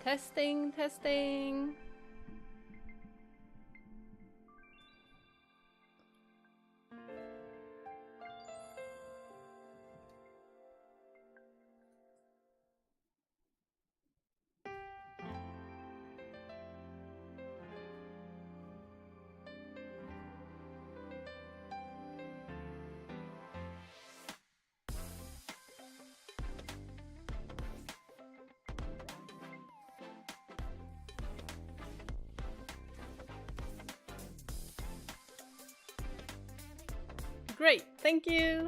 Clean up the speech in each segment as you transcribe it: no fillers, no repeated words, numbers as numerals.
Testing, testing. Great, thank you.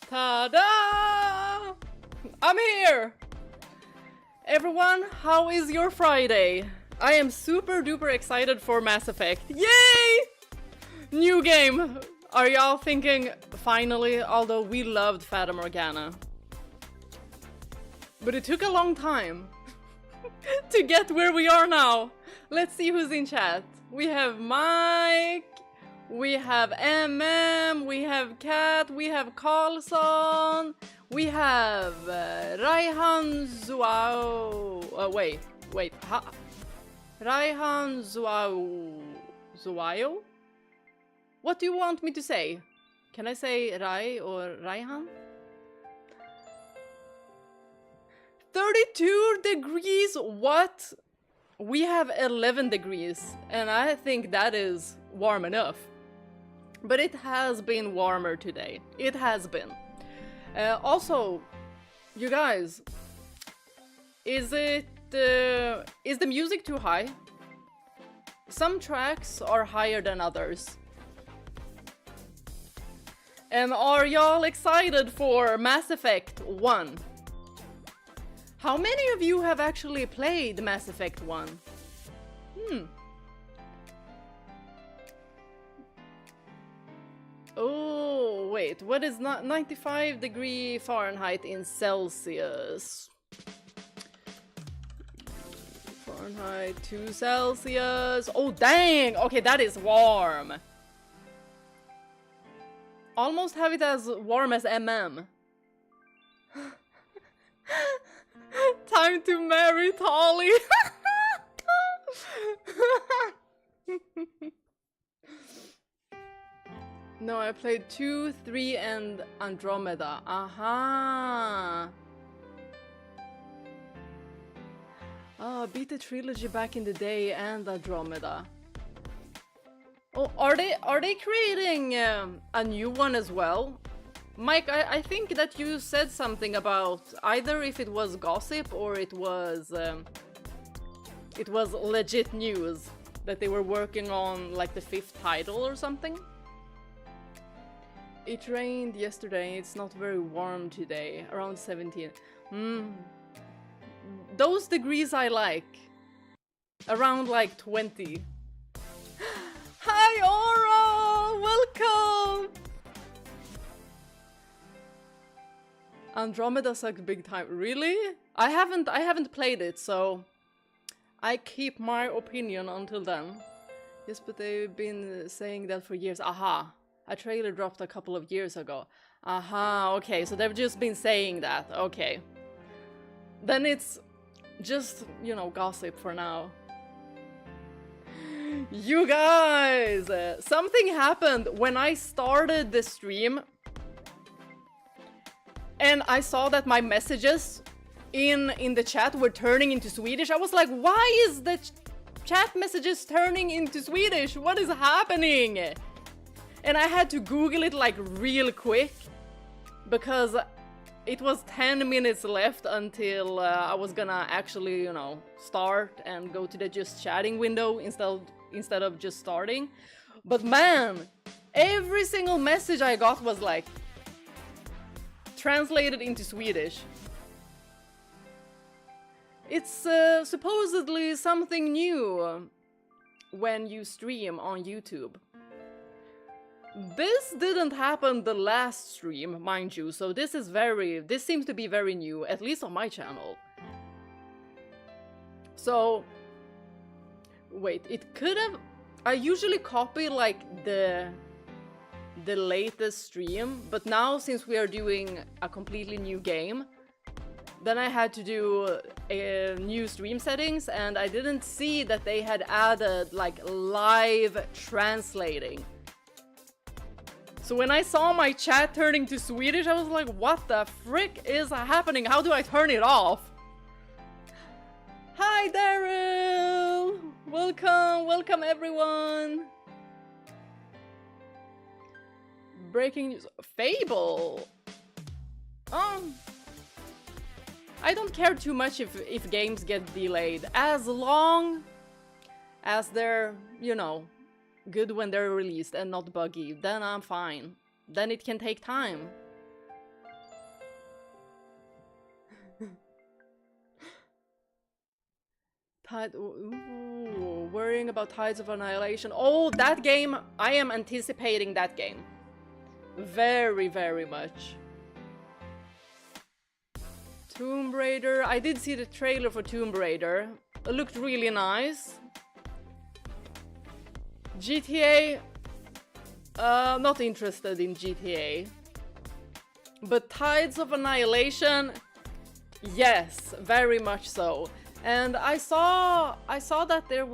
Ta-da! I'm here! Everyone, how is your Friday? I am super duper excited for Mass Effect. Yay! New game! Are y'all thinking, finally, although we loved Fata Morgana. But it took a long time to get where we are now. Let's see who's in chat. We have Mike, we have MM, we have Kat, we have Carlson, we have Raihan Zuao. Wait. Raihan Zuayo? What do you want me to say? Can I say Rai or Raihan? 32 degrees? What? We have 11 degrees, and I think that is warm enough. But it has been warmer today. It has been. Also, you guys, is the music too high? Some tracks are higher than others. And are y'all excited for Mass Effect 1? How many of you have actually played Mass Effect 1? Oh, wait, what is 95 Fahrenheit in Celsius? Fahrenheit to Celsius. Oh, dang! Okay, that is warm. Almost have it as warm as MM. Time to marry Tolly. No, I played 2, 3, and Andromeda. Aha! Oh, beat the trilogy back in the day and Andromeda. Oh, are they creating a new one as well? Mike, I think that you said something about either if it was gossip or it was legit news that they were working on like the 5th title or something. It rained yesterday, it's not very warm today, around 17. Those degrees I like. Around like 20. Hi Aura! Welcome! Andromeda sucked big time. Really? I haven't played it, so I keep my opinion until then. Yes, but they've been saying that for years. Aha! A trailer dropped a couple of years ago. Aha, okay, so they've just been saying that. Okay. Then it's just, you know, gossip for now. You guys! Something happened when I started the stream. And I saw that my messages in the chat were turning into Swedish. I was like, why is the chat messages turning into Swedish? What is happening? And I had to Google it like real quick because it was 10 minutes left until I was gonna actually, you know, start and go to the just chatting window instead of just starting. But man, every single message I got was like translated into Swedish. It's supposedly something new when you stream on YouTube. This didn't happen the last stream, mind you, so this seems to be very new, at least on my channel. So, wait, it could have... I usually copy like the latest stream, but now since we are doing a completely new game, then I had to do new stream settings, and I didn't see that they had added like live translating. So when I saw my chat turning to Swedish, I was like, what the frick is happening? How do I turn it off? Hi Daryl! Welcome, welcome everyone! Breaking news. Fable! I don't care too much if games get delayed, as long as they're, you know, good when they're released and not buggy, then I'm fine. Then it can take time. Worrying about Tides of Annihilation. Oh, that game! I am anticipating that game. Very, very much. Tomb Raider. I did see the trailer for Tomb Raider. It looked really nice. GTA, not interested in GTA. But Tides of Annihilation, yes, very much so. And I saw that there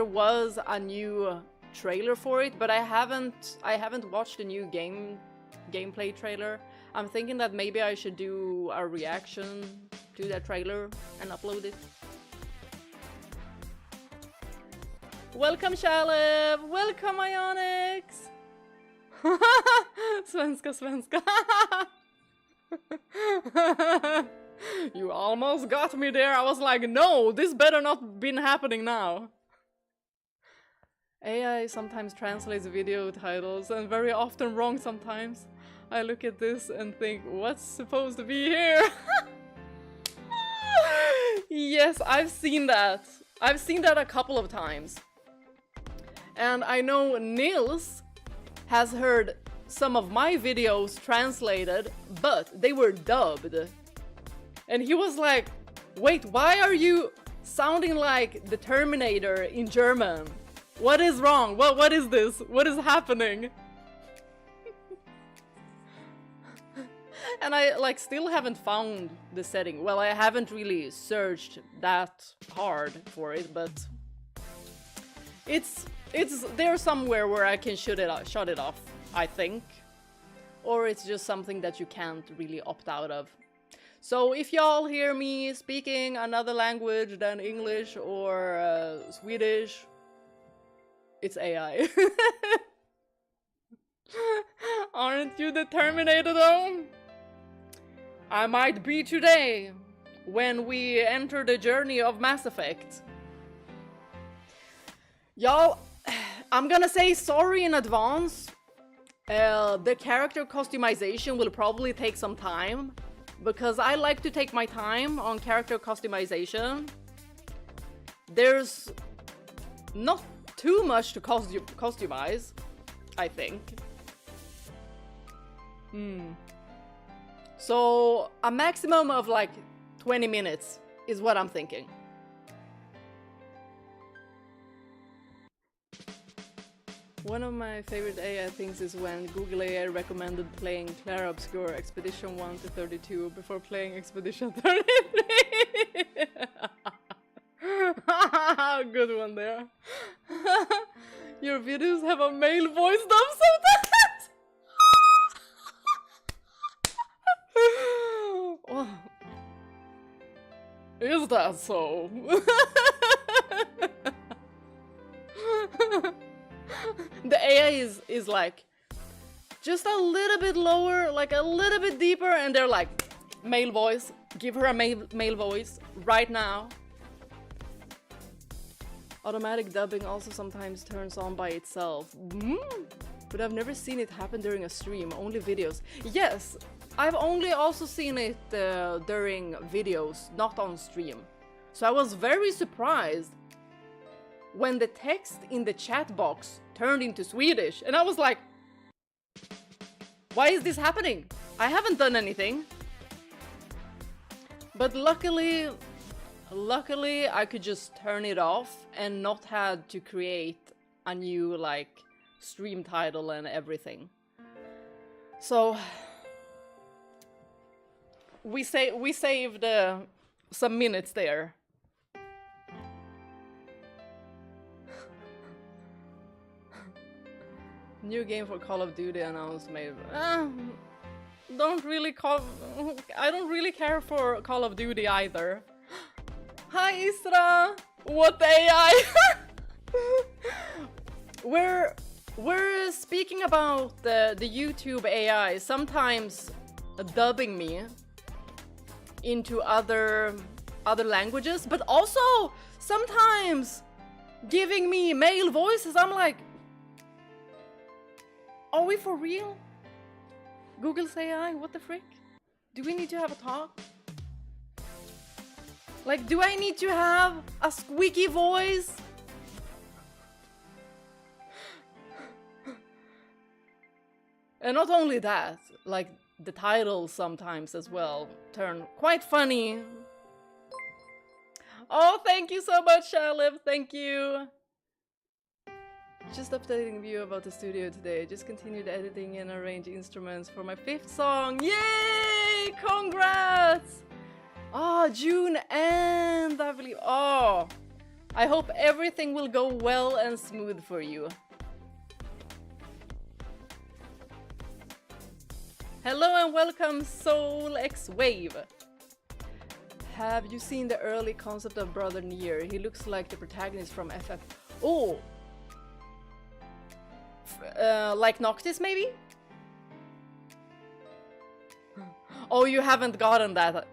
was a new trailer for it, but I haven't watched the new gameplay trailer. I'm thinking that maybe I should do a reaction to that trailer and upload it. Welcome Shalev! Welcome Ionix! Svenska, svenska! You almost got me there. I was like, no, this better not been happening now. AI sometimes translates video titles, and very often wrong sometimes. I look at this and think, what's supposed to be here? Yes, I've seen that. I've seen that a couple of times. And I know Nils has heard some of my videos translated, but they were dubbed. And he was like, wait, why are you sounding like the Terminator in German? What is wrong? What is this? What is happening? And I like still haven't found the setting. Well, I haven't really searched that hard for it, but it's there somewhere where I can shut it off, I think. Or it's just something that you can't really opt out of. So if y'all hear me speaking another language than English or Swedish, it's AI. Aren't you the Terminator though? I might be today when we enter the journey of Mass Effect. Y'all, I'm gonna say sorry in advance. The character customization will probably take some time because I like to take my time on character customization. There's not too much to customize, I think. So a maximum of like 20 minutes is what I'm thinking. One of my favorite AI things is when Google AI recommended playing Clara Obscure Expedition 1 to 32 before playing Expedition 33. Good one there. Your videos have a male voice dub sometimes. Oh. Is that so? The AI is like just a little bit lower, like a little bit deeper, and they're like, male voice, give her a male voice right now. Automatic dubbing also sometimes turns on by itself. But I've never seen it happen during a stream, only videos. Yes, I've only also seen it during videos, not on stream. So I was very surprised when the text in the chat box turned into Swedish, and I was like, why is this happening? I haven't done anything. But luckily I could just turn it off and not had to create a new like stream title and everything. So we saved some minutes there. New game for Call of Duty announced. I don't really care for Call of Duty either. Hi Isra! What AI? We're speaking about the YouTube AI sometimes dubbing me into other languages, but also sometimes giving me male voices. I'm like, are we for real? Google's AI, what the frick? Do we need to have a talk? Like, do I need to have a squeaky voice? And not only that, like the titles sometimes as well turn quite funny. Oh, thank you so much, Shalif, thank you. Just updating view about the studio today. Just continued editing and arrange instruments for my 5th song. Yay! Congrats! Oh, June end, I believe. Oh, I hope everything will go well and smooth for you. Hello and welcome, Soul X Wave. Have you seen the early concept of Brother Nier? He looks like the protagonist from FF. Oh! Like Noctis, maybe? Oh, you haven't gotten that.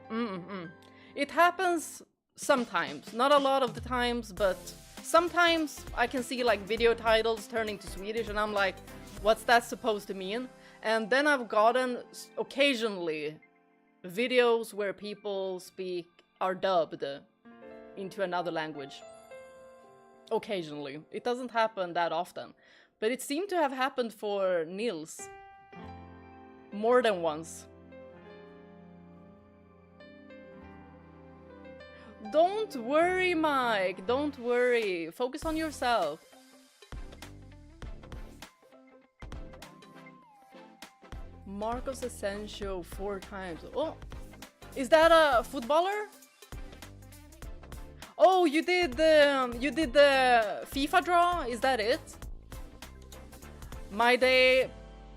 It happens sometimes. Not a lot of the times, but sometimes I can see like video titles turning to Swedish and I'm like, what's that supposed to mean? And then I've gotten occasionally videos where people are dubbed into another language. Occasionally. It doesn't happen that often. But it seemed to have happened for Nils more than once. Don't worry, Mike. Don't worry. Focus on yourself. Marcos Asensio 4 times. Oh, is that a footballer? Oh, you did the FIFA draw? Is that it? My day,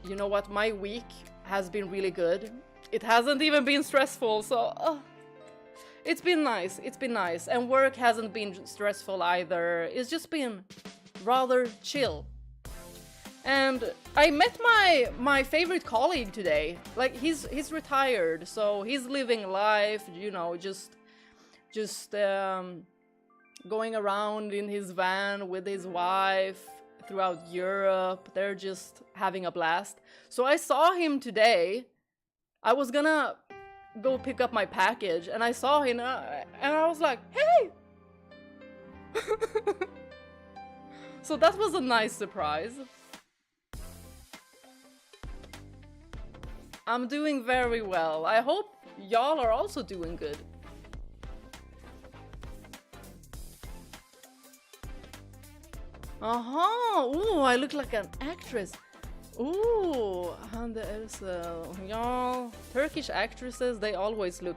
you know what? My week has been really good. It hasn't even been stressful, so it's been nice. It's been nice, and work hasn't been stressful either. It's just been rather chill. And I met my favorite colleague today. Like he's retired, so he's living life, you know, just going around in his van with his wife throughout Europe. They're just having a blast. So I saw him today. I was gonna go pick up my package, and I saw him, and I was like, hey! So that was a nice surprise. I'm doing very well. I hope y'all are also doing good. Ooh, I look like an actress. Ooh, Hande Erzel. Y'all, Turkish actresses, they always look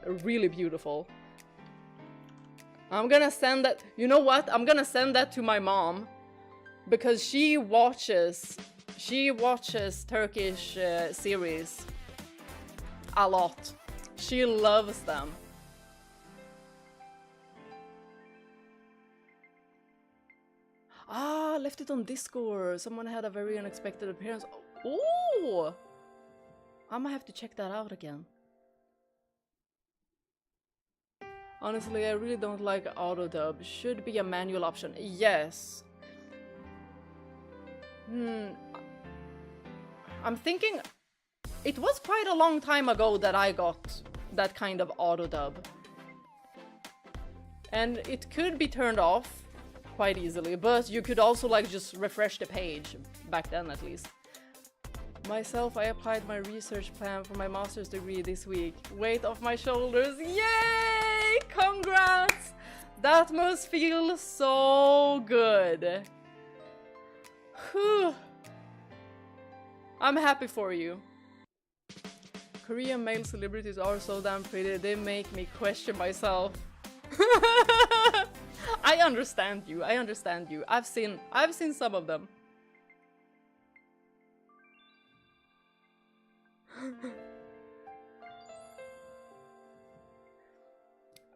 really beautiful. I'm gonna send that. You know what? I'm gonna send that to my mom because she watches Turkish series a lot. She loves them. Ah, left it on Discord. Someone had a very unexpected appearance. Oh, I'm gonna have to check that out again. Honestly, I really don't like auto dub. Should be a manual option. Yes. I'm thinking it was quite a long time ago that I got that kind of auto dub. And it could be turned off quite easily, but you could also like just refresh the page, back then at least. Myself, I applied my research plan for my master's degree this week. Weight off my shoulders. Yay! Congrats! That must feel so good. Whew. I'm happy for you. Korean male celebrities are so damn pretty, they make me question myself. I understand you. I understand you. I've seen some of them.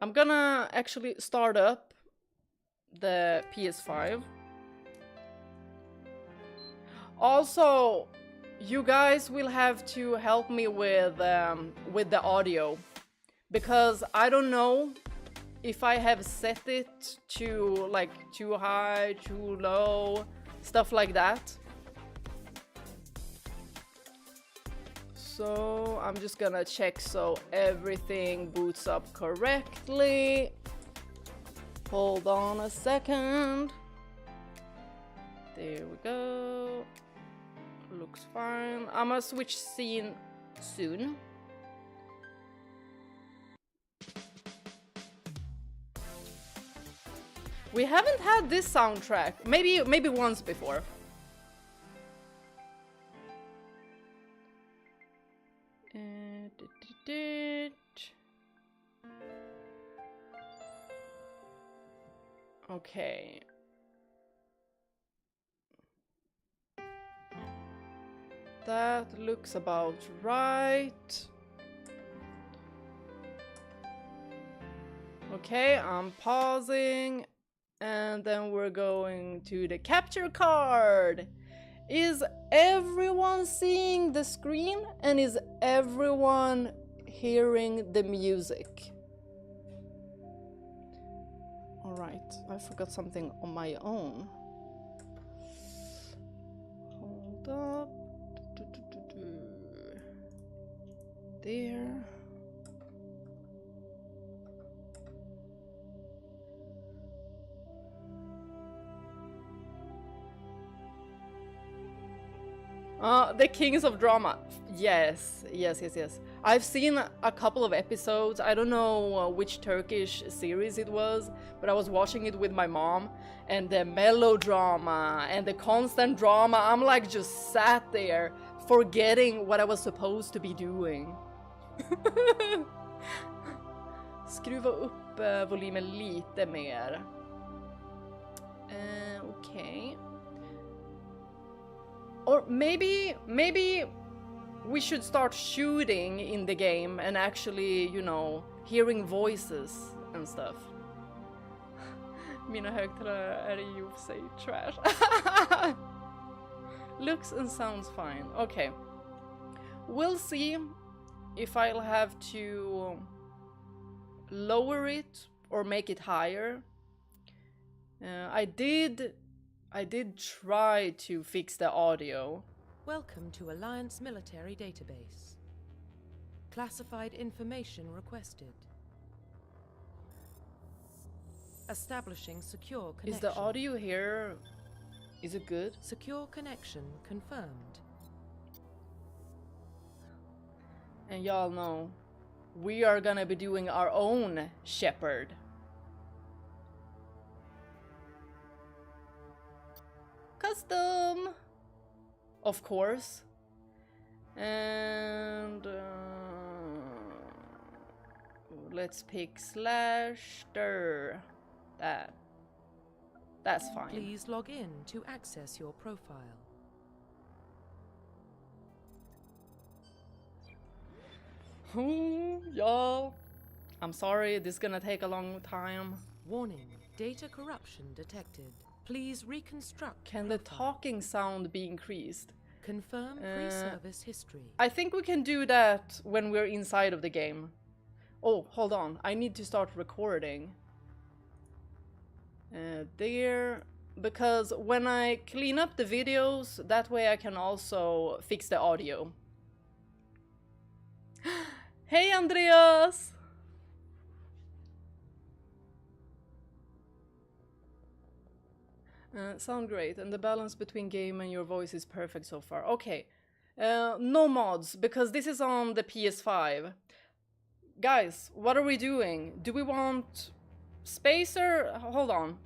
I'm gonna actually start up the PS5. Also, you guys will have to help me with the audio, because I don't know if I have set it to like too high, too low, stuff like that. So I'm just gonna check so everything boots up correctly. Hold on a second. There we go. Looks fine. I'm gonna switch scene soon. We haven't had this soundtrack. Maybe once before. Okay. That looks about right. Okay, I'm pausing. And then we're going to the capture card. Is everyone seeing the screen? And is everyone hearing the music? Alright, I forgot something on my own. Hold up. There. The Kings of Drama. Yes, yes, yes, yes. I've seen a couple of episodes. I don't know which Turkish series it was, but I was watching it with my mom, and the melodrama and the constant drama, I'm like just sat there forgetting what I was supposed to be doing. Skruva upp volymen lite mer. Okay. Or maybe we should start shooting in the game and actually, you know, hearing voices and stuff. Mina högtalare är ju för sig trash. Looks and sounds fine. Okay. We'll see if I'll have to lower it or make it higher. I did try to fix the audio. Welcome to Alliance Military Database. Classified information requested. Establishing secure connection. Is the audio here? Is it good? Secure connection confirmed. And y'all know, we are gonna be doing our own shepherd. Custom! Of course. And let's pick Slashter. That's fine. Please log in to access your profile. Y'all, I'm sorry, this is gonna take a long time. Warning, data corruption detected. Please reconstruct. Can the talking sound be increased? Confirm pre-service history. I think we can do that when we're inside of the game. Oh, hold on. I need to start recording. There. Because when I clean up the videos, that way I can also fix the audio. Hey, Andreas! Sound great, and the balance between game and your voice is perfect so far. Okay, no mods, because this is on the PS5. Guys, what are we doing? Do we want Spacer? Hold on.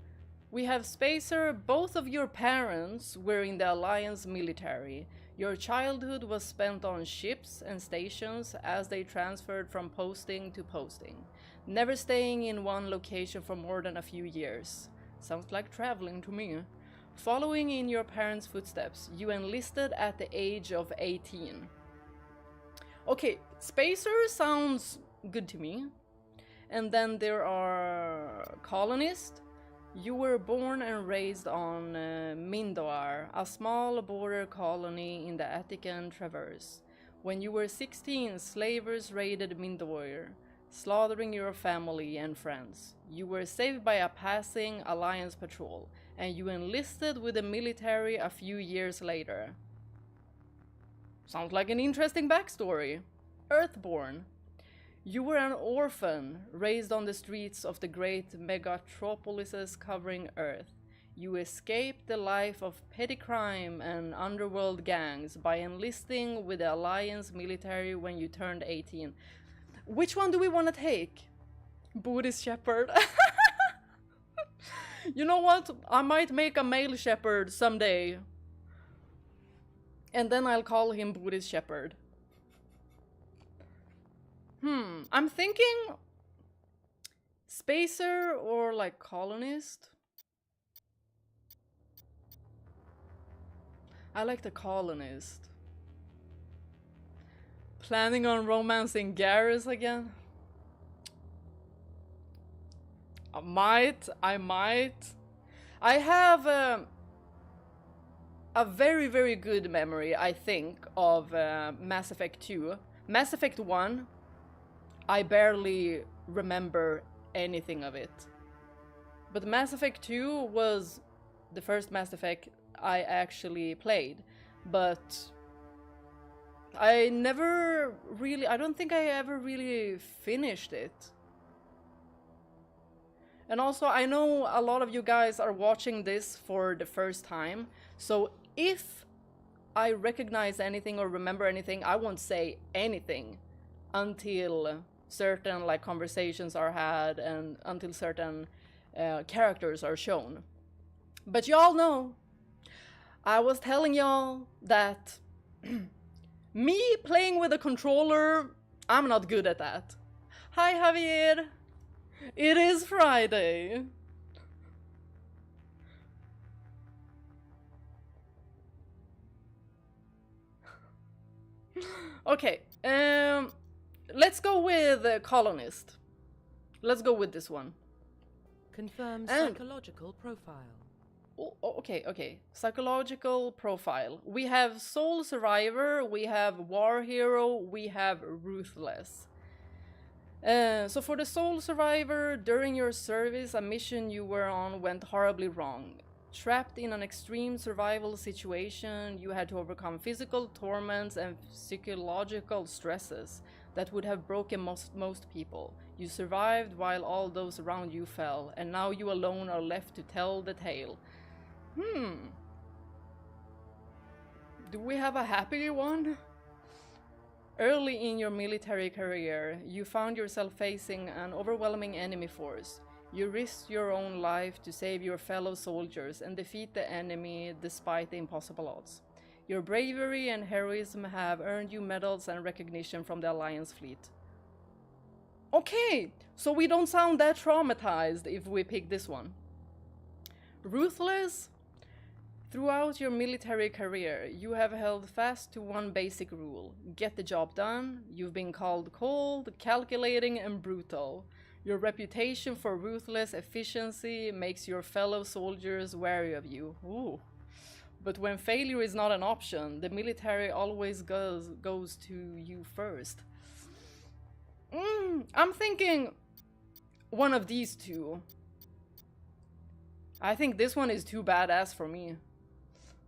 We have Spacer. Both of your parents were in the Alliance military. Your childhood was spent on ships and stations as they transferred from posting to posting, never staying in one location for more than a few years. Sounds like traveling to me. Following in your parents' footsteps, you enlisted at the age of 18. Okay, Spacer sounds good to me. And then there are colonists. You were born and raised on Mindoar, a small border colony in the Attican Traverse. When you were 16, slavers raided Mindoar, slaughtering your family and friends. You were saved by a passing Alliance patrol, and you enlisted with the military a few years later. Sounds like an interesting backstory. Earthborn. You were an orphan, raised on the streets of the great megatropolises covering Earth. You escaped the life of petty crime and underworld gangs by enlisting with the Alliance military when you turned 18. Which one do we want to take? Buddhist Shepherd. You know what? I might make a male shepherd someday. And then I'll call him Buddhist Shepherd. I'm thinking Spacer or like colonist. I like the colonist. Planning on romancing Garrus again? I might. I have a very, very good memory, I think, of Mass Effect 2. Mass Effect 1, I barely remember anything of it. But Mass Effect 2 was the first Mass Effect I actually played. But I don't think I ever really finished it. And also, I know a lot of you guys are watching this for the first time. So if I recognize anything or remember anything, I won't say anything until certain like conversations are had and until certain characters are shown. But y'all know, I was telling y'all that me playing with a controller, I'm not good at that. Hi Javier! It is Friday! Okay, let's go with Colonist. Let's go with this one. Confirm psychological profile. Okay. Psychological profile. We have Soul Survivor, we have War Hero, we have Ruthless. So for the Soul Survivor, during your service, a mission you were on went horribly wrong. Trapped in an extreme survival situation, you had to overcome physical torments and psychological stresses that would have broken most people. You survived while all those around you fell, and now you alone are left to tell the tale. Do we have a happy one? Early in your military career, you found yourself facing an overwhelming enemy force. You risked your own life to save your fellow soldiers and defeat the enemy despite the impossible odds. Your bravery and heroism have earned you medals and recognition from the Alliance fleet. Okay, so we don't sound that traumatized if we pick this one. Ruthless? Throughout your military career, you have held fast to one basic rule. Get the job done. You've been called cold, calculating, and brutal. Your reputation for ruthless efficiency makes your fellow soldiers wary of you. Ooh. But when failure is not an option, the military always goes to you first. I'm thinking one of these two. I think this one is too badass for me.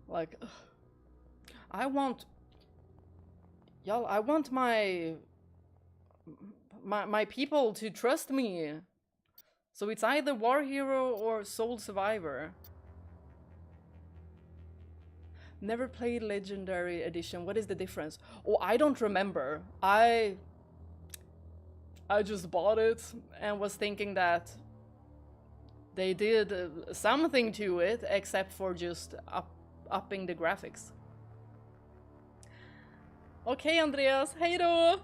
Like, I want my people to trust me. So it's either War Hero or Soul Survivor. Never played Legendary Edition. What is the difference? Oh, I don't remember. I just bought it and was thinking that they did something to it, except for just upping the graphics. Okay, Andreas, hej då!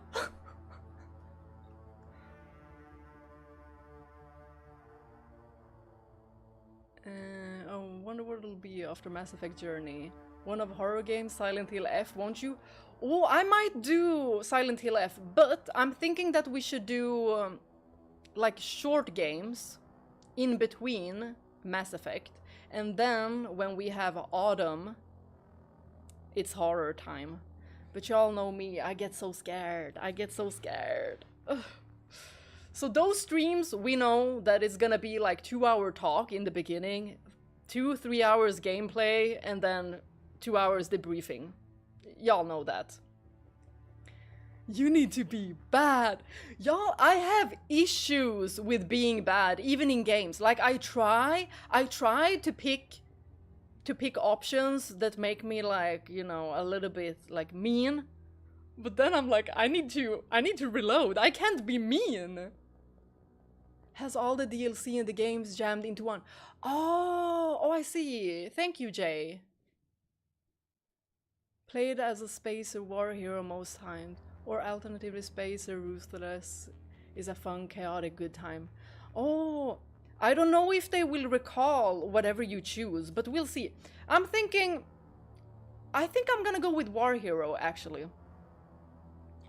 I wonder what it'll be after Mass Effect Journey. One of horror games, Silent Hill F, won't you? Oh, I might do Silent Hill F, but I'm thinking that we should do like short games in between Mass Effect, and then when we have autumn, it's horror time. But y'all know me, I get so scared. Ugh. So those streams, we know that it's gonna be like 2-hour talk in the beginning, 2-3 hours gameplay, and then 2 hours debriefing. Y'all know that. You need to be bad. Y'all, I have issues with being bad, even in games. Like, I try to pick options that make me, like, you know, a little bit like mean. But then I'm like, I need to reload. I can't be mean. Has all the DLC in the games jammed into one. Oh, I see. Thank you, Jay. Played as a spacer war hero most times, or alternatively spacer ruthless is a fun, chaotic, good time. Oh, I don't know if they will recall whatever you choose, but we'll see. I think I'm gonna go with war hero, actually.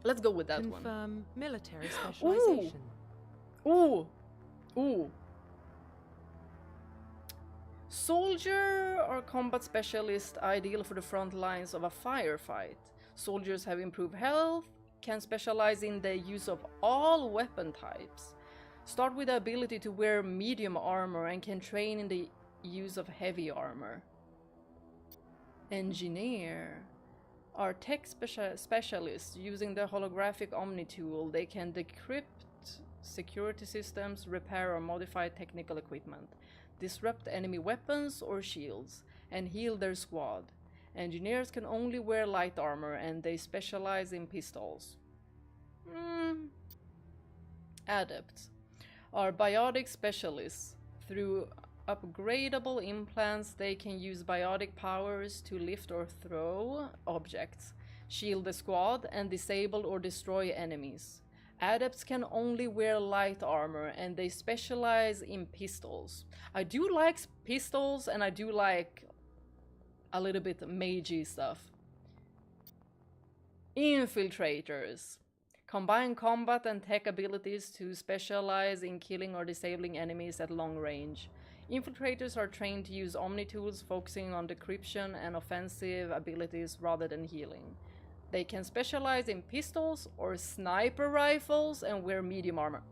Let's go with that one. Confirm military specialization. Ooh. Soldier or combat specialist, ideal for the front lines of a firefight. Soldiers have improved health, can specialize in the use of all weapon types. Start with the ability to wear medium armor and can train in the use of heavy armor. Engineer are tech specialists using the holographic Omni tool. They can decrypt security systems, repair or modify technical equipment, disrupt enemy weapons or shields, and heal their squad. Engineers can only wear light armor and they specialize in pistols. Adepts are biotic specialists. Through upgradable implants, they can use biotic powers to lift or throw objects, shield the squad, and disable or destroy enemies. Adepts can only wear light armor and they specialize in pistols. I do like pistols and I do like a little bit magey stuff. Infiltrators combine combat and tech abilities to specialize in killing or disabling enemies at long range. Infiltrators are trained to use Omni tools, focusing on decryption and offensive abilities rather than healing. They can specialize in pistols or sniper rifles and wear medium armor.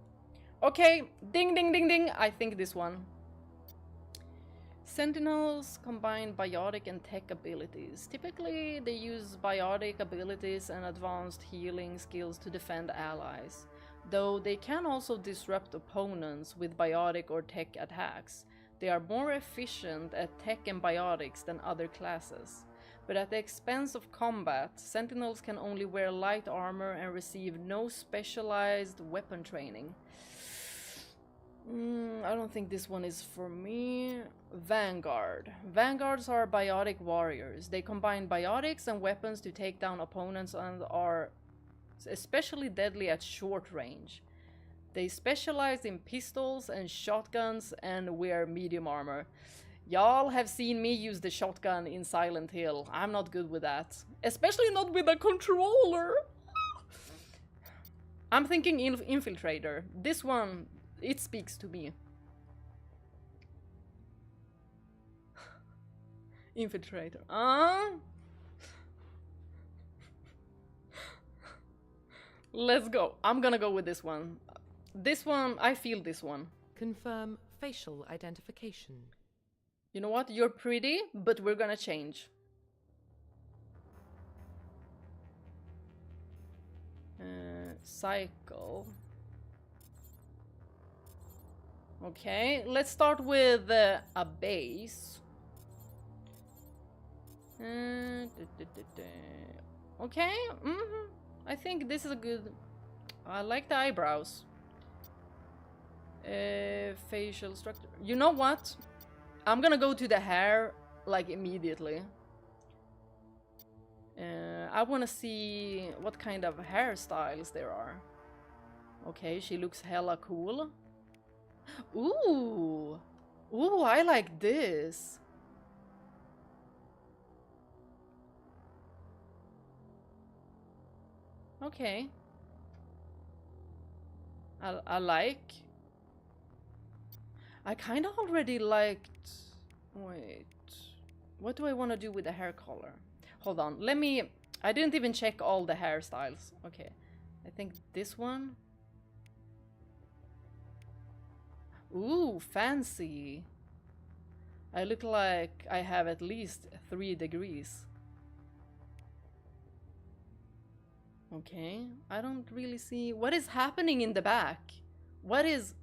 Okay, ding ding ding ding, I think this one. Sentinels combine biotic and tech abilities. Typically, they use biotic abilities and advanced healing skills to defend allies, though they can also disrupt opponents with biotic or tech attacks. They are more efficient at tech and biotics than other classes. But at the expense of combat, Sentinels can only wear light armor and receive no specialized weapon training. I don't think this one is for me. Vanguard. Vanguards are biotic warriors. They combine biotics and weapons to take down opponents and are especially deadly at short range. They specialize in pistols and shotguns and wear medium armor. Y'all have seen me use the shotgun in Silent Hill. I'm not good with that. Especially not with a controller. I'm thinking Infiltrator. This one, it speaks to me. Infiltrator. Let's go. I'm gonna go with this one. This one, I feel this one. Confirm facial identification. You know what? You're pretty, but we're gonna change. Cycle. Okay, let's start with a base. Okay, I think this is a good... I like the eyebrows. Facial structure. You know what? I'm gonna go to the hair, like, immediately. I wanna see what kind of hairstyles there are. Okay, she looks hella cool. Ooh! Ooh, I like this. Okay. I like... I kind of already liked... Wait. What do I want to do with the hair color? Hold on. Let me... I didn't even check all the hairstyles. Okay. I think this one... Ooh, fancy. I look like I have at least 3 degrees. Okay. I don't really see... What is happening in the back? What is...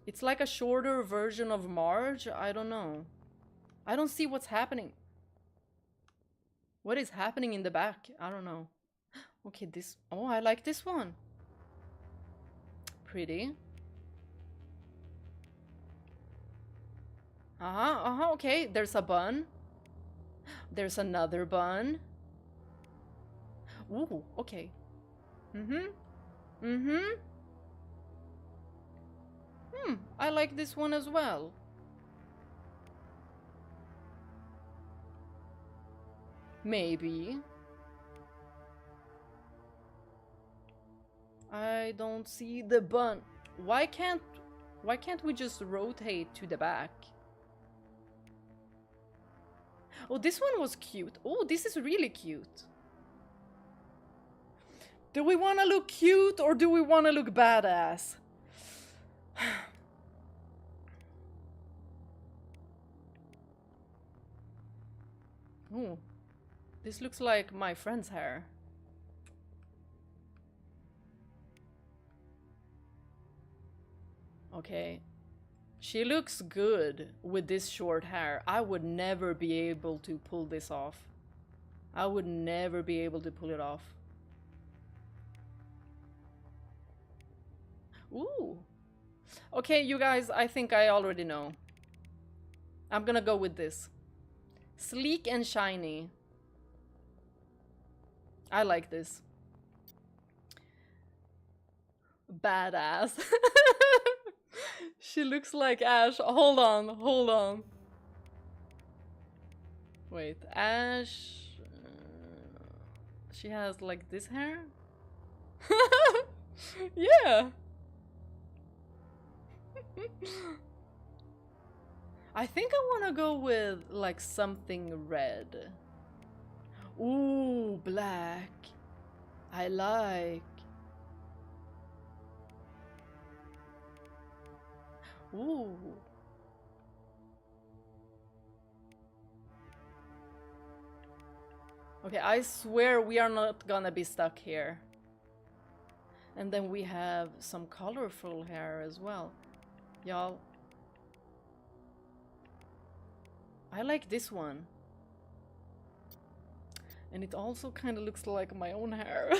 It's like a shorter version of Marge? I don't know. I don't see what's happening. What is happening in the back? I don't know. Okay, this... Oh, I like this one. Pretty. Okay. There's a bun. There's another bun. Ooh, okay. I like this one as well. Maybe. I don't see the bun. Why can't we just rotate to the back? Oh, this one was cute. Oh, this is really cute. Do we want to look cute or do we want to look badass? Oh, this looks like my friend's hair. Okay. She looks good with this short hair. I would never be able to pull this off. I would never be able to pull it off. Ooh. Okay, you guys, I think I already know. I'm gonna go with this. Sleek and shiny. I like this. Badass. She looks like Ash. Hold on, hold on. Wait, Ash... she has like this hair? Yeah! I think I want to go with like something red. Ooh, black. I like. Ooh. Okay, I swear we are not gonna be stuck here. And then we have some colorful hair as well. Y'all. I like this one. And it also kind of looks like my own hair.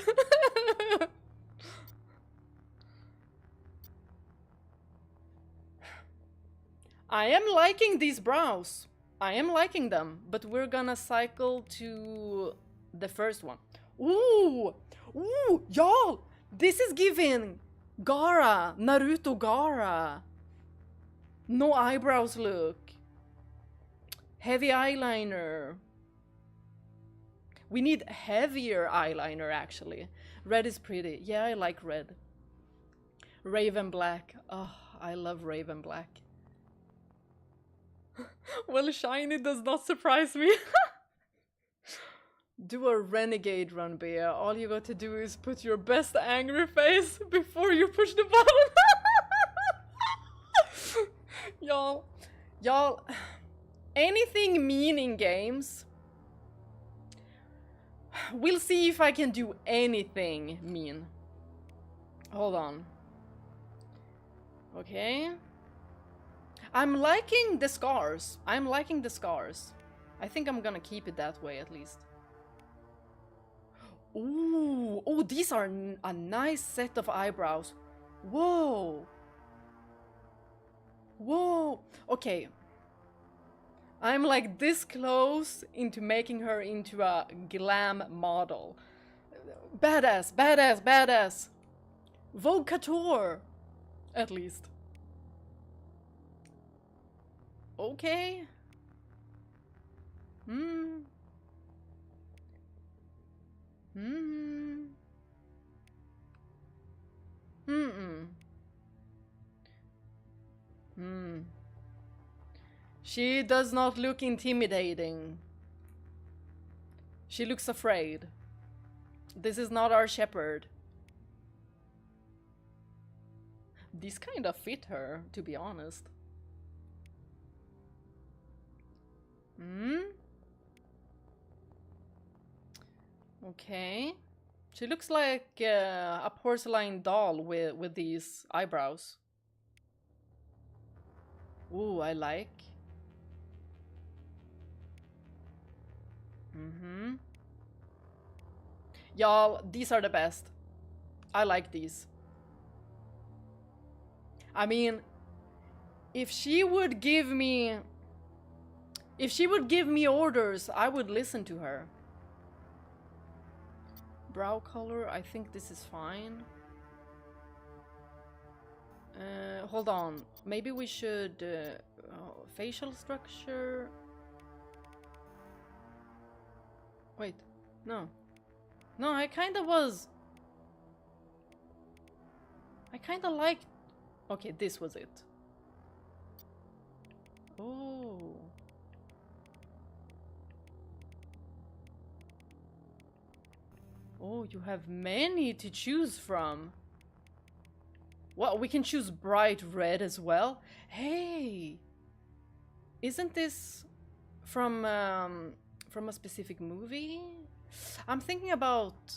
I am liking these brows. I am liking them, but we're gonna cycle to the first one. Ooh! Ooh! Y'all! This is giving Gaara! Naruto Gaara! No eyebrows look. Heavy eyeliner. We need heavier eyeliner, actually. Red is pretty. Yeah, I like red. Raven black. Oh, I love raven black. Well, shiny does not surprise me. Do a renegade run, Bea. All you got to do is put your best angry face before you push the button. Y'all, anything mean in games, we'll see if I can do anything mean. Hold on. Okay. I'm liking the scars. I'm liking the scars. I think I'm gonna keep it that way at least. Ooh, oh, these are a nice set of eyebrows. Whoa. Whoa. Okay. I'm like this close into making her into a glam model. Badass, badass, badass. Vogue Couture, at least. Okay. Hmm. Hmm. Hmm. Hmm. She does not look intimidating. She looks afraid. This is not our shepherd. These kind of fit her, to be honest. Hmm? Okay. She looks like a porcelain doll with these eyebrows. Ooh, I like. Mm-hmm. Y'all, these are the best. I like these. I mean, if she would give me orders, I would listen to her. Brow color, I think this is fine. Hold on. Maybe we should... facial structure... Wait, no. No, I kinda was... I kinda liked... Okay, this was it. Oh... Oh, you have many to choose from. Well, we can choose bright red as well. Hey! Isn't this from a specific movie? I'm thinking about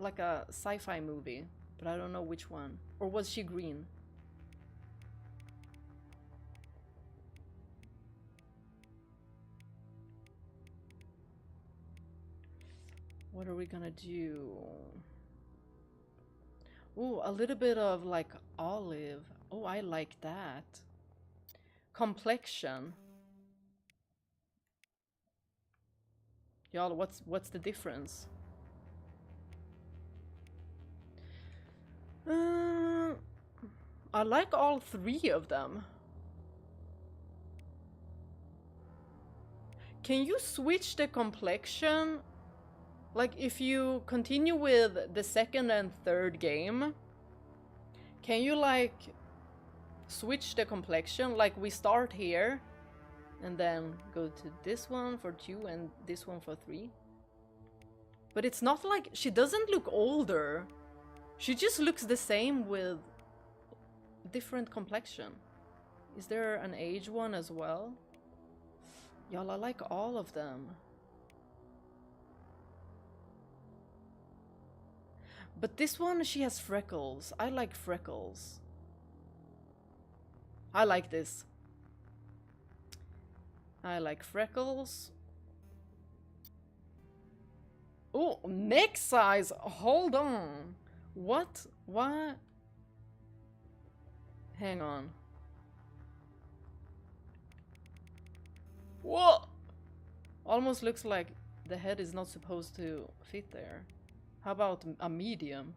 like a sci-fi movie, but I don't know which one. Or was she green? What are we gonna do? Ooh, a little bit of like olive. Oh, I like that. Complexion. Y'all, what's the difference? I like all three of them. Can you switch the complexion? Like, if you continue with the second and third game, can you, like, switch the complexion? Like, we start here, and then go to this one for 2 and this one for 3. But it's not like... she doesn't look older. She just looks the same with different complexion. Is there an age one as well? Y'all, I like all of them. But this one, she has freckles. I like freckles. I like this. I like freckles. Oh, neck size! Hold on. What? What? Hang on. Whoa! Almost looks like the head is not supposed to fit there. How about a medium?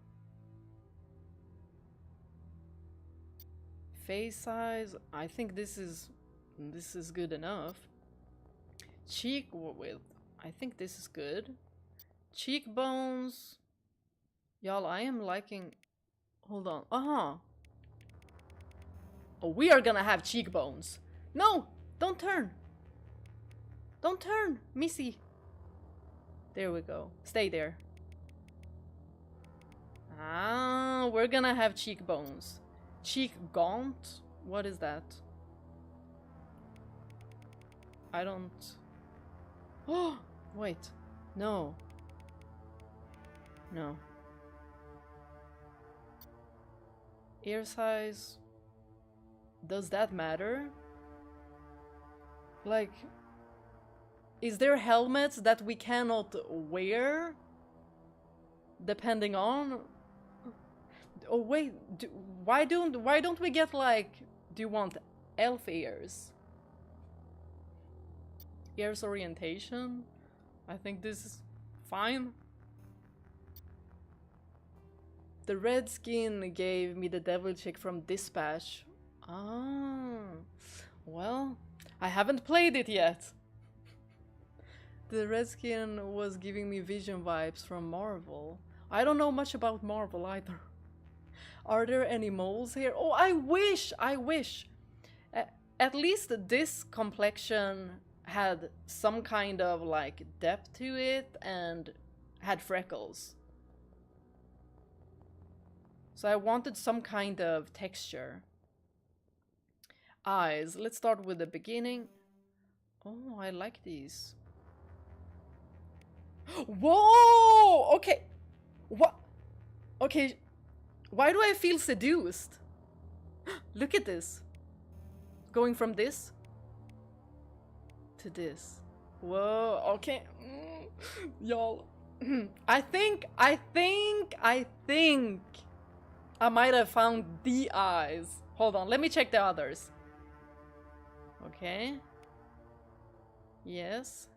Face size, I think this is good enough. Cheek width, I think this is good. Cheekbones, y'all, I am liking. Hold on. Oh, we are gonna have cheekbones. No, don't turn. Don't turn, Missy. There we go. Stay there. Ah, we're gonna have cheekbones. Cheek gaunt? What is that? I don't... Oh, wait. No. No. Ear size... Does that matter? Like... Is there helmets that we cannot wear? Depending on... Oh wait, why don't we get like... Do you want elf ears? Ears orientation? I think this is fine. The red skin gave me the devil chick from Dispatch. Ah, well, I haven't played it yet. The red skin was giving me Vision vibes from Marvel. I don't know much about Marvel either. Are there any moles here? Oh, I wish! I wish! At least this complexion had some kind of like depth to it and had freckles. So I wanted some kind of texture. Eyes. Let's start with the beginning. Oh, I like these. Whoa! Okay. What? Okay. Why do I feel seduced? Look at this. Going from this to this. Whoa, okay. Y'all. I think I might have found the eyes. Hold on, let me check the others. Okay. Yes.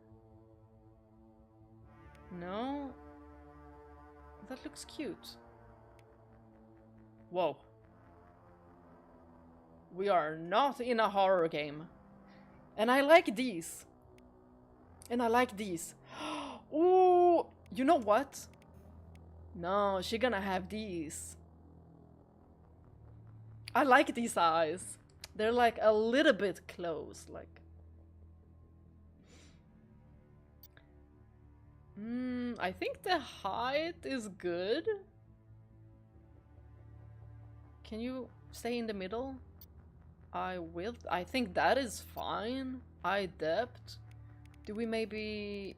No. That looks cute. Whoa. We are not in a horror game. And I like these. And I like these. Ooh, you know what? No, she gonna have these. I like these eyes. They're like a little bit close, like. I think the height is good. Can you stay in the middle? Eye width, I think that is fine. Eye depth. Do we maybe...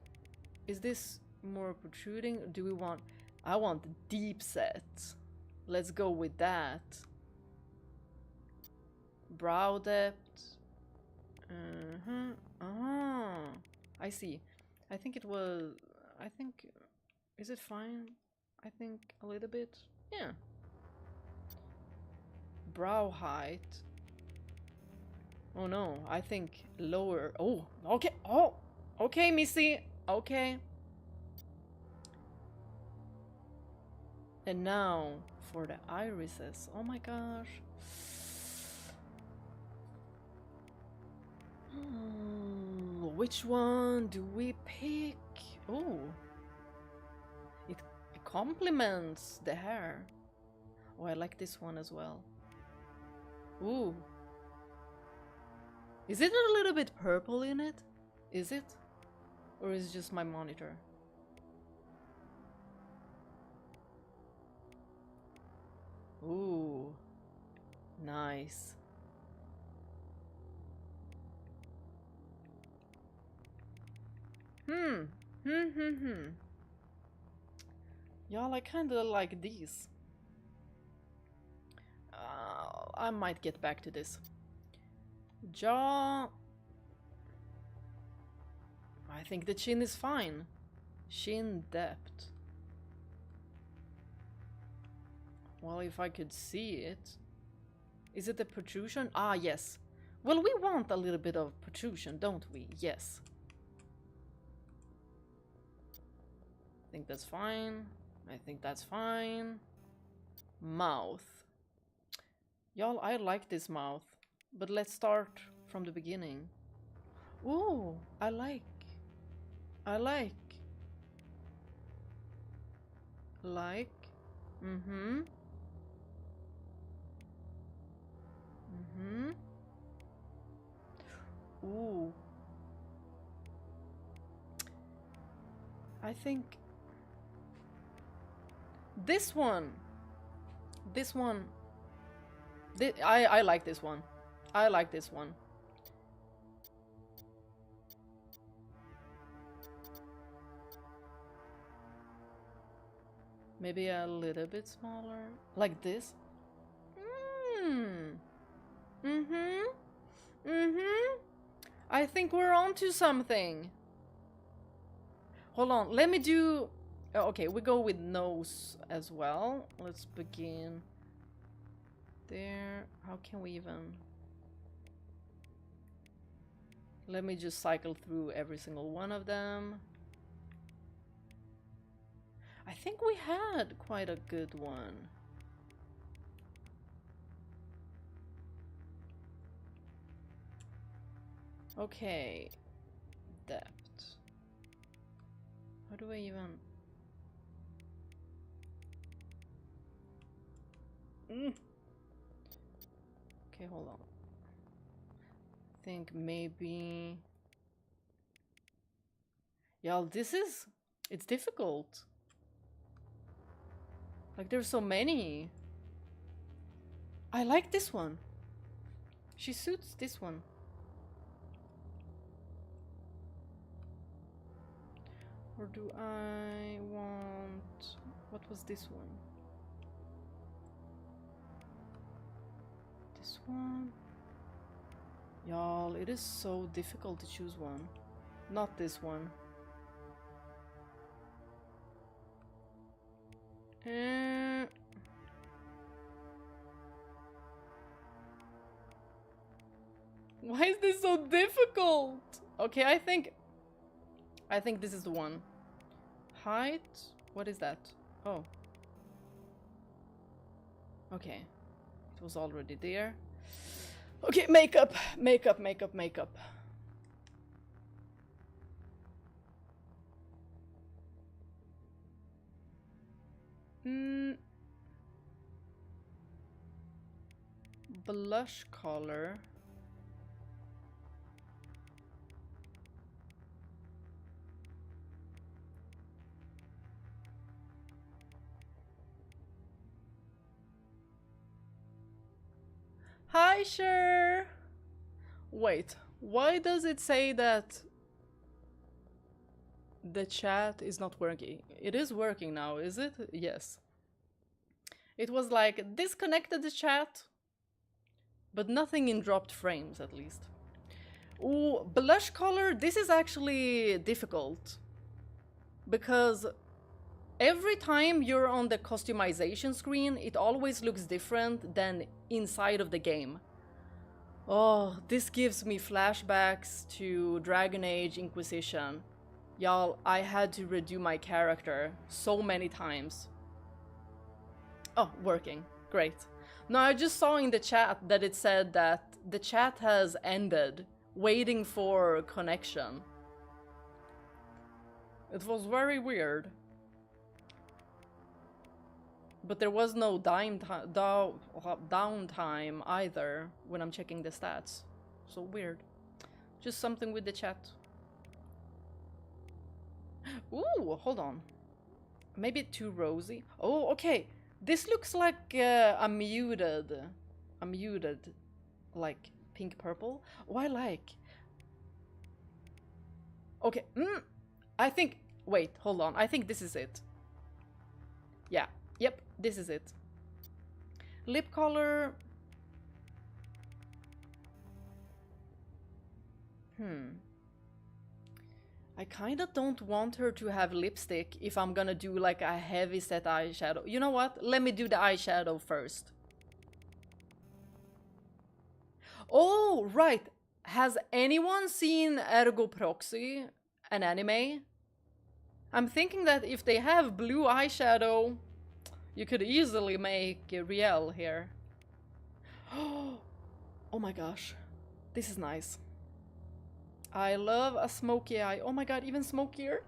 Is this more protruding? Do we want... I want deep set. Let's go with that. Brow depth. I see. I think it was... I think Is it fine? I think a little bit. Yeah. Brow height. Oh no, I think lower. Oh, okay. Oh, okay, Missy. Okay. And now for the irises. Oh my gosh. Which one do we pick? Oh, it complements the hair. Oh, I like this one as well. Ooh. Is it a little bit purple in it? Is it? Or is it just my monitor? Ooh. Nice. Y'all, I kinda like these. I might get back to this. Jaw. I think the chin is fine. Chin depth. Well, if I could see it. Is it the protrusion? Ah, yes. Well, we want a little bit of protrusion, don't we? Yes. I think that's fine. I think that's fine. Mouth. Y'all, I like this mouth. But let's start from the beginning. Ooh, I like. Like. Mm-hmm. Ooh. I think this one. I like this one. I like this one. Maybe a little bit smaller. Like this. I think we're onto something. Hold on, let me do... Okay, we go with nose as well. Let's begin there. How can we even... Let me just cycle through every single one of them. I think we had quite a good one. Okay. Depth. How do I even... Okay, hold on. I think maybe... Y'all, this is... It's difficult. Like, there's so many. I like this one. She suits this one. Or do I want... What was this one? This one? Y'all, it is so difficult to choose one. Not this one. Why is this so difficult? Okay, I think this is the one. Height? What is that? Oh. Okay. It was already there. Okay, makeup. Blush color. Hi, Sher. Wait, why does it say that the chat is not working? It is working now, is it? Yes. It was like disconnected the chat, but nothing in dropped frames at least. Ooh, blush color, this is actually difficult because Every time you're on the customization screen, it always looks different than inside of the game. Oh, this gives me flashbacks to Dragon Age Inquisition. Y'all, I had to redo my character so many times. Oh, working. Great. Now, I just saw in the chat that it said that the chat has ended, waiting for connection. It was very weird. But there was no downtime either when I'm checking the stats. So weird. Just something with the chat. Ooh, hold on. Maybe too rosy. Oh, okay. This looks like a muted, like pink purple. Oh, I like. Okay. I think. Wait, hold on. I think this is it. Yeah. Yep. This is it. Lip color. I kinda don't want her to have lipstick if I'm gonna do like a heavy set eyeshadow. You know what? Let me do the eyeshadow first. Oh, right. Has anyone seen Ergo Proxy, an anime? I'm thinking that if they have blue eyeshadow, you could easily make Riel here. Oh my gosh. This is nice. I love a smoky eye. Oh my god, even smokier.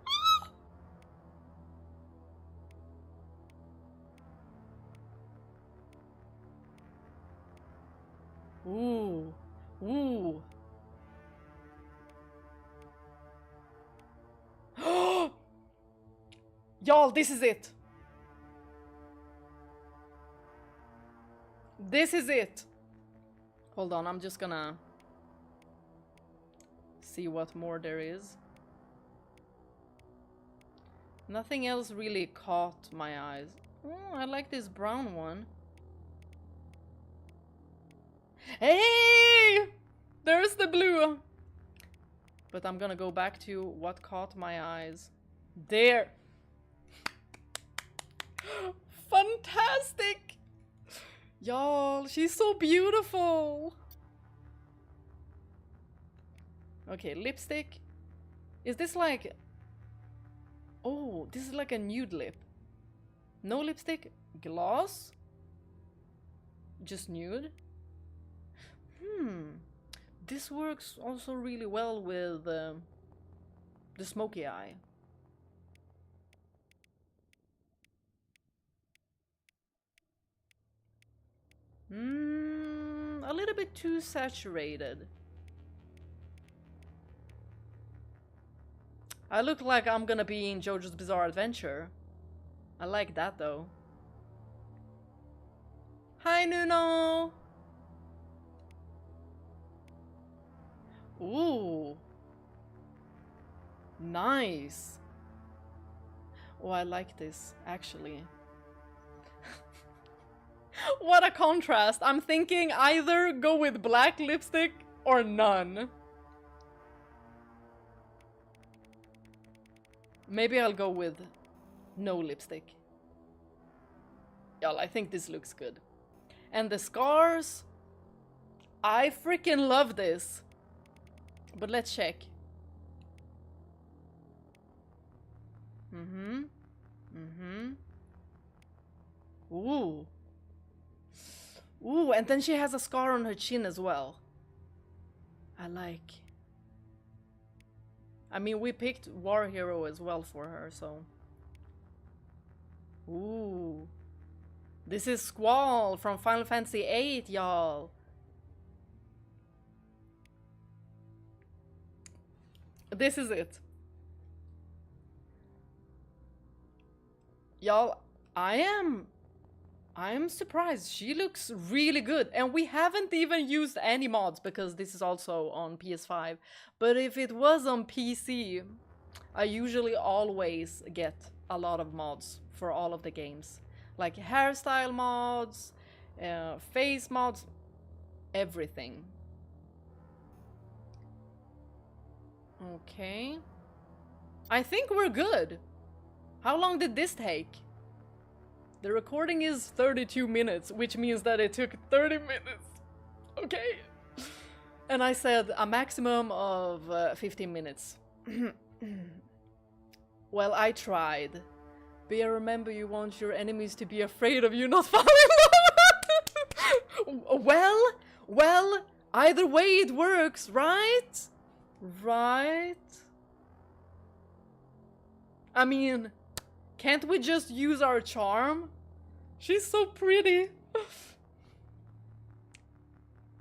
Ooh. Ooh. Y'all, this is it. This is it. Hold on, I'm just gonna see what more there is. Nothing else really caught my eyes. Oh, I like this brown one. Hey! There's the blue! But I'm gonna go back to what caught my eyes. There! Fantastic! Y'all, she's so beautiful! Okay, lipstick. Is this like... Oh, this is like a nude lip. No lipstick? Gloss? Just nude? This works also really well with the smoky eye. A little bit too saturated. I look like I'm gonna be in JoJo's Bizarre Adventure. I like that though. Hi Nuno! Ooh. Nice. Oh, I like this, actually. What a contrast. I'm thinking either go with black lipstick or none. Maybe I'll go with no lipstick. Y'all, I think this looks good. And the scars? I freaking love this. But let's check. Ooh. Ooh, and then she has a scar on her chin as well. I like. I mean, we picked War Hero as well for her, so... Ooh. This is Squall from Final Fantasy VIII, y'all. This is it. Y'all, I am surprised. She looks really good. And we haven't even used any mods because this is also on PS5. But if it was on PC, I usually always get a lot of mods for all of the games. Like hairstyle mods, face mods, everything. Okay. I think we're good. How long did this take? The recording is 32 minutes, which means that it took 30 minutes. Okay. And I said a maximum of 15 minutes. Well, I tried. But yeah, remember, you want your enemies to be afraid of you not falling in love. Well, either way it works, right? Right? I mean, can't we just use our charm? She's so pretty.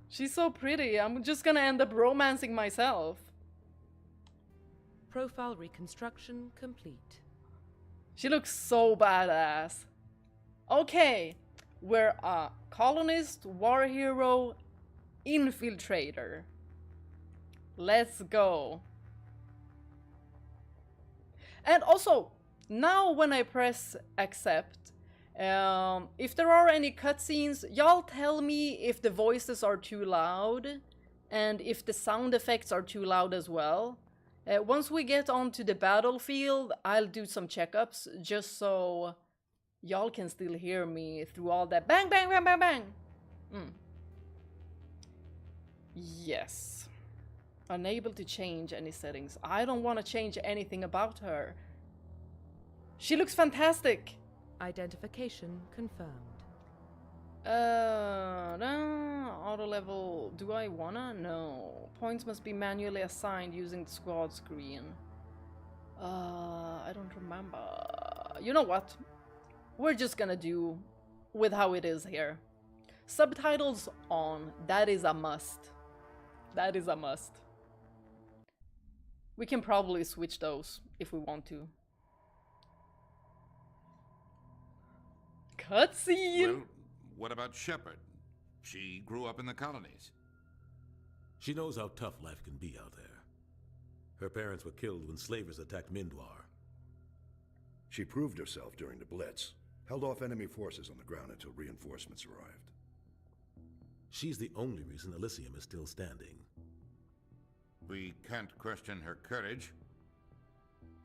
She's so pretty. I'm just gonna end up romancing myself. Profile reconstruction complete. She looks so badass. Okay, we're a colonist, war hero, infiltrator. Let's go. And also, now when I press accept, if there are any cutscenes, y'all tell me if the voices are too loud and if the sound effects are too loud as well. Once we get onto the battlefield, I'll do some checkups just so y'all can still hear me through all that bang, bang, bang, bang, bang. Yes. Unable to change any settings. I don't want to change anything about her. She looks fantastic. Identification confirmed. No, auto level. Do I wanna? No. Points must be manually assigned using the squad screen. I don't remember. You know what? We're just gonna do with how it is here. Subtitles on. That is a must. That is a must. We can probably switch those if we want to. Cutscene! Well, what about Shepard? She grew up in the colonies. She knows how tough life can be out there. Her parents were killed when slavers attacked Mindwar. She proved herself during the Blitz, held off enemy forces on the ground until reinforcements arrived. She's the only reason Elysium is still standing. We can't question her courage.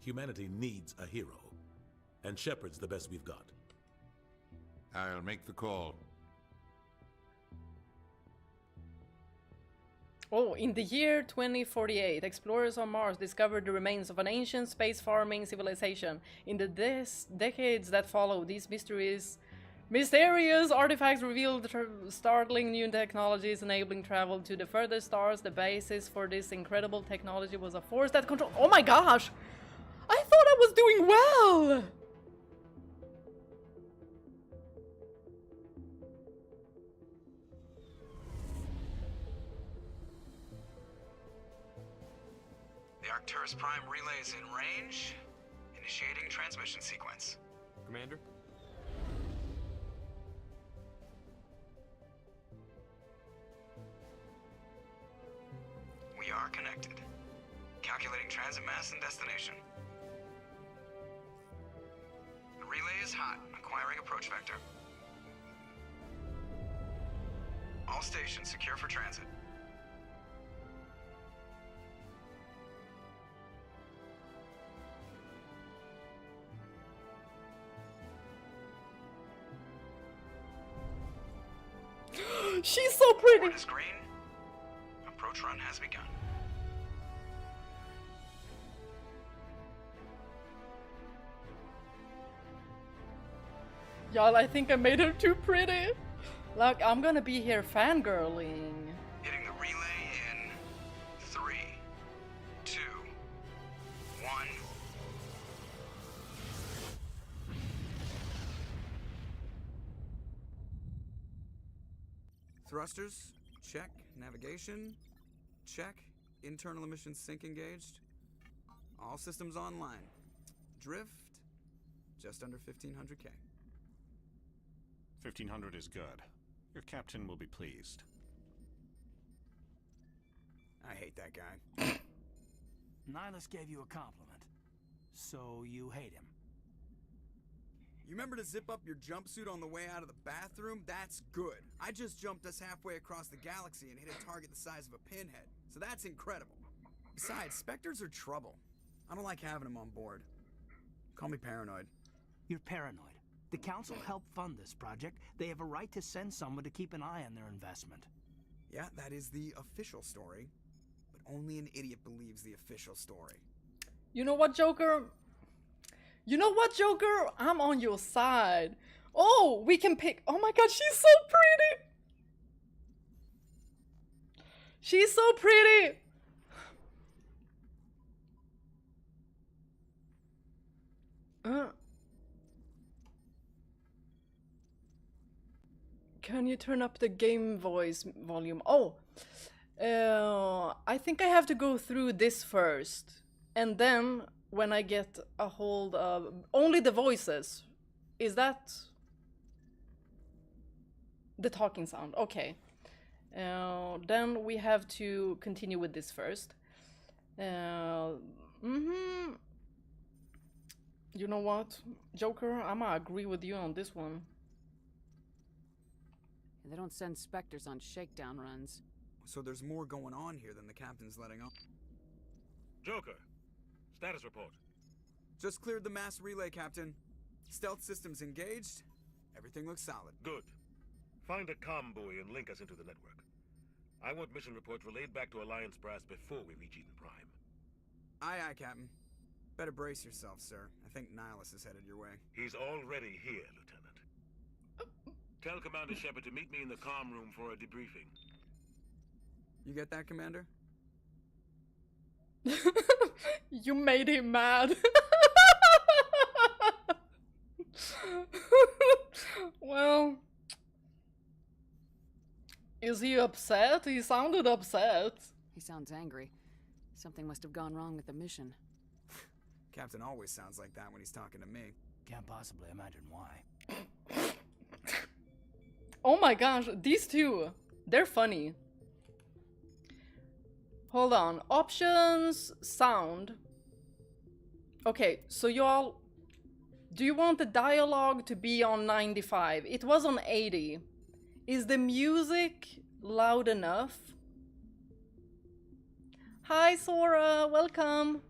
Humanity needs a hero, and Shepard's the best we've got. I'll make the call. Oh, in the year 2048, explorers on Mars discovered the remains of an ancient space-farming civilization. In the decades that followed, these mysterious artifacts revealed startling new technologies enabling travel to the furthest stars. The basis for this incredible technology was a force that controlled— Oh my gosh! I thought I was doing well! The Arcturus Prime relay is in range. Initiating transmission sequence. Commander? We are connected. Calculating transit mass and destination. The relay is hot. Acquiring approach vector. All stations secure for transit. She's so pretty! Board is green. Approach run has begun. Y'all, I think I made her too pretty. Like, I'm gonna be here fangirling. Hitting the relay in 3, 2, 1. Thrusters, check. Navigation, check. Internal emissions sync engaged. All systems online. Drift, just under 1500K. 1500 is good. Your captain will be pleased. I hate that guy. Nihilus gave you a compliment, so you hate him. You remember to zip up your jumpsuit on the way out of the bathroom? That's good. I just jumped us halfway across the galaxy and hit a target the size of a pinhead, so that's incredible. Besides, Spectres are trouble. I don't like having them on board. Call me paranoid. You're paranoid. The Council helped fund this project. They have a right to send someone to keep an eye on their investment. Yeah, that is the official story. But only an idiot believes the official story. You know what, Joker? You know what, Joker? I'm on your side. Oh, we can pick. Oh my god, she's so pretty. She's so pretty. Can you turn up the game voice volume? Oh, I think I have to go through this first. And then when I get a hold of only the voices, is that the talking sound? Okay. Then we have to continue with this first. You know what, Joker? I'm gonna agree with you on this one. They don't send specters on shakedown runs. So there's more going on here than the captain's letting on. Joker, status report. Just cleared the mass relay, Captain. Stealth systems engaged. Everything looks solid. Good. Find a comm buoy and link us into the network. I want mission reports relayed back to Alliance brass before we reach Eden Prime. Aye, aye, Captain. Better brace yourself, sir. I think Nihilus is headed your way. He's already here, Lieutenant. Tell Commander Shepard to meet me in the comm room for a debriefing. You get that, Commander? You made him mad. Well, is he upset? He sounded upset. He sounds angry. Something must have gone wrong with the mission. Captain always sounds like that when he's talking to me. Can't possibly imagine why. Oh my gosh, these two, they're funny. Hold on, options, sound. Okay, so y'all, do you want the dialogue to be on 95? It was on 80. Is the music loud enough? Hi Sora, welcome.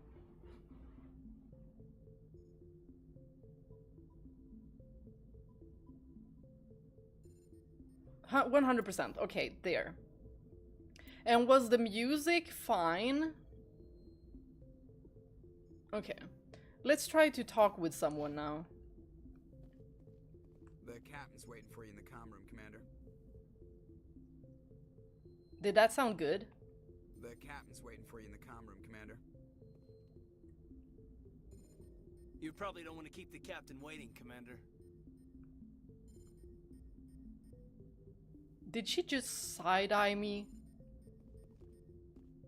Huh, 100%, okay, there. And was the music fine? Okay. Let's try to talk with someone now. The captain's waiting for you in the comm room, Commander. Did that sound good? The captain's waiting for you in the comm room, Commander. You probably don't want to keep the captain waiting, Commander. Did she just side-eye me?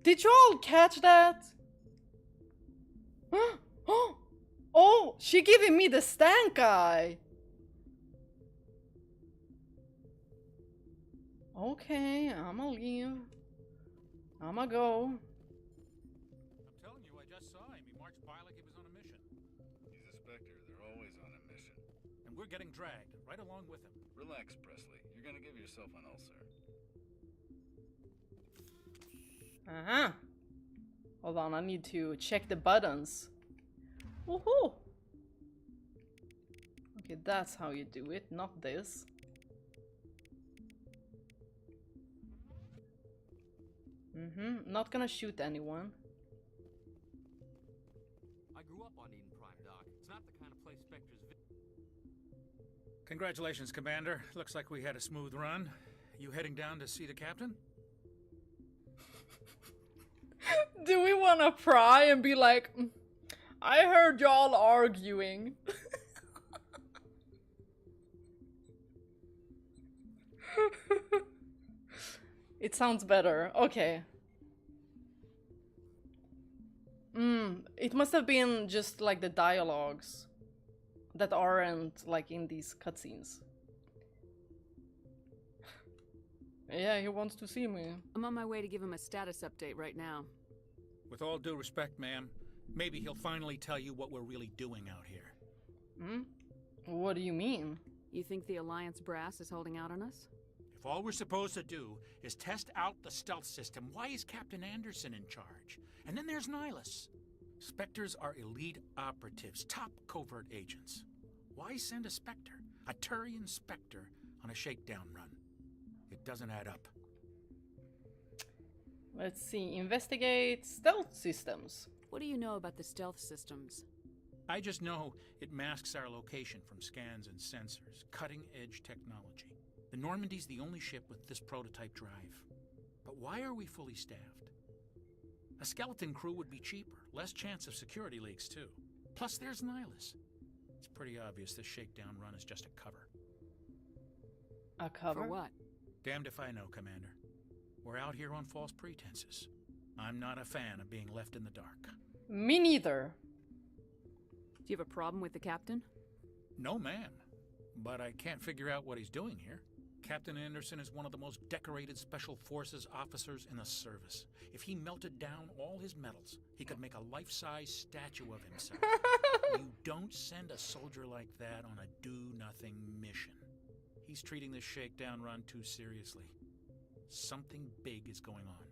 Did you all catch that? Oh, she giving me the stank eye. Okay, I'ma leave. I'ma go. I'm telling you, I just saw him. He marched by like he was on a mission. He's a Spectre. They're always on a mission. And we're getting dragged right along with him. Relax, Presley. You're gonna give yourself an ulcer. Uh-huh. Hold on, I need to check the buttons. Woohoo! Okay, that's how you do it, not this. Not gonna shoot anyone. I grew up on Eden Prime, Doc. It's not the kind of place Spectres Congratulations, Commander. Looks like we had a smooth run. You heading down to see the captain? Do we want to pry and be like, I heard y'all arguing? It sounds better. Okay. It must have been just like the dialogues that aren't like in these cutscenes. Yeah, he wants to see me. I'm on my way to give him a status update right now. With all due respect, ma'am, maybe he'll finally tell you what we're really doing out here. What do you mean? You think the Alliance brass is holding out on us? If all we're supposed to do is test out the stealth system, why is Captain Anderson in charge? And then there's Nihilus. Spectres are elite operatives, top covert agents. Why send a Spectre, a Turian Spectre, on a shakedown run? It doesn't add up. Let's see. Investigate stealth systems. What do you know about the stealth systems? I just know it masks our location from scans and sensors. Cutting-edge technology. The Normandy's the only ship with this prototype drive. But why are we fully staffed? A skeleton crew would be cheaper, less chance of security leaks too. Plus there's Nihilus. It's pretty obvious this shakedown run is just a cover. A cover? For what? Damned if I know, Commander. We're out here on false pretenses. I'm not a fan of being left in the dark. Me neither. Do you have a problem with the captain? No, ma'am. But I can't figure out what he's doing here. Captain Anderson is one of the most decorated Special Forces officers in the service. If he melted down all his medals, he could make a life-size statue of himself. You don't send a soldier like that on a do-nothing mission. He's treating this shakedown run too seriously. Something big is going on.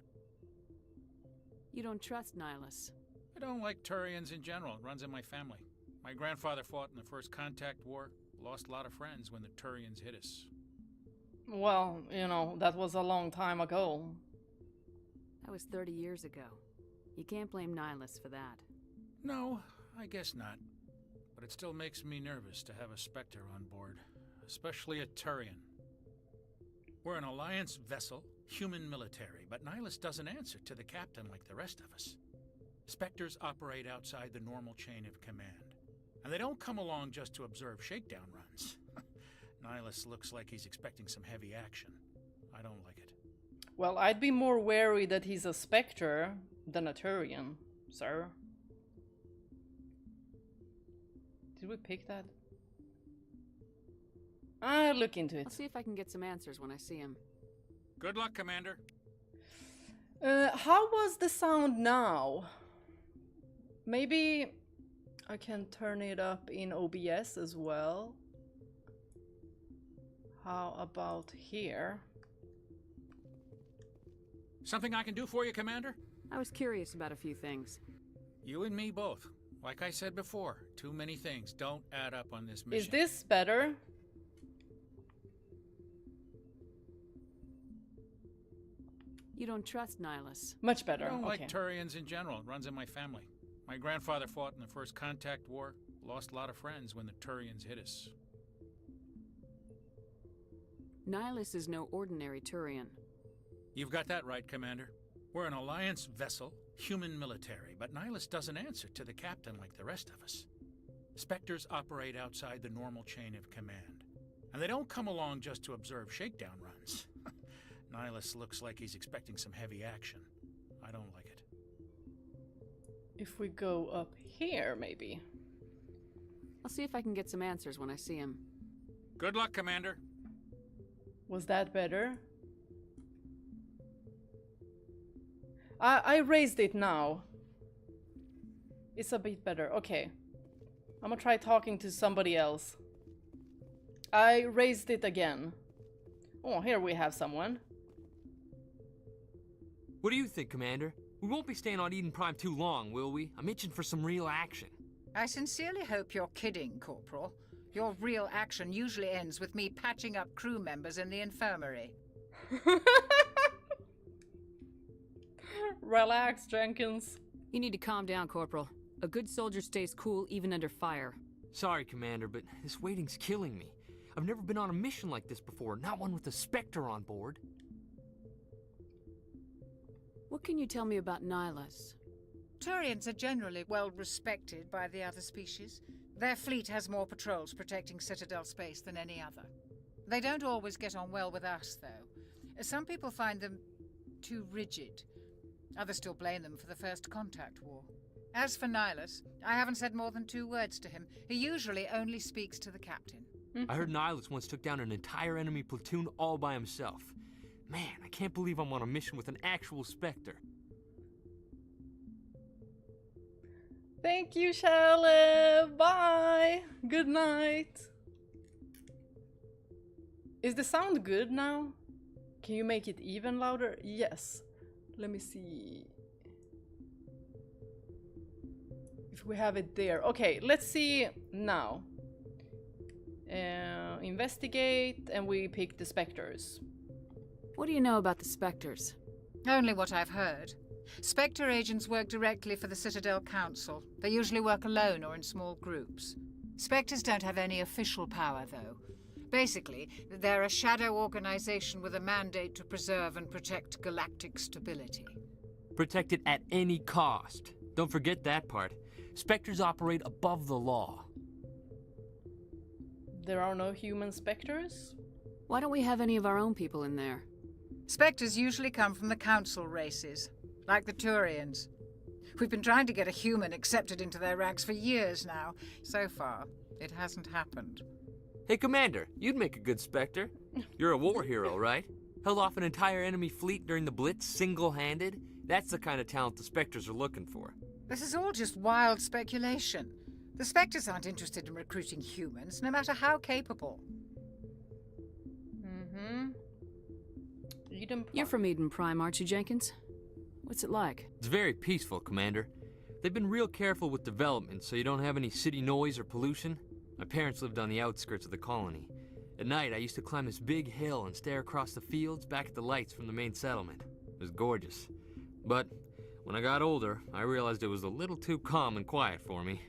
You don't trust Nihilus. I don't like Turians in general. It runs in my family. My grandfather fought in the First Contact War. Lost a lot of friends when the Turians hit us. Well, you know, that was a long time ago. That was 30 years ago. You can't blame Nihilus for that. No, I guess not. But it still makes me nervous to have a Spectre on board. Especially a Turian. We're an Alliance vessel, human military, but Nihilus doesn't answer to the captain like the rest of us. Spectres operate outside the normal chain of command. And they don't come along just to observe shakedown runs. Nihilus looks like he's expecting some heavy action. I don't like it. Well, I'd be more wary that he's a Spectre than a Turian, sir. Did we pick that? I'll look into it. I'll see if I can get some answers when I see him. Good luck, Commander. How was the sound now? Maybe I can turn it up in OBS as well. How about here? Something I can do for you, Commander? I was curious about a few things. You and me both. Like I said before, too many things don't add up on this mission. Is this better? You don't trust Nihilus. Much better. I don't okay. like Turians in general. It runs in my family. My grandfather fought in the First Contact War. Lost a lot of friends when the Turians hit us. Nihilus is no ordinary Turian. You've got that right, Commander. We're an Alliance vessel, human military, but Nihilus doesn't answer to the captain like the rest of us. Spectres operate outside the normal chain of command. And they don't come along just to observe shakedown runs. Nihilus looks like he's expecting some heavy action. I don't like it. If we go up here, maybe. I'll see if I can get some answers when I see him. Good luck, Commander. Was that better? I raised it now. It's a bit better. Okay. I'm gonna try talking to somebody else. I raised it again. Oh, here we have someone. What do you think, Commander? We won't be staying on Eden Prime too long, will we? I'm itching for some real action. I sincerely hope you're kidding, Corporal. Your real action usually ends with me patching up crew members in the infirmary. Relax, Jenkins. You need to calm down, Corporal. A good soldier stays cool even under fire. Sorry, Commander, but this waiting's killing me. I've never been on a mission like this before, not one with a Spectre on board. What can you tell me about Nihilus? Turians are generally well respected by the other species. Their fleet has more patrols protecting Citadel space than any other. They don't always get on well with us, though. Some people find them too rigid. Others still blame them for the First Contact War. As for Nihilus, I haven't said more than 2 words to him. He usually only speaks to the captain. I heard Nihilus once took down an entire enemy platoon all by himself. Man, I can't believe I'm on a mission with an actual Spectre. Thank you, Shelley. Bye. Good night. Is the sound good now? Can you make it even louder? Yes. Let me see. we have it there. Okay, let's see now. Investigate, and we pick the specters. What do you know about the Spectres? Only what I've heard. Spectre agents work directly for the Citadel Council. They usually work alone or in small groups. Spectres don't have any official power, though. Basically, they're a shadow organization with a mandate to preserve and protect galactic stability. Protect it at any cost. Don't forget that part. Spectres operate above the law. There are no human specters? Why don't we have any of our own people in there? Spectres usually come from the Council races, like the Turians. We've been trying to get a human accepted into their ranks for years now. So far, it hasn't happened. Hey, Commander, you'd make a good Spectre. You're a war hero, right? Held off an entire enemy fleet during the Blitz single-handed? That's the kind of talent the Spectres are looking for. This is all just wild speculation. The Spectres aren't interested in recruiting humans, no matter how capable. You're from Eden Prime, aren't you, Jenkins? What's it like? It's very peaceful, Commander. They've been real careful with development so you don't have any city noise or pollution. My parents lived on the outskirts of the colony. At night, I used to climb this big hill and stare across the fields back at the lights from the main settlement. It was gorgeous. But when I got older, I realized it was a little too calm and quiet for me.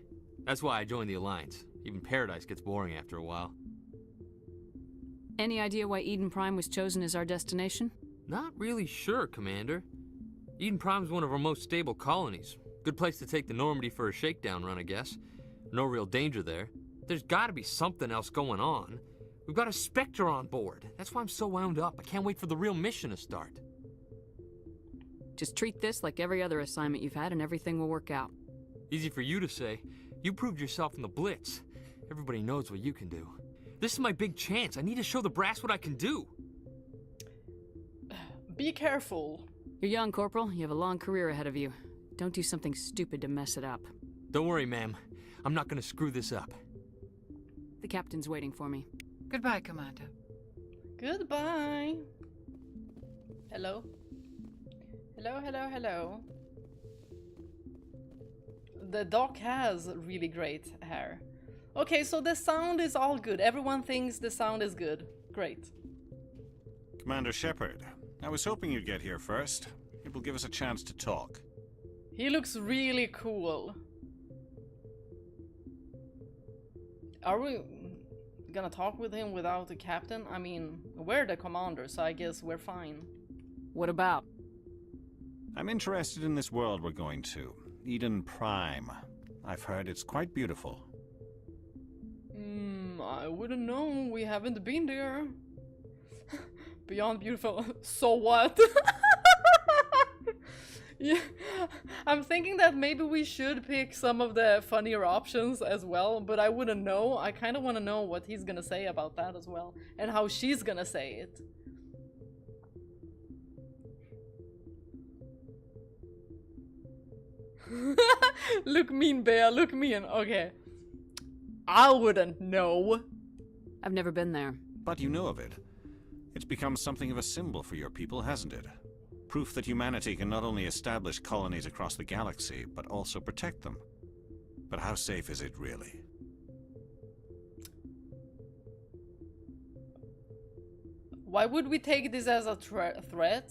That's why I joined the Alliance. Even Paradise gets boring after a while. Any idea why Eden Prime was chosen as our destination? Not really sure, Commander. Eden Prime's one of our most stable colonies. Good place to take the Normandy for a shakedown run, I guess. No real danger there. There's gotta be something else going on. We've got a Spectre on board. That's why I'm so wound up. I can't wait for the real mission to start. Just treat this like every other assignment you've had and everything will work out. Easy for you to say. You proved yourself in the Blitz. Everybody knows what you can do. This is my big chance. I need to show the brass what I can do. Be careful. You're young, Corporal. You have a long career ahead of you. Don't do something stupid to mess it up. Don't worry, ma'am. I'm not gonna screw this up. The captain's waiting for me. Goodbye, Commander. Goodbye. Hello? Hello, hello, hello. The doc has really great hair. Okay, so the sound is all good. Everyone thinks the sound is good. Great. Commander Shepard, I was hoping you'd get here first. It will give us a chance to talk. He looks really cool. Are we gonna talk with him without the captain? I mean, we're the commander, so I guess we're fine. What about? I'm interested in this world we're going to. Eden Prime. I've heard it's quite beautiful. I wouldn't know. We haven't been there. Beyond beautiful. So what? Yeah, I'm thinking that maybe we should pick some of the funnier options as well, but I wouldn't know. I kind of want to know what he's gonna say about that as well, and how she's gonna say it. Look mean, Bea, look mean. Okay. I wouldn't know. I've never been there. But you know of it. It's become something of a symbol for your people, hasn't it? Proof that humanity can not only establish colonies across the galaxy, but also protect them. But how safe is it really? Why would we take this as a threat?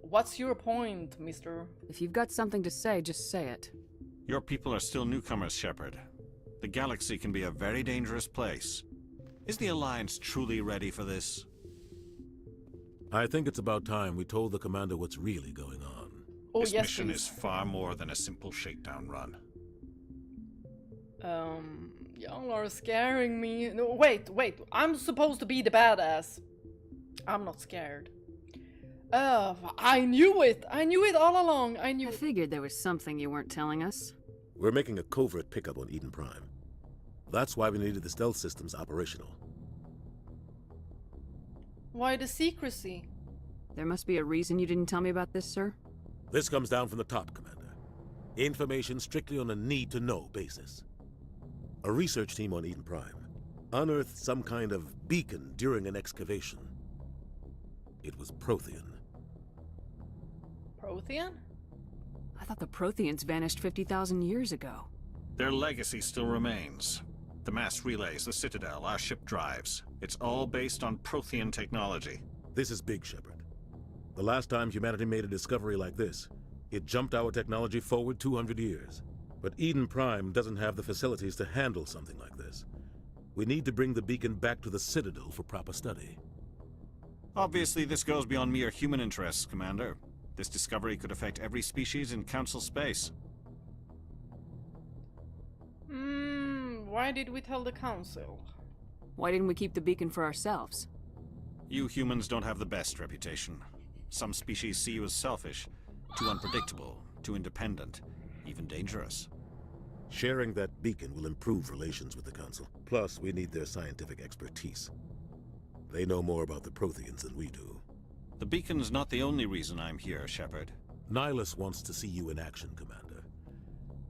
What's your point, mister? If you've got something to say, just say it. Your people are still newcomers, Shepard. The galaxy can be a very dangerous place. Is the Alliance truly ready for this? I think it's about time we told the commander what's really going on. Oh, this yes, mission please. is far more than a simple shakedown run. Y'all are scaring me. No, wait. I'm supposed to be the badass. I'm not scared. I knew it. I knew it all along. I figured there was something you weren't telling us. We're making a covert pickup on Eden Prime. That's why we needed the stealth systems operational. Why the secrecy? There must be a reason you didn't tell me about this, sir. This comes down from the top, Commander. Information strictly on a need-to-know basis. A research team on Eden Prime unearthed some kind of beacon during an excavation. It was Prothean. Prothean? I thought the Protheans vanished 50,000 years ago. Their legacy still remains. The mass relays, the Citadel, our ship drives. It's all based on Prothean technology. This is big, Shepard. The last time humanity made a discovery like this, it jumped our technology forward 200 years. But Eden Prime doesn't have the facilities to handle something like this. We need to bring the beacon back to the Citadel for proper study. Obviously, this goes beyond mere human interests, Commander. This discovery could affect every species in Council space. Why did we tell the Council? Why didn't we keep the beacon for ourselves? You humans don't have the best reputation. Some species see you as selfish, too unpredictable, too independent, even dangerous. Sharing that beacon will improve relations with the Council. Plus, we need their scientific expertise. They know more about the Protheans than we do. The beacon's not the only reason I'm here, Shepard. Nihilus wants to see you in action, Commander.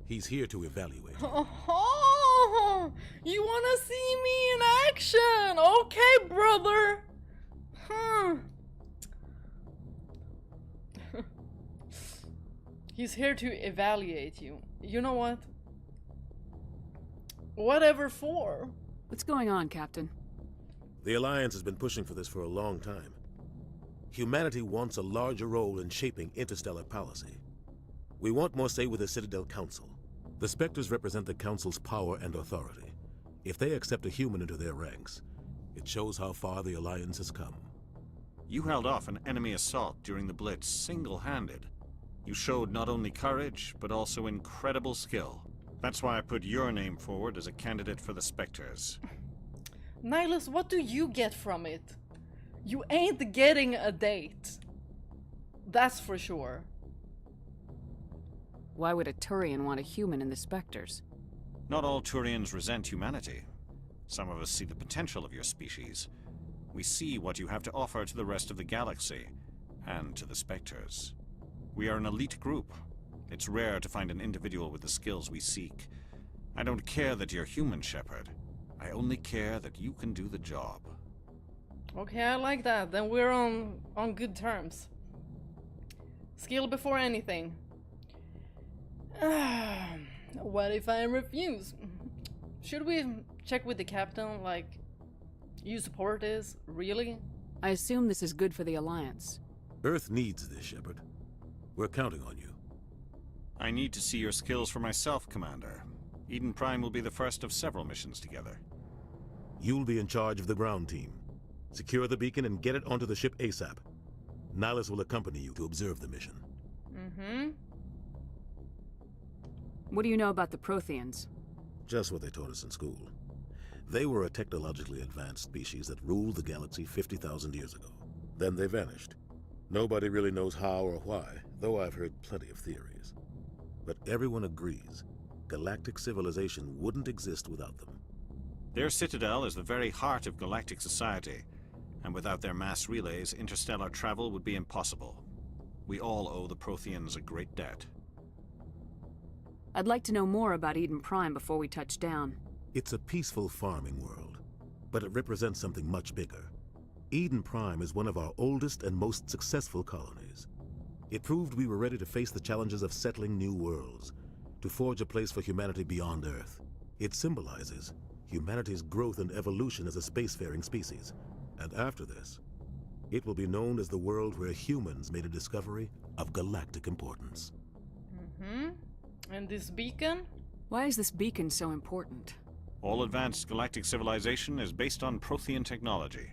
He's here to evaluate you. Oh, you want to see me in action? Okay, brother. He's here to evaluate you. You know what? Whatever for. What's going on, Captain? The Alliance has been pushing for this for a long time. Humanity wants a larger role in shaping interstellar policy. We want more say with the Citadel Council. The Spectres represent the Council's power and authority. If they accept a human into their ranks, it shows how far the Alliance has come. You held off an enemy assault during the Blitz single-handed. You showed not only courage, but also incredible skill. That's why I put your name forward as a candidate for the Spectres. Nihilus, what do you get from it? You ain't getting a date. That's for sure. Why would a Turian want a human in the Spectres? Not all Turians resent humanity. Some of us see the potential of your species. We see what you have to offer to the rest of the galaxy, and to the Spectres. We are an elite group. It's rare to find an individual with the skills we seek. I don't care that you're human, Shepard. I only care that you can do the job. Okay, I like that. Then we're on good terms. Skill before anything. What if I refuse? Should we check with the captain, like, you support this? Really? I assume this is good for the Alliance. Earth needs this, Shepard. We're counting on you. I need to see your skills for myself, Commander. Eden Prime will be the first of several missions together. You'll be in charge of the ground team. Secure the beacon and get it onto the ship ASAP. Nihilus will accompany you to observe the mission. What do you know about the Protheans? Just what they taught us in school. They were a technologically advanced species that ruled the galaxy 50,000 years ago. Then they vanished. Nobody really knows how or why, though I've heard plenty of theories. But everyone agrees, galactic civilization wouldn't exist without them. Their citadel is the very heart of galactic society, and without their mass relays, interstellar travel would be impossible. We all owe the Protheans a great debt. I'd like to know more about Eden Prime before we touch down. It's a peaceful farming world, but it represents something much bigger. Eden Prime is one of our oldest and most successful colonies. It proved we were ready to face the challenges of settling new worlds, to forge a place for humanity beyond Earth. It symbolizes humanity's growth and evolution as a spacefaring species. And after this, it will be known as the world where humans made a discovery of galactic importance. And this beacon? Why is this beacon so important? All advanced galactic civilization is based on Prothean technology,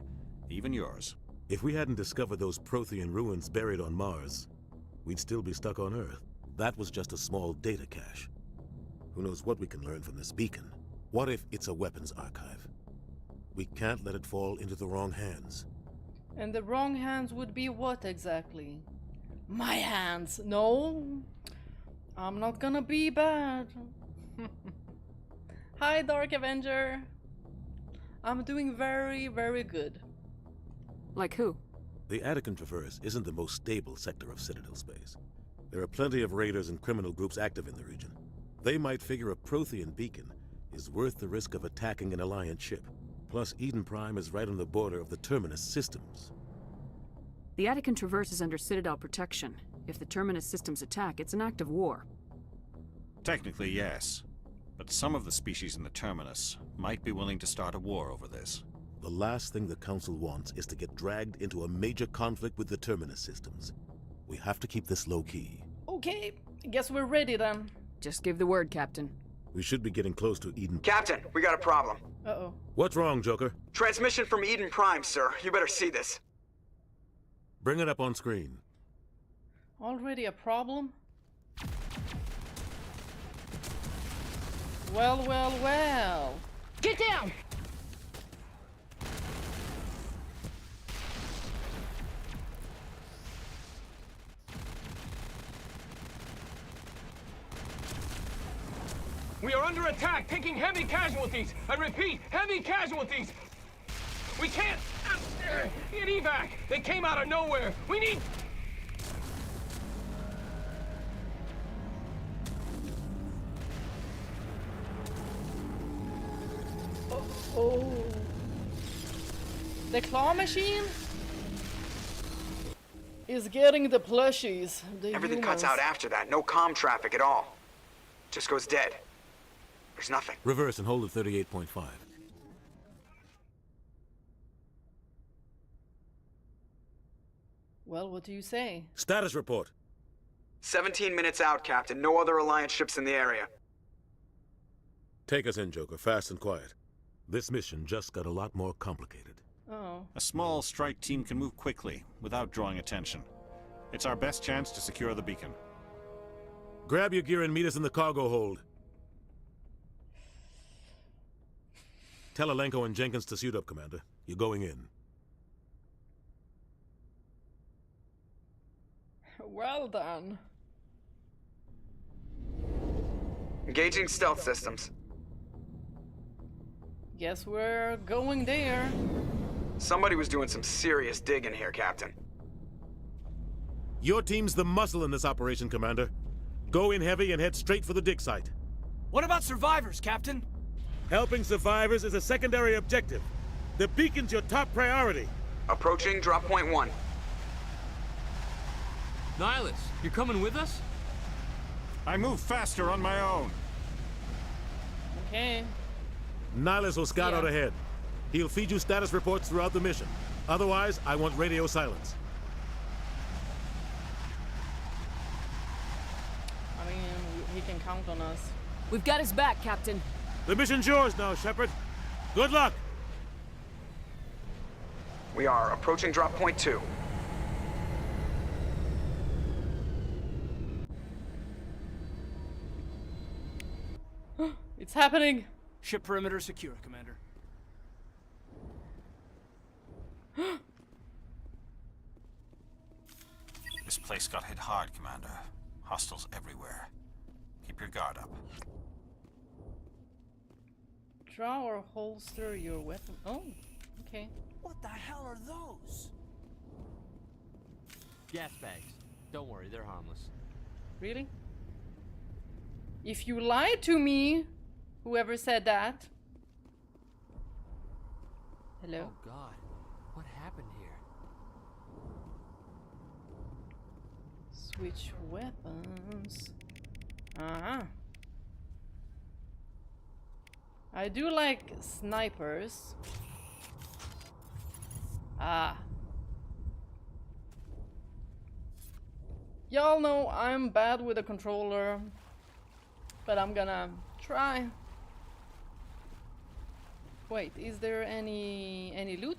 even yours. If we hadn't discovered those Prothean ruins buried on Mars, we'd still be stuck on Earth. That was just a small data cache. Who knows what we can learn from this beacon? What if it's a weapons archive? We can't let it fall into the wrong hands. And the wrong hands would be what exactly? My hands! No! I'm not gonna be bad. Hi, Dark Avenger. I'm doing very, very good. Like who? The Attican Traverse isn't the most stable sector of Citadel space. There are plenty of raiders and criminal groups active in the region. They might figure a Prothean beacon is worth the risk of attacking an Alliance ship. Plus, Eden Prime is right on the border of the Terminus systems. The Attican Traverse is under Citadel protection. If the Terminus systems attack, it's an act of war. Technically, yes. But some of the species in the Terminus might be willing to start a war over this. The last thing the Council wants is to get dragged into a major conflict with the Terminus systems. We have to keep this low-key. Okay, I guess we're ready then. Just give the word, Captain. We should be getting close to Eden. Captain, we got a problem. Uh-oh. What's wrong, Joker? Transmission from Eden Prime, sir. You better see this. Bring it up on screen. Already a problem? Well, well, well. Get down! We are under attack, taking heavy casualties. I repeat, heavy casualties. We can't get evac. They came out of nowhere. We need... Oh. The claw machine is getting the plushies. Everything cuts out after that. No comm traffic at all. Just goes dead. There's nothing. Reverse and hold at 38.5. Well, what do you say? Status report. 17 minutes out, Captain. No other Alliance ships in the area. Take us in, Joker, fast and quiet. This mission just got a lot more complicated. Oh. A small strike team can move quickly, without drawing attention. It's our best chance to secure the beacon. Grab your gear and meet us in the cargo hold. Tell Alenko and Jenkins to suit up, Commander. You're going in. Well done. Engaging stealth systems. Guess we're going there. Somebody was doing some serious digging here, Captain. Your team's the muscle in this operation, Commander. Go in heavy and head straight for the dig site. What about survivors, Captain? Helping survivors is a secondary objective. The beacon's your top priority. Approaching drop point 1. Nihilus, you're coming with us? I move faster on my own. Okay. Nihilus will scout out ahead. He'll feed you status reports throughout the mission. Otherwise, I want radio silence. I mean, he can count on us. We've got his back, Captain. The mission's yours now, Shepard. Good luck! We are approaching drop point 2. It's happening! Ship perimeter secure, Commander. This place got hit hard, Commander. Hostiles everywhere. Keep your guard up. Draw or holster your weapon. Oh, okay. What the hell are those? Gas bags. Don't worry, they're harmless. Really? If you lied to me, whoever said that. Hello? Oh God, what happened here? Switch weapons. Uh-huh. I do like snipers. Ah. Y'all know I'm bad with a controller, but I'm gonna try. Wait, is there any loot?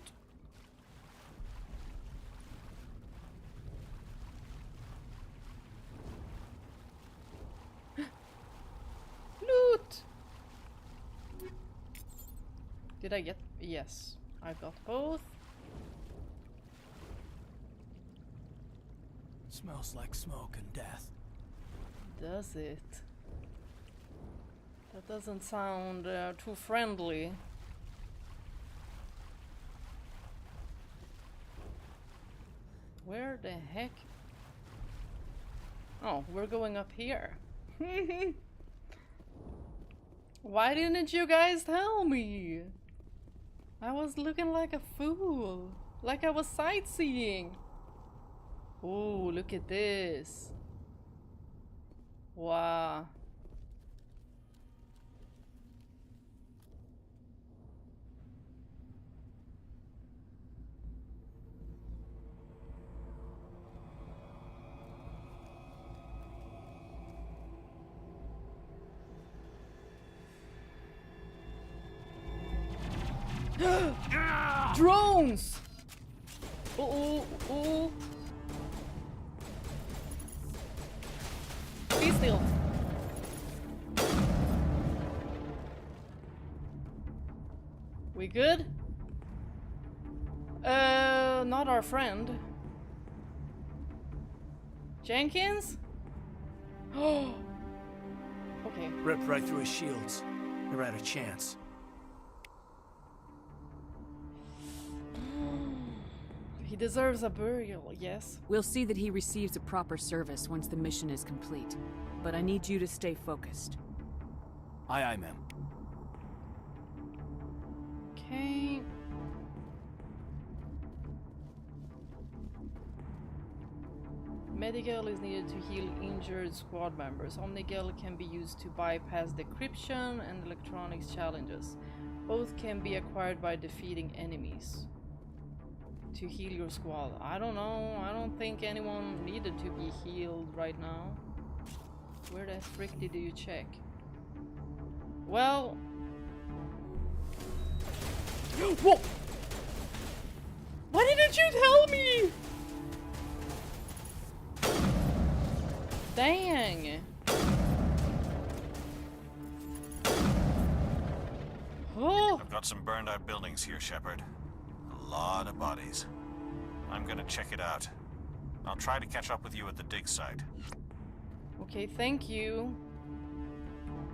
Loot! Did I get... Yes, I got both. Smells like smoke and death. Does it? That doesn't sound too friendly. Where the heck? Oh, we're going up here. Why didn't you guys tell me? I was looking like a fool. Like I was sightseeing. Oh, look at this. Wow. Drones! Oh, oh. Be still. We good? Not our friend. Jenkins? Oh. Okay. Ripped right through his shields. Never had a chance. He deserves a burial, yes. We'll see that he receives a proper service once the mission is complete. But I need you to stay focused. Aye, aye, ma'am. Okay. Medical is needed to heal injured squad members. Omnigel can be used to bypass decryption and electronics challenges. Both can be acquired by defeating enemies. To heal your squad. I don't know. I don't think anyone needed to be healed right now. Where the frick did you check? Well... Whoa! Why didn't you tell me? Dang! Oh! I've got some burned out buildings here, Shepard. A lot of bodies. I'm gonna check it out. I'll try to catch up with you at the dig site. Okay, thank you.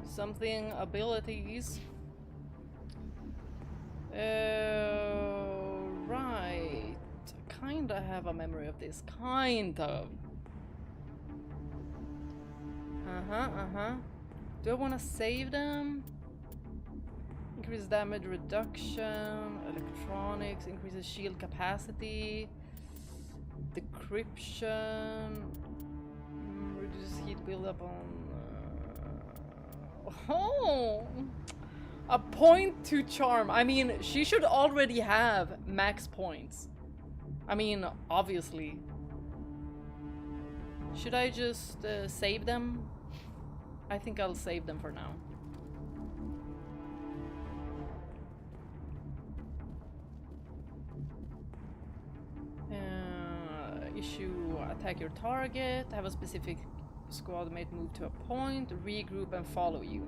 Something abilities. Right. Kinda have a memory of this. Kind of. Do I want to save them? Increase damage reduction, electronics, increases shield capacity, decryption, reduces heat buildup on... oh! A point to charm. I mean, she should already have max points. I mean, obviously. Should I just save them? I think I'll save them for now. Issue attack your target, have a specific squad mate move to a point, regroup and follow you.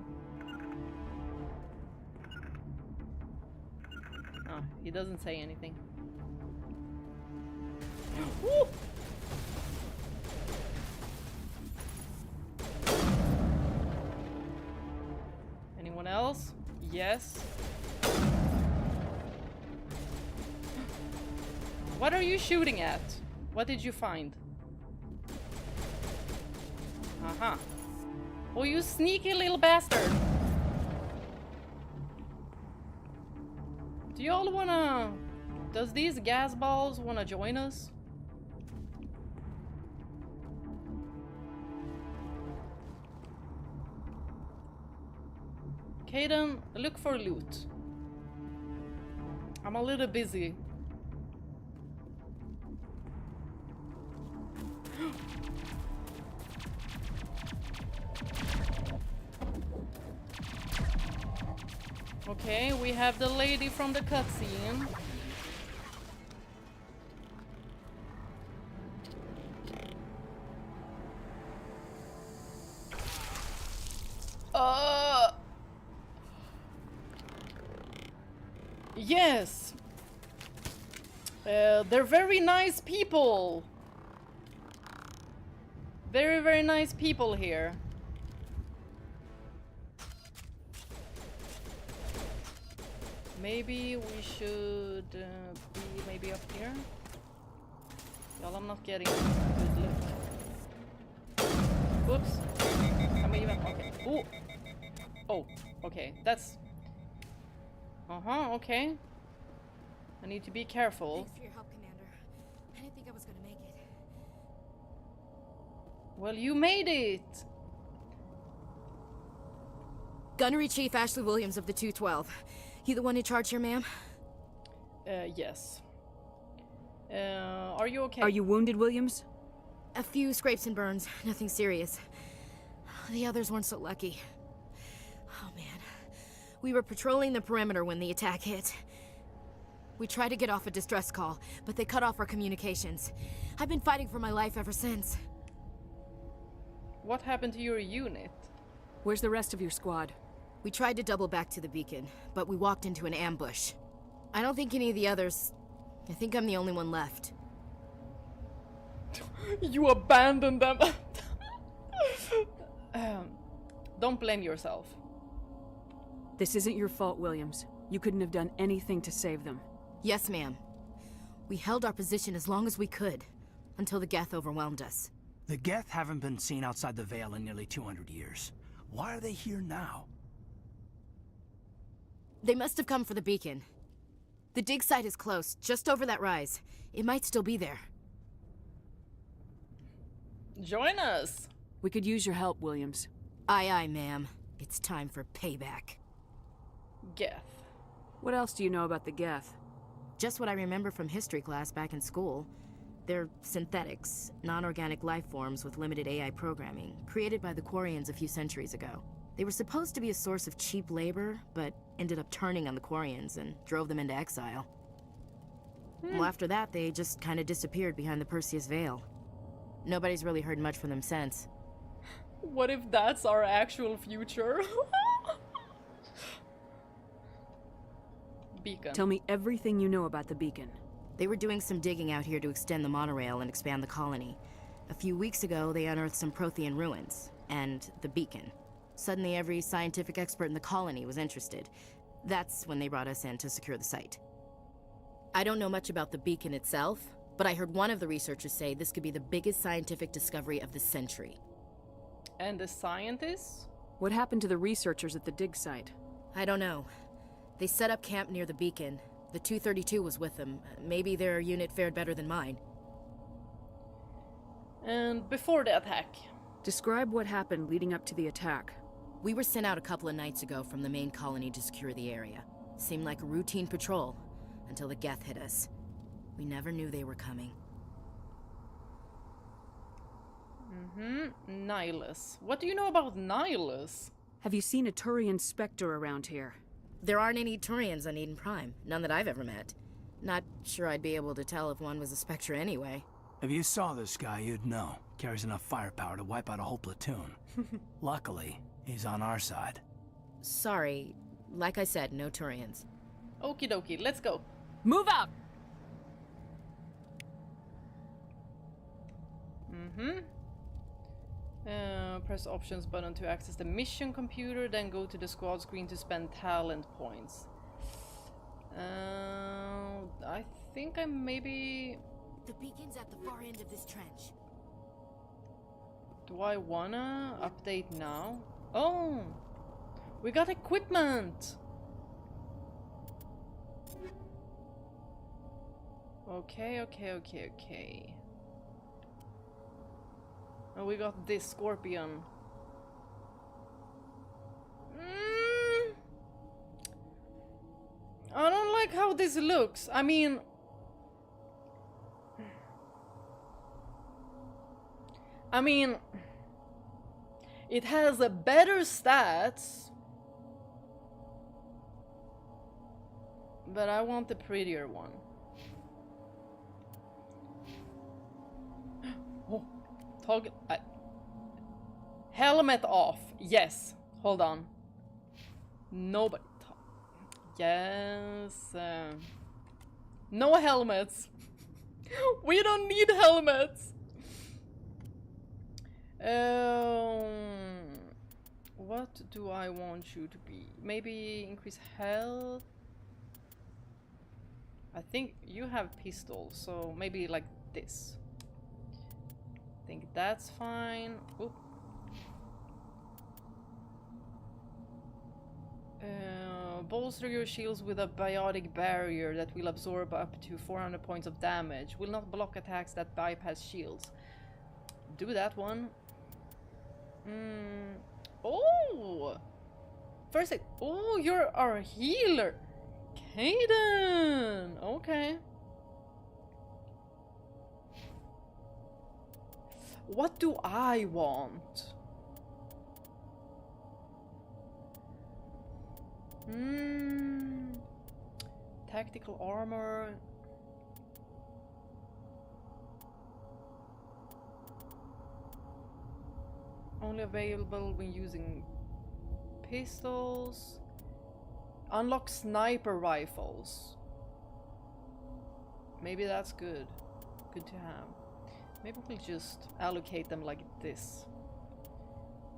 Oh, he doesn't say anything. Woo! Anyone else? Yes. What are you shooting at? What did you find? Aha. Oh, you sneaky little bastard. Do y'all wanna... Does these gas balls wanna join us? Caden, look for loot. I'm a little busy. Okay, we have the lady from the cutscene. Yes. They're very nice people. Very, very nice people here. Maybe we should be maybe up here. Well, I'm not getting a good look. Oops. I'm even okay. Ooh. Oh, okay. That's. Okay. I need to be careful. Thanks for your help, Commander. I didn't think I was gonna make it. Well, you made it! Gunnery Chief Ashley Williams of the 212. You the one in charge here, ma'am? Yes. Are you okay? Are you wounded, Williams? A few scrapes and burns, nothing serious. The others weren't so lucky. Oh man. We were patrolling the perimeter when the attack hit. We tried to get off a distress call, but they cut off our communications. I've been fighting for my life ever since. What happened to your unit? Where's the rest of your squad? We tried to double back to the beacon, but we walked into an ambush. I don't think any of the others... I think I'm the only one left. You abandoned them! Don't blame yourself. This isn't your fault, Williams. You couldn't have done anything to save them. Yes, ma'am. We held our position as long as we could, until the Geth overwhelmed us. The Geth haven't been seen outside the Veil in nearly 200 years. Why are they here now? They must have come for the beacon. The dig site is close, just over that rise. It might still be there. Join us! We could use your help, Williams. Aye, aye, ma'am. It's time for payback. Geth. What else do you know about the Geth? Just what I remember from history class back in school. They're synthetics, non-organic life forms with limited AI programming, created by the Quarians a few centuries ago. They were supposed to be a source of cheap labor, but ended up turning on the Quarians and drove them into exile. Well, after that, they just kind of disappeared behind the Perseus Veil. Nobody's really heard much from them since. What if that's our actual future? Beacon. Tell me everything you know about the beacon. They were doing some digging out here to extend the monorail and expand the colony. A few weeks ago, they unearthed some Prothean ruins, and the beacon. Suddenly, every scientific expert in the colony was interested. That's when they brought us in to secure the site. I don't know much about the beacon itself, but I heard one of the researchers say this could be the biggest scientific discovery of the century. And the scientists? What happened to the researchers at the dig site? I don't know. They set up camp near the beacon. The 232 was with them. Maybe their unit fared better than mine. And before the attack? Describe what happened leading up to the attack. We were sent out a couple of nights ago from the main colony to secure the area. Seemed like a routine patrol, until the Geth hit us. We never knew they were coming. Nihilus. What do you know about Nihilus? Have you seen a Turian Spectre around here? There aren't any Turians on Eden Prime. None that I've ever met. Not sure I'd be able to tell if one was a Spectre anyway. If you saw this guy, you'd know. Carries enough firepower to wipe out a whole platoon. Luckily, he's on our side. Sorry. Like I said, no Turians. Okie dokie, let's go. Move out! Press options button to access the mission computer, then go to the squad screen to spend talent points. I think I maybe... The beacon's at the far end of this trench. Do I wanna update now? Oh! We got equipment! Okay. And we got this Scorpion. I don't like how this looks. I mean... it has a better stats. But I want the prettier one. Oh, toggle. Helmet off. Yes. Hold on. Nobody. Yes. No helmets. We don't need helmets. What do I want you to be? Maybe increase health. I think you have pistols, so maybe like this. I think that's fine. Oop. Bolster your shields with a biotic barrier that will absorb up to 400 points of damage. Will not block attacks that bypass shields. Do that one. Oh! First aid. Oh, you're our healer. Caden! Okay. What do I want? Tactical armor. Only available when using pistols. Unlock sniper rifles. Maybe that's good. Good to have. Maybe we'll just allocate them like this.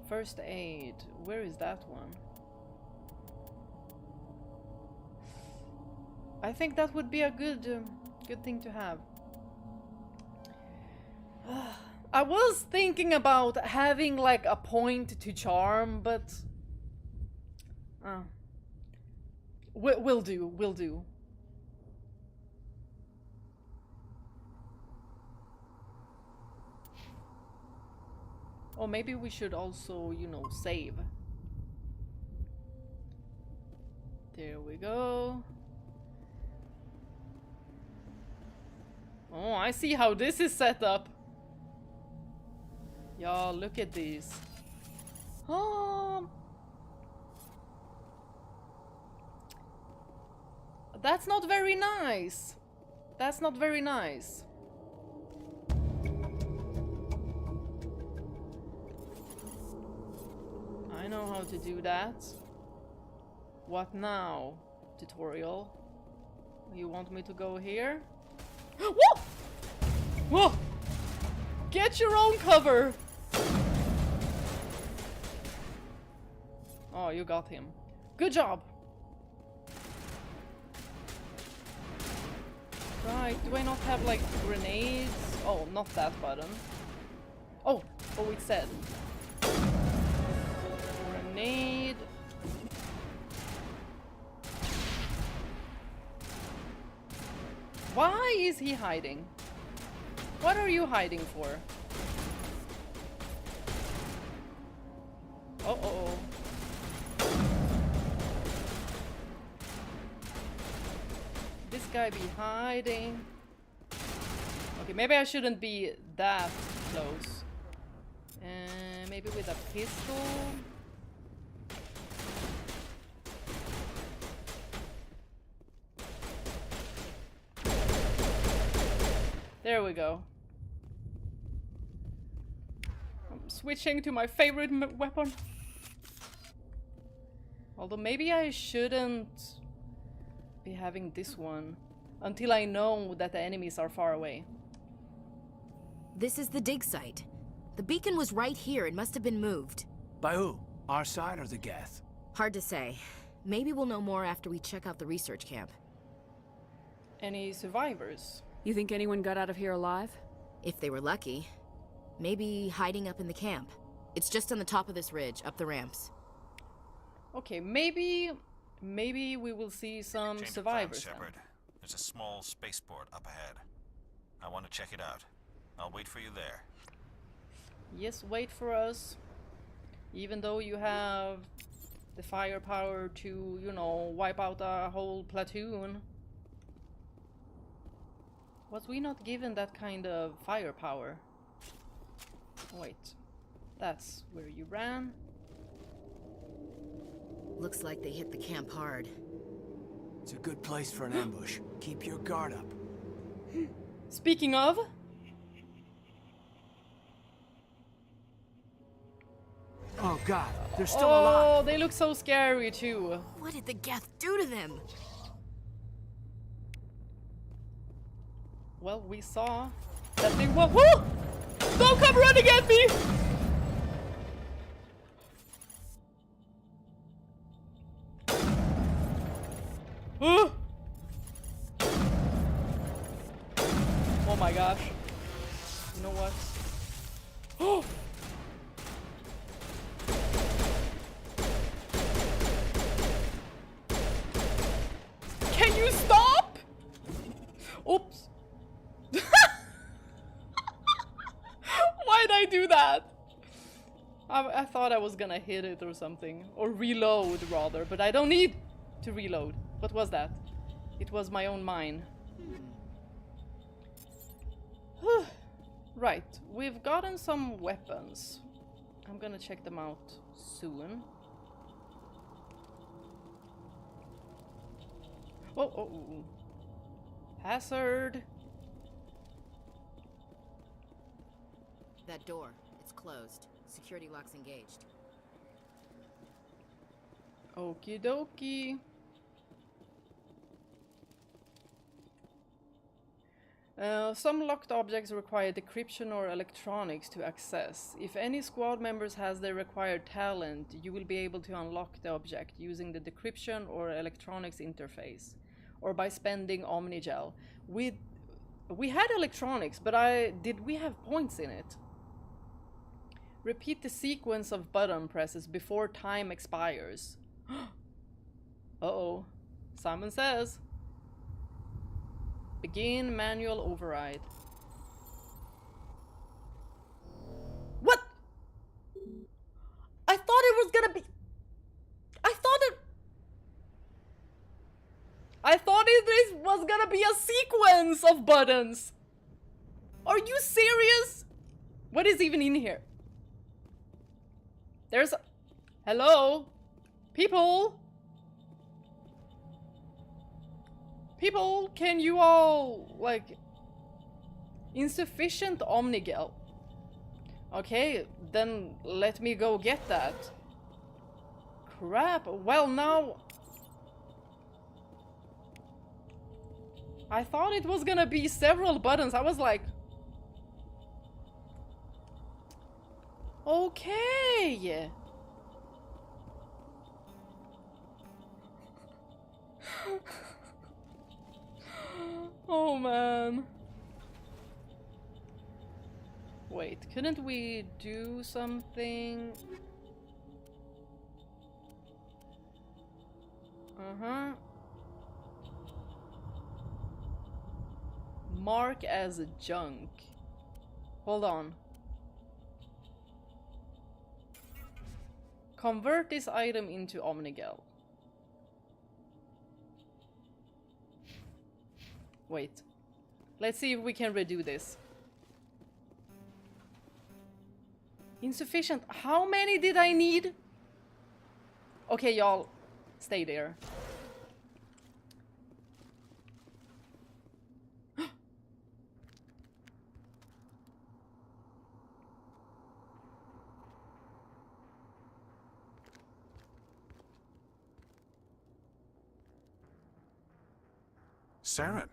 First aid. Where is that one? I think that would be a good thing to have. I was thinking about having like a point to charm, but we'll do. Or maybe we should also, you know, save. There we go. Oh, I see how this is set up. Y'all, look at these. That's not very nice. That's not very nice. I know how to do that. What now, tutorial? You want me to go here? Whoa! Whoa! Get your own cover! Oh, you got him. Good job! Right, do I not have like grenades? Oh, not that button. Oh, it said. Grenade. Why is he hiding? What are you hiding for? Oh. This guy be hiding. Okay, maybe I shouldn't be that close. Maybe with a pistol. There we go. I'm switching to my favorite weapon. Although maybe I shouldn't be having this one until I know that the enemies are far away. This is the dig site. The beacon was right here. It must have been moved. By who? Our side or the Geth? Hard to say. Maybe we'll know more after we check out the research camp. Any survivors? You think anyone got out of here alive? If they were lucky. Maybe hiding up in the camp. It's just on the top of this ridge, up the ramps. Okay, maybe we will see some Change of survivors plans, Shepard. There's a small spaceport up ahead. I want to check it out. I'll wait for you there. Yes, wait for us. Even though you have the firepower to, you know, wipe out a whole platoon. Was we not given that kind of firepower? Wait. That's where you ran. Looks like they hit the camp hard. It's a good place for an ambush. Keep your guard up. Speaking of... Oh god, they're still alive. Oh, they look so scary too. What did the Geth do to them? Well, we saw that they were... Woo! Don't come running at me! Oh my gosh. You know what? Oh! Can you stop? Oops. Why'd I do that? I thought I was gonna hit it or something. Or reload, rather. But I don't need to reload. What was that? It was my own mine. Right. We've gotten some weapons. I'm gonna check them out soon. Oh. Hazard. That door, it's closed. Security lock's engaged. Okie dokie. Some locked objects require decryption or electronics to access. If any squad members has the required talent, you will be able to unlock the object using the decryption or electronics interface, or by spending Omnigel. We had electronics, but did we have points in it? Repeat the sequence of button presses before time expires. Uh-oh. Simon says. Begin manual override. What? I thought it was gonna be... I thought it was gonna be a sequence of buttons. Are you serious? What is even in here? There's a... Hello? People? People, can you all, like... Insufficient Omnigel. Okay, then let me go get that. Crap, well now... I thought it was gonna be several buttons. I was like... Okay. Oh man. Wait, couldn't we do something? Uh-huh. Mark as junk. Hold on. Convert this item into Omnigel. Wait. Let's see if we can redo this. Insufficient. How many did I need? Okay, y'all. Stay there. Saren.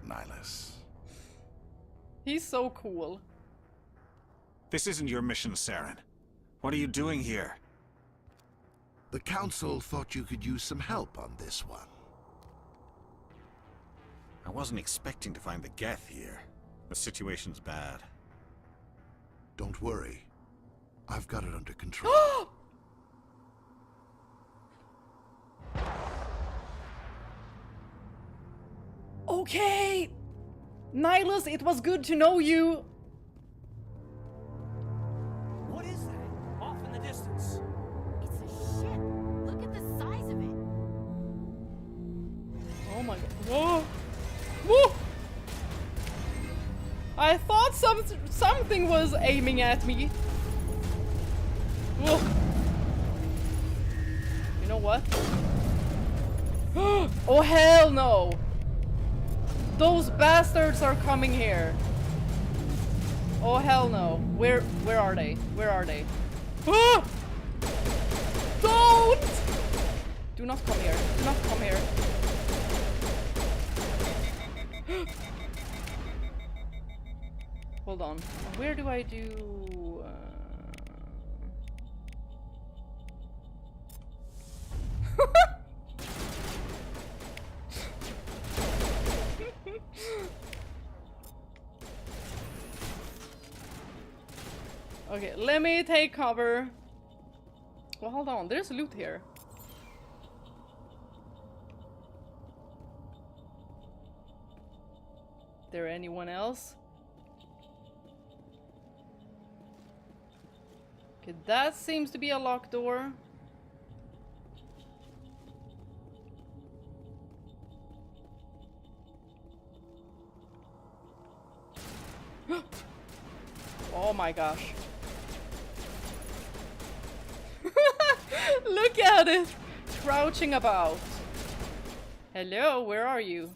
Nihilus. He's so cool. This isn't your mission, Saren. What are you doing here? The Council thought you could use some help on this one. I wasn't expecting to find the Geth here. The situation's bad. Don't worry. I've got it under control. Okay! Nihilus, it was good to know you! What is that? Off in the distance. It's a ship. Look at the size of it. Oh my god. Whoa! Whoa! I thought something was aiming at me. Whoa. You know what? Oh hell no! Those bastards are coming here. Oh hell no. Where are they? Where are they? Ah! Don't! Do not come here. Do not come here. Hold on. Where do I do... Okay, let me take cover. Well, hold on. There's loot here. There anyone else? Okay, that seems to be a locked door. Oh my gosh. Look at it! Crouching about. Hello, where are you?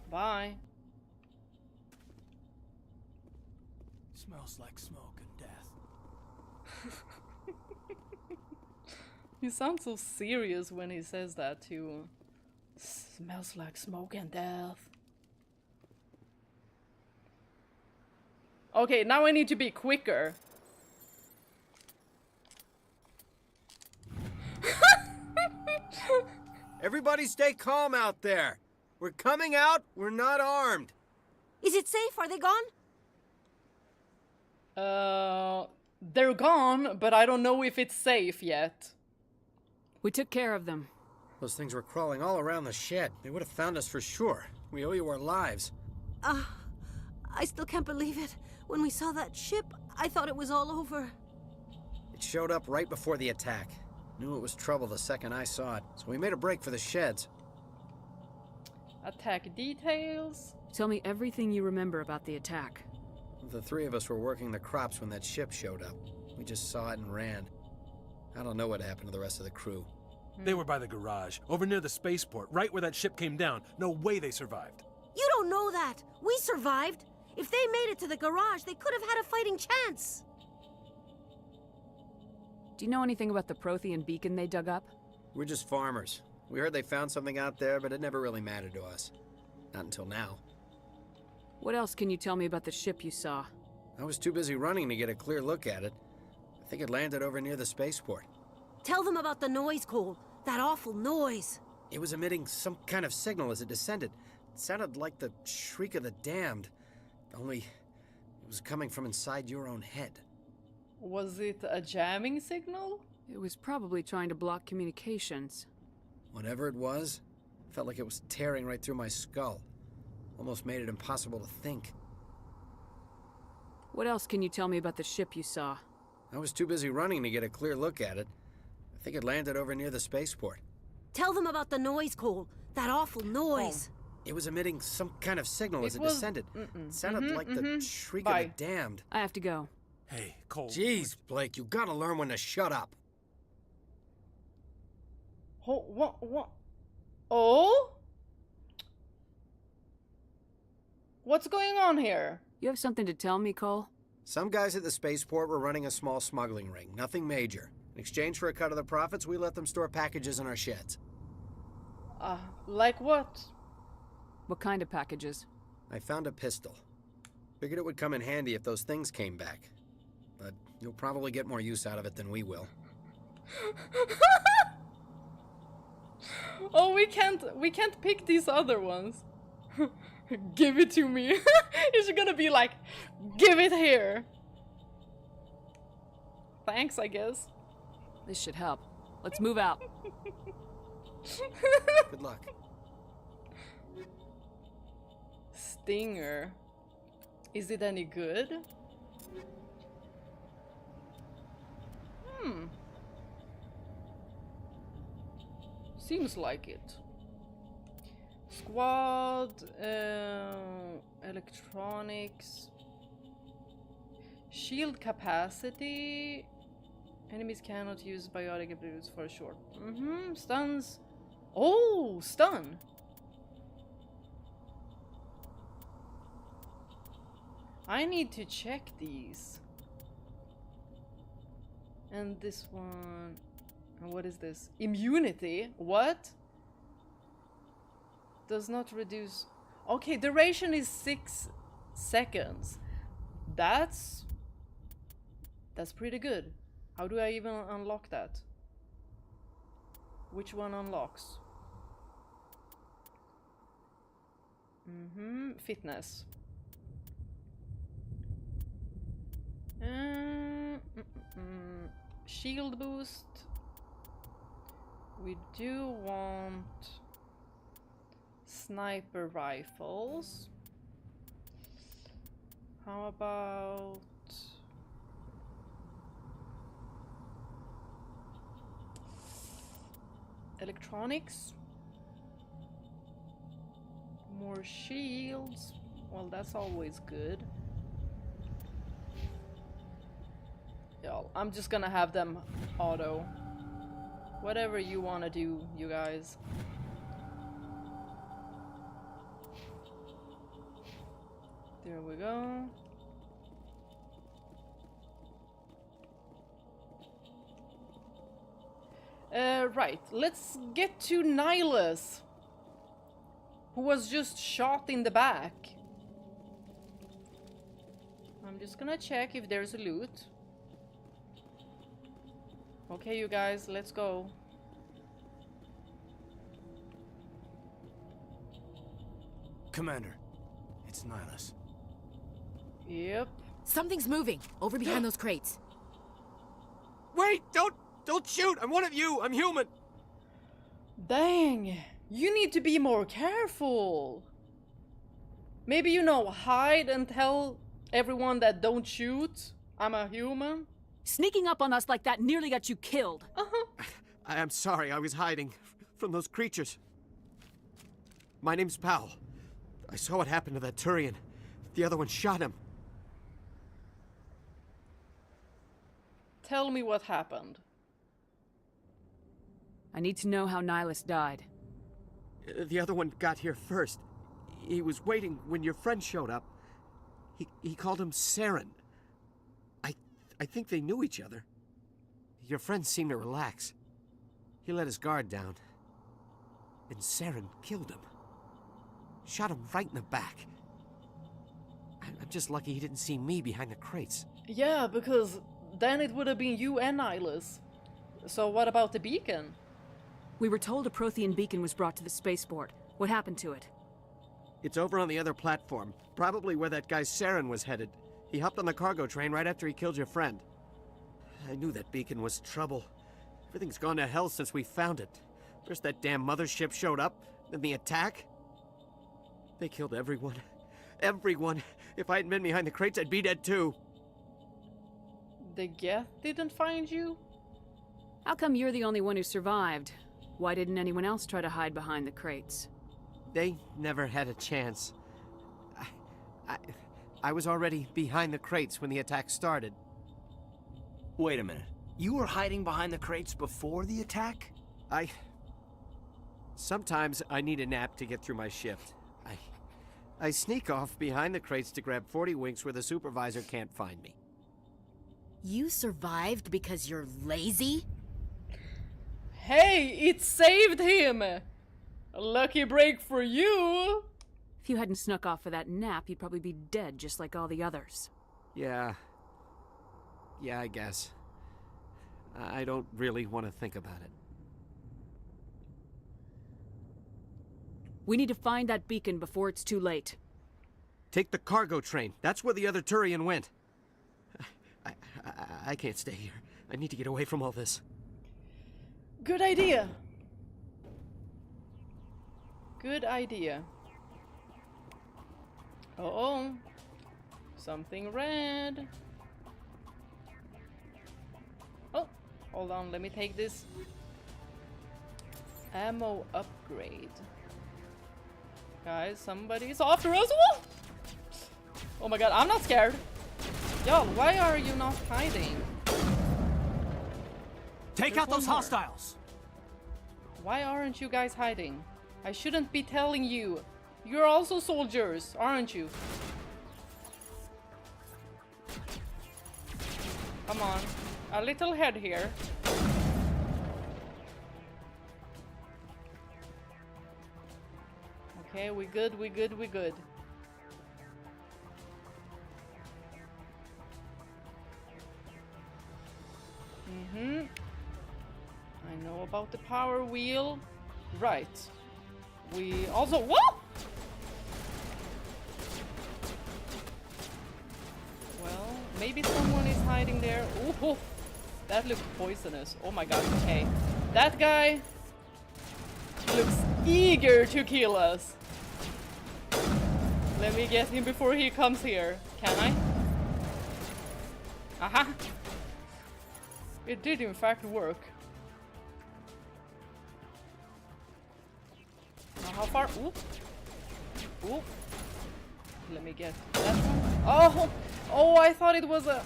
Bye. Smells like smoke and death. He sounds so serious when he says that too. Smells like smoke and death. Okay, now I need to be quicker. Everybody stay calm out there. We're coming out, we're not armed. Is it safe? Are they gone? They're gone, but I don't know if it's safe yet. We took care of them. Those things were crawling all around the shed. They would have found us for sure. We owe you our lives. I still can't believe it. When we saw that ship, I thought it was all over. It showed up right before the attack. Knew it was trouble the second I saw it, so we made a break for the sheds. Attack details? Tell me everything you remember about the attack. The three of us were working the crops when that ship showed up. We just saw it and ran. I don't know what happened to the rest of the crew. They were by the garage, over near the spaceport, right where that ship came down. No way they survived. You don't know that. We survived. If they made it to the garage, they could have had a fighting chance. Do you know anything about the Prothean beacon they dug up? We're just farmers. We heard they found something out there, but it never really mattered to us. Not until now. What else can you tell me about the ship you saw? I was too busy running to get a clear look at it. I think it landed over near the spaceport. Tell them about the noise, Cole. That awful noise. It was emitting some kind of signal as it descended. It sounded like the shriek of the damned. Only it was coming from inside your own head. Was it a jamming signal? It was probably trying to block communications. Whatever it was, felt like it was tearing right through my skull. Almost made it impossible to think. What else can you tell me about the ship you saw? I was too busy running to get a clear look at it. I think it landed over near the spaceport. Tell them about the noise, Cole. That awful noise. It was emitting some kind of signal as it descended. It sounded like the shriek of the damned. I have to go. Hey, Cole. Jeez, Blake, you gotta learn when to shut up. What? Oh? What's going on here? You have something to tell me, Cole? Some guys at the spaceport were running a small smuggling ring. Nothing major. In exchange for a cut of the profits, we let them store packages in our sheds. Like what? What kind of packages? I found a pistol. Figured it would come in handy if those things came back. But you'll probably get more use out of it than we will. Oh, we can't pick these other ones. Give it to me. He's gonna be like, give it here. Thanks, I guess. This should help. Let's move out. Good luck. Stinger. Is it any good? Seems like it. Squad, electronics, shield capacity. Enemies cannot use biotic abilities for a short. Stuns. Oh, stun. I need to check these. And this one. And what is this? Immunity? What? Does not reduce. Okay, duration is 6 seconds. That's pretty good. How do I even unlock that? Which one unlocks? Fitness. Shield boost. We do want sniper rifles. How about electronics? More shields. Well, that's always good. Yeah, I'm just gonna have them auto. Whatever you want to do, you guys. There we go. Right, let's get to Nihilus, who was just shot in the back. I'm just gonna check if there's a loot. Okay, you guys, let's go. Commander, it's Nihilus. Yep. Something's moving over behind those crates. Wait! Don't shoot! I'm one of you! I'm human! Dang! You need to be more careful! Maybe, you know, hide and tell everyone that don't shoot. I'm a human. Sneaking up on us like that nearly got you killed. I'm sorry, I was hiding from those creatures. My name's Powell. I saw what happened to that Turian. The other one shot him. Tell me what happened. I need to know how Nihilus died. The other one got here first. He was waiting when your friend showed up. He called him Saren. I think they knew each other. Your friend seemed to relax. He let his guard down. And Saren killed him. Shot him right in the back. I'm just lucky he didn't see me behind the crates. Yeah, because then it would have been you and Nihilus. So what about the beacon? We were told a Prothean beacon was brought to the spaceport. What happened to it? It's over on the other platform. Probably where that guy Saren was headed. He hopped on the cargo train right after he killed your friend. I knew that beacon was trouble. Everything's gone to hell since we found it. First that damn mothership showed up, then the attack. They killed everyone. Everyone. If I hadn't been behind the crates, I'd be dead too. The Geth didn't find you? How come you're the only one who survived? Why didn't anyone else try to hide behind the crates? They never had a chance. I was already behind the crates when the attack started. Wait a minute. You were hiding behind the crates before the attack? Sometimes I need a nap to get through my shift. I sneak off behind the crates to grab 40 winks where the supervisor can't find me. You survived because you're lazy? Hey, it saved him! A lucky break for you! If you hadn't snuck off for that nap, you'd probably be dead just like all the others. Yeah, I guess. I don't really want to think about it. We need to find that beacon before it's too late. Take the cargo train. That's where the other Turian went. I can't stay here. I need to get away from all this. Good idea. Good idea. Uh-oh. Something red. Oh, hold on. Let me take this. Ammo upgrade. Guys, somebody's after us. Whoa! Oh my god, I'm not scared. Y'all, why are you not hiding? Take out those hostiles! Why aren't you guys hiding? I shouldn't be telling you. You're also soldiers, aren't you? Come on. A little head here. Okay, we good, we good, we good. I know about the power wheel. Right. We also... What? Well, maybe someone is hiding there. Ooh, that looks poisonous. Oh my god, okay. That guy looks eager to kill us. Let me get him before he comes here. Can I? Aha! It did in fact work. Now how far? Oop! Oop! Let me get that one. Oh! Oh, I thought it was a...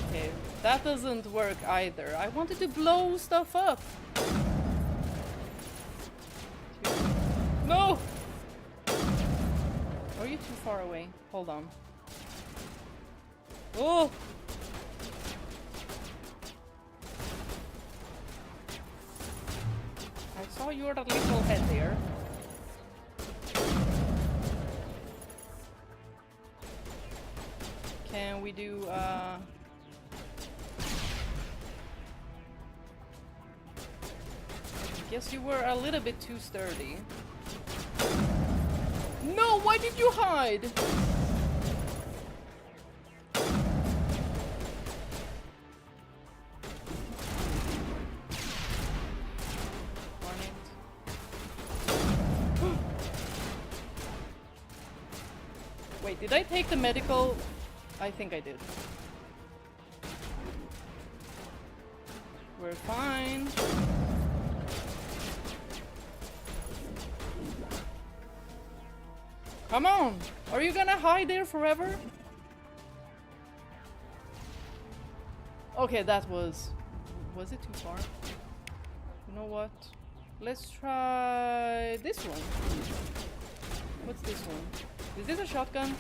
Okay, that doesn't work either. I wanted to blow stuff up. No! Are you too far away? Hold on. Oh! I saw your little head there. Can we do, I guess you were a little bit too sturdy. No, why did you hide? Darn it. Wait, did I take the medical? I think I did. We're fine. Come on! Are you gonna hide there forever? Okay, that was... Was it too far? You know what? Let's try this one. What's this one? Is this a shotgun?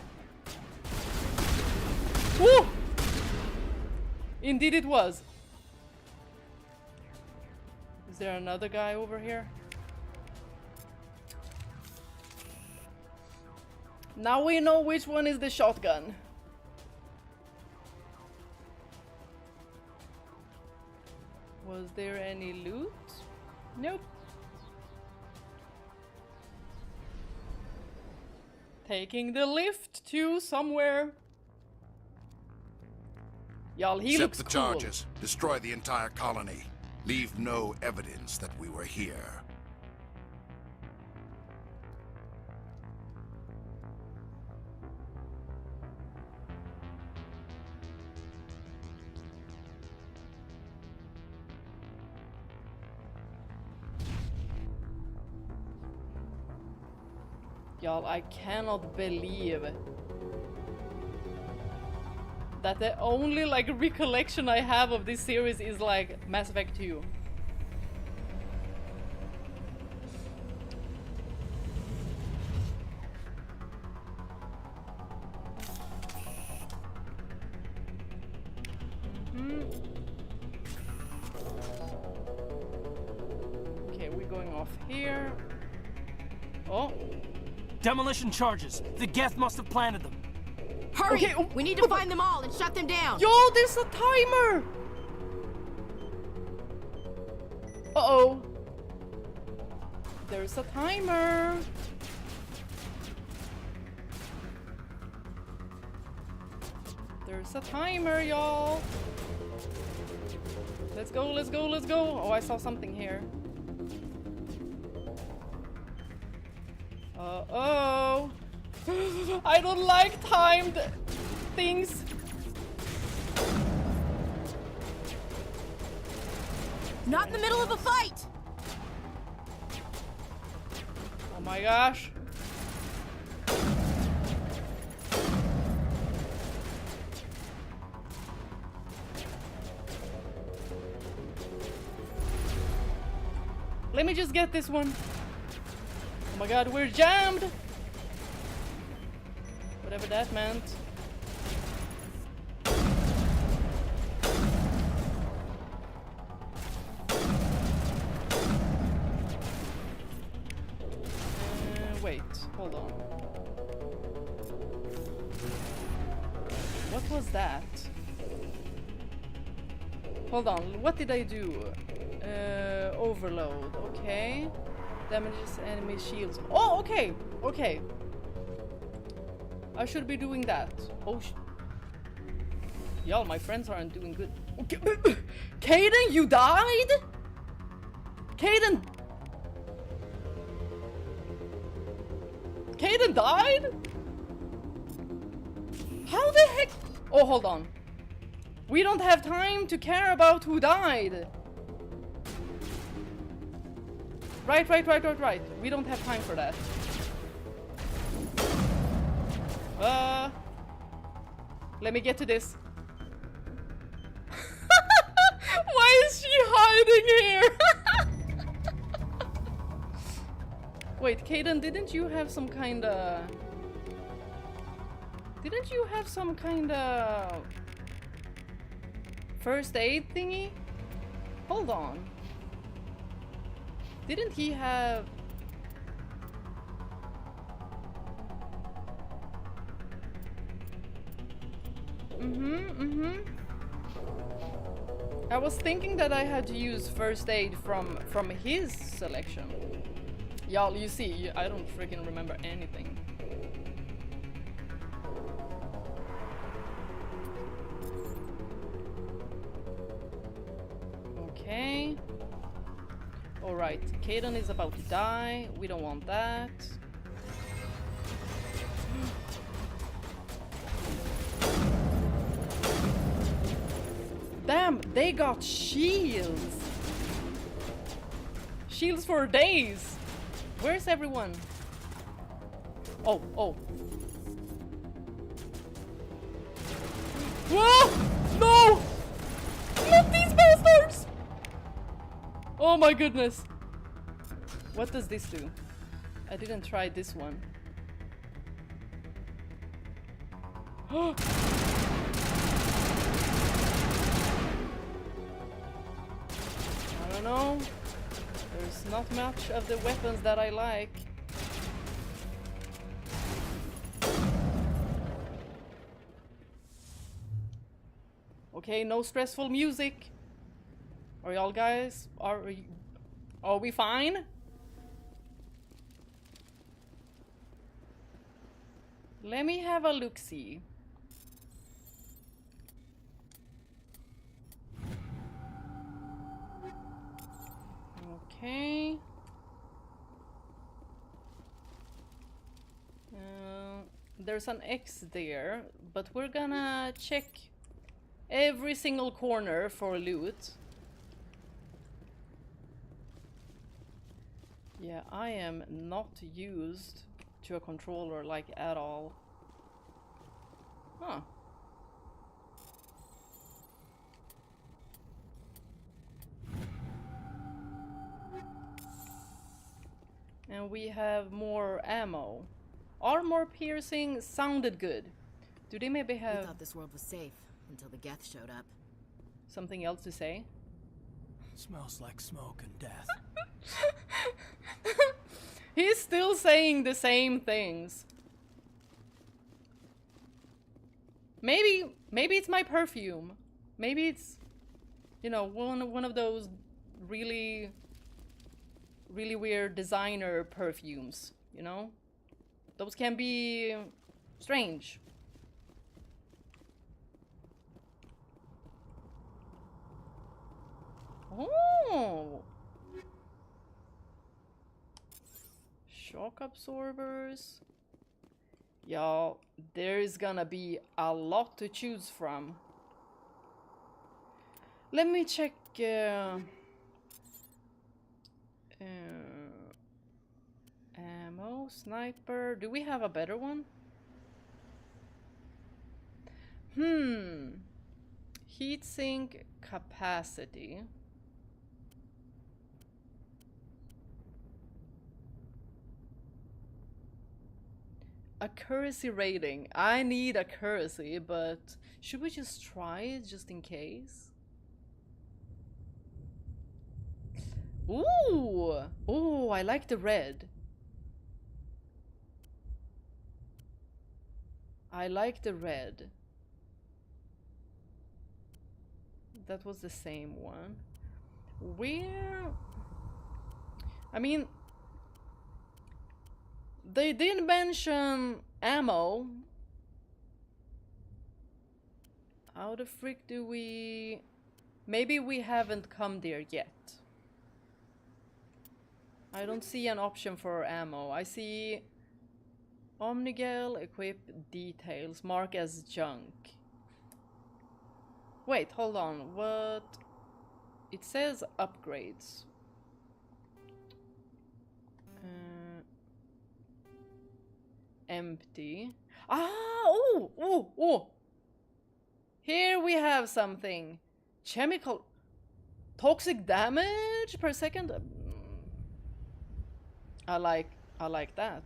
Woo! Indeed it was. Is there another guy over here? Now we know which one is the shotgun. Was there any loot? Nope. Taking the lift to somewhere. Y'all, he looks Accept the cool. charges. Destroy the entire colony. Leave no evidence that we were here. Y'all, I cannot believe that the only like recollection I have of this series is like Mass Effect 2. Okay, we're going off here. Oh. Demolition charges. The Geth must have planted them. Hurry! Okay, We need to find them all and shut them down! Yo, there's a timer! Uh-oh. There's a timer. There's a timer, y'all. Let's go, let's go, let's go. Oh, I saw something here. Uh-oh. I don't like timed things. Not in the middle of a fight! Oh my gosh. Let me just get this one. Oh my god, we're jammed! Whatever that meant. Wait, hold on. What was that? Hold on, what did I do? Overload, okay. Damages enemy shields. Oh, okay, okay. I should be doing that. Oh, y'all, my friends aren't doing good. Okay. Caden, you died? Caden! Caden died? How the heck? Oh, hold on. We don't have time to care about who died. Right. We don't have time for that. Let me get to this. Why is she hiding here? Wait, Caden, didn't you have some kinda... Didn't you have some kinda... first aid thingy? Hold on. Didn't he have... I was thinking that I had to use first aid from his selection. Y'all, you see, I don't freaking remember anything. Okay. Alright, Caden is about to die. We don't want that. Damn, they got shields! Shields for days! Where's everyone? Oh. Whoa! No! Not these bastards! Oh my goodness. What does this do? I didn't try this one. I don't know. There's not much of the weapons that I like. Okay, no stressful music. Are y'all guys? Are we fine? Let me have a look-see. Okay. There's an X there, but we're gonna check every single corner for loot. Yeah, I am not used to a controller like at all. Huh. And we have more ammo. Armor piercing sounded good. Do they maybe have... We thought this world was safe until the Geth showed up. Something else to say? Smells like smoke and death. He's still saying the same things. Maybe it's my perfume. Maybe it's, you know, one of those really weird designer perfumes, you know? Those can be strange. Oh! Shock absorbers. Y'all, there's gonna be a lot to choose from. Let me check ammo, sniper. Do we have a better one? Heatsink capacity. Accuracy rating. I need accuracy, but should we just try it just in case? Ooh! Oh, I like the red. I like the red. That was the same one. Where? I mean, they did mention ammo. How the frick do we... Maybe we haven't come there yet. I don't see an option for ammo. I see Omnigel, equip details, mark as junk. Wait, hold on, what? It says upgrades. Empty. Ah, oh, oh, oh. Here we have something. Chemical. Toxic damage per second. I like that.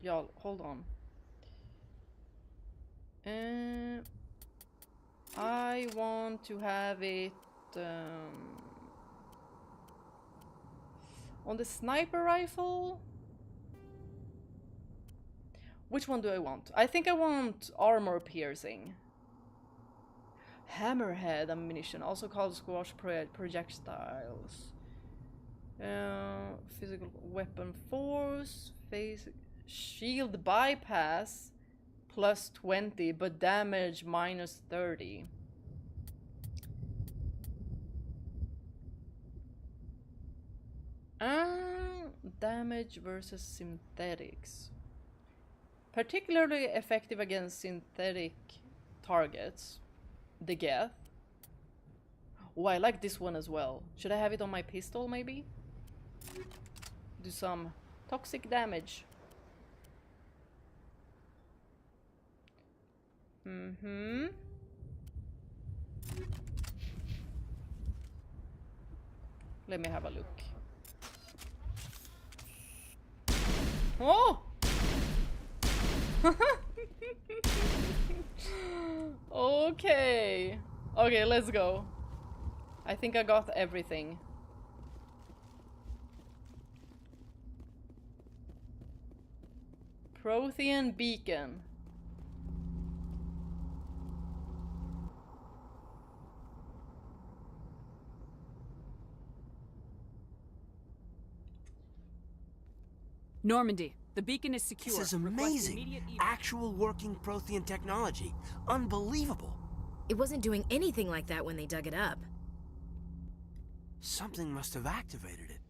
Y'all, hold on. I want to have it on the sniper rifle. Which one do I want? I think I want armor piercing. Hammerhead ammunition, also called squash projectiles. Physical weapon force, shield bypass plus 20, but damage minus 30. Damage versus synthetics. Particularly effective against synthetic targets. The Geth. Oh, I like this one as well. Should I have it on my pistol, maybe? Do some toxic damage. Mm-hmm. Let me have a look. Oh! Okay. Okay, let's go. I think I got everything. Prothean beacon. Normandy, the beacon is secure. This is amazing. Actual working Prothean technology. Unbelievable. It wasn't doing anything like that when they dug it up. Something must have activated it.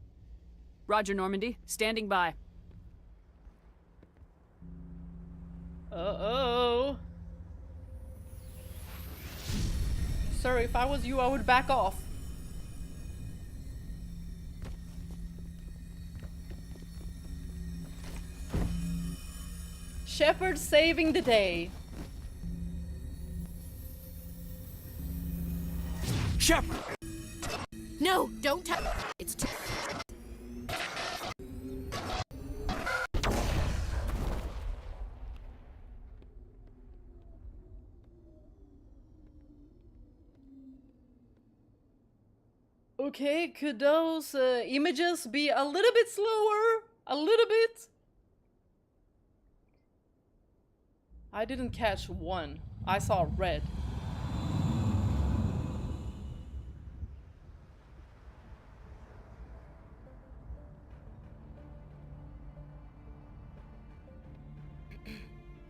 Roger, Normandy. Standing by. Uh-oh. Sir, if I was you, I would back off. Shepard saving the day. Shepard! No, don't touch. It's too. Okay, could those images be a little bit slower? A little bit? I didn't catch one. I saw red.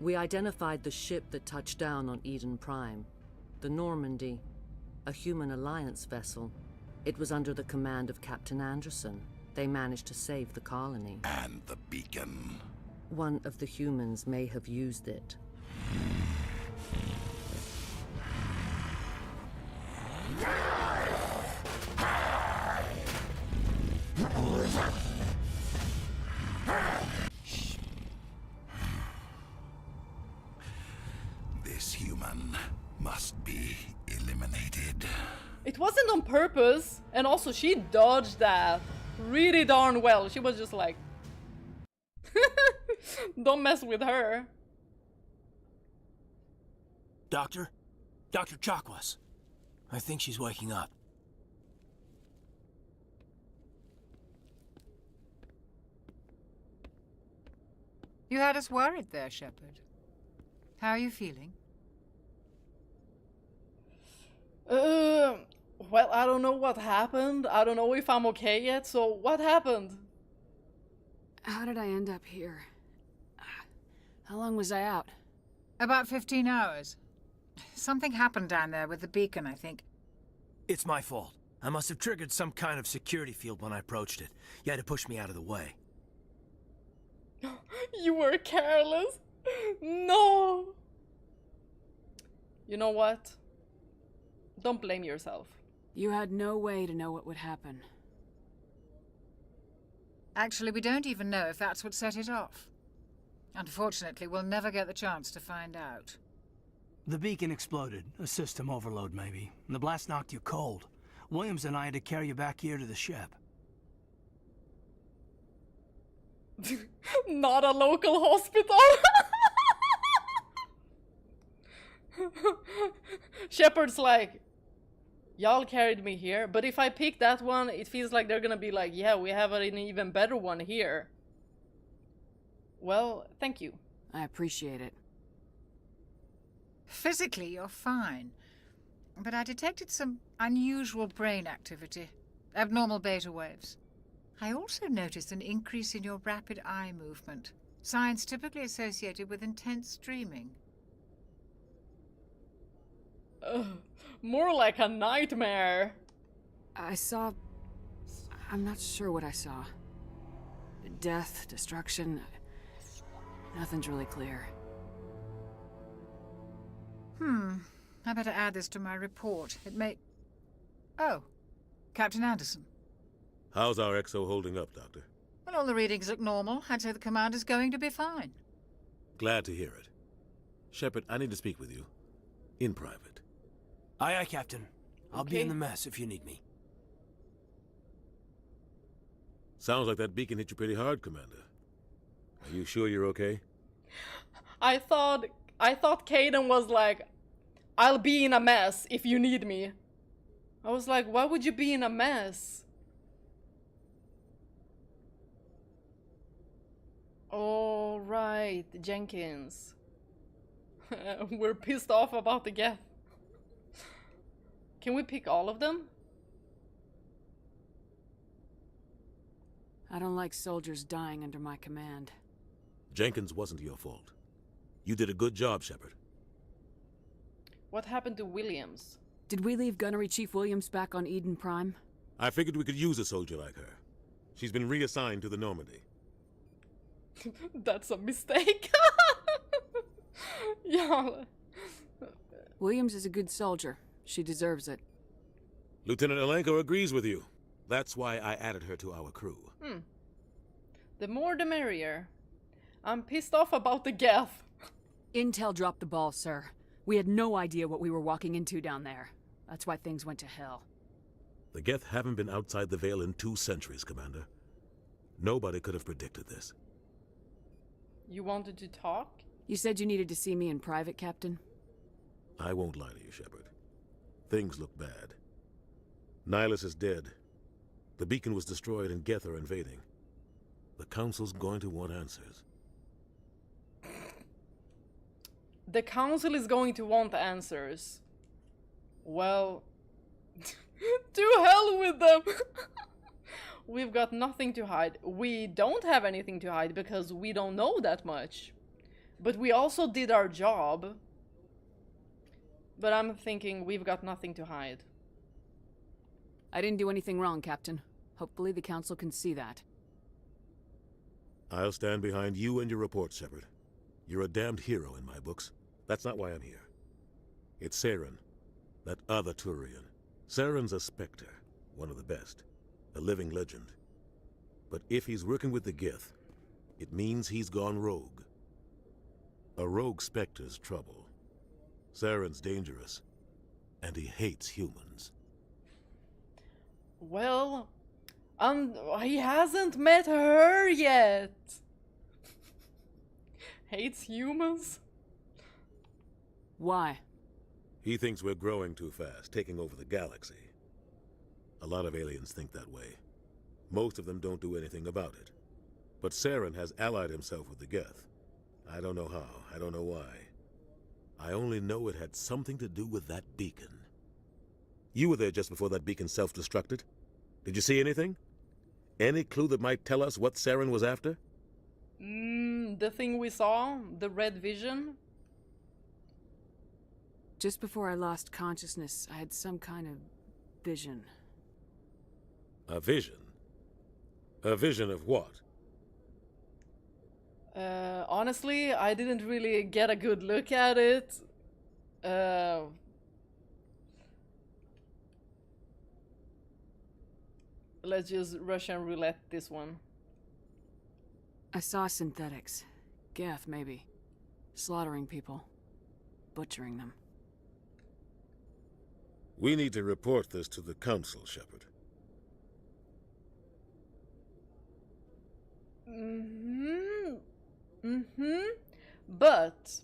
We identified the ship that touched down on Eden Prime. The Normandy, a human alliance vessel. It was under the command of Captain Anderson. They managed to save the colony. And the beacon. One of the humans may have used it. This human must be eliminated. It wasn't on purpose, and also she dodged that really darn well. She was just like, don't mess with her. Doctor? Dr. Chakwas. I think she's waking up. You had us worried there, Shepard. How are you feeling? Well, I don't know what happened. I don't know if I'm okay yet, so what happened? How did I end up here? How long was I out? About 15 hours. Something happened down there with the beacon, I think. It's my fault. I must have triggered some kind of security field when I approached it. You had to push me out of the way. You were careless. No. You know what? Don't blame yourself. You had no way to know what would happen. Actually, we don't even know if that's what set it off. Unfortunately, we'll never get the chance to find out. The beacon exploded. A system overload, maybe. The blast knocked you cold. Williams and I had to carry you back here to the ship. Not a local hospital. Shepard's like, y'all carried me here, but if I pick that one, it feels like they're gonna be like, yeah, we have an even better one here. Well, thank you. I appreciate it. Physically, you're fine. But I detected some unusual brain activity. Abnormal beta waves. I also noticed an increase in your rapid eye movement. Signs typically associated with intense dreaming. More like a nightmare. I'm not sure what I saw. Death, destruction. Nothing's really clear. I better add this to my report. It may... Oh, Captain Anderson. How's our XO holding up, Doctor? Well, all the readings look normal. I'd say the commander's going to be fine. Glad to hear it. Shepard, I need to speak with you. In private. Aye, aye, Captain. I'll be in the mess if you need me. Sounds like that beacon hit you pretty hard, Commander. Are you sure you're okay? I thought Caden was like, I'll be in a mess if you need me. I was like, why would you be in a mess? All right, Jenkins. We're pissed off about the Geth. Can we pick all of them? I don't like soldiers dying under my command. Jenkins wasn't your fault. You did a good job, Shepard. What happened to Williams? Did we leave Gunnery Chief Williams back on Eden Prime? I figured we could use a soldier like her. She's been reassigned to the Normandy. That's a mistake. Yeah. Williams is a good soldier. She deserves it. Lieutenant Alenko agrees with you. That's why I added her to our crew. The more the merrier. I'm pissed off about the Geth. Intel dropped the ball, sir. We had no idea what we were walking into down there. That's why things went to hell. The Geth haven't been outside the Veil in 2 centuries, Commander. Nobody could have predicted this. You wanted to talk? You said you needed to see me in private, Captain? I won't lie to you, Shepard. Things look bad. Nihilus is dead. The beacon was destroyed and Geth are invading. The Council's going to want answers. The Council is going to want answers. Well, to hell with them! We've got nothing to hide. We don't have anything to hide because we don't know that much. But we also did our job. But I'm thinking we've got nothing to hide. I didn't do anything wrong, Captain. Hopefully the Council can see that. I'll stand behind you and your report, Shepard. You're a damned hero in my books. That's not why I'm here. It's Saren, that other Turian. Saren's a Spectre, one of the best. A living legend. But if he's working with the Geth, it means he's gone rogue. A rogue Spectre's trouble. Saren's dangerous, and he hates humans. Well, he hasn't met her yet. Hates humans? Why? He thinks we're growing too fast, taking over the galaxy. A lot of aliens think that way. Most of them don't do anything about it. But Saren has allied himself with the Geth. I don't know how, I don't know why. I only know it had something to do with that beacon. You were there just before that beacon self-destructed. Did you see anything? Any clue that might tell us what Saren was after? The thing we saw, the red vision. Just before I lost consciousness, I had some kind of vision. A vision? A vision of what? Honestly, I didn't really get a good look at it. Let's just Russian roulette this one. I saw synthetics. Geth, maybe. Slaughtering people. Butchering them. We need to report this to the Council, Shepard. But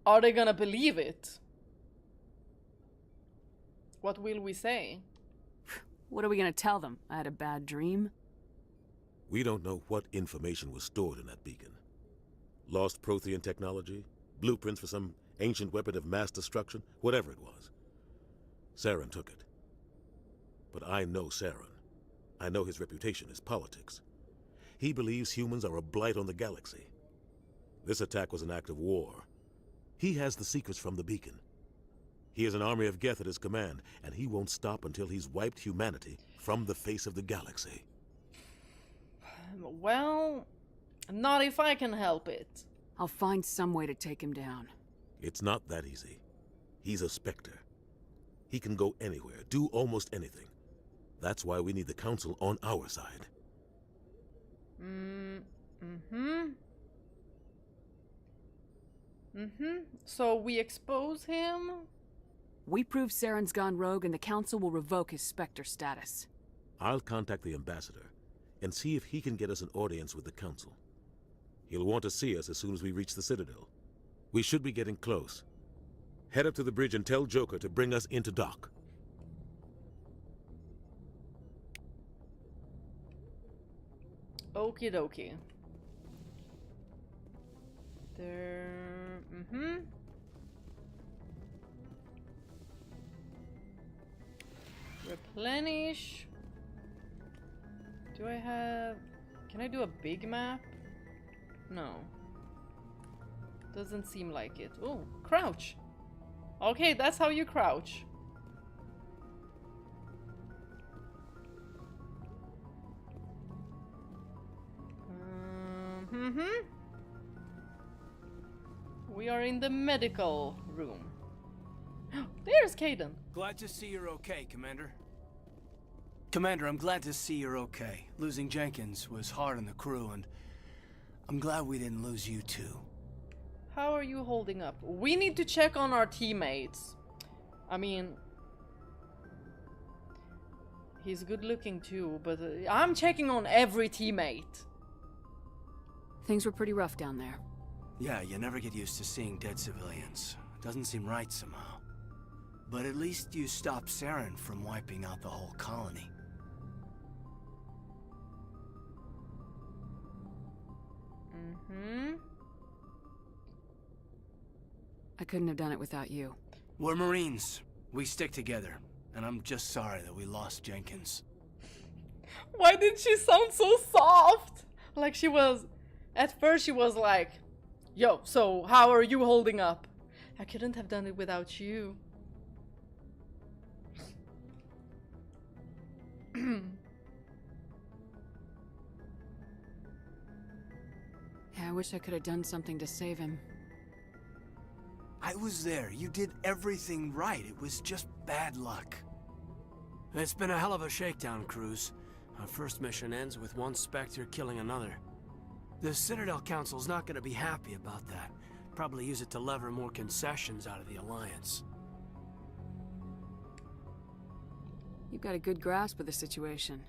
are they gonna believe it? What will we say? What are we gonna tell them? I had a bad dream? We don't know what information was stored in that beacon. Lost Prothean technology? Blueprints for some ancient weapon of mass destruction? Whatever it was. Saren took it. But I know Saren. I know his reputation is politics. He believes humans are a blight on the galaxy. This attack was an act of war. He has the secrets from the beacon. He has an army of Geth at his command, and he won't stop until he's wiped humanity from the face of the galaxy. Well, not if I can help it. I'll find some way to take him down. It's not that easy. He's a Spectre. He can go anywhere, do almost anything. That's why we need the Council on our side. So we expose him? We prove Saren's gone rogue and the Council will revoke his Spectre status. I'll contact the Ambassador and see if he can get us an audience with the Council. He'll want to see us as soon as we reach the Citadel. We should be getting close. Head up to the bridge and tell Joker to bring us into dock. Okie dokie. There... Replenish. Do I have... Can I do a big map? No. Doesn't seem like it. Oh, crouch. Okay, that's how you crouch. We are in the medical room. There's Caden. Glad to see you're okay, Commander. Commander, I'm glad to see you're okay. Losing Jenkins was hard on the crew, and I'm glad we didn't lose you too. How are you holding up? We need to check on our teammates. I mean, he's good looking too, but I'm checking on every teammate. Things were pretty rough down there. Yeah, you never get used to seeing dead civilians. Doesn't seem right somehow. But at least you stopped Saren from wiping out the whole colony. I couldn't have done it without you. We're Marines. We stick together. And I'm just sorry that we lost Jenkins. Why did she sound so soft? Like she was... At first she was like, yo, so how are you holding up? I couldn't have done it without you. Yeah, I wish I could have done something to save him. I was there. You did everything right. It was just bad luck. It's been a hell of a shakedown, Cruz. Our first mission ends with one Spectre killing another. The Citadel Council's not going to be happy about that. Probably use it to lever more concessions out of the Alliance. You've got a good grasp of the situation.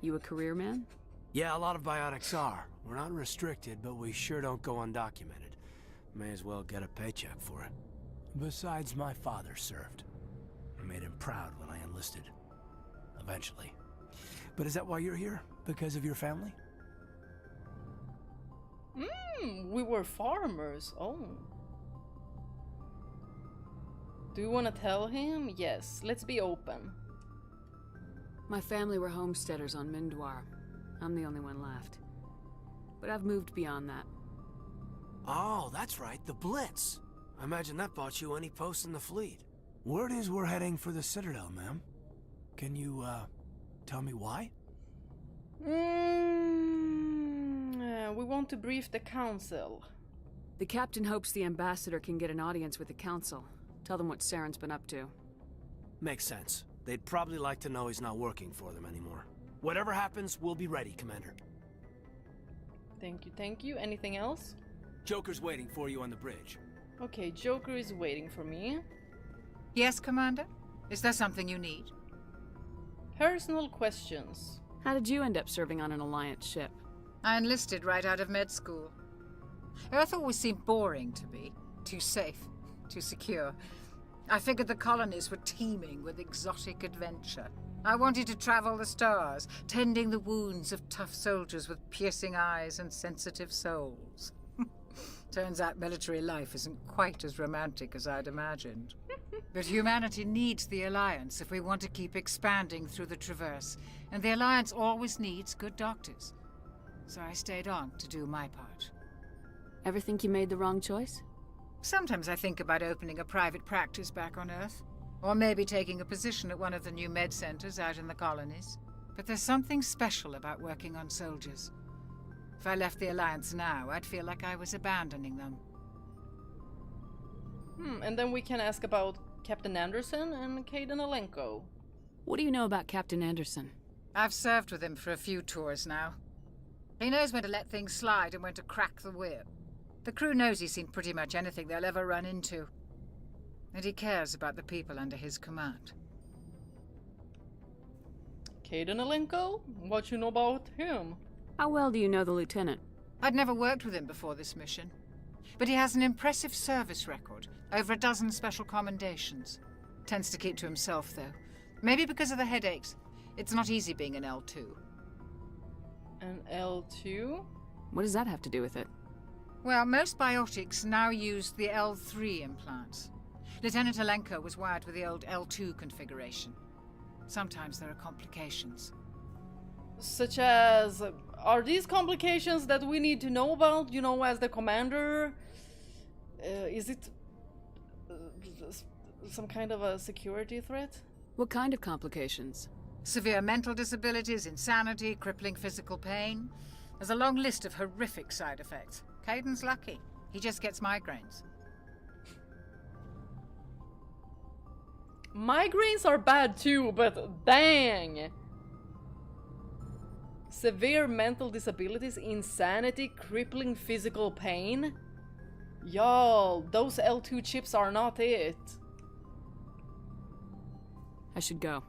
You a career man? Yeah, a lot of biotics are. We're not restricted, but we sure don't go undocumented. May as well get a paycheck for it. Besides, my father served. I made him proud when I enlisted. Eventually. But is that why you're here? Because of your family? We were farmers. Oh. Do you want to tell him? Yes, let's be open. My family were homesteaders on Mindwar. I'm the only one left. But I've moved beyond that. Oh, that's right, the Blitz. I imagine that bought you any post in the fleet. Word is we're heading for the Citadel, ma'am. Can you, tell me why? We want to brief the council? The captain hopes the ambassador can get an audience with the council. Tell them what Saren's been up to. Makes sense. They'd probably like to know he's not working for them anymore. Whatever happens, we'll be ready, Commander. Thank you, thank you. Anything else? Joker's waiting for you on the bridge. Okay, Joker is waiting for me. Yes, Commander? Is there something you need? Personal questions. How did you end up serving on an Alliance ship? I enlisted right out of med school. Earth always seemed boring to me. Too safe, too secure. I figured the colonies were teeming with exotic adventure. I wanted to travel the stars, tending the wounds of tough soldiers with piercing eyes and sensitive souls. Turns out military life isn't quite as romantic as I'd imagined. But humanity needs the Alliance if we want to keep expanding through the Traverse, and the Alliance always needs good doctors. So I stayed on to do my part. Ever think you made the wrong choice? Sometimes I think about opening a private practice back on Earth. Or maybe taking a position at one of the new med centers out in the colonies. But there's something special about working on soldiers. If I left the Alliance now, I'd feel like I was abandoning them. And then we can ask about Captain Anderson and Kaidan Alenko. What do you know about Captain Anderson? I've served with him for a few tours now. He knows when to let things slide and when to crack the whip. The crew knows he's seen pretty much anything they'll ever run into. And he cares about the people under his command. Kaidan Alenko? What you know about him? How well do you know the lieutenant? I'd never worked with him before this mission. But he has an impressive service record. Over a dozen special commendations. Tends to keep to himself, though. Maybe because of the headaches. It's not easy being an L2. An L2? What does that have to do with it? Well, most biotics now use the L3 implants. Lieutenant Alenko was wired with the old L2 configuration. Sometimes there are complications. Such as... Are these complications that we need to know about, you know, as the commander? Is it... some kind of a security threat? What kind of complications? Severe mental disabilities, insanity, crippling physical pain. There's a long list of horrific side effects. Kaidan's lucky. He just gets migraines. Migraines are bad too, but dang! Severe mental disabilities, insanity, crippling physical pain? Y'all, those L2 chips are not it. I should go.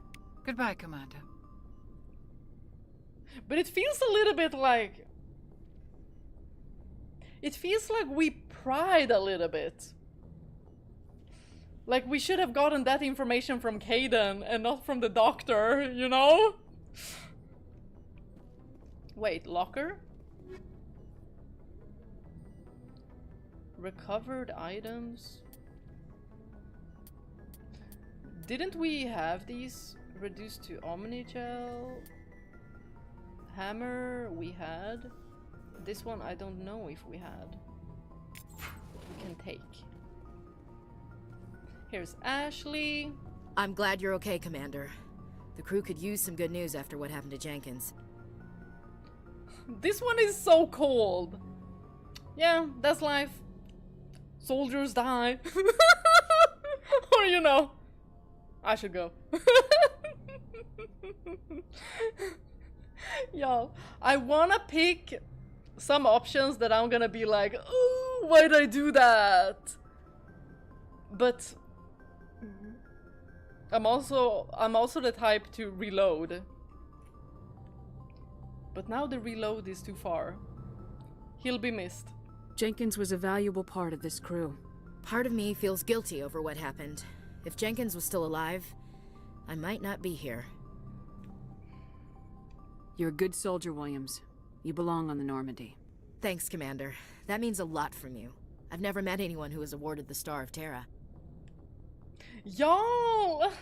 Goodbye, Commander. But it feels a little bit like... It feels like we pried a little bit. Like we should have gotten that information from Kaidan and not from the doctor, you know? Wait, locker? Recovered items? Didn't we have these reduced to Omnigel? Hammer we had. This one I don't know if we had. We can take. Here's Ashley. I'm glad you're okay, Commander. The crew could use some good news after what happened to Jenkins. This one is so cold. Yeah, that's life. Soldiers die. Or you know, I should go. Y'all, I wanna pick some options that I'm gonna be like, oh, why did I do that? But I'm also the type to reload. But now the reload is too far. He'll be missed. Jenkins was a valuable part of this crew. Part of me feels guilty over what happened. If Jenkins was still alive, I might not be here. You're a good soldier, Williams. You belong on the Normandy. Thanks, Commander. That means a lot from you. I've never met anyone who was awarded the Star of Terra. Yo,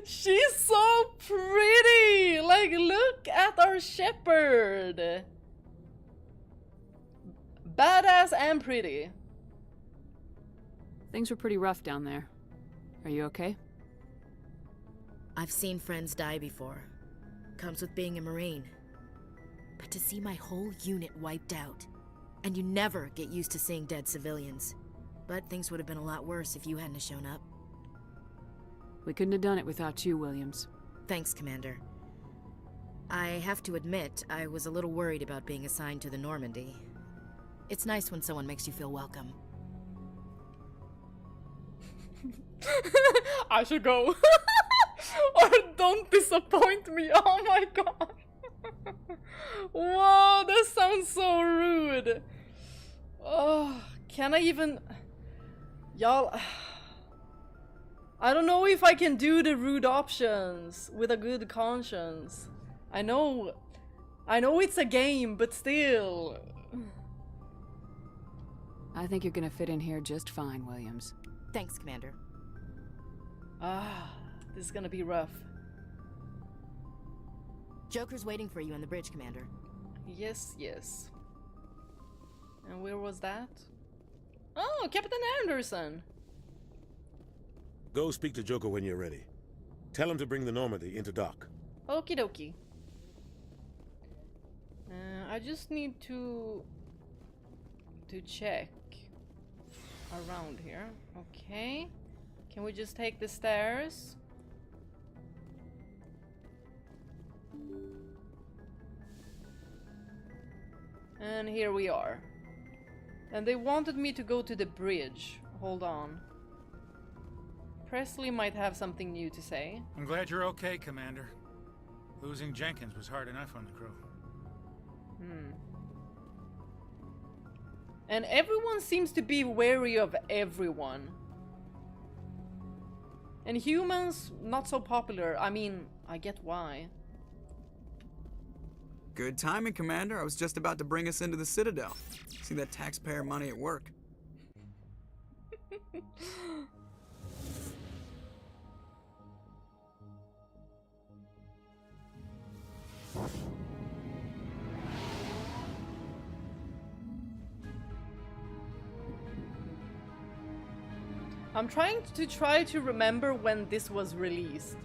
she's so pretty. Like, look at our shepherd. Badass and pretty. Things were pretty rough down there. Are you okay? I've seen friends die before. Comes with being a Marine. But to see my whole unit wiped out, And you never get used to seeing dead civilians. But things would have been a lot worse if you hadn't have shown up. We couldn't have done it without you, Williams. Thanks, Commander. I have to admit, I was a little worried about being assigned to the Normandy. It's nice when someone makes you feel welcome. I should go. Or don't disappoint me. Oh my god. Whoa, that sounds so rude. Oh, can I even... Y'all... I don't know if I can do the rude options with a good conscience. I know it's a game, but still. I think you're gonna fit in here just fine, Williams. Thanks, Commander. Ah, this is gonna be rough. Joker's waiting for you on the bridge, Commander. Yes, yes. And where was that? Oh, Captain Anderson! Go speak to Joker when you're ready. Tell him to bring the Normandy into dock. Okie dokie. I just need to check around here. Okay. Can we just take the stairs? And here we are. And they wanted me to go to the bridge. Hold on. Presley might have something new to say. I'm glad you're okay, Commander. Losing Jenkins was hard enough on the crew. And everyone seems to be wary of everyone. And humans, not so popular. I mean, I get why. Good timing, Commander. I was just about to bring us into the Citadel. See that taxpayer money at work. I'm trying to remember when this was released.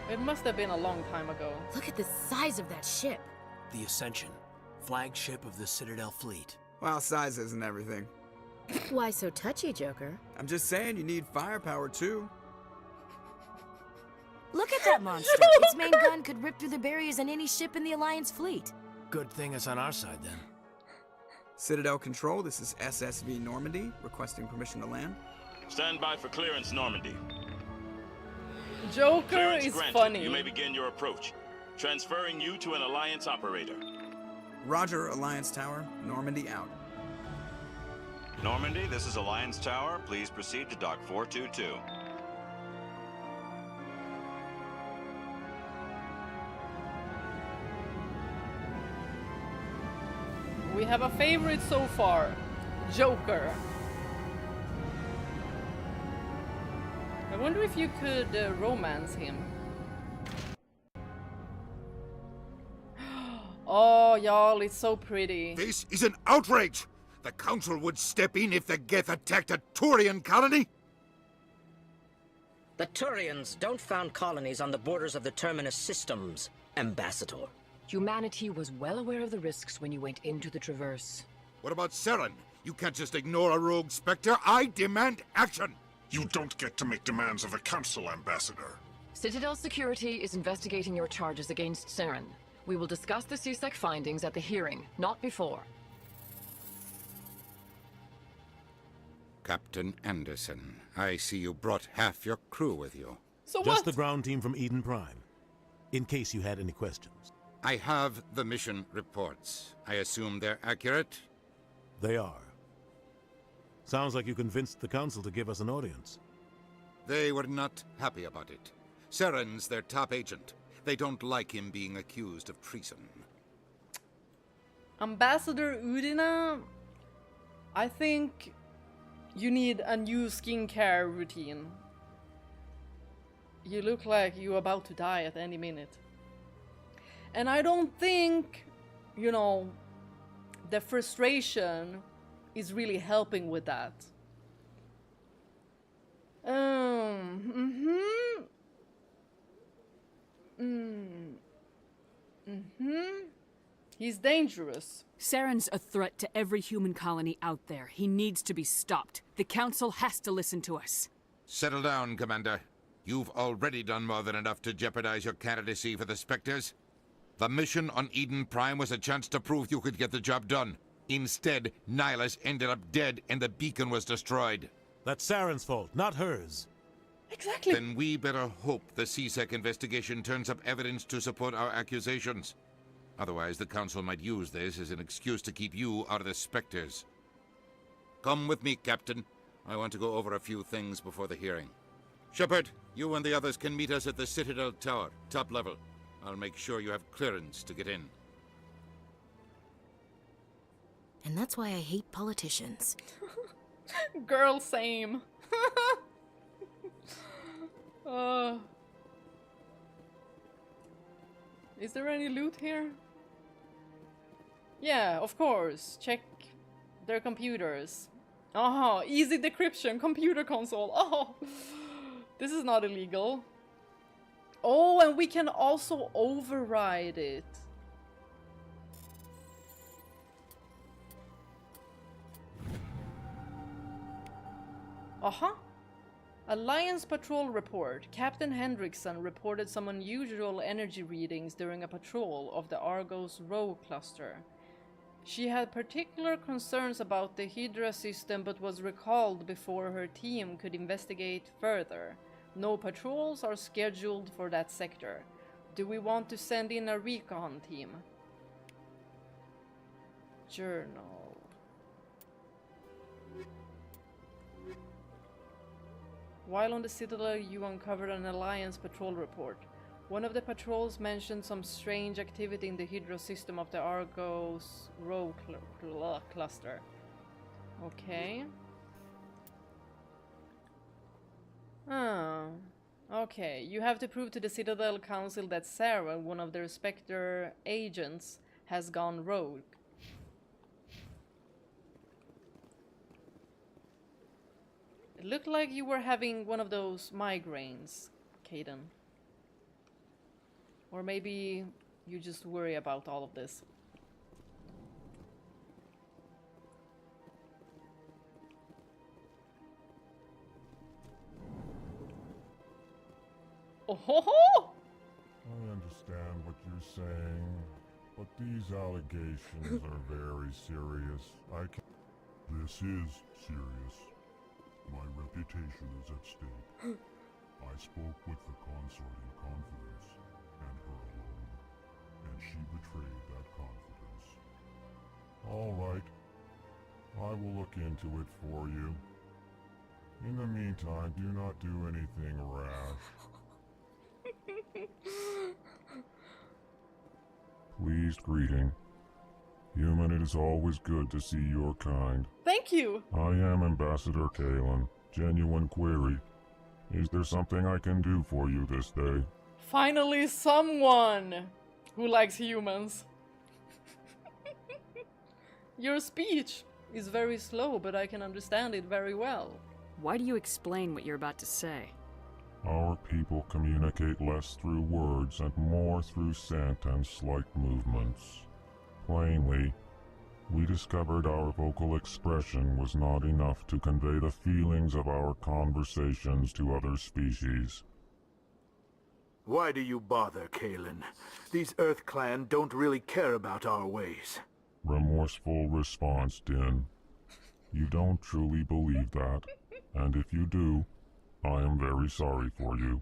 It must have been a long time ago. Look at the size of that ship. The Ascension, flagship of the Citadel fleet. Well, size isn't everything. Why so touchy, Joker? I'm just saying you need firepower too. Look at that monster! Its main gun could rip through the barriers in any ship in the Alliance fleet. Good thing it's on our side, then. Citadel Control, this is SSV Normandy, requesting permission to land. Stand by for clearance, Normandy. Joker Clearance is granted. funny. You may begin your approach. Transferring you to an Alliance operator. Roger, Alliance Tower. Normandy out. Normandy, this is Alliance Tower. Please proceed to Dock 422. We have a favorite so far. Joker. I wonder if you could romance him. Oh, y'all, it's so pretty. This is an outrage! The Council would step in if the Geth attacked a Turian colony? The Turians don't found colonies on the borders of the Terminus systems, Ambassador. Humanity was well aware of the risks when you went into the Traverse. What about Saren? You can't just ignore a rogue Spectre. I demand action! You don't get to make demands of the Council, Ambassador. Citadel Security is investigating your charges against Saren. We will discuss the CSEC findings at the hearing, not before. Captain Anderson, I see you brought half your crew with you. So Just the ground team from Eden Prime, in case you had any questions. I have the mission reports. I assume they're accurate? They are. Sounds like you convinced the Council to give us an audience. They were not happy about it. Saren's their top agent. They don't like him being accused of treason. Ambassador Udina, I think you need a new skincare routine. You look like you're about to die at any minute. And I don't think, you know, the frustration is really helping with that. He's dangerous. Saren's a threat to every human colony out there. He needs to be stopped. The Council has to listen to us. Settle down, Commander. You've already done more than enough to jeopardize your candidacy for the Spectres. The mission on Eden Prime was a chance to prove you could get the job done. Instead, Nihilus ended up dead and the beacon was destroyed. That's Saren's fault, not hers. Exactly. Then we better hope the CSEC investigation turns up evidence to support our accusations. Otherwise, the Council might use this as an excuse to keep you out of the Spectres. Come with me, Captain. I want to go over a few things before the hearing. Shepard, you and the others can meet us at the Citadel Tower, top level. I'll make sure you have clearance to get in. And that's why I hate politicians. Girl, same. Is there any loot here? Yeah, of course. Check their computers. Oh, easy decryption, computer console. Oh, this is not illegal. Oh, and we can also override it. Alliance Patrol Report. Captain Hendrickson reported some unusual energy readings during a patrol of the Argos Row cluster. She had particular concerns about the Hydra system but was recalled before her team could investigate further. No patrols are scheduled for that sector. Do we want to send in a recon team? Journal. While on the Citadel, you uncovered an Alliance patrol report. One of the patrols mentioned some strange activity in the Hydra system of the Argos Row cluster. Okay. Okay. You have to prove to the Citadel Council that Sarah, one of their Spectre agents, has gone rogue. It looked like you were having one of those migraines, Caden. Or maybe you just worry about all of this. Oh ho ho! I understand what you're saying, but these allegations are very serious. This is serious. My reputation is at stake. I spoke with the consort in confidence, and her alone, and she betrayed that confidence. All right. I will look into it for you. In the meantime, do not do anything rash. Pleased greeting. Human, it is always good to see your kind. Thank you! I am Ambassador Kalen. Genuine query. Is there something I can do for you this day? Finally someone who likes humans. Your speech is very slow, but I can understand it very well. Why do you explain what you're about to say? Our people communicate less through words and more through scent and slight movements. Plainly, we discovered our vocal expression was not enough to convey the feelings of our conversations to other species. Why do you bother, Kalen? These Earth Clan don't really care about our ways. Remorseful response, Din. You don't truly believe that, and if you do, I am very sorry for you.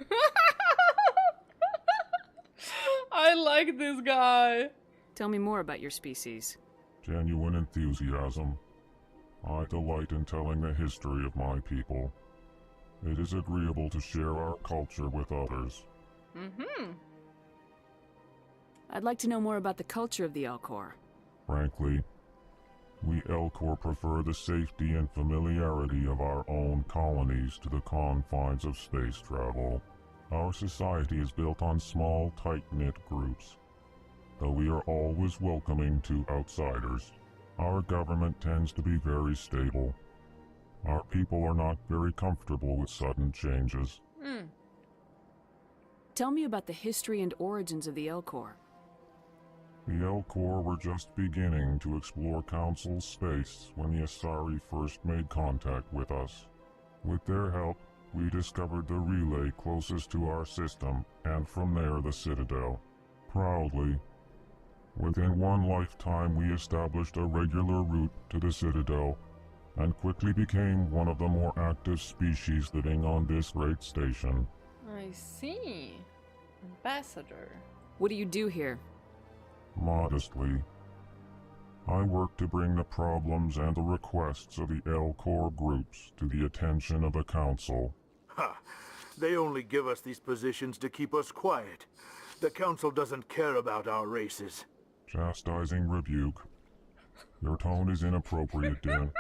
I like this guy. Tell me more about your species. Genuine enthusiasm. I delight in telling the history of my people. It is agreeable to share our culture with others. I'd like to know more about the culture of the Elcor. Frankly, we Elcor prefer the safety and familiarity of our own colonies to the confines of space travel. Our society is built on small, tight-knit groups. Though we are always welcoming to outsiders, our government tends to be very stable. Our people are not very comfortable with sudden changes. Tell me about the history and origins of the Elcor. The Elcor were just beginning to explore Council space when the Asari first made contact with us. With their help, we discovered the relay closest to our system, and from there the Citadel. Proudly, within one lifetime we established a regular route to the Citadel, and quickly became one of the more active species living on this great station. I see. Ambassador. What do you do here? Modestly, I work to bring the problems and the requests of the Elcor groups to the attention of the Council. Ha! They only give us these positions to keep us quiet. The Council doesn't care about our races. Chastising rebuke. Your tone is inappropriate, Din.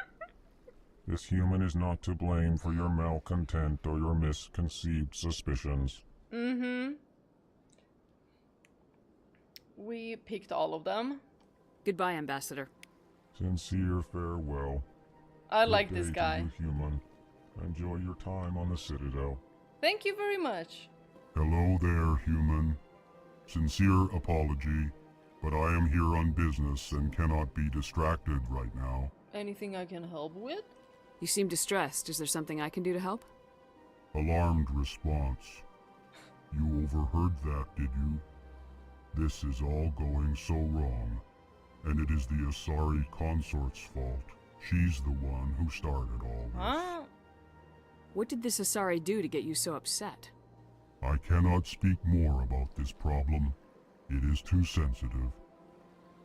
This human is not to blame for your malcontent or your misconceived suspicions. We picked all of them. Goodbye, Ambassador. Sincere farewell. I like Good this day to guy. you, human. Enjoy your time on the Citadel. Thank you very much. Hello there, human. Sincere apology, but I am here on business and cannot be distracted right now. Anything I can help with? You seem distressed. Is there something I can do to help? Alarmed response. You overheard that, did you? This is all going so wrong, and it is the Asari consort's fault. She's the one who started all this. Huh? What did this Asari do to get you so upset? I cannot speak more about this problem. It is too sensitive.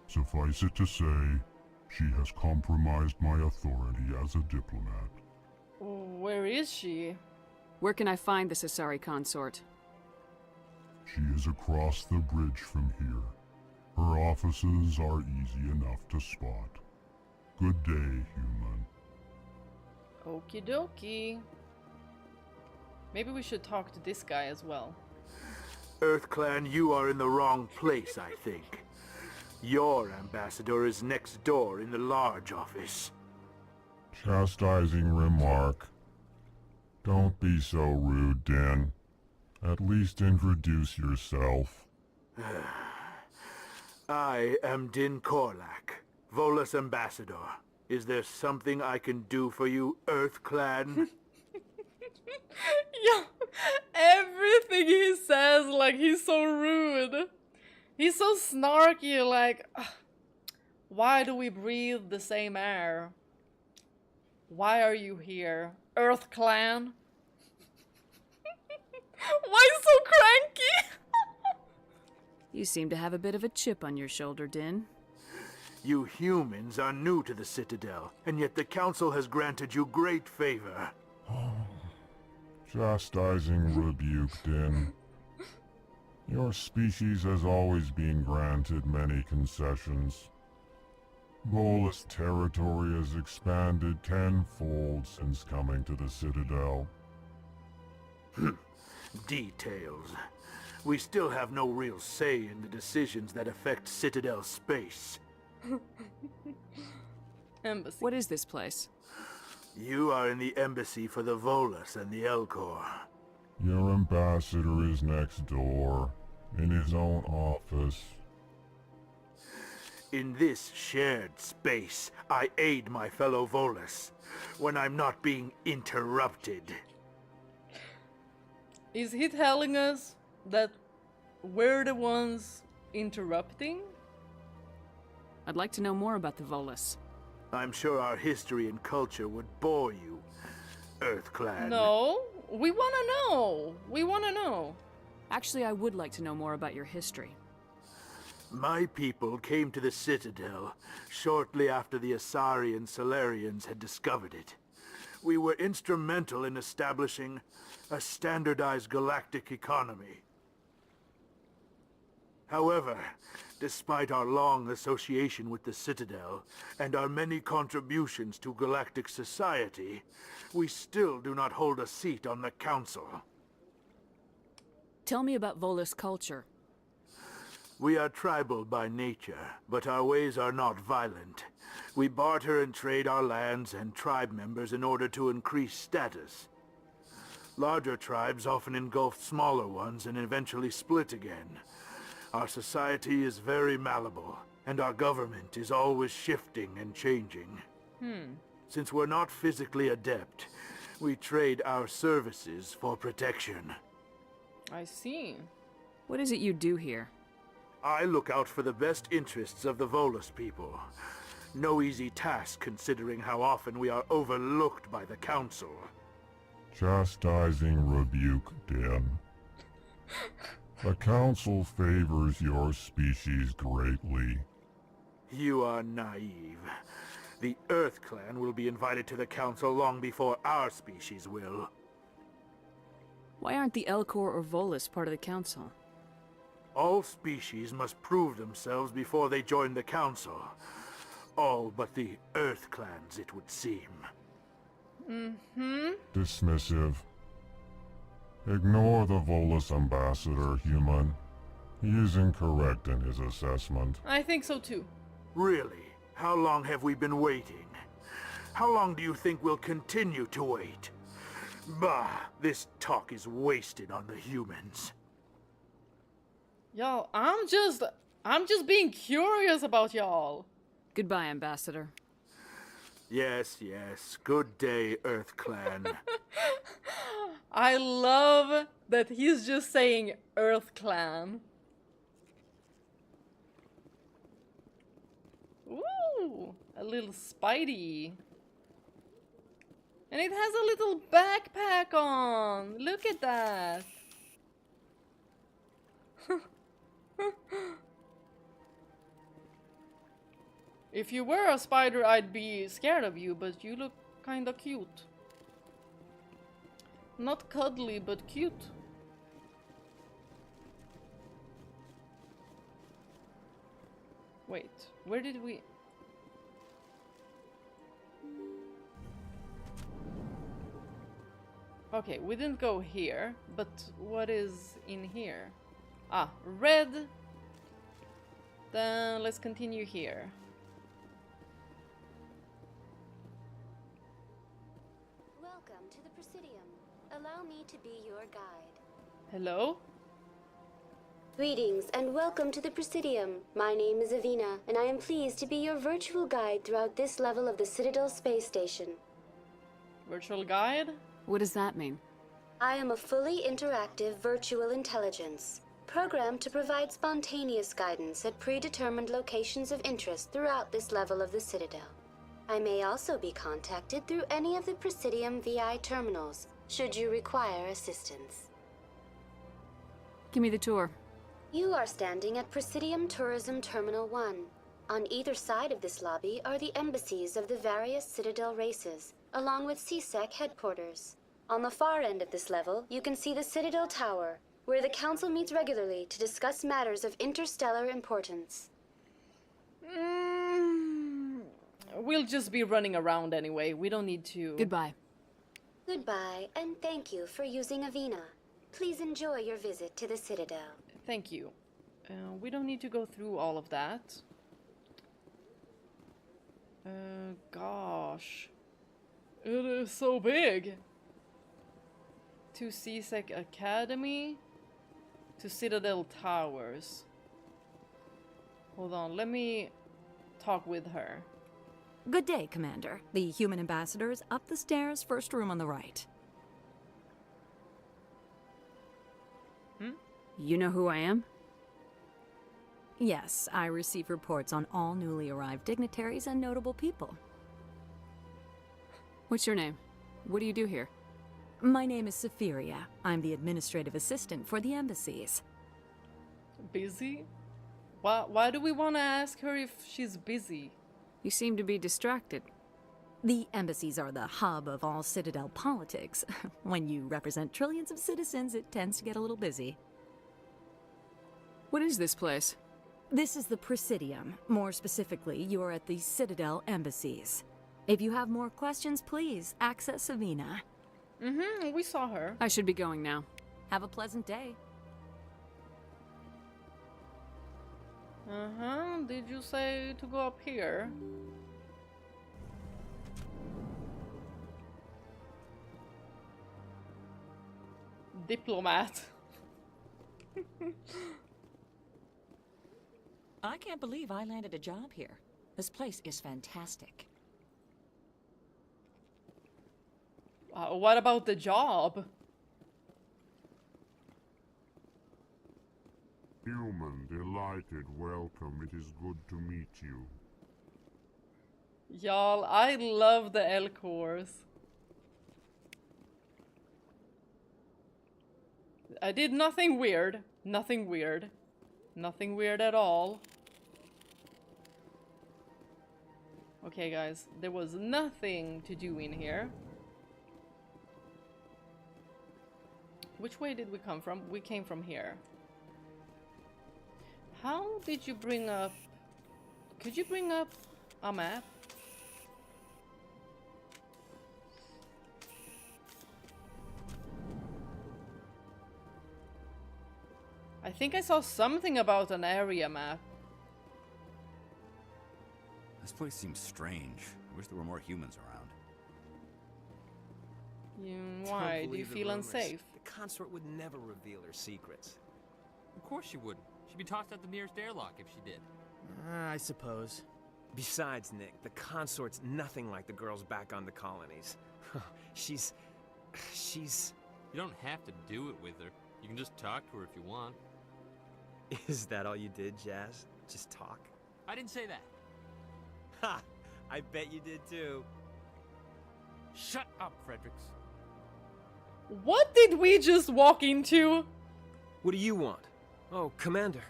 Suffice it to say, she has compromised my authority as a diplomat. Where is she? Where can I find this Asari consort? She is across the bridge from here. Her offices are easy enough to spot. Good day, human. Okie dokie. Maybe we should talk to this guy as well. EarthClan, you are in the wrong place, I think. Your ambassador is next door in the large office. Chastising remark. Don't be so rude, Din. At least introduce yourself. I am Din Korlak, Volus ambassador. Is there something I can do for you, EarthClan? Yeah, everything he says, like, he's so rude. He's so snarky, like, why do we breathe the same air? Why are you here? EarthClan? Why so cranky? You seem to have a bit of a chip on your shoulder, Din. You humans are new to the Citadel, and yet the Council has granted you great favor. Chastising rebuke, Din. Your species has always been granted many concessions. Volus territory has expanded tenfold since coming to the Citadel. Details. We still have no real say in the decisions that affect Citadel space. Embassy. What is this place? You are in the embassy for the Volus and the Elcor. Your ambassador is next door, in his own office. In this shared space, I aid my fellow Volus when I'm not being interrupted. Is he telling us that we're the ones interrupting? I'd like to know more about the Volus. I'm sure our history and culture would bore you, EarthClan. No, we wanna know. We wanna know. Actually, I would like to know more about your history. My people came to the Citadel shortly after the Asari and Solarians had discovered it. We were instrumental in establishing a standardized galactic economy. However, despite our long association with the Citadel and our many contributions to galactic society, we still do not hold a seat on the Council. Tell me about Volus culture. We are tribal by nature, but our ways are not violent. We barter and trade our lands and tribe members in order to increase status. Larger tribes often engulf smaller ones and eventually split again. Our society is very malleable, and our government is always shifting and changing. Since we're not physically adept, we trade our services for protection. I see. What is it you do here? I look out for the best interests of the Volus people. No easy task considering how often we are overlooked by the Council. Chastising rebuke, Den. The Council favors your species greatly. You are naive. The Earth Clan will be invited to the Council long before our species will. Why aren't the Elcor or Volus part of the Council? All species must prove themselves before they join the Council. All but the Earth Clans, it would seem. Dismissive. Ignore the Volus ambassador, human. He is incorrect in his assessment. I think so too. Really? How long have we been waiting? How long do you think we'll continue to wait? Bah, this talk is wasted on the humans. Y'all, I'm just being curious about y'all. Goodbye, Ambassador. Yes, yes. Good day, Earth Clan. I love that he's just saying Earth Clan. Ooh, a little Spidey. And it has a little backpack on. Look at that. If you were a spider, I'd be scared of you, but you look kinda cute. Not cuddly, but cute. Wait, where did we... Okay, we didn't go here, but what is in here? Ah, red. Then let's continue here. Welcome to the Presidium. Allow me to be your guide. Hello? Greetings and welcome to the Presidium. My name is Avina, and I am pleased to be your virtual guide throughout this level of the Citadel Space Station. Virtual guide? What does that mean? I am a fully interactive virtual intelligence, programmed to provide spontaneous guidance at predetermined locations of interest throughout this level of the Citadel. I may also be contacted through any of the Presidium VI terminals, should you require assistance. Give me the tour. You are standing at Presidium Tourism Terminal 1. On either side of this lobby are the embassies of the various Citadel races, along with CSEC headquarters. On the far end of this level, you can see the Citadel Tower, where the Council meets regularly to discuss matters of interstellar importance. We'll just be running around anyway. We don't need to... Goodbye. Goodbye, and thank you for using Avina. Please enjoy your visit to the Citadel. Thank you. We don't need to go through all of that. Gosh. It is so big. To CSEC Academy. To Citadel Towers. Hold on, let me talk with her. Good day, Commander. The human ambassador is up the stairs, first room on the right. You know who I am? Yes, I receive reports on all newly arrived dignitaries and notable people. What's your name? What do you do here? My name is Safiria. I'm the administrative assistant for the embassies. Busy? Why do we want to ask her if she's busy? You seem to be distracted. The embassies are the hub of all Citadel politics. When you represent trillions of citizens, it tends to get a little busy. What is this place? This is the Presidium. More specifically, you are at the Citadel embassies. If you have more questions, please access Avina. We saw her. I should be going now. Have a pleasant day. Uh-huh. Did you say to go up here? Diplomat. I can't believe I landed a job here. This place is fantastic. What about the job? Human, delighted, welcome. It is good to meet you. Y'all, I love the Elcors. I did nothing weird. Nothing weird. Nothing weird at all. Okay, guys. There was nothing to do in here. Which way did we come from? We came from here. How did you bring up... Could you bring up a map? I think I saw something about an area map. This place seems strange. I wish there were more humans around. Why? Do you Believe the feel rumors. unsafe? The consort would never reveal her secrets. Of course she wouldn't. She'd be tossed out the nearest airlock if she did. I suppose. Besides, Nick, the consort's nothing like the girls back on the colonies. she's... You don't have to do it with her. You can just talk to her if you want. Is that all you did, Jazz? Just talk? I didn't say that. Ha! I bet you did too. Shut up, Fredericks. What did we just walk into? What do you want? Oh, Commander.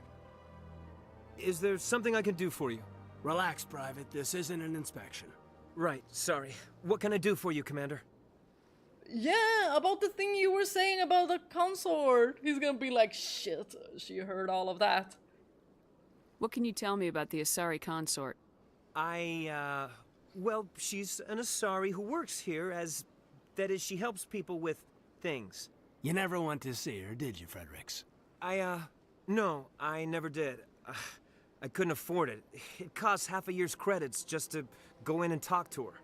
Is there something I can do for you? Relax, Private. This isn't an inspection. Right, sorry. What can I do for you, Commander? Yeah, about the thing you were saying about the consort. He's gonna be like, shit, she heard all of that. What can you tell me about the Asari consort? Well, she's an Asari who works here as... That is, she helps people with things. You never went to see her, did you, Fredericks? No, I never did. I couldn't afford it. It costs half a year's credits just to go in and talk to her.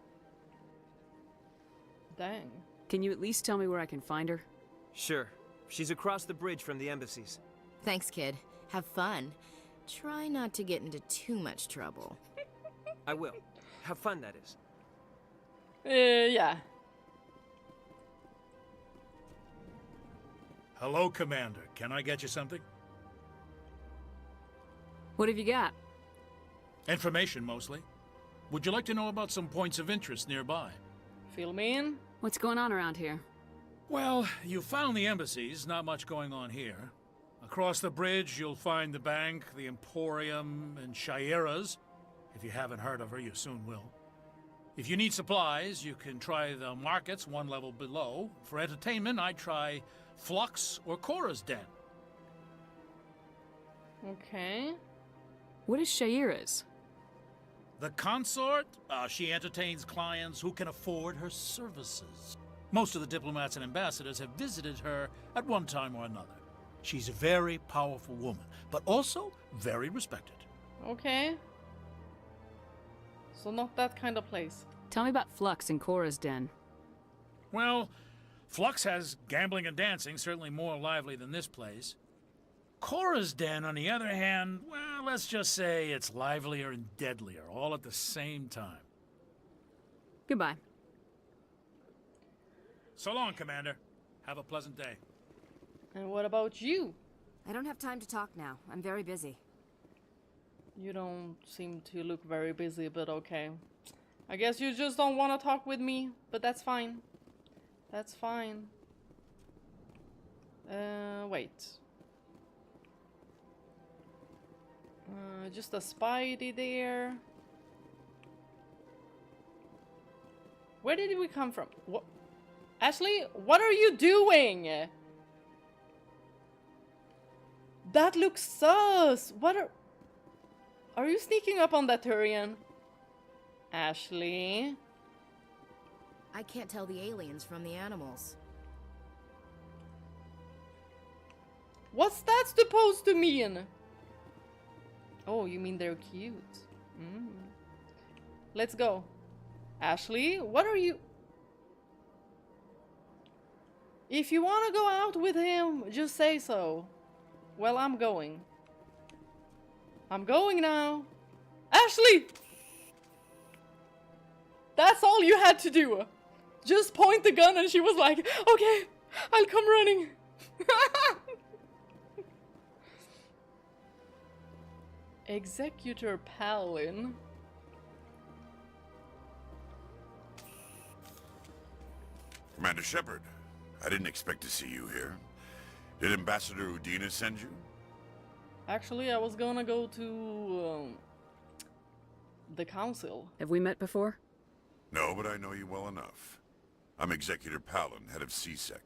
Dang. Can you at least tell me where I can find her? Sure. She's across the bridge from the embassies. Thanks, kid. Have fun. Try not to get into too much trouble. I will. Have fun, that is. Yeah. Hello, Commander. Can I get you something? What have you got? Information, mostly. Would you like to know about some points of interest nearby? Fill me in. What's going on around here? Well, you found the embassies. Not much going on here. Across the bridge, you'll find the bank, the Emporium, and Shaira's. If you haven't heard of her, you soon will. If you need supplies, you can try the markets one level below. For entertainment, I'd try Flux or Cora's Den. Okay. What is Shaira's? The consort, she entertains clients who can afford her services. Most of the diplomats and ambassadors have visited her at one time or another. She's a very powerful woman, but also very respected. Okay. So not that kind of place. Tell me about Flux and Cora's Den. Well, Flux has gambling and dancing, certainly more lively than this place. Cora's Den, on the other hand, well, let's just say it's livelier and deadlier, all at the same time. Goodbye. So long, Commander. Have a pleasant day. And what about you? I don't have time to talk now. I'm very busy. You don't seem to look very busy, but okay. I guess you just don't want to talk with me, but that's fine. That's fine. Wait. Just a Spidey there. Where did we come from? What? Ashley, what are you doing? That looks sus. What are you sneaking up on that Turian? Ashley? I can't tell the aliens from the animals. What's that supposed to mean? Oh, you mean they're cute? Let's go. Ashley, what are you... If you want to go out with him, just say so. Well, I'm going. I'm going now. Ashley! That's all you had to do. Just point the gun and she was like, okay, I'll come running. Executor Palin. Commander Shepard, I didn't expect to see you here. Did Ambassador Udina send you? Actually, I was gonna go to the council. Have we met before? No, but I know you well enough. I'm Executor Palin, head of CSEC.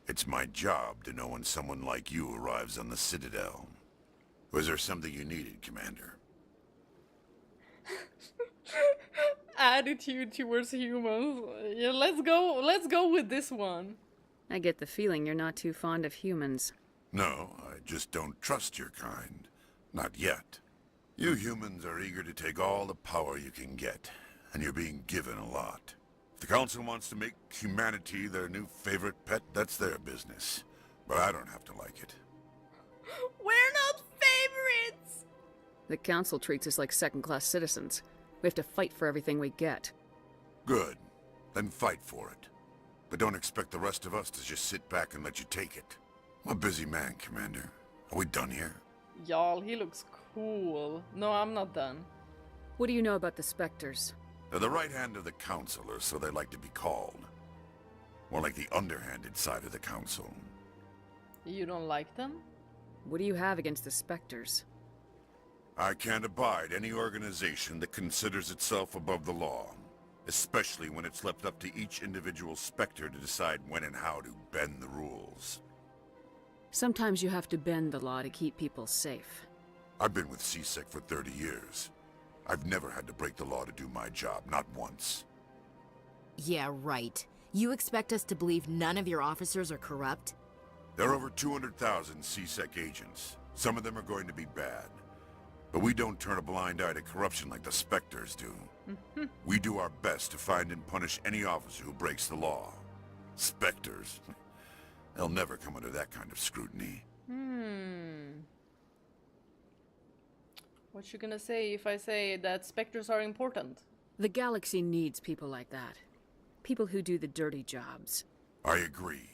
It's my job to know when someone like you arrives on the Citadel. Was there something you needed, Commander? Attitude towards humans. Yeah, let's go with this one. I get the feeling you're not too fond of humans. No, I just don't trust your kind. Not yet. You humans are eager to take all the power you can get, and you're being given a lot. If the Council wants to make humanity their new favorite pet, that's their business. But I don't have to like it. We're not favorites! The Council treats us like second-class citizens. We have to fight for everything we get. Good. Then fight for it. But don't expect the rest of us to just sit back and let you take it. I'm a busy man, Commander. Are we done here? Y'all, he looks cool. No, I'm not done. What do you know about the Spectres? They're the right hand of the Council, or so they like to be called. More like the underhanded side of the Council. You don't like them? What do you have against the Spectres? I can't abide any organization that considers itself above the law. Especially when it's left up to each individual Spectre to decide when and how to bend the rules. Sometimes you have to bend the law to keep people safe. I've been with CSEC for 30 years. I've never had to break the law to do my job, not once. Yeah, right. You expect us to believe none of your officers are corrupt? There are over 200,000 CSEC agents. Some of them are going to be bad. But we don't turn a blind eye to corruption like the Spectres do. We do our best to find and punish any officer who breaks the law. Spectres. They'll never come under that kind of scrutiny. What you gonna say if I say that Spectres are important? The galaxy needs people like that. People who do the dirty jobs. I agree.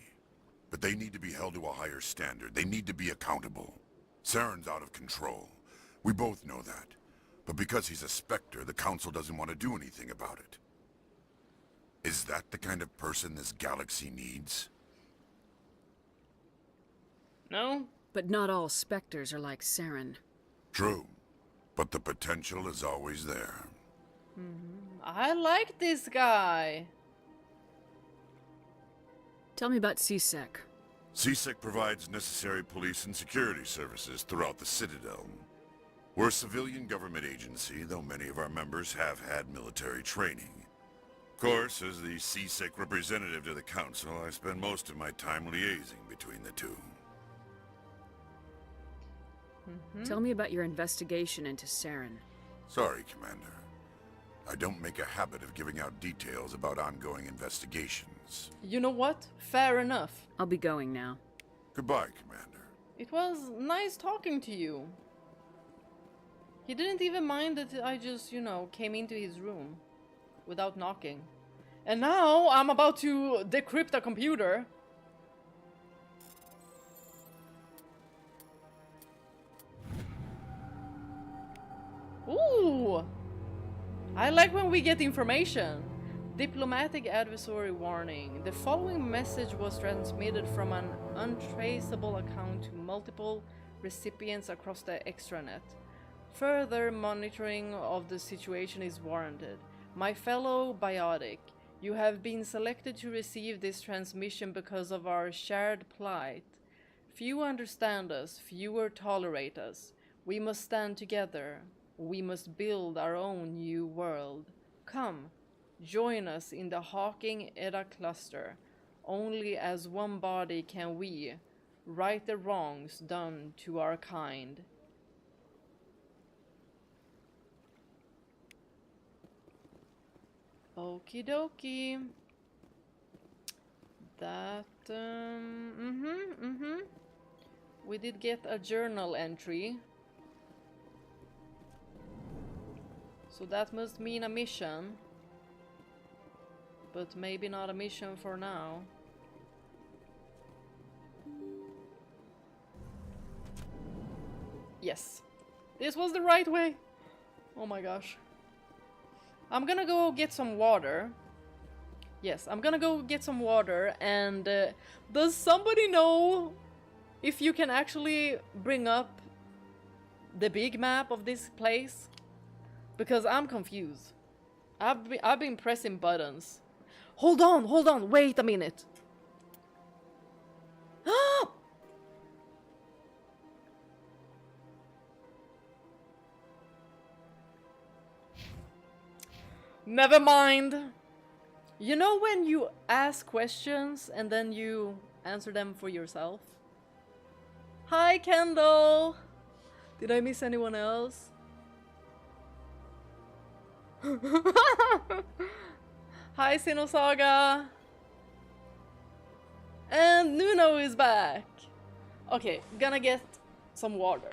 But they need to be held to a higher standard. They need to be accountable. Saren's out of control. We both know that. But because he's a Spectre, the Council doesn't want to do anything about it. Is that the kind of person this galaxy needs? No? But not all Spectres are like Saren. True. But the potential is always there. I like this guy. Tell me about CSEC. CSEC provides necessary police and security services throughout the Citadel. We're a civilian government agency, though many of our members have had military training. Of course, as the CSEC representative to the Council, I spend most of my time liaising between the two. Tell me about your investigation into Saren. Sorry, Commander. I don't make a habit of giving out details about ongoing investigations. You know what? Fair enough. I'll be going now. Goodbye, Commander. It was nice talking to you. He didn't even mind that I just, came into his room without knocking. And now I'm about to decrypt a computer. Ooh! I like when we get information. Diplomatic adversary warning. The following message was transmitted from an untraceable account to multiple recipients across the extranet. Further monitoring of the situation is warranted. My fellow Biotic, you have been selected to receive this transmission because of our shared plight. Few understand us, fewer tolerate us. We must stand together. We must build our own new world. Come, join us in the Hawking Edda cluster. Only as one body can we right the wrongs done to our kind. Okie dokie. That, We did get a journal entry. So that must mean a mission. But maybe not a mission for now. Yes. This was the right way. Oh my gosh. I'm gonna go get some water. Yes, I'm gonna go get some water, and does somebody know if you can actually bring up the big map of this place? Because I'm confused. I've been pressing buttons. Hold on, wait a minute. Never mind. You know when you ask questions and then you answer them for yourself? Hi, Kendall! Did I miss anyone else? Hi, Sinosaga! And Nuno is back! Okay, gonna get some water.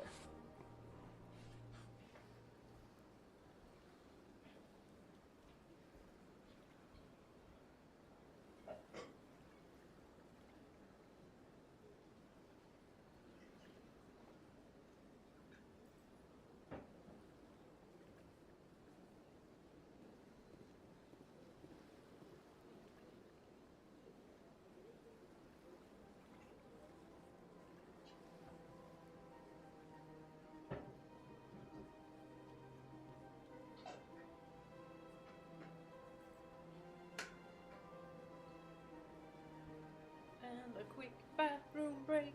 And a quick bathroom break.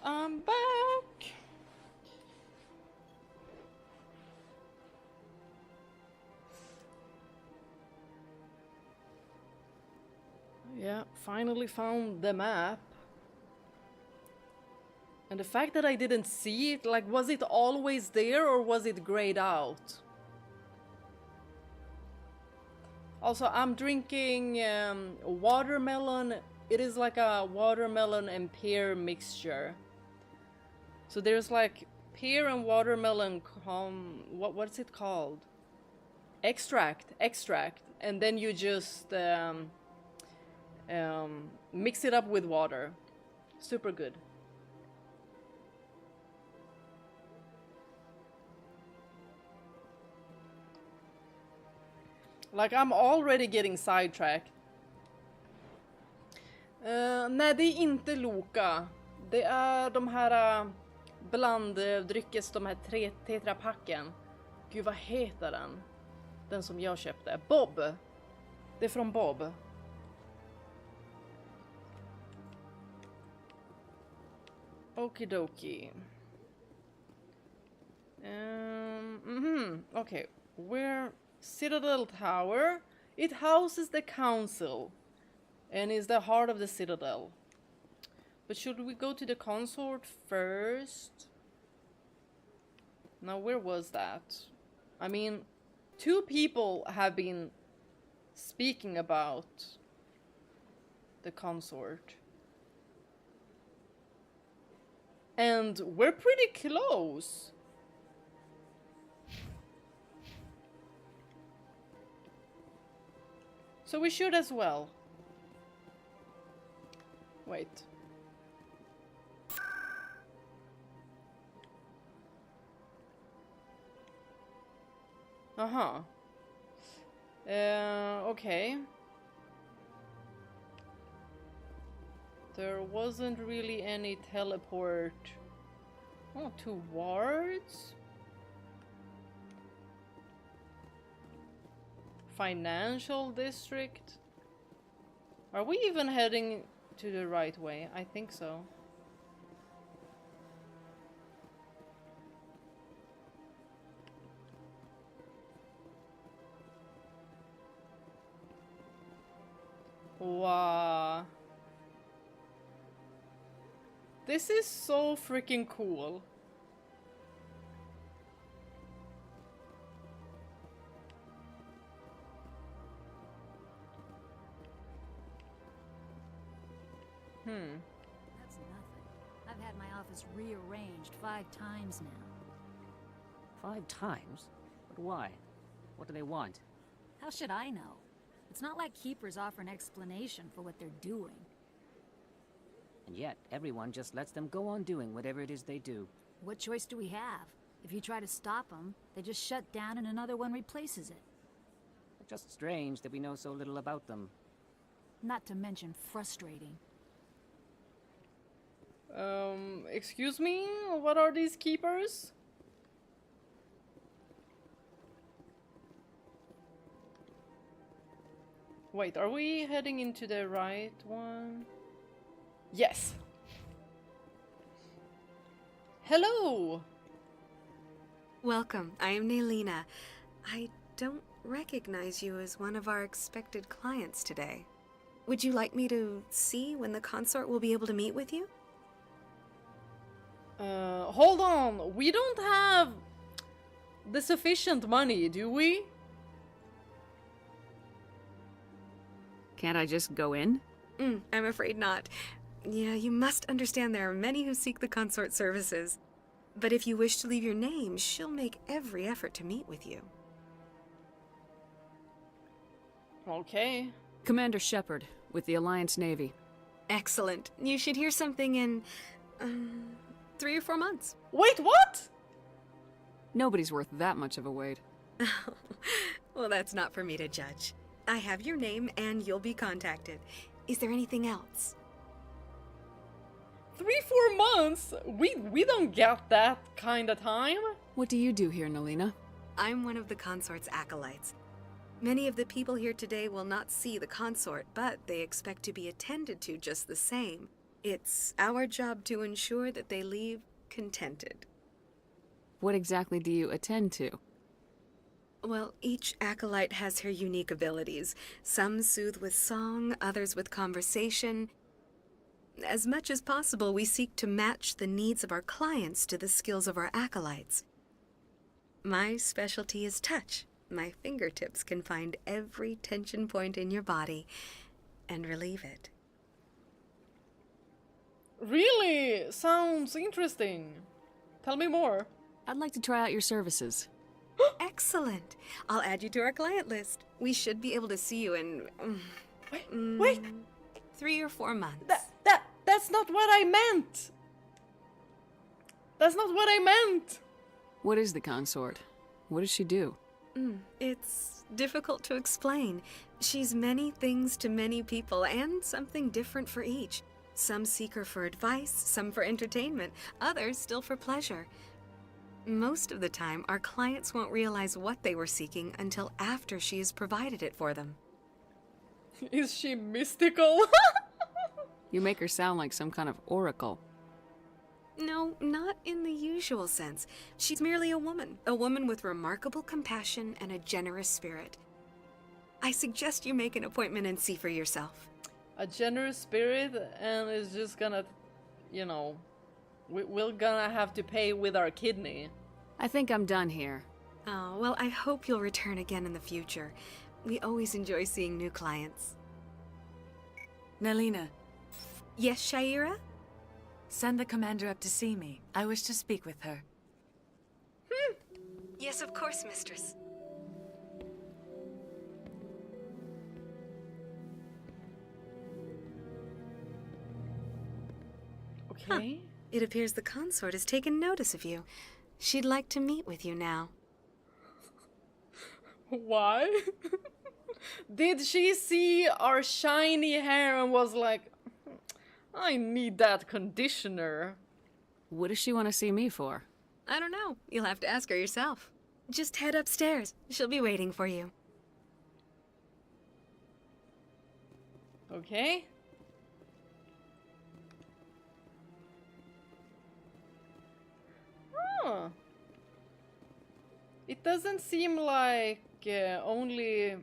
I'm back. Yeah, finally found the map. And the fact that I didn't see it, like, was it always there or was it grayed out? Also, I'm drinking watermelon. It is like a watermelon and pear mixture. So there's like pear and watermelon, what's it called? Extract. And then you just mix it up with water. Super good. Like, I'm already getting sidetracked. Nej, det är inte Loka. Det är de här blanddryckes, de här tetrapacken. Gud, vad heter den? Den som jag köpte. Bob. Det är från Bob. Okidoki. Okay, we're Citadel Tower. It houses the council and is the heart of the citadel. But should we go to the consort first? Now, where was that? I mean, 2 people have been speaking about the consort. And we're pretty close. So we should as well. Wait. Uh-huh. Okay. There wasn't really any teleport. Oh, towards? Financial district? Are we even heading to the right way? I think so. Wow. This is so freaking cool. That's nothing. I've had my office rearranged 5 times now. 5 times? But why? What do they want? How should I know? It's not like Keepers offer an explanation for what they're doing. And yet, everyone just lets them go on doing whatever it is they do. What choice do we have? If you try to stop them, they just shut down and another one replaces it. It's just strange that we know so little about them. Not to mention frustrating. Excuse me? What are these keepers? Wait, are we heading into the right one? Yes. Hello! Welcome, I am Naylina. I don't recognize you as one of our expected clients today. Would you like me to see when the consort will be able to meet with you? Hold on. We don't have the sufficient money, do we? Can't I just go in? I'm afraid not. Yeah, you must understand there are many who seek the consort services. But if you wish to leave your name, she'll make every effort to meet with you. Okay. Commander Shepard, with the Alliance Navy. Excellent. You should hear something in 3 or 4 months. Wait, what? Nobody's worth that much of a wait. Well, that's not for me to judge. I have your name and you'll be contacted. Is there anything else? 3-4 months? We don't get that kind of time. What do you do here, Naylina? I'm one of the consort's acolytes. Many of the people here today will not see the consort, but they expect to be attended to just the same. It's our job to ensure that they leave contented. What exactly do you attend to? Well, each acolyte has her unique abilities. Some soothe with song, others with conversation. As much as possible, we seek to match the needs of our clients to the skills of our acolytes. My specialty is touch. My fingertips can find every tension point in your body and relieve it. Really? Sounds interesting. Tell me more. I'd like to try out your services. Excellent. I'll add you to our client list. We should be able to see you in... Wait! 3 or 4 months. That's not what I meant! That's not what I meant! What is the consort? What does she do? It's difficult to explain. She's many things to many people, and something different for each. Some seek her for advice, some for entertainment, others still for pleasure. Most of the time, our clients won't realize what they were seeking until after she has provided it for them. Is she mystical? You make her sound like some kind of oracle. No, not in the usual sense. She's merely a woman with remarkable compassion and a generous spirit. I suggest you make an appointment and see for yourself. A generous spirit, and is just gonna, you know, we're gonna have to pay with our kidney. I think I'm done here. Oh, well, I hope you'll return again in the future. We always enjoy seeing new clients. Nalina. Yes, Shaira? Send the commander up to see me. I wish to speak with her. Yes, of course, mistress. Okay. Huh. It appears the consort has taken notice of you. She'd like to meet with you now. Why? Did she see our shiny hair and was like, I need that conditioner? What does she want to see me for? I don't know. You'll have to ask her yourself. Just head upstairs. She'll be waiting for you. Okay. Huh. It doesn't seem like only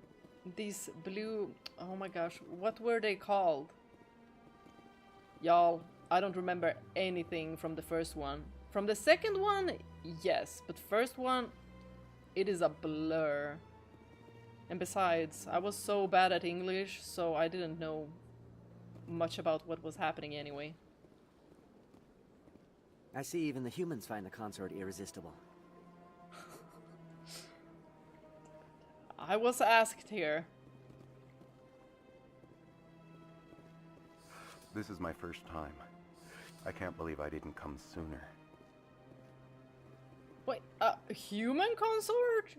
these blue... Oh my gosh, what were they called? Y'all, I don't remember anything from the first one. From the second one, yes, but first one, it is a blur. And besides, I was so bad at English, so I didn't know much about what was happening anyway. I see even the humans find the consort irresistible. I was asked here. This is my first time. I can't believe I didn't come sooner. Wait, a human consort?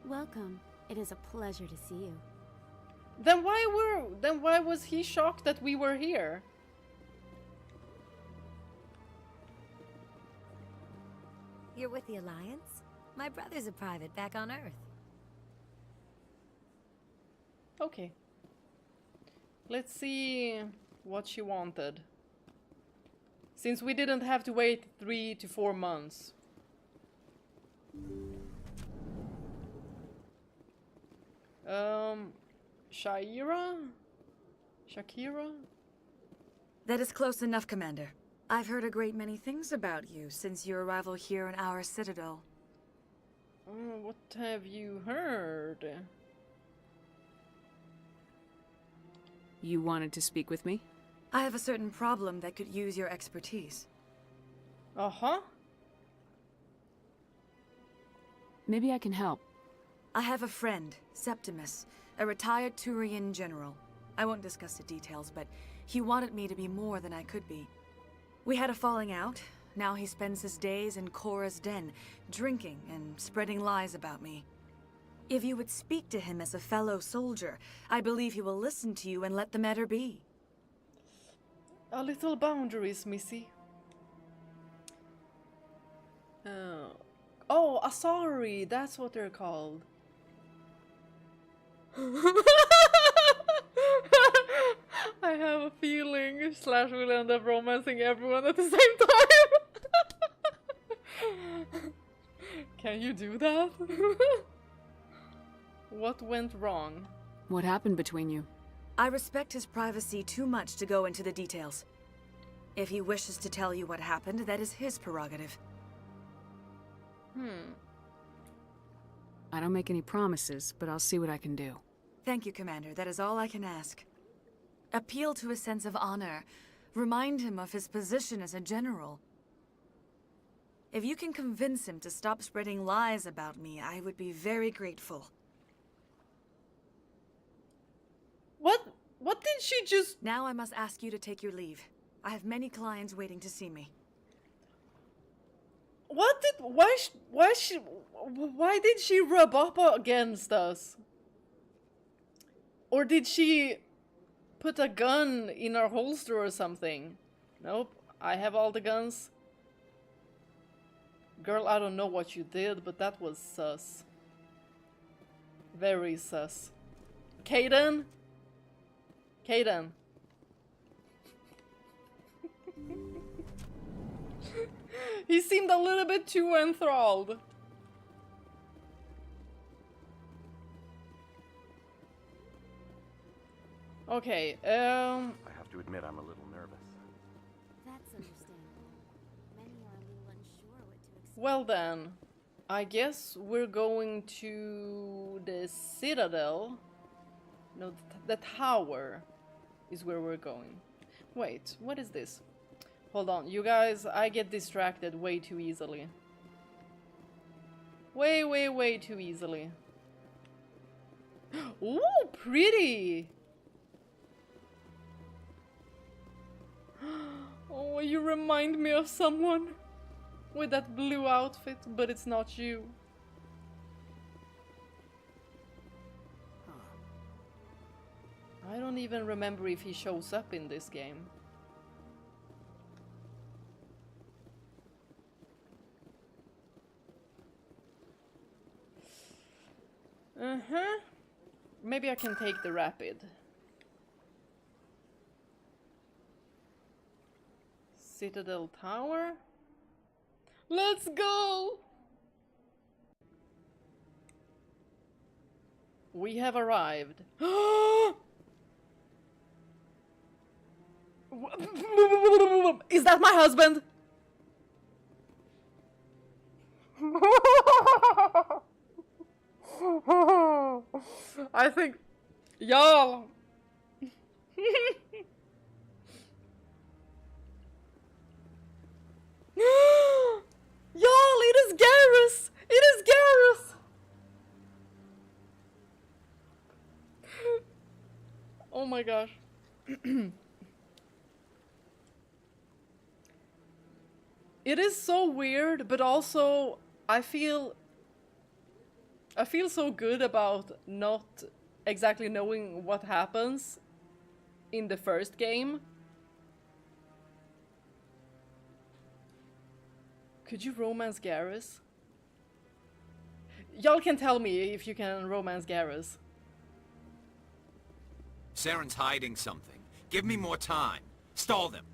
Welcome. It is a pleasure to see you. Then why was he shocked that we were here? You're with the Alliance? My brother's a private back on Earth. Okay. Let's see what she wanted. Since we didn't have to wait 3 to 4 months. Shakira? That is close enough, Commander. I've heard a great many things about you since your arrival here in our citadel. What have you heard? You wanted to speak with me? I have a certain problem that could use your expertise. Uh-huh. Maybe I can help. I have a friend, Septimus, a retired Turian general. I won't discuss the details, but he wanted me to be more than I could be. We had a falling out. Now he spends his days in Korra's den, drinking and spreading lies about me. If you would speak to him as a fellow soldier, I believe he will listen to you and let the matter be. A little boundaries, Missy. Oh, Asari, that's what they're called. I have a feeling Slash will end up romancing everyone at the same time. Can you do that? What went wrong? What happened between you? I respect his privacy too much to go into the details. If he wishes to tell you what happened, that is his prerogative. I don't make any promises, but I'll see what I can do. Thank you, Commander. That is all I can ask. Appeal to his sense of honor. Remind him of his position as a general. If you can convince him to stop spreading lies about me, I would be very grateful. What did she just... Now I must ask you to take your leave. I have many clients waiting to see me. Why did she rub up against us? Or did she put a gun in our holster or something? Nope, I have all the guns. Girl, I don't know what you did, but that was sus. Very sus. Kaden? Kaden. He seemed a little bit too enthralled. Okay, I have to admit I'm a little nervous. That's understandable. Many are a little unsure what to expect. Well then, I guess we're going to the Citadel. No, the tower is where we're going. Wait, what is this? Hold on, you guys, I get distracted way too easily. Way too easily. Ooh, pretty! Oh, you remind me of someone with that blue outfit, but it's not you. I don't even remember if he shows up in this game. Maybe I can take the rapid. Citadel Tower? Let's go! We have arrived. Is that my husband? I think... Y'all! Y'all, it is Garrus! It is Garrus! Oh my gosh. It is so weird, but also I feel so good about not exactly knowing what happens in the first game. Could you romance Garrus? Y'all can tell me if you can romance Garrus. Saren's hiding something. Give me more time. Stall them.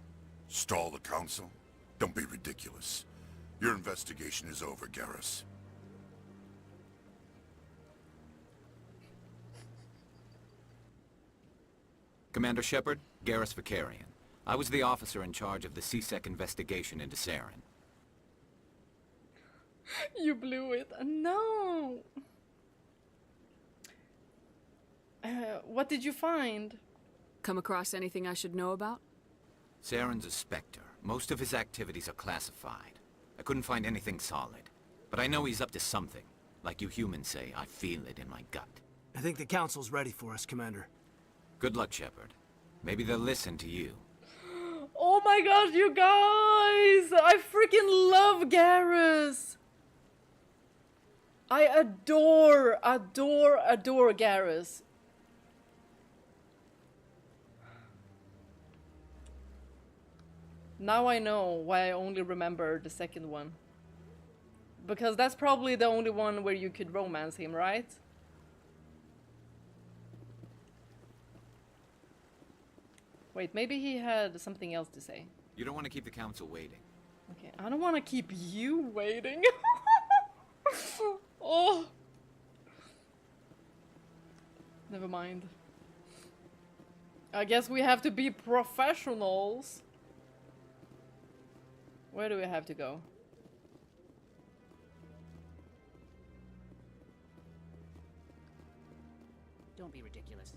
Stall the council? Don't be ridiculous. Your investigation is over, Garrus. Commander Shepard, Garrus Vicarian. I was the officer in charge of the CSEC investigation into Saren. You blew it. No. What did you find? Come across anything I should know about? Saren's a Spectre. Most of his activities are classified. I couldn't find anything solid. But I know he's up to something. Like you humans say, I feel it in my gut. I think the council's ready for us, Commander. Good luck, Shepard. Maybe they'll listen to you. Oh my gosh, you guys! I freaking love Garrus! I adore Garrus. Now I know why I only remember the second one. Because that's probably the only one where you could romance him, right? Wait, maybe he had something else to say. You don't want to keep the council waiting. Okay, I don't want to keep you waiting. Oh. Never mind. I guess we have to be professionals. Where do we have to go? Don't be ridiculous.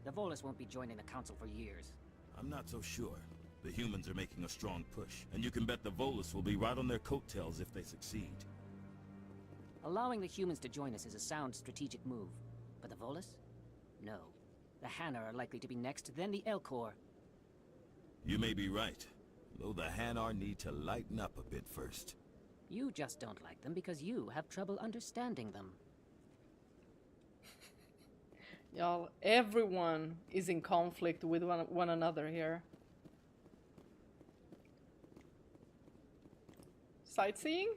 The Volus won't be joining the council for years. I'm not so sure. The humans are making a strong push, and you can bet the Volus will be right on their coattails if they succeed. Allowing the humans to join us is a sound strategic move. But the Volus? No. The Hanar are likely to be next, then the Elcor. You may be right, though the Hanar need to lighten up a bit first. You just don't like them because you have trouble understanding them. Y'all, everyone is in conflict with one another here. Sightseeing?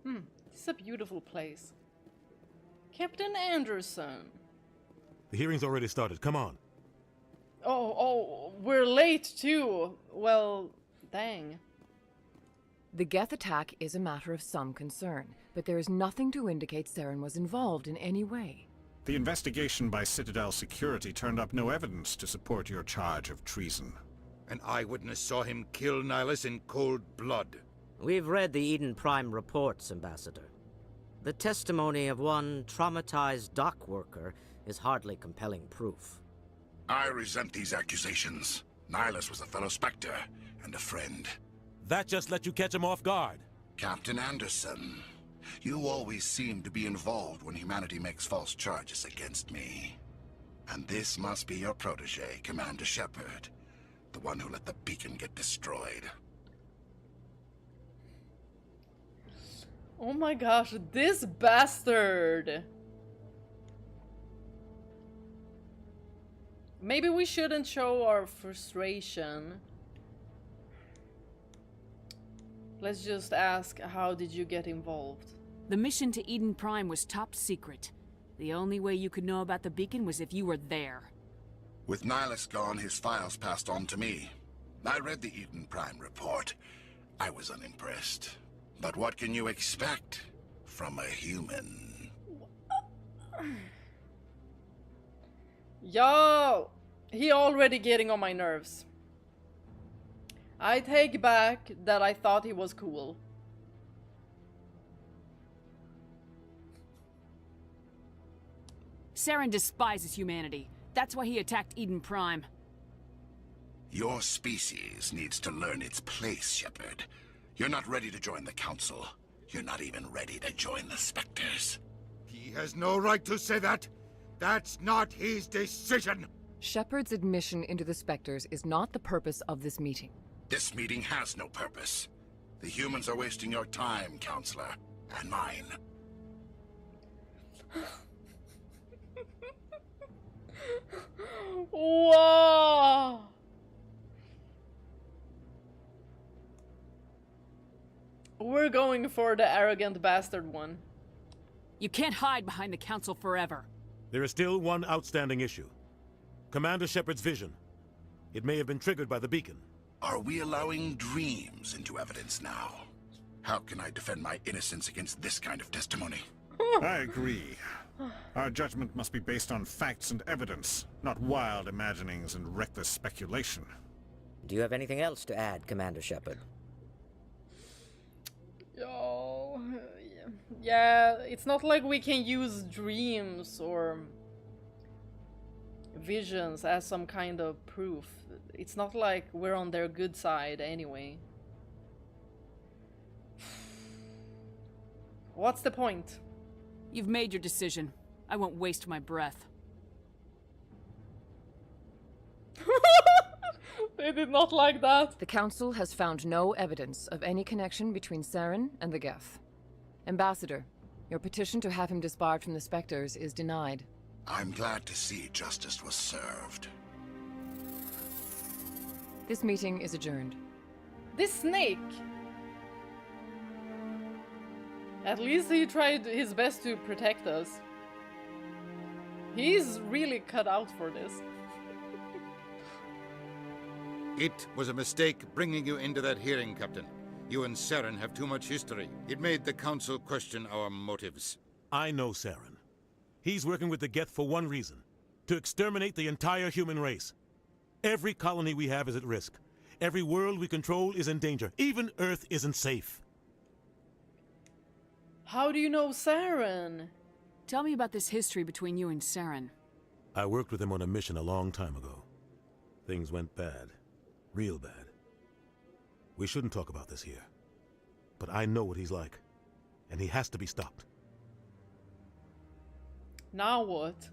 This is a beautiful place. Captain Anderson. The hearing's already started. Come on. Oh, we're late too. Well, dang. The Geth attack is a matter of some concern, but there is nothing to indicate Saren was involved in any way. The investigation by Citadel Security turned up no evidence to support your charge of treason. An eyewitness saw him kill Nihilus in cold blood. We've read the Eden Prime reports, Ambassador. The testimony of one traumatized dock worker is hardly compelling proof. I resent these accusations. Nihilus was a fellow Spectre and a friend. That just let you catch him off guard. Captain Anderson, you always seem to be involved when humanity makes false charges against me. And this must be your protege, Commander Shepard, the one who let the beacon get destroyed. Oh my gosh, this bastard! Maybe we shouldn't show our frustration. Let's just ask, how did you get involved? The mission to Eden Prime was top secret. The only way you could know about the beacon was if you were there. With Nihilus gone, his files passed on to me. I read the Eden Prime report. I was unimpressed. But what can you expect from a human? Yo! He already getting on my nerves. I take back that I thought he was cool. Saren despises humanity. That's why he attacked Eden Prime. Your species needs to learn its place, Shepard. You're not ready to join the Council. You're not even ready to join the Spectres. He has no right to say that. That's not his decision. Shepard's admission into the Spectres is not the purpose of this meeting. This meeting has no purpose. The humans are wasting your time, Counselor, and mine. Whoa! We're going for the arrogant bastard one. You can't hide behind the Council forever. There is still one outstanding issue. Commander Shepard's vision. It may have been triggered by the beacon. Are we allowing dreams into evidence now? How can I defend my innocence against this kind of testimony? I agree. Our judgment must be based on facts and evidence, not wild imaginings and reckless speculation. Do you have anything else to add, Commander Shepard? Yo, yeah, it's not like we can use dreams or visions as some kind of proof. It's not like we're on their good side anyway. What's the point? You've made your decision. I won't waste my breath. They did not like that. The Council has found no evidence of any connection between Saren and the Geth. Ambassador, your petition to have him disbarred from the Spectres is denied. I'm glad to see justice was served. This meeting is adjourned. This snake. At least he tried his best to protect us. He's really cut out for this. It was a mistake bringing you into that hearing, Captain. You and Saren have too much history. It made the Council question our motives. I know Saren. He's working with the Geth for one reason. To exterminate the entire human race. Every colony we have is at risk. Every world we control is in danger. Even Earth isn't safe. How do you know Saren? Tell me about this history between you and Saren. I worked with him on a mission a long time ago. Things went bad. Real bad. We shouldn't talk about this here. But I know what he's like. And he has to be stopped. Now what?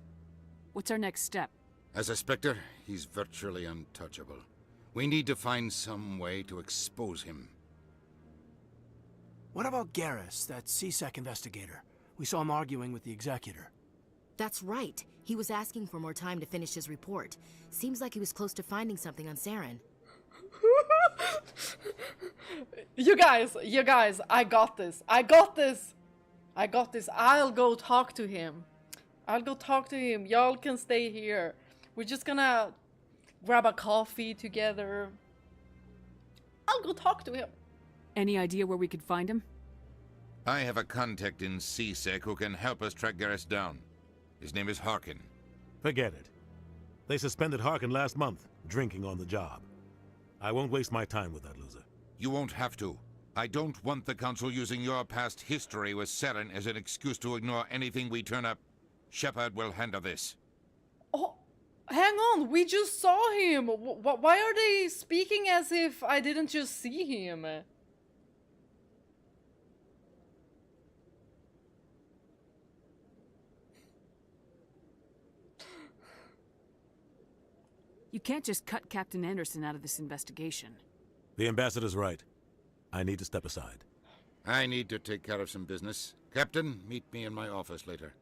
What's our next step? As a Spectre, he's virtually untouchable. We need to find some way to expose him. What about Garrus, that C-Sec investigator? We saw him arguing with the Executor. That's right. He was asking for more time to finish his report. Seems like he was close to finding something on Saren. You guys, I got this. I got this. I'll go talk to him. Y'all can stay here. We're just gonna grab a coffee together. I'll go talk to him. Any idea where we could find him? I have a contact in C-Sec who can help us track Garrus down. His name is Harkin. Forget it. They suspended Harkin last month, drinking on the job. I won't waste my time with that loser. You won't have to. I don't want the Council using your past history with Saren as an excuse to ignore anything we turn up. Shepard will handle this. Oh, hang on. We just saw him. Why are they speaking as if I didn't just see him? You can't just cut Captain Anderson out of this investigation. The ambassador's right. I need to step aside. I need to take care of some business. Captain, meet me in my office later.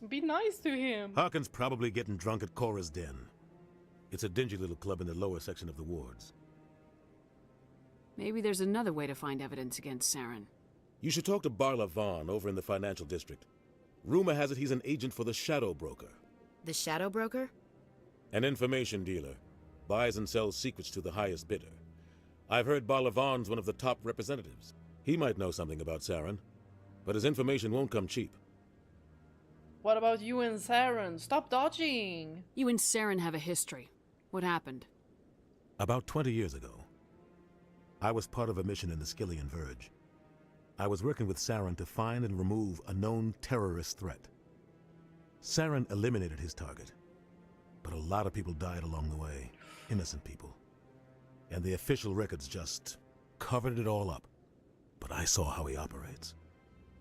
Be nice to him. Harkin's probably getting drunk at Cora's Den. It's a dingy little club in the lower section of the wards. Maybe there's another way to find evidence against Saren. You should talk to Barla Vaughn over in the financial district. Rumor has it he's an agent for the Shadow Broker. The Shadow Broker? An information dealer. Buys and sells secrets to the highest bidder. I've heard Barla Vaughn's one of the top representatives. He might know something about Saren, but his information won't come cheap. What about you and Saren? Stop dodging! You and Saren have a history. What happened? About 20 years ago, I was part of a mission in the Skillian Verge. I was working with Saren to find and remove a known terrorist threat. Saren eliminated his target, but a lot of people died along the way. Innocent people. And the official records just covered it all up. But I saw how he operates.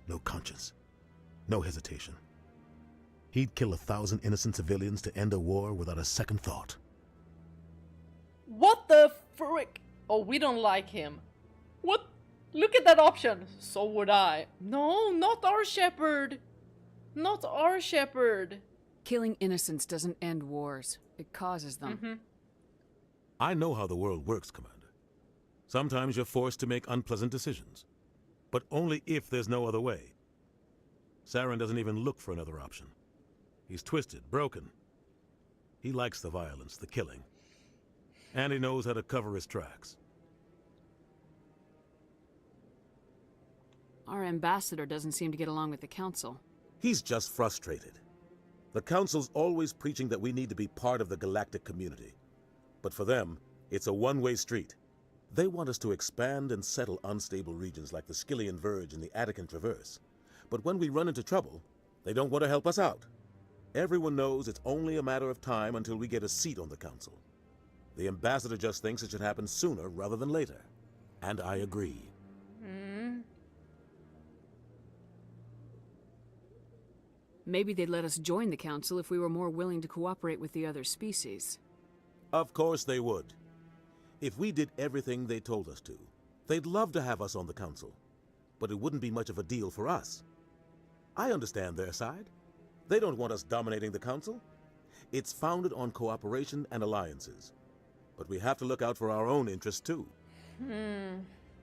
No conscience. No hesitation. He'd kill 1,000 innocent civilians to end a war without a second thought. What the frick? Oh, we don't like him. What? Look at that option. So would I. No, not our shepherd. Not our shepherd. Killing innocents doesn't end wars. It causes them. I know how the world works, Commander. Sometimes you're forced to make unpleasant decisions. But only if there's no other way. Saren doesn't even look for another option. He's twisted, broken. He likes the violence, the killing. And he knows how to cover his tracks. Our ambassador doesn't seem to get along with the Council. He's just frustrated. The Council's always preaching that we need to be part of the galactic community. But for them, it's a one-way street. They want us to expand and settle unstable regions like the Skillian Verge and the Attican Traverse. But when we run into trouble, they don't want to help us out. Everyone knows it's only a matter of time until we get a seat on the Council. The ambassador just thinks it should happen sooner rather than later. And I agree. Maybe they'd let us join the Council if we were more willing to cooperate with the other species. Of course they would. If we did everything they told us to, they'd love to have us on the Council. But it wouldn't be much of a deal for us. I understand their side. They don't want us dominating the Council. It's founded on cooperation and alliances. But we have to look out for our own interests too.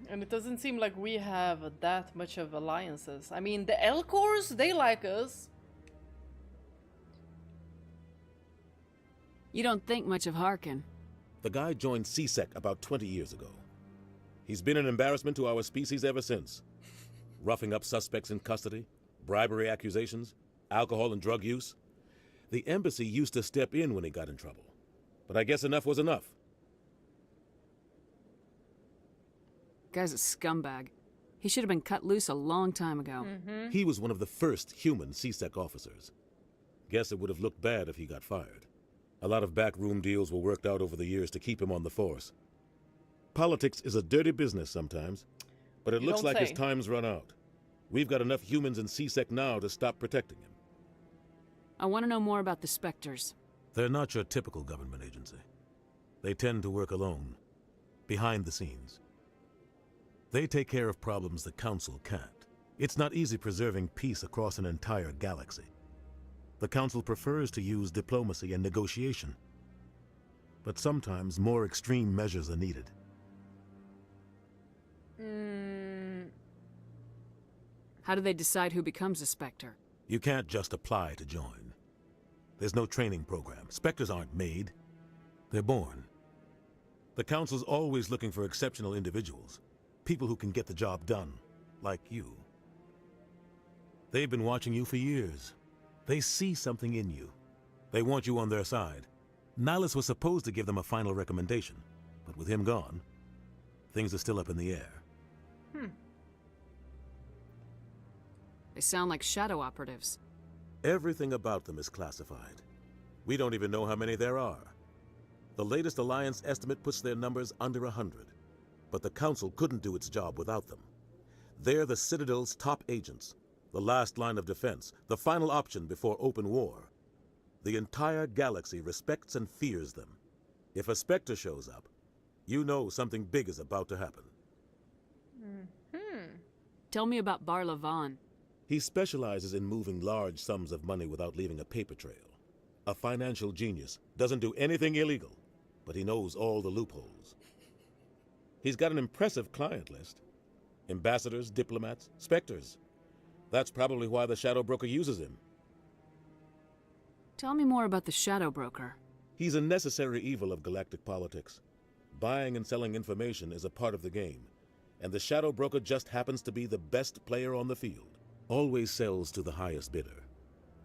And it doesn't seem like we have that much of alliances. I mean, the Elcors, they like us. You don't think much of Harkin. The guy joined CSEC about 20 years ago. He's been an embarrassment to our species ever since. Roughing up suspects in custody, bribery accusations, alcohol and drug use. The embassy used to step in when he got in trouble. But I guess enough was enough. Guy's a scumbag. He should have been cut loose a long time ago. He was one of the first human CSEC officers. Guess it would have looked bad if he got fired. A lot of backroom deals were worked out over the years to keep him on the force. Politics is a dirty business sometimes, but it looks like his time's run out. We've got enough humans in CSEC now to stop protecting him. I want to know more about the Spectres. They're not your typical government agency. They tend to work alone, behind the scenes. They take care of problems the Council can't. It's not easy preserving peace across an entire galaxy. The Council prefers to use diplomacy and negotiation. But sometimes more extreme measures are needed. How do they decide who becomes a Spectre? You can't just apply to join. There's no training program. Spectres aren't made. They're born. The Council's always looking for exceptional individuals. People who can get the job done, like you. They've been watching you for years. They see something in you. They want you on their side. Nihilus was supposed to give them a final recommendation, but with him gone, things are still up in the air. They sound like shadow operatives. Everything about them is classified. We don't even know how many there are. The latest Alliance estimate puts their numbers under 100. But the Council couldn't do its job without them. They're the Citadel's top agents, the last line of defense, the final option before open war. The entire galaxy respects and fears them. If a Spectre shows up, you know something big is about to happen. Tell me about Bar Levon. He specializes in moving large sums of money without leaving a paper trail. A financial genius, doesn't do anything illegal, but he knows all the loopholes. He's got an impressive client list. Ambassadors, diplomats, Spectres. That's probably why the Shadow Broker uses him. Tell me more about the Shadow Broker. He's a necessary evil of galactic politics. Buying and selling information is a part of the game, and the Shadow Broker just happens to be the best player on the field. Always sells to the highest bidder.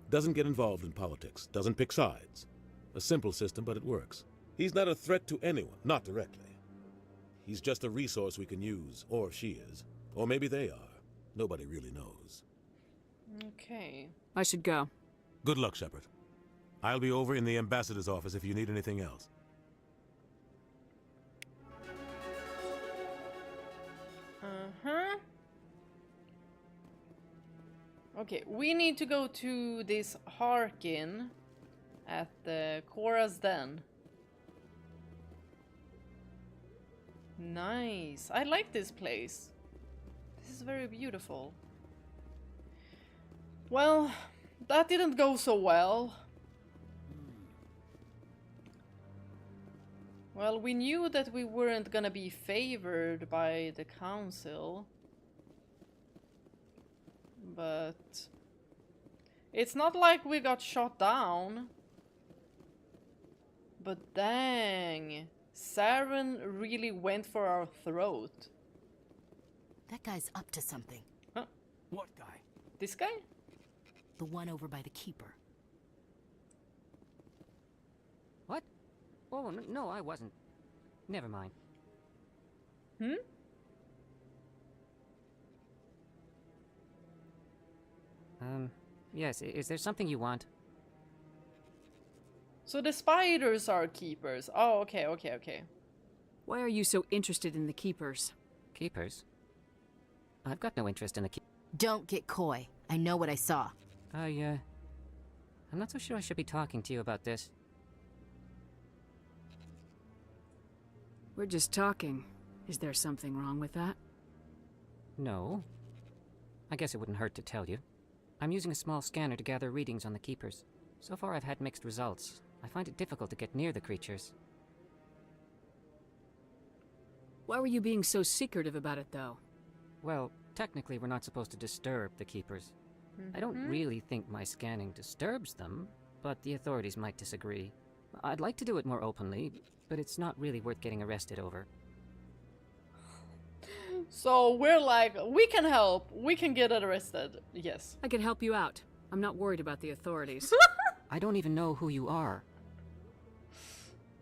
Doesn't get involved in politics, doesn't pick sides. A simple system, but it works. He's not a threat to anyone, not directly. He's just a resource we can use, or she is. Or maybe they are. Nobody really knows. Okay. I should go. Good luck, Shepard. I'll be over in the ambassador's office if you need anything else. Okay, we need to go to this Harkin at the Korra's Den. Nice. I like this place. This is very beautiful. Well, that didn't go so well. Well, we knew that we weren't gonna be favored by the council. But it's not like we got shot down. But dang, Saren really went for our throat. That guy's up to something. Huh? What guy? This guy? The one over by the Keeper. What? Oh, no, I wasn't. Never mind. Yes, is there something you want? So the spiders are keepers. Oh, okay. Why are you so interested in the Keepers? Keepers? I've got no interest in the Don't get coy. I know what I saw. I'm not so sure I should be talking to you about this. We're just talking. Is there something wrong with that? No. I guess it wouldn't hurt to tell you. I'm using a small scanner to gather readings on the Keepers. So far I've had mixed results. I find it difficult to get near the creatures. Why were you being so secretive about it, though? Well, technically we're not supposed to disturb the Keepers. I don't really think my scanning disturbs them, but the authorities might disagree. I'd like to do it more openly, but it's not really worth getting arrested over. So we're like, we can help. We can get arrested. Yes. I can help you out. I'm not worried about the authorities. I don't even know who you are.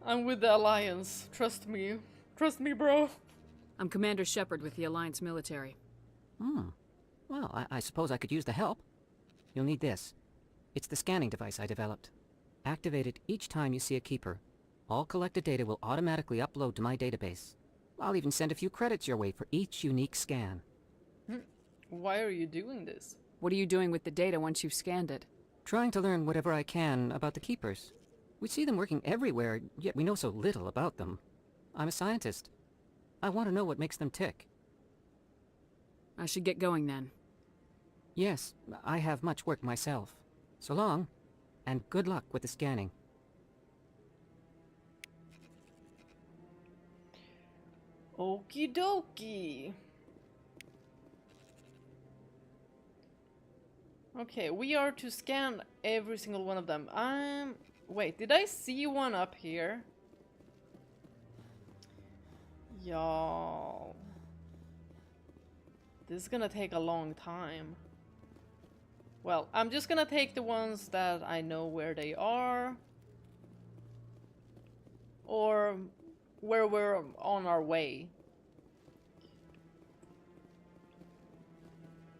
I'm with the Alliance. Trust me. Trust me, bro. I'm Commander Shepard with the Alliance military. Well, I suppose I could use the help. You'll need this. It's the scanning device I developed. Activate it each time you see a Keeper. All collected data will automatically upload to my database. I'll even send a few credits your way for each unique scan. Why are you doing this? What are you doing with the data once you've scanned it? Trying to learn whatever I can about the Keepers. We see them working everywhere, yet we know so little about them. I'm a scientist. I want to know what makes them tick. I should get going then. Yes, I have much work myself. So long, and good luck with the scanning. Okie dokie. Okay, we are to scan every single one of them. Wait, did I see one up here? Y'all. This is gonna take a long time. Well, I'm just gonna take the ones that I know where they are. Or where we're on our way.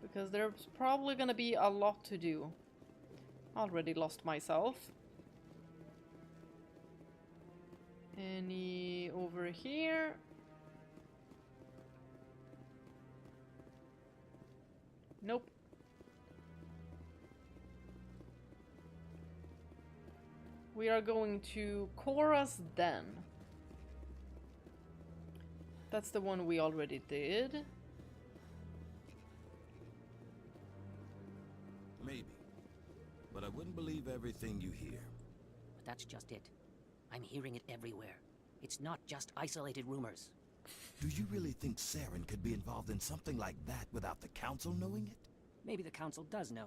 Because there's probably gonna be a lot to do. Already lost myself. Any over here? Nope. We are going to Korra's Den. That's the one we already did. Maybe. But I wouldn't believe everything you hear. But that's just it. I'm hearing it everywhere. It's not just isolated rumors. Do you really think Saren could be involved in something like that without the Council knowing it? Maybe the Council does know.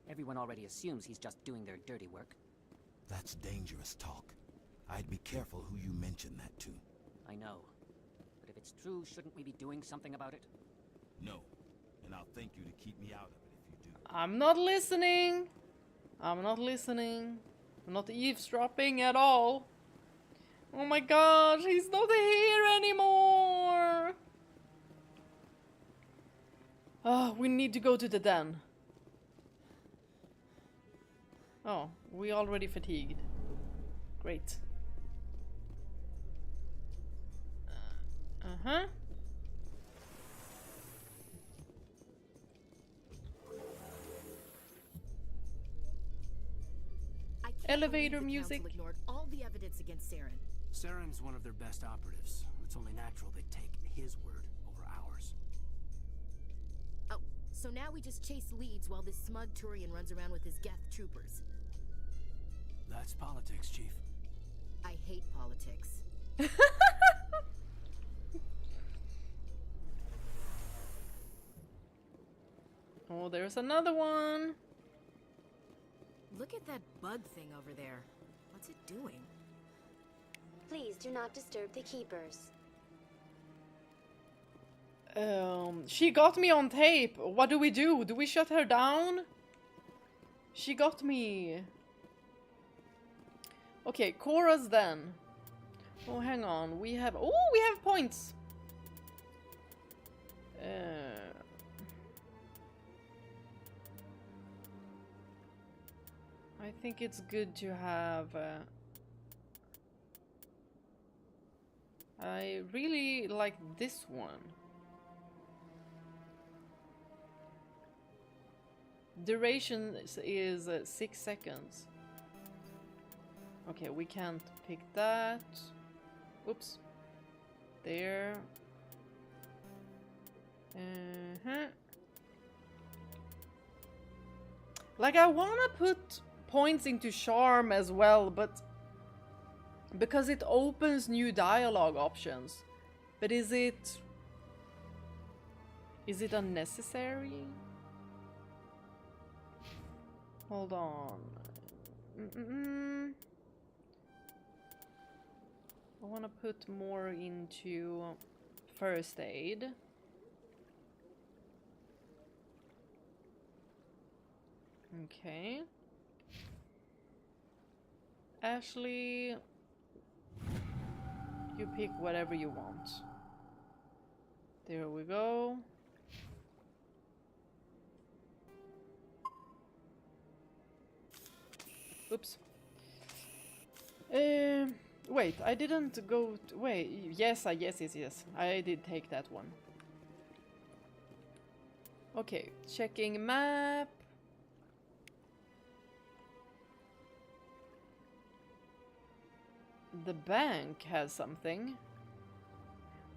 Everyone already assumes he's just doing their dirty work. That's dangerous talk. I'd be careful who you mention that to. I know. But if it's true, shouldn't we be doing something about it? No. And I'll thank you to keep me out of it if you do. I'm not listening. I'm not listening. I'm not eavesdropping at all. Oh my gosh, he's not here anymore. Oh, we need to go to the den. Oh, we already fatigued. Great. Uh-huh. Elevator music. Ignored all the evidence against Saren. Saren's one of their best operatives. It's only natural they take his word over ours. Oh, so now we just chase leads while this smug Turian runs around with his Geth troopers. That's politics, Chief. I hate politics. Oh, there's another one. Look at that bug thing over there. What's it doing? Please do not disturb the Keepers. She got me on tape. What do we do? Do we shut her down? She got me. Okay, Korra's Den. Oh, hang on. We have... Oh, we have points. I think it's good to have... I really like this one. Duration is 6 seconds. Okay, we can't pick that. Oops. There. Like, I wanna put points into charm as well, but because it opens new dialogue options. But is it unnecessary? Hold on. I want to put more into first aid. Okay. Ashley, you pick whatever you want. There we go. Oops. Wait, I didn't go. Wait, yes, yes. I did take that one. Okay, checking map. The bank has something.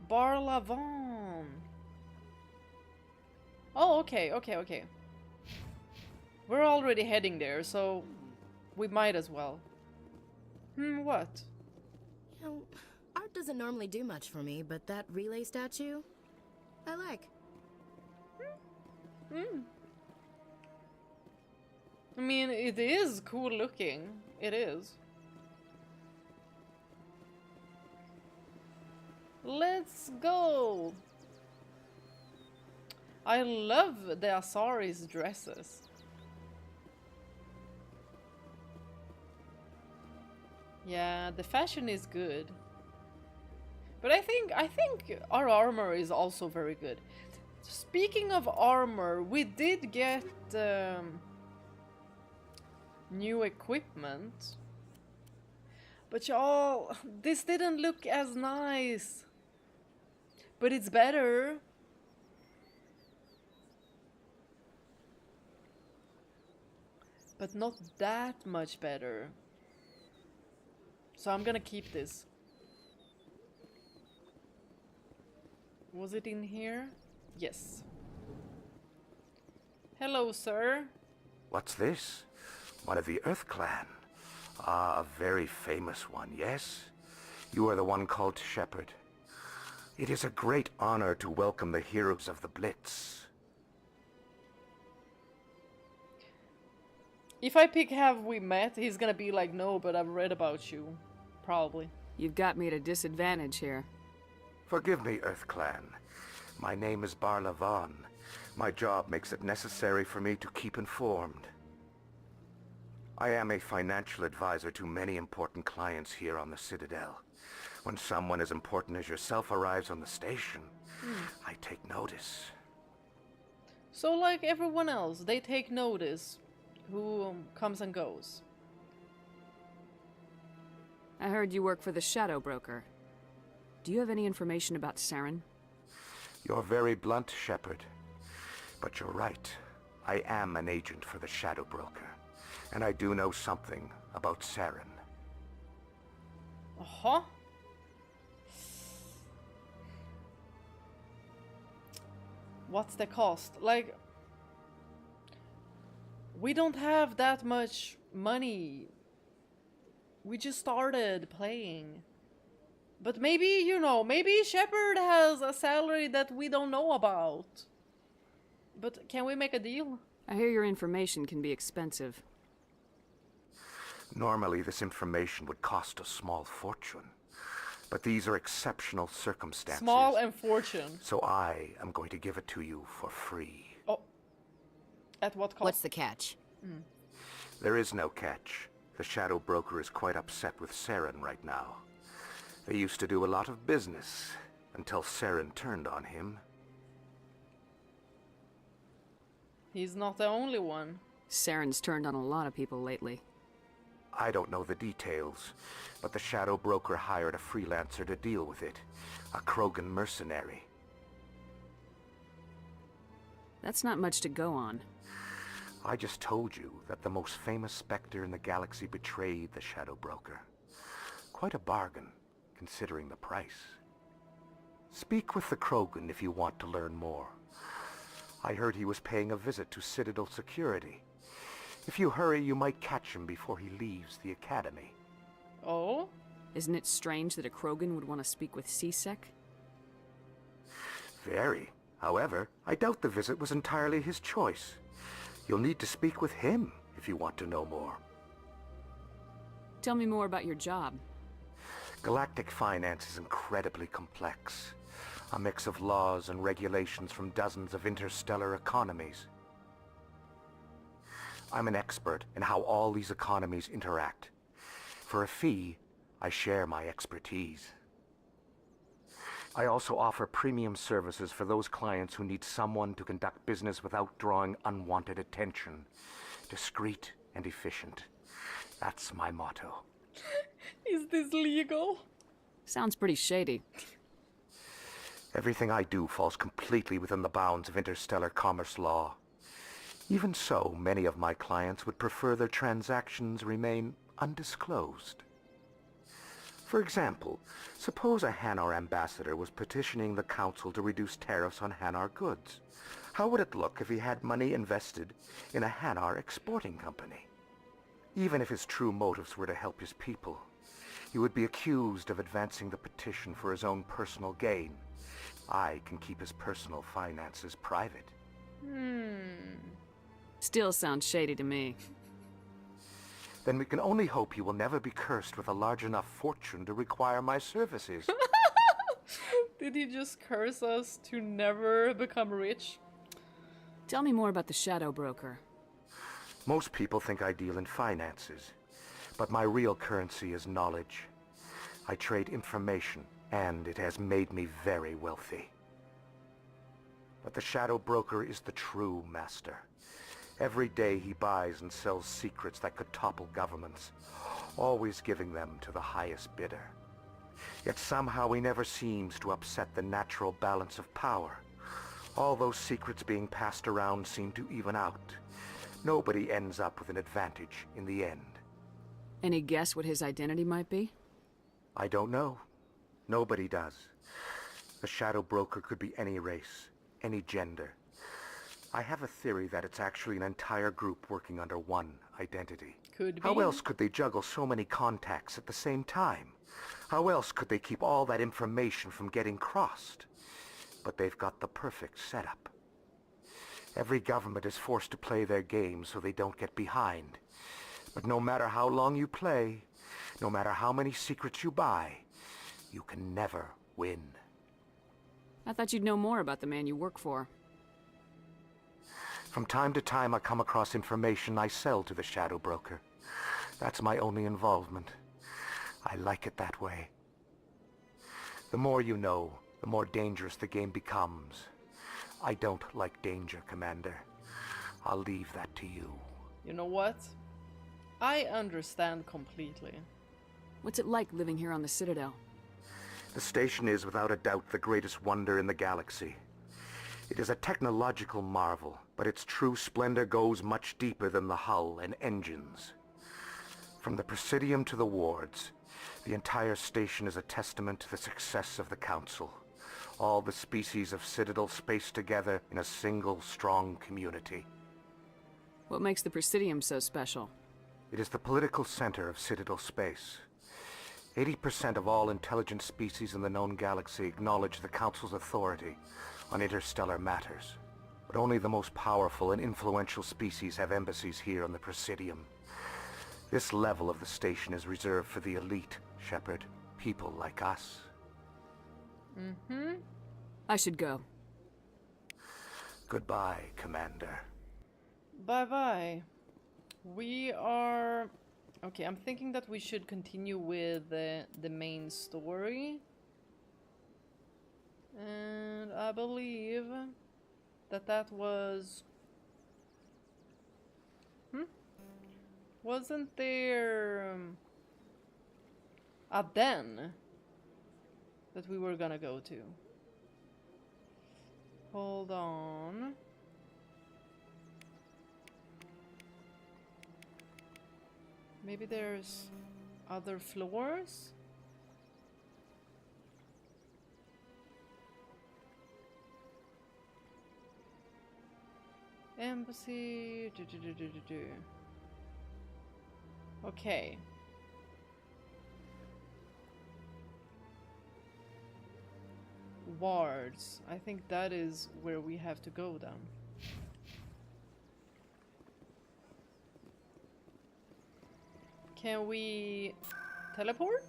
Bar Lavon. Oh, okay. We're already heading there, so we might as well. What? You know, art doesn't normally do much for me, but that relay statue, I like. I mean, it is cool looking. It is. Let's go! I love the Asari's dresses. Yeah, the fashion is good. But I think our armor is also very good. Speaking of armor, we did get new equipment. But y'all, this didn't look as nice. But it's better. But not that much better. So I'm gonna keep this. Was it in here? Yes. Hello, sir. What's this? One of the Earth Clan. Ah, a very famous one, yes? You are the one called Shepard. It is a great honor to welcome the heroes of the Blitz. If I pick have we met, he's gonna be like, no, but I've read about you. Probably. You've got me at a disadvantage here. Forgive me, Earth Clan. My name is Bar Lavon. My job makes it necessary for me to keep informed. I am a financial advisor to many important clients here on the Citadel. When someone as important as yourself arrives on the station, I take notice. So like everyone else, they take notice who comes and goes. I heard you work for the Shadow Broker. Do you have any information about Saren? You're very blunt, Shepard. But you're right. I am an agent for the Shadow Broker. And I do know something about Saren. Uh-huh. What's the cost? Like, we don't have that much money. We just started playing. But maybe, you know, maybe Shepard has a salary that we don't know about. But can we make a deal? I hear your information can be expensive. Normally, this information would cost a small fortune. But these are exceptional circumstances. Small and fortune. So I am going to give it to you for free. Oh. At what cost? What's the catch? There is no catch. The Shadow Broker is quite upset with Saren right now. They used to do a lot of business, until Saren turned on him. He's not the only one. Saren's turned on a lot of people lately. I don't know the details, but the Shadow Broker hired a freelancer to deal with it. A Krogan mercenary. That's not much to go on. I just told you that the most famous Spectre in the galaxy betrayed the Shadow Broker. Quite a bargain, considering the price. Speak with the Krogan if you want to learn more. I heard he was paying a visit to Citadel security. If you hurry, you might catch him before he leaves the Academy. Oh? Isn't it strange that a Krogan would want to speak with C-Sec? Very. However, I doubt the visit was entirely his choice. You'll need to speak with him if you want to know more. Tell me more about your job. Galactic finance is incredibly complex. A mix of laws and regulations from dozens of interstellar economies. I'm an expert in how all these economies interact. For a fee, I share my expertise. I also offer premium services for those clients who need someone to conduct business without drawing unwanted attention. Discreet and efficient. That's my motto. Is this legal? Sounds pretty shady. Everything I do falls completely within the bounds of interstellar commerce law. Even so, many of my clients would prefer their transactions remain undisclosed. For example, suppose a Hanar ambassador was petitioning the council to reduce tariffs on Hanar goods. How would it look if he had money invested in a Hanar exporting company? Even if his true motives were to help his people, he would be accused of advancing the petition for his own personal gain. I can keep his personal finances private. Still sounds shady to me. Then we can only hope he will never be cursed with a large enough fortune to require my services. Did he just curse us to never become rich? Tell me more about the Shadow Broker. Most people think I deal in finances, but my real currency is knowledge. I trade information, and it has made me very wealthy. But the Shadow Broker is the true master. Every day he buys and sells secrets that could topple governments, always giving them to the highest bidder. Yet somehow he never seems to upset the natural balance of power. All those secrets being passed around seem to even out. Nobody ends up with an advantage in the end. Any guess what his identity might be? I don't know. Nobody does. The Shadow Broker could be any race, any gender. I have a theory that it's actually an entire group working under one identity. Could be. How else could they juggle so many contacts at the same time? How else could they keep all that information from getting crossed? But they've got the perfect setup. Every government is forced to play their game so they don't get behind. But no matter how long you play, no matter how many secrets you buy, you can never win. I thought you'd know more about the man you work for. From time to time I come across information I sell to the Shadow Broker. That's my only involvement. I like it that way. The more you know, the more dangerous the game becomes. I don't like danger, Commander. I'll leave that to you. You know what? I understand completely. What's it like living here on the Citadel? The station is without a doubt the greatest wonder in the galaxy. It is a technological marvel, but its true splendor goes much deeper than the hull and engines. From the Presidium to the wards, the entire station is a testament to the success of the Council. All the species of Citadel spaced together in a single strong community. What makes the Presidium so special? It is the political center of Citadel space. 80% of all intelligent species in the known galaxy acknowledge the Council's authority on interstellar matters. But only the most powerful and influential species have embassies here on the Presidium. This level of the station is reserved for the elite, Shepard. People like us. I should go. Goodbye, Commander. Bye-bye. We are... Okay, I'm thinking that we should continue with the main story. And I believe that that was... Wasn't there a den that we were gonna go to? Hold on. Maybe there's other floors? Embassy... Okay. wards. I think that is where we have to go then. Can we teleport?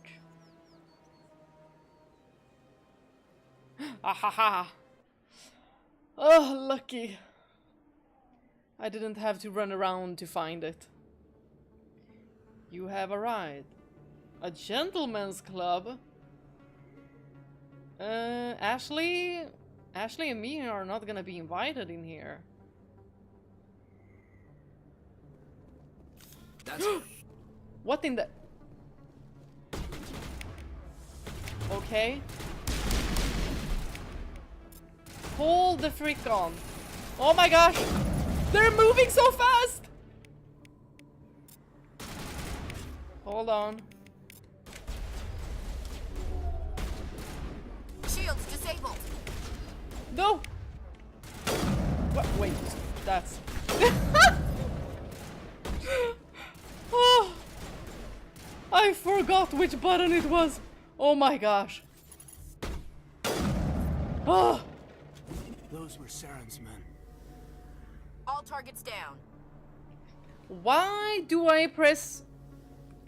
Ahaha! Oh, lucky. I didn't have to run around to find it. You have arrived. A gentleman's club? Ashley and me are not gonna be invited in here. That's What in the... Okay. Hold the frick on. Oh my gosh! They're moving so fast! Hold on. Shields disabled. No! What? Wait, that's... Oh, I forgot which button it was. Oh my gosh. Oh. Those were Saren's men. All targets down. Why do I press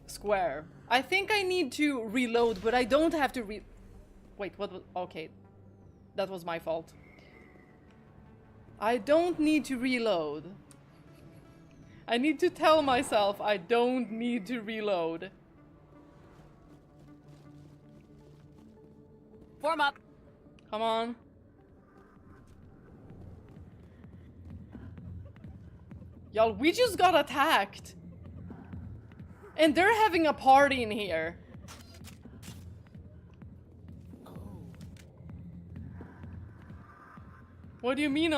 square? I think I need to reload, but I don't have to Wait, what was... Okay. That was my fault. I don't need to reload. I need to tell myself I don't need to reload. Form up. Come on. Y'all, we just got attacked. And they're having a party in here. What do you mean,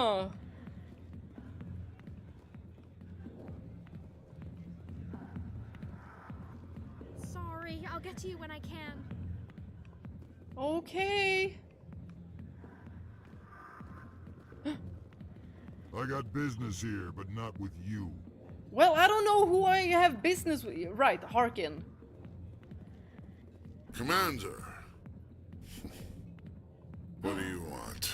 Sorry, I'll get to you when I can. Okay. I got business here, but not with you. Well, I don't know who I have business with. Right, Harkin. Commander. What do you want?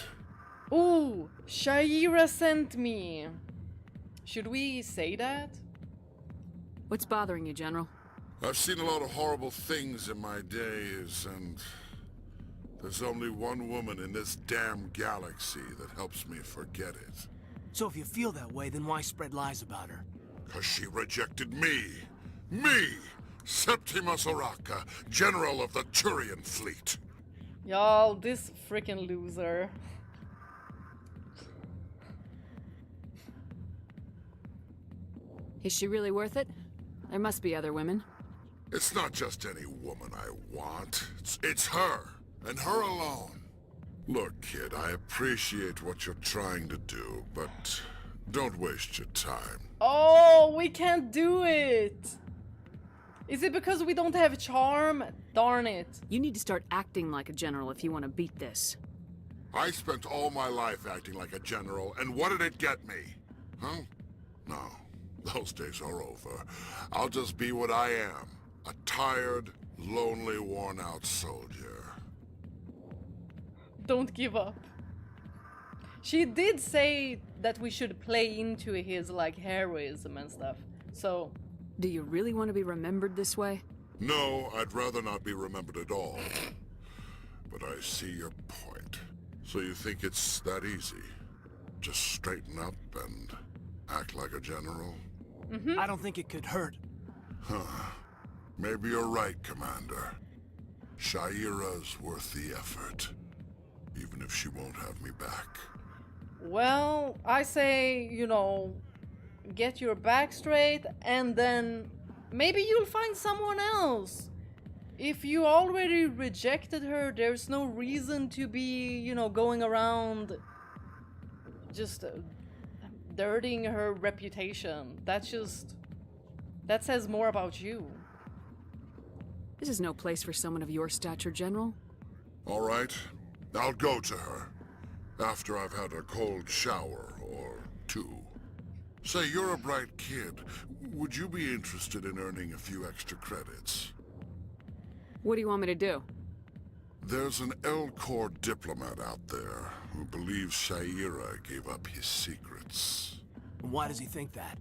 Ooh, Shaira sent me. Should we say that? What's bothering you, General? I've seen a lot of horrible things in my days, and there's only one woman in this damn galaxy that helps me forget it. So if you feel that way, then why spread lies about her? 'Cause she rejected me! Me! Septimus Oraka, General of the Turian Fleet! Y'all, this freaking loser. Is she really worth it? There must be other women. It's not just any woman I want. It's her, and her alone. Look, kid, I appreciate what you're trying to do, but don't waste your time. Oh, we can't do it. Is it because we don't have charm? Darn it. You need to start acting like a general if you want to beat this. I spent all my life acting like a general, and what did it get me? Huh? No, those days are over. I'll just be what I am. A tired, lonely, worn-out soldier. Don't give up. She did say that we should play into his, like, heroism and stuff. So... Do you really want to be remembered this way? No, I'd rather not be remembered at all. But I see your point. So you think it's that easy? Just straighten up and act like a general? Mm-hmm. I don't think it could hurt. Huh. Maybe you're right, Commander. Shaira's worth the effort. Even if she won't have me back. Well, I say, you know, get your back straight and then maybe you'll find someone else. If you already rejected her, there's no reason to be, you know, going around just dirtying her reputation. That says more about you. This is no place for someone of your stature, General. All right. I'll go to her. After I've had a cold shower or two. Say, you're a bright kid. Would you be interested in earning a few extra credits? What do you want me to do? There's an Elcor diplomat out there who believes Shaira gave up his secrets. Why does he think that?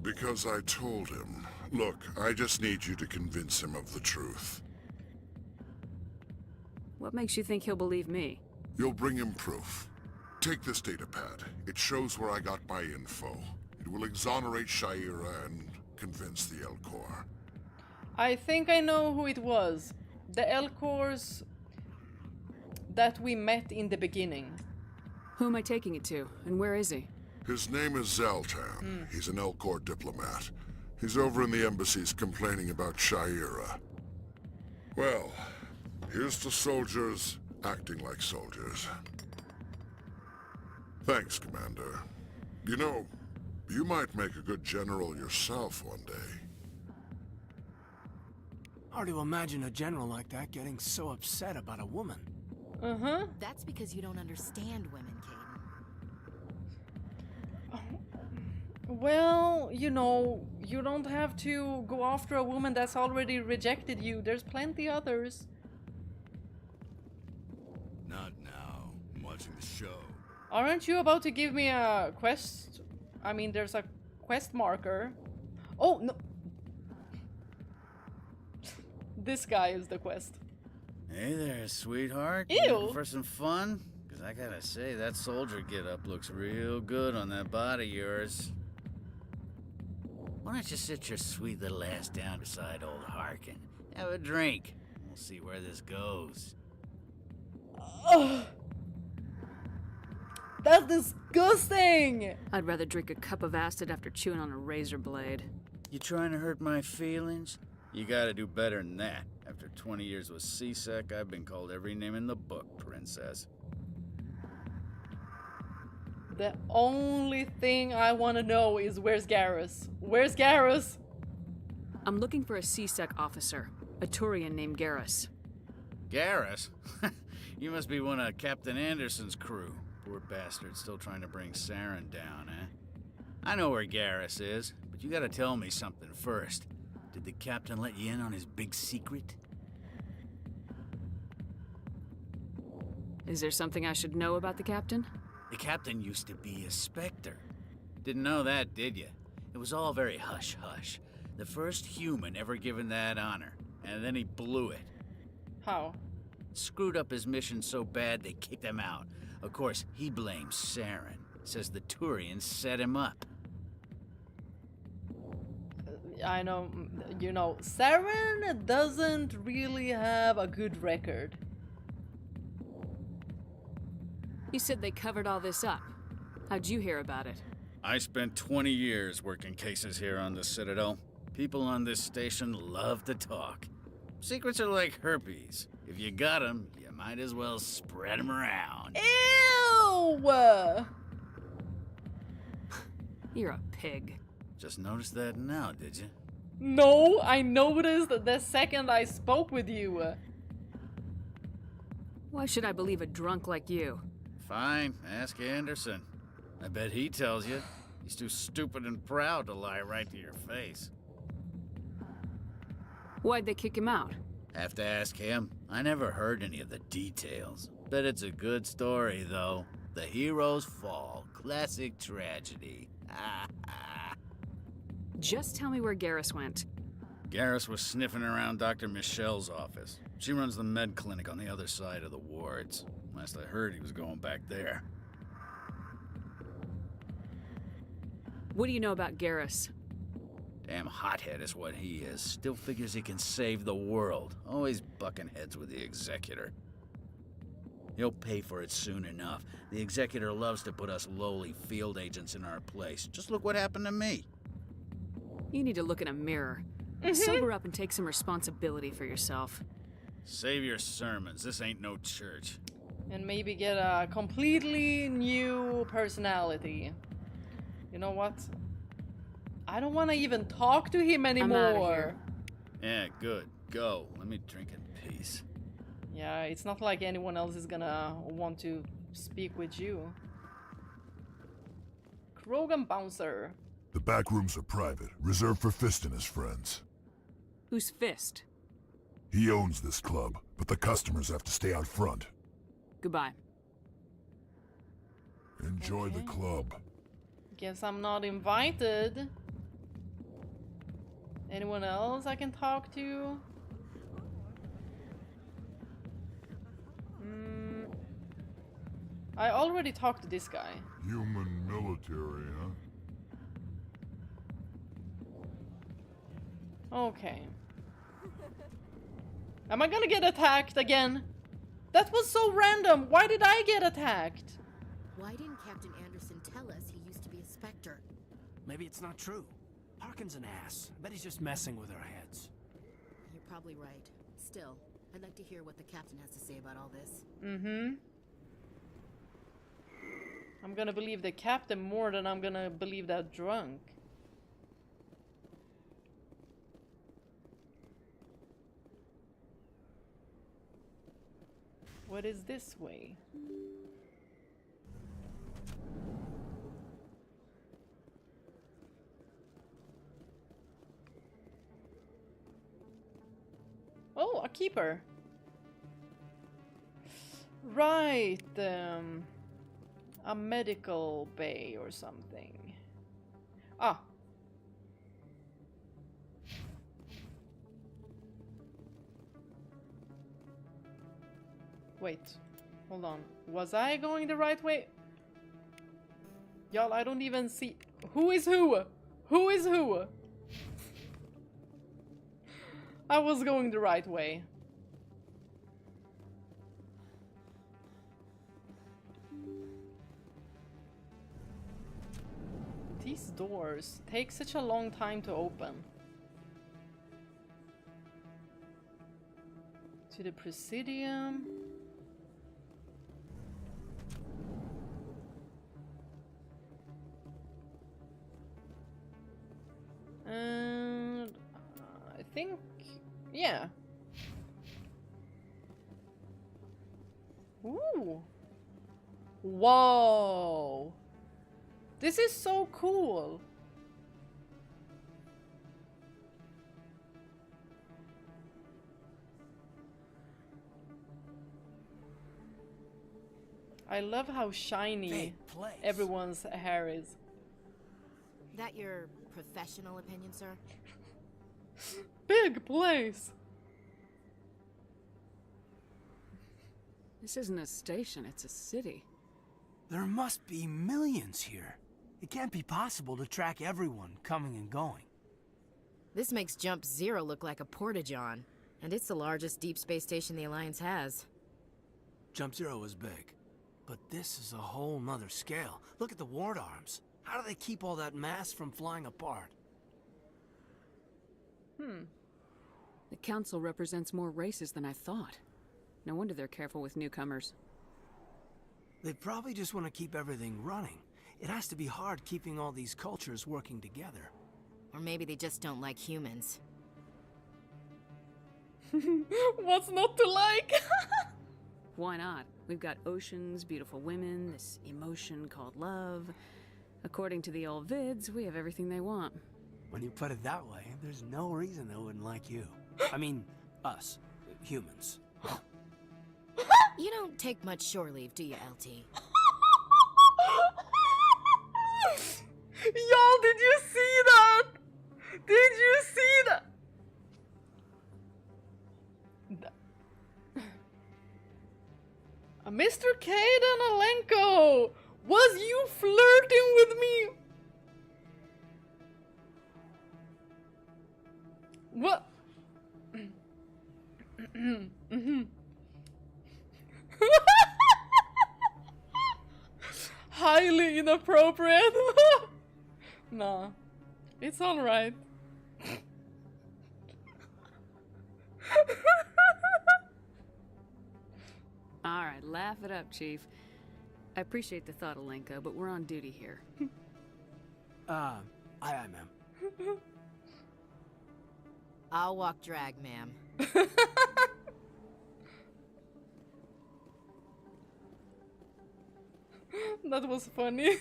Because I told him. Look, I just need you to convince him of the truth. What makes you think he'll believe me? You'll bring him proof. Take this datapad. It shows where I got my info. It will exonerate Shaira and convince the Elcor. I think I know who it was. The Elcors that we met in the beginning. Who am I taking it to, and where is he? His name is Zaltan. He's an Elcor diplomat. He's over in the embassies complaining about Shaira. Well, here's to soldiers acting like soldiers. Thanks, Commander. You know, you might make a good general yourself one day. Hard to imagine a general like that getting so upset about a woman. Uh-huh. That's because you don't understand women, Caden. Well, you know, you don't have to go after a woman that's already rejected you. There's plenty others. Not now. I'm watching the show. Aren't you about to give me a quest? I mean, there's a quest marker. Oh, no. This guy is the quest. Hey there, sweetheart. Ew. You looking for some fun? Because I gotta say, that soldier get-up looks real good on that body of yours. Why don't you sit your sweet little ass down beside old Harkin? Have a drink. We'll see where this goes. Ugh. That's disgusting! I'd rather drink a cup of acid after chewing on a razor blade. You trying to hurt my feelings? You gotta do better than that. After 20 years with C-Sec, I've been called every name in the book, princess. The only thing I want to know is where's Garrus? Where's Garrus? I'm looking for a C-Sec officer, a Turian named Garrus. Garrus? You must be one of Captain Anderson's crew. Poor bastard still trying to bring Saren down, eh? I know where Garrus is, but you gotta tell me something first. Did the captain let you in on his big secret? Is there something I should know about the captain? The captain used to be a Spectre. Didn't know that, did you? It was all very hush-hush. The first human ever given that honor, and then he blew it. How? Screwed up his mission so bad they kicked him out. Of course, he blames Saren. Says the Turians set him up. I know, you know, Saren doesn't really have a good record. You said they covered all this up. How'd you hear about it? I spent 20 years working cases here on the Citadel. People on this station love to talk. Secrets are like herpes. If you got them, you might as well spread them around. Ew! You're a pig. Just noticed that now, did you? No, I noticed the second I spoke with you. Why should I believe a drunk like you? Fine, ask Anderson. I bet he tells you. He's too stupid and proud to lie right to your face. Why'd they kick him out? Have to ask him. I never heard any of the details. Bet it's a good story, though. The hero's fall. Classic tragedy. Just tell me where Garrus went. Garrus was sniffing around Dr. Michelle's office. She runs the med clinic on the other side of the wards. Last I heard, he was going back there. What do you know about Garrus? Damn hothead is what he is. Still figures he can save the world. Always bucking heads with the Executor. He'll pay for it soon enough. The Executor loves to put us lowly field agents in our place. Just look what happened to me. You need to look in a mirror. Sober up and take some responsibility for yourself. Save your sermons. This ain't no church. And maybe get a completely new personality. You know what? I don't want to even talk to him anymore. I'm outta here. Yeah, good. Go. Let me drink in peace. Yeah, it's not like anyone else is gonna want to speak with you. Krogan Bouncer. The back rooms are private, reserved for Fist and his friends. Who's Fist? He owns this club, but the customers have to stay out front. Goodbye. Enjoy the club. Guess I'm not invited. Anyone else I can talk to? I already talked to this guy. Human military, huh? Okay. Am I gonna get attacked again? That was so random. Why did I get attacked? Why didn't Captain Anderson tell us he used to be a Spectre? Maybe it's not true. Harkin's an ass. I bet he's just messing with our heads. You're probably right. Still, I'd like to hear what the captain has to say about all this. I'm gonna believe the captain more than I'm gonna believe that drunk. What is this way? Oh, a keeper. Right, a medical bay or something. Ah. Wait, hold on. Was I going the right way? Y'all, I don't even see... Who is who? Who is who? I was going the right way. These doors take such a long time to open. To the Presidium. And I think, yeah. Ooh. Whoa. This is so cool. I love how shiny everyone's hair is. That your professional opinion, sir? Big place. This isn't a station, it's a city. There must be millions here. It can't be possible to track everyone coming and going. This makes Jump Zero look like a porta-john, and it's the largest deep space station the Alliance has. Jump Zero is big, but this is a whole nother scale. Look at the ward arms. How do they keep all that mass from flying apart? The council represents more races than I thought. No wonder they're careful with newcomers. They probably just want to keep everything running. It has to be hard keeping all these cultures working together. Or maybe they just don't like humans. What's not to like? Why not? We've got oceans, beautiful women, this emotion called love. According to the old vids, we have everything they want. When you put it that way, there's no reason they wouldn't like you. I mean, us, humans. You don't take much shore leave, do you, LT? Y'all, did you see that? Did you see that? Mr. Kaden Alenko, was you flirting with me? What? Highly inappropriate. Nah, it's all right. All right, laugh it up, Chief. I appreciate the thought, Alenka, but we're on duty here. Aye, ma'am. I'll walk drag, ma'am. That was funny.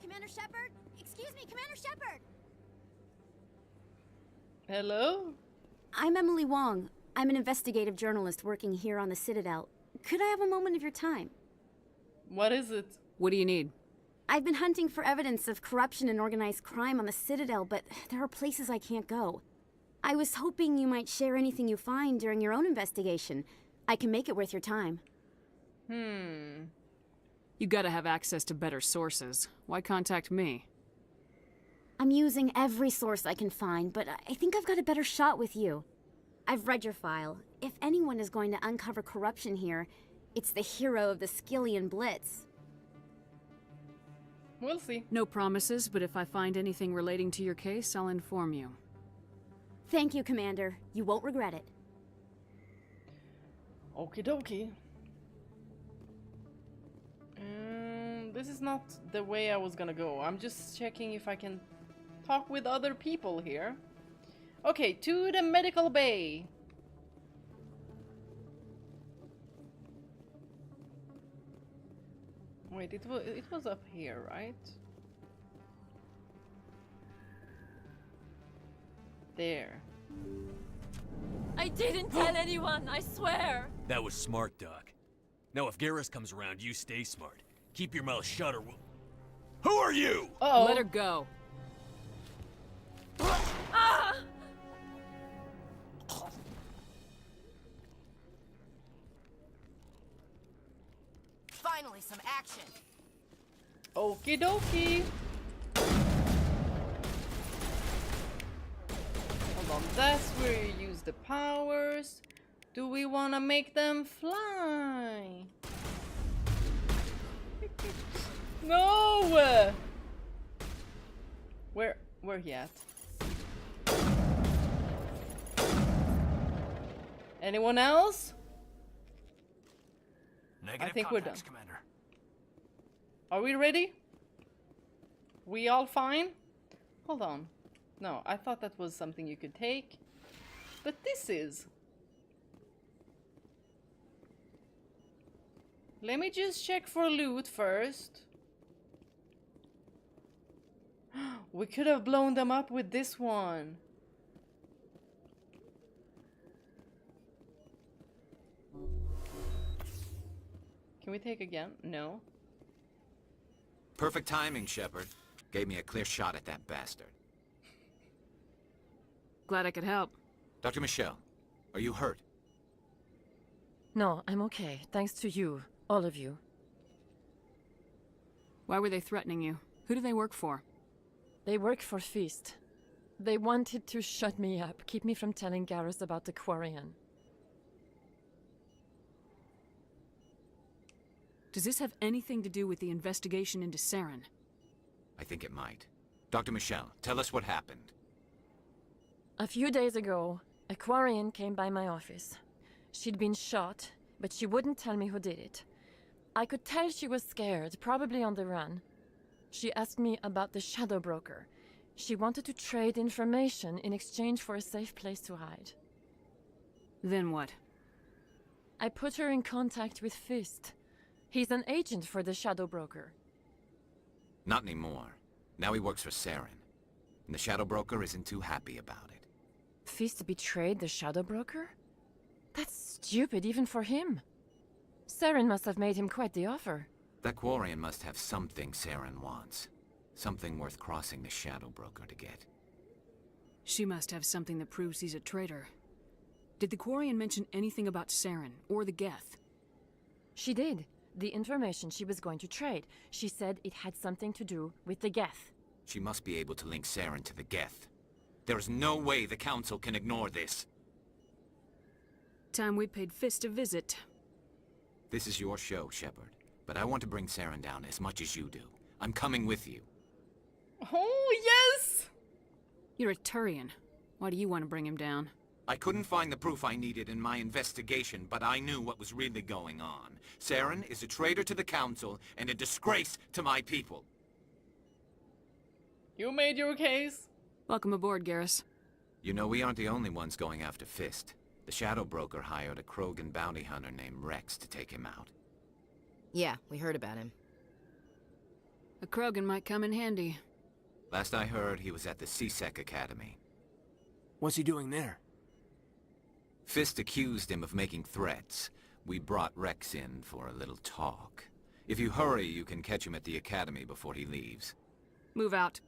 Commander Shepard? Excuse me, Commander Shepard! Hello? I'm Emily Wong. I'm an investigative journalist working here on the Citadel. Could I have a moment of your time? What is it? What do you need? I've been hunting for evidence of corruption and organized crime on the Citadel, but there are places I can't go. I was hoping you might share anything you find during your own investigation. I can make it worth your time. You gotta have access to better sources. Why contact me? I'm using every source I can find, but I think I've got a better shot with you. I've read your file. If anyone is going to uncover corruption here, it's the hero of the Skillian Blitz. We'll see. No promises, but if I find anything relating to your case, I'll inform you. Thank you, Commander. You won't regret it. Okie dokie. This is not the way I was gonna go. I'm just checking if I can talk with other people here. Okay, to the medical bay. Wait, it was up here, right? There. I didn't tell anyone, I swear! That was smart, Doc. Now if Garrus comes around, you stay smart. Keep your mouth shut or we'll... Who are you? Uh-oh. Let her go. Ah! Finally, some action. Okie dokie. Hold on, that's where you use the powers. Do we want to make them fly? No! Where he at? Anyone else? Negative I think we're done. contacts, Commander. Are we ready? We all fine? Hold on. No, I thought that was something you could take. But this is... Let me just check for loot first. We could have blown them up with this one. Can we take again? No. Perfect timing, Shepard. Gave me a clear shot at that bastard. Glad I could help. Dr. Michelle, are you hurt? No, I'm okay, thanks to you, all of you. Why were they threatening you? Who do they work for? They work for Feast. They wanted to shut me up, keep me from telling Garrus about the Quarian. Does this have anything to do with the investigation into Saren? I think it might. Dr. Michelle, tell us what happened. A few days ago, a Quarian came by my office. She'd been shot, but she wouldn't tell me who did it. I could tell she was scared, probably on the run. She asked me about the Shadow Broker. She wanted to trade information in exchange for a safe place to hide. Then what? I put her in contact with Fist. He's an agent for the Shadow Broker. Not anymore. Now he works for Saren. And the Shadow Broker isn't too happy about it. Fist betrayed the Shadow Broker? That's stupid even for him. Saren must have made him quite the offer. That Quarian must have something Saren wants. Something worth crossing the Shadow Broker to get. She must have something that proves he's a traitor. Did the Quarian mention anything about Saren or the Geth? She did. The information she was going to trade. She said it had something to do with the Geth. She must be able to link Saren to the Geth. There is no way the Council can ignore this. Time we paid Fist a visit. This is your show, Shepard. But I want to bring Saren down as much as you do. I'm coming with you. Oh, yes! You're a Turian. Why do you want to bring him down? I couldn't find the proof I needed in my investigation, but I knew what was really going on. Saren is a traitor to the Council and a disgrace to my people. You made your case. Welcome aboard, Garrus. You know, we aren't the only ones going after Fist. The Shadow Broker hired a Krogan bounty hunter named Rex to take him out. Yeah, we heard about him. A Krogan might come in handy. Last I heard, he was at the CSEC Academy. What's he doing there? Fist accused him of making threats. We brought Rex in for a little talk. If you hurry, you can catch him at the academy before he leaves. Move out.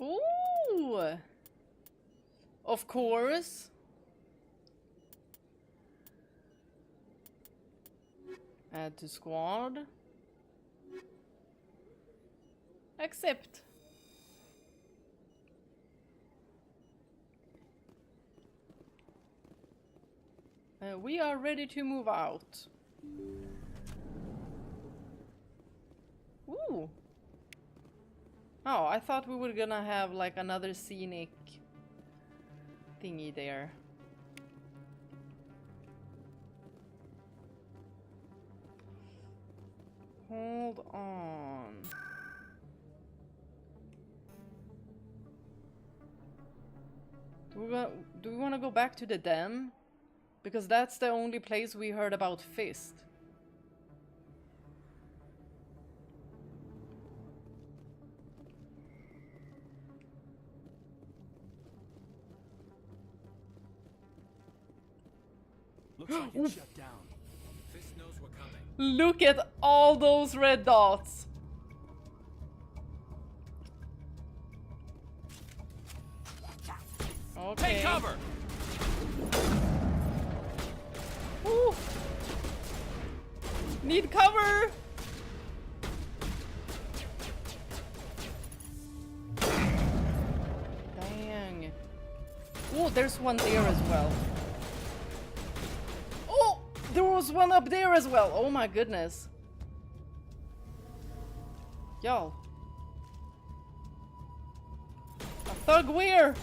Ooh. Of course. Add to squad. Accept. We are ready to move out. Ooh. Oh, I thought we were gonna have like another scenic thingy there. Hold on. Do we want to go back to the den? Because that's the only place we heard about Fist. Looks like it's shut down. Fist knows we're coming. Look at all those red dots. Okay. Take cover! Ooh. Need cover! Dang. Oh, there's one there as well. Oh! There was one up there as well! Oh my goodness. Y'all. A thug where?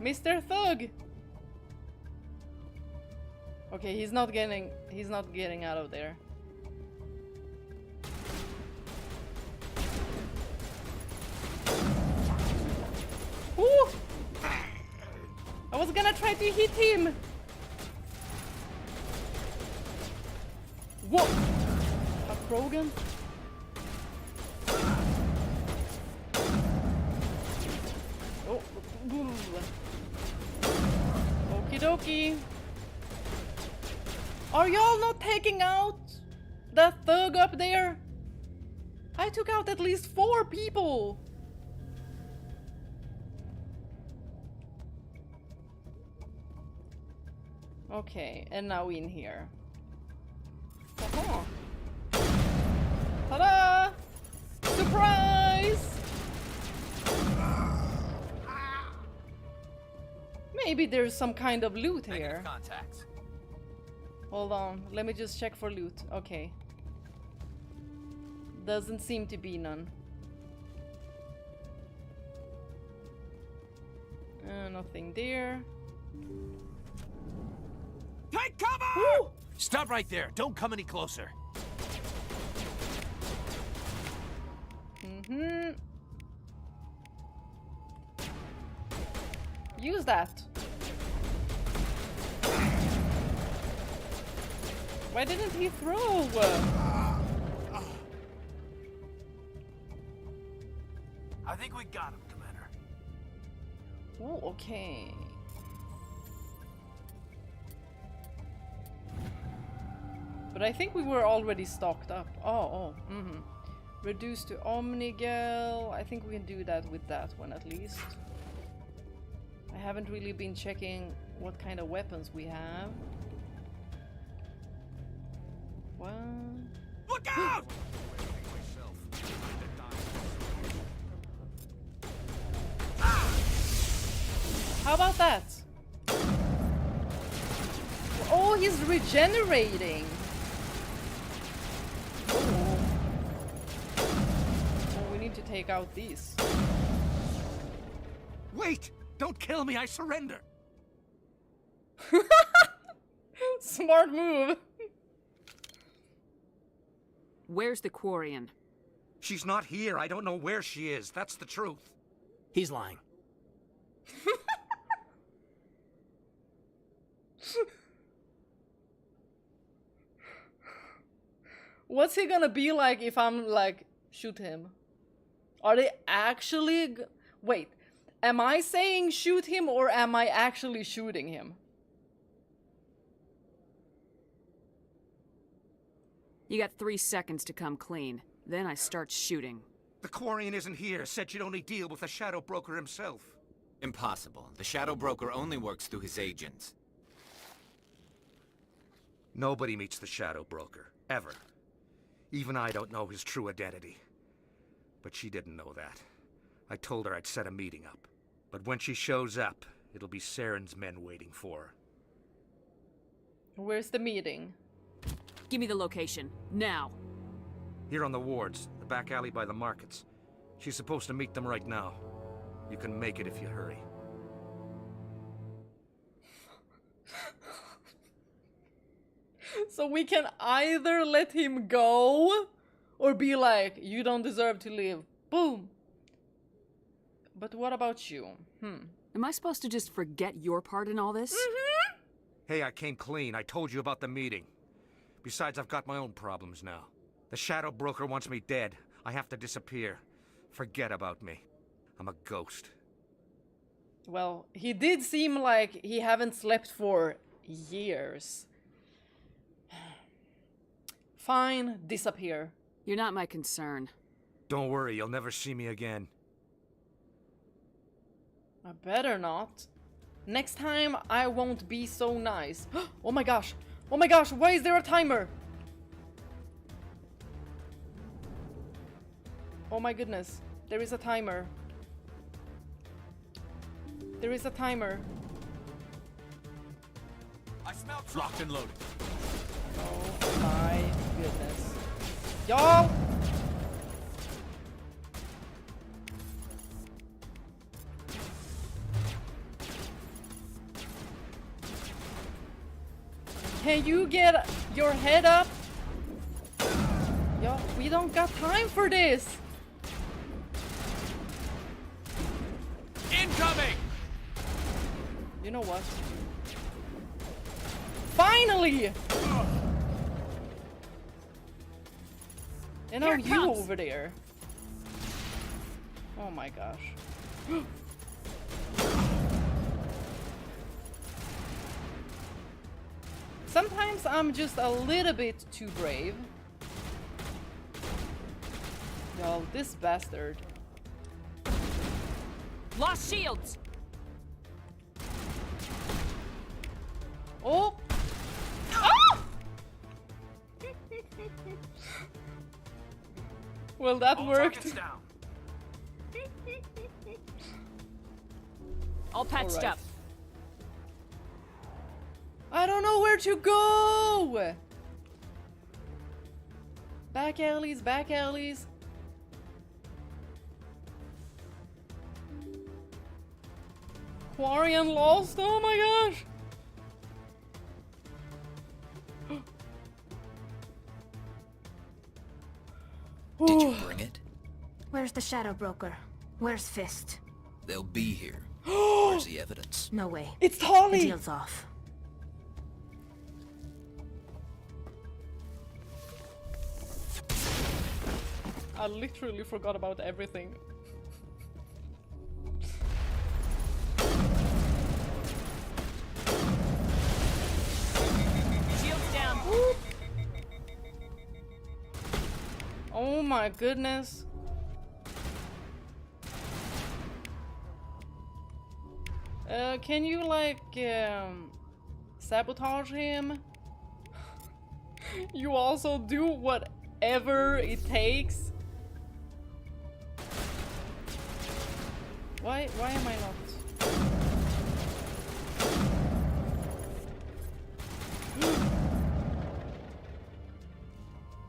Mr. Thug! Okay, he's not getting out of there. Ooh! I was gonna try to hit him! What? A Krogan? Oh. Okie dokie. Are y'all not taking out that thug up there? I took out at least 4 people. Okay, and now in here. Ta-da! Surprise! Maybe there's some kind of loot here. Contacts. Hold on, let me just check for loot. Okay. Doesn't seem to be none. Nothing there. Take cover! Woo! Stop right there. Don't come any closer. Mm-hmm. Use that. Why didn't he throw? I think we got him, Commander. Oh, okay. But I think we were already stocked up. Reduced to Omnigel. I think we can do that with that one at least. I haven't really been checking what kind of weapons we have. Well... Look out! How about that? Oh, he's regenerating. Oh, we need to take out these. Wait! Don't kill me, I surrender! Smart move. Where's the Quarian? She's not here. I don't know where she is. That's the truth. He's lying. What's he gonna be like if I'm like Shoot him. Are they actually... Wait, am I saying shoot him or am I actually shooting him? You got 3 seconds to come clean. Then I start shooting. The Quarian isn't here. Said you'd only deal with the Shadow Broker himself. Impossible. The Shadow Broker only works through his agents. Nobody meets the Shadow Broker. Ever. Even I don't know his true identity. But she didn't know that. I told her I'd set a meeting up. But when she shows up, it'll be Saren's men waiting for her. Where's the meeting? Give me the location. Now. Here on the wards, the back alley by the markets. She's supposed to meet them right now. You can make it if you hurry. So we can either let him go, or be like, you don't deserve to live. Boom. But what about you? Am I supposed to just forget your part in all this? Hey, I came clean. I told you about the meeting. Besides, I've got my own problems now. The Shadow Broker wants me dead. I have to disappear. Forget about me. I'm a ghost. Well, he did seem like he haven't slept for years. Fine, disappear. You're not my concern. Don't worry, you'll never see me again. I better not. Next time, I won't be so nice. Oh my gosh! Oh my gosh, why is there a timer? Oh my goodness, there is a timer. There is a timer. I smell locked and loaded. Oh my goodness. Y'all! Can you get your head up? Yo, we don't got time for this. Incoming! You know what? Finally! And now you over there. Oh my gosh. Sometimes I'm just a little bit too brave. Yo, this bastard. Lost shields! Oh! Ah! Well, that worked. All patched up. I don't know where to go! Back alleys, back alleys. Quarian lost, oh my gosh! Did you bring it? Where's the Shadow Broker? Where's Fist? They'll be here. Where's the evidence? No way. It's Tolly! The deal's off. I literally forgot about everything. Shields down. Whoop. Oh my goodness. Can you like sabotage him? You also do whatever it takes. Why am I not?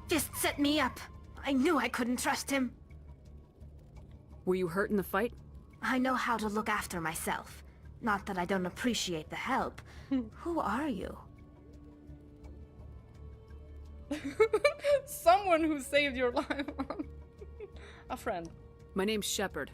Fist set me up. I knew I couldn't trust him. Were you hurt in the fight? I know how to look after myself. Not that I don't appreciate the help. Who are you? Someone who saved your life. A friend. My name's Shepard.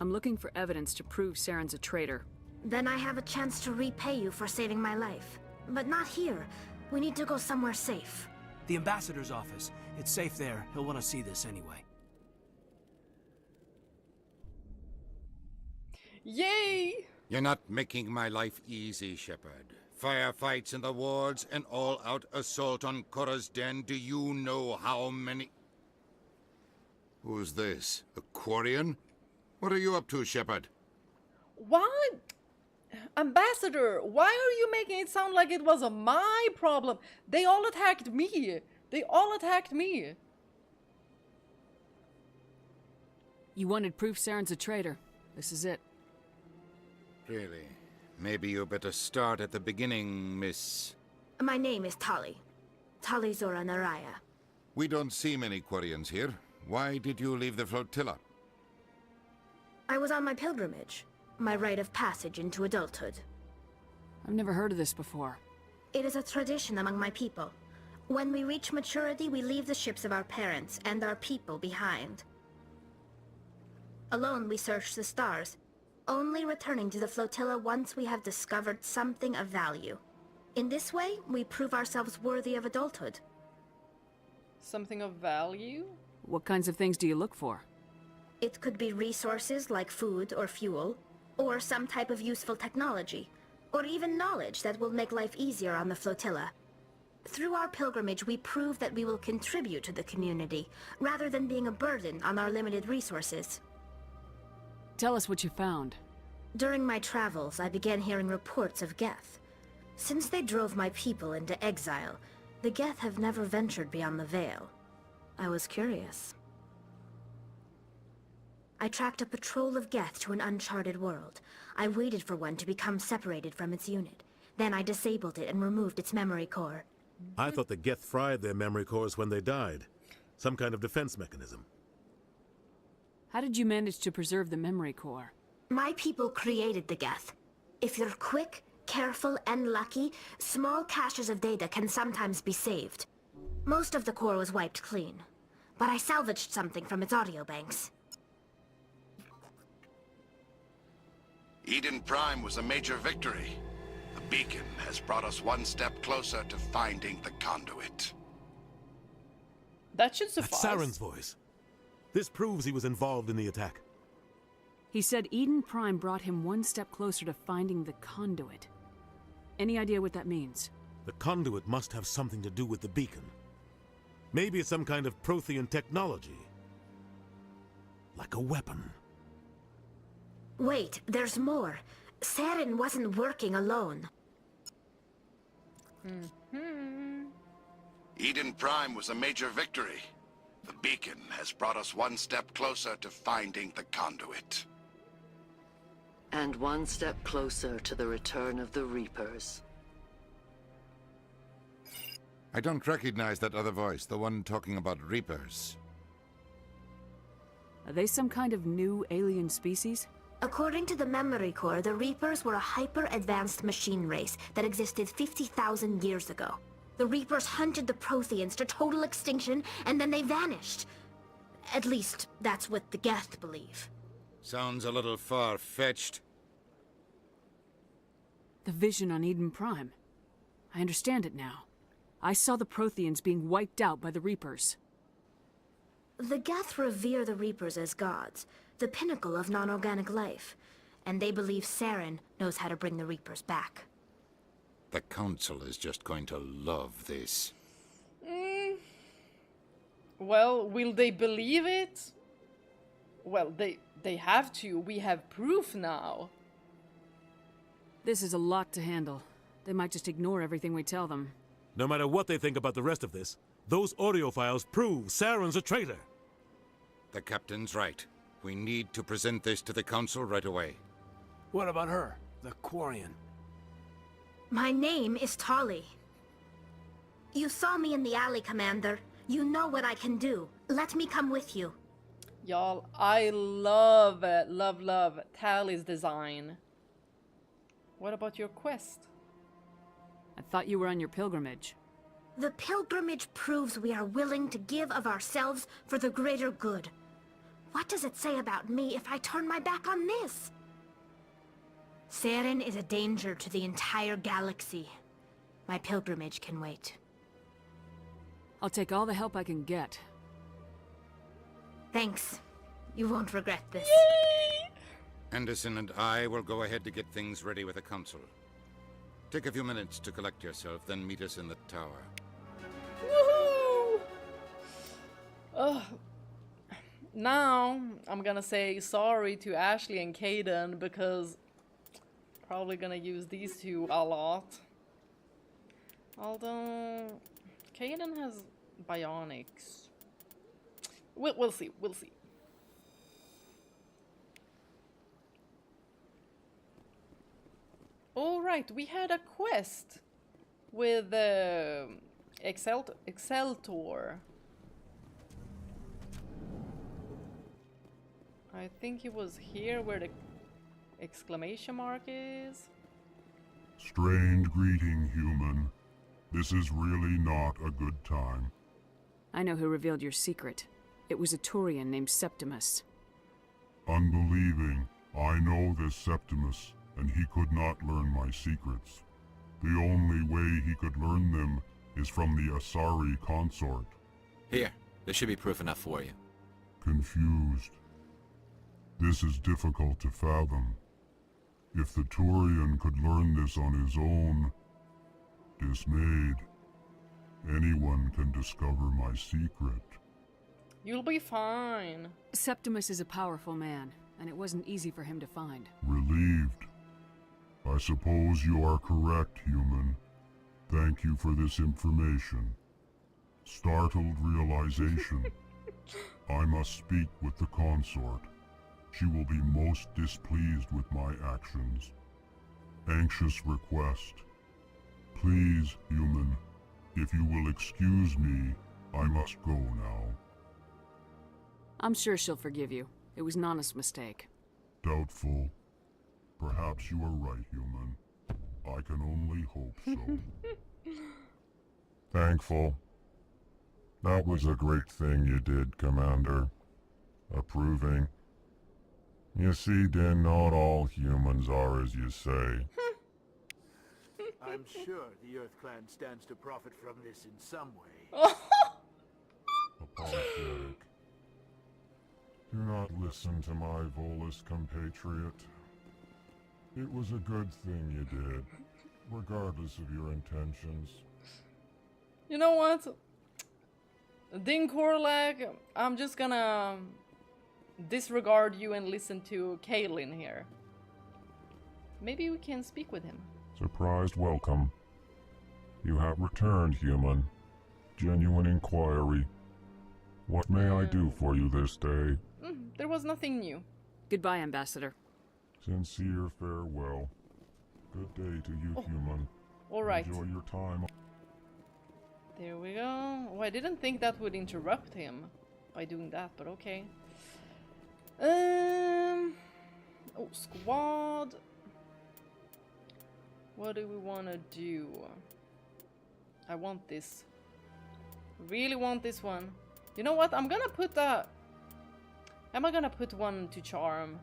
I'm looking for evidence to prove Saren's a traitor. Then I have a chance to repay you for saving my life. But not here. We need to go somewhere safe. The ambassador's office. It's safe there. He'll want to see this anyway. Yay! You're not making my life easy, Shepard. Firefights in the wards, an all-out assault on Korra's den. Do you know how many... Who's this? A Quarian? What are you up to, Shepard? What? Ambassador, why are you making it sound like it was my problem? They all attacked me. They all attacked me. You wanted proof Saren's a traitor. This is it. Really? Maybe you better start at the beginning, Miss... My name is Tali. Tali Zora Naraya. We don't see many Quarians here. Why did you leave the flotilla? I was on my pilgrimage. My rite of passage into adulthood. I've never heard of this before. It is a tradition among my people. When we reach maturity, we leave the ships of our parents and our people behind. Alone, we search the stars, only returning to the flotilla once we have discovered something of value. In this way, we prove ourselves worthy of adulthood. Something of value? What kinds of things do you look for? It could be resources like food or fuel, or some type of useful technology, or even knowledge that will make life easier on the flotilla. Through our pilgrimage, we prove that we will contribute to the community, rather than being a burden on our limited resources. Tell us what you found. During my travels, I began hearing reports of Geth. Since they drove my people into exile, the Geth have never ventured beyond the Veil. I was curious. I tracked a patrol of Geth to an uncharted world. I waited for one to become separated from its unit. Then I disabled it and removed its memory core. I thought the Geth fried their memory cores when they died. Some kind of defense mechanism. How did you manage to preserve the memory core? My people created the Geth. If you're quick, careful, and lucky, small caches of data can sometimes be saved. Most of the core was wiped clean, but I salvaged something from its audio banks. Eden Prime was a major victory. The beacon has brought us one step closer to finding the conduit. That should suffice. That's Saren's voice. This proves he was involved in the attack. He said Eden Prime brought him one step closer to finding the conduit. Any idea what that means? The conduit must have something to do with the beacon. Maybe it's some kind of Prothean technology. Like a weapon. Wait, there's more. Saren wasn't working alone. Eden Prime was a major victory. The beacon has brought us one step closer to finding the conduit. And one step closer to the return of the Reapers. I don't recognize that other voice, the one talking about Reapers. Are they some kind of new alien species? According to the memory core, the Reapers were a hyper-advanced machine race that existed 50,000 years ago. The Reapers hunted the Protheans to total extinction, and then they vanished. At least, that's what the Geth believe. Sounds a little far-fetched. The vision on Eden Prime. I understand it now. I saw the Protheans being wiped out by the Reapers. The Geth revere the Reapers as gods, the pinnacle of non-organic life, and they believe Saren knows how to bring the Reapers back. The Council is just going to love this. Well, will they believe it? Well, they have to. We have proof now. This is a lot to handle. They might just ignore everything we tell them. No matter what they think about the rest of this, those audio files prove Saren's a traitor. The captain's right. We need to present this to the Council right away. What about her, the Quarian? My name is Tali. You saw me in the alley, Commander. You know what I can do. Let me come with you. Y'all, I love Tali's design. What about your quest? I thought you were on your pilgrimage. The pilgrimage proves we are willing to give of ourselves for the greater good. What does it say about me if I turn my back on this? Saren is a danger to the entire galaxy. My pilgrimage can wait. I'll take all the help I can get. Thanks. You won't regret this. Yay! Anderson and I will go ahead to get things ready with the council. Take a few minutes to collect yourself, then meet us in the tower. Woohoo! Ugh. Now, I'm gonna say sorry to Ashley and Caden because probably gonna use these two a lot. Although, Caden has bionics. We'll see, we'll see. Alright, we had a quest with Exceltor. I think he was here where the exclamation mark is. Strained greeting, human. This is really not a good time. I know who revealed your secret. It was a Turian named Septimus. Unbelieving, I know this Septimus, and he could not learn my secrets. The only way he could learn them is from the Asari consort. Here, this should be proof enough for you. Confused. This is difficult to fathom. If the Turian could learn this on his own, dismayed, anyone can discover my secret. You'll be fine. Septimus is a powerful man, and it wasn't easy for him to find. Relieved. I suppose you are correct, human. Thank you for this information. Startled realization. I must speak with the consort. She will be most displeased with my actions. Anxious request. Please, human, if you will excuse me, I must go now. I'm sure she'll forgive you. It was Nana's mistake. Doubtful. Perhaps you are right, human. I can only hope so. Thankful. That was a great thing you did, Commander. Approving. You see, then not all humans are as you say. I'm sure the Earth Clan stands to profit from this in some way. Apologetic. Do not listen to my Volus compatriot. It was a good thing you did, regardless of your intentions. You know what? Dinkorlag, I'm just gonna disregard you and listen to Kaelin here. Maybe we can speak with him. Surprised welcome. You have returned, human. Genuine inquiry. What may I do for you this day? There was nothing new. Goodbye, Ambassador. Sincere farewell. Good day to you, human. Alright. Enjoy your time. There we go. Oh, I didn't think that would interrupt him by doing that, but okay. Oh, squad. What do we want to do? I want this. Really want this one. You know what? I'm gonna put the... Am I gonna put one to charm?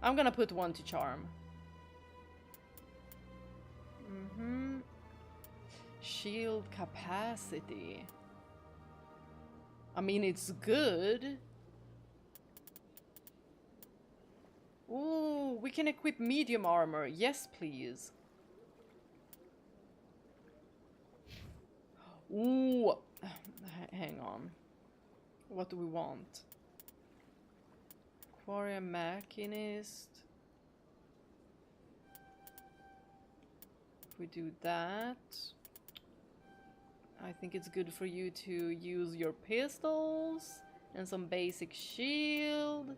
I'm gonna put one to charm. Shield capacity. I mean, it's good. Ooh, we can equip medium armor. Yes, please. Ooh, hang on. What do we want? Quarry Machinist. If we do that, I think it's good for you to use your pistols and some basic shield.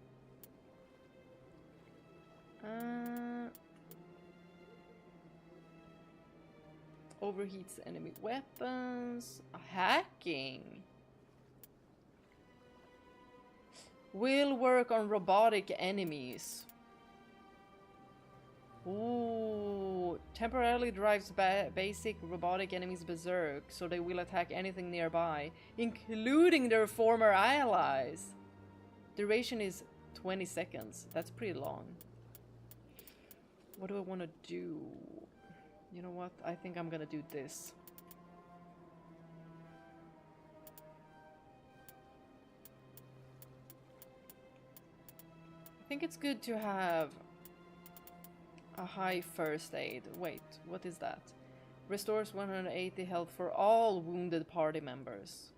Overheats enemy weapons. Hacking. Will work on robotic enemies. Ooh, temporarily drives basic robotic enemies berserk, so they will attack anything nearby, including their former allies. Duration is 20 seconds. That's pretty long. What do I want to do? You know what? I think I'm gonna do this. I think it's good to have a high first aid. Wait, what is that? Restores 180 health for all wounded party members.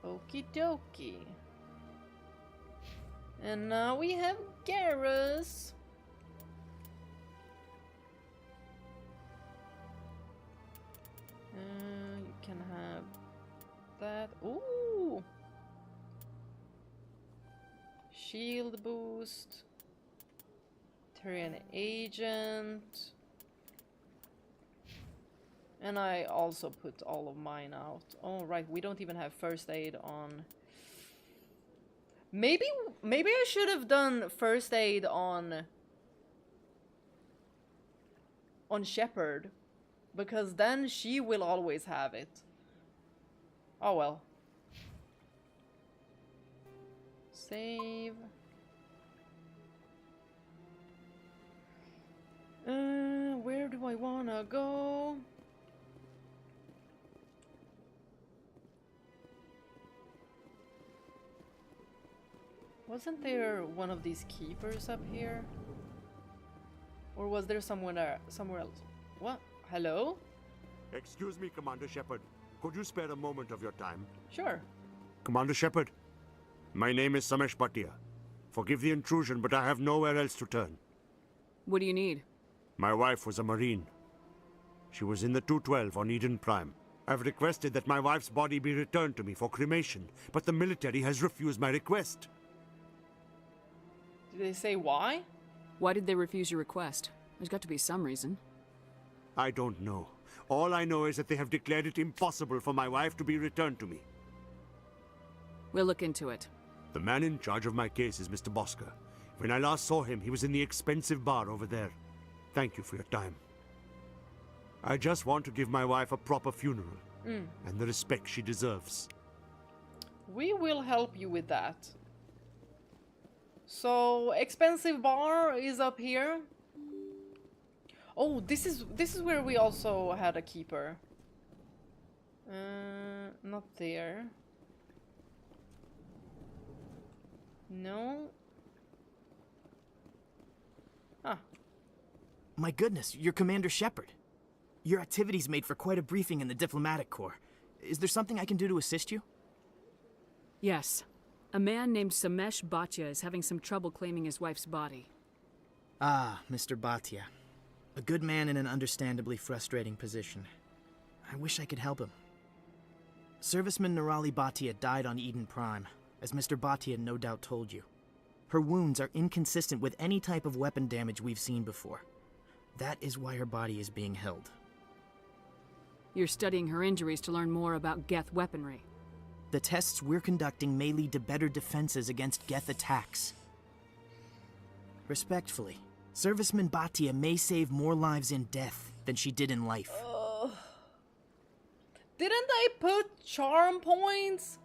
Okie dokie. And now we have Garrus. You can have that. Ooh! Shield boost. Terran agent. And I also put all of mine out. Oh, right, we don't even have first aid on... Maybe I should have done first aid on Shepard, because then she will always have it. Oh well. Save. Where do I wanna go? Wasn't there one of these keepers up here? Or was there somewhere else? What? Hello? Excuse me, Commander Shepard. Could you spare a moment of your time? Sure. Commander Shepard, my name is Samesh Bhatia. Forgive the intrusion, but I have nowhere else to turn. What do you need? My wife was a Marine. She was in the 212 on Eden Prime. I've requested that my wife's body be returned to me for cremation, but the military has refused my request. Did they say why? Why did they refuse your request? There's got to be some reason. I don't know. All I know is that they have declared it impossible for my wife to be returned to me. We'll look into it. The man in charge of my case is Mr. Bosker. When I last saw him, he was in the expensive bar over there. Thank you for your time. I just want to give my wife a proper funeral, and the respect she deserves. We will help you with that. So, expensive bar is up here. Oh, this is where we also had a keeper. Not there. No. Ah. My goodness, you're Commander Shepard. Your activities made for quite a briefing in the Diplomatic Corps. Is there something I can do to assist you? Yes. A man named Samesh Bhatia is having some trouble claiming his wife's body. Ah, Mr. Bhatia. A good man in an understandably frustrating position. I wish I could help him. Serviceman Nirali Bhatia died on Eden Prime, as Mr. Bhatia no doubt told you. Her wounds are inconsistent with any type of weapon damage we've seen before. That is why her body is being held. You're studying her injuries to learn more about Geth weaponry. The tests we're conducting may lead to better defenses against Geth attacks. Respectfully, Serviceman Bhatia may save more lives in death than she did in life. Didn't I put charm points?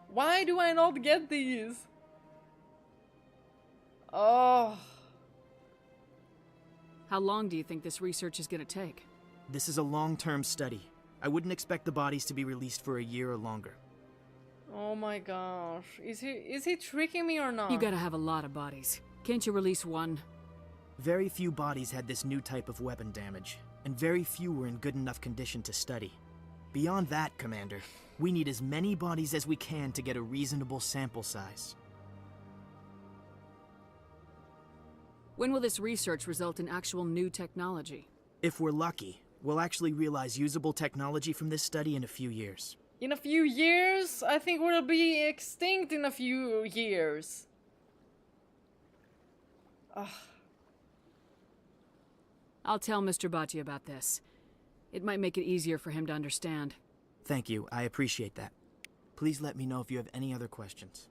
Why do I not get these? Oh. How long do you think this research is gonna take? This is a long-term study. I wouldn't expect the bodies to be released for a year or longer. Oh my gosh. Is he tricking me or not? You gotta have a lot of bodies. Can't you release one? Very few bodies had this new type of weapon damage, and very few were in good enough condition to study. Beyond that, Commander, we need as many bodies as we can to get a reasonable sample size. When will this research result in actual new technology? If we're lucky, we'll actually realize usable technology from this study in a few years. In a few years? I think we'll be extinct in a few years. Ugh. I'll tell Mr. Bhatia about this. It might make it easier for him to understand. Thank you, I appreciate that. Please let me know if you have any other questions.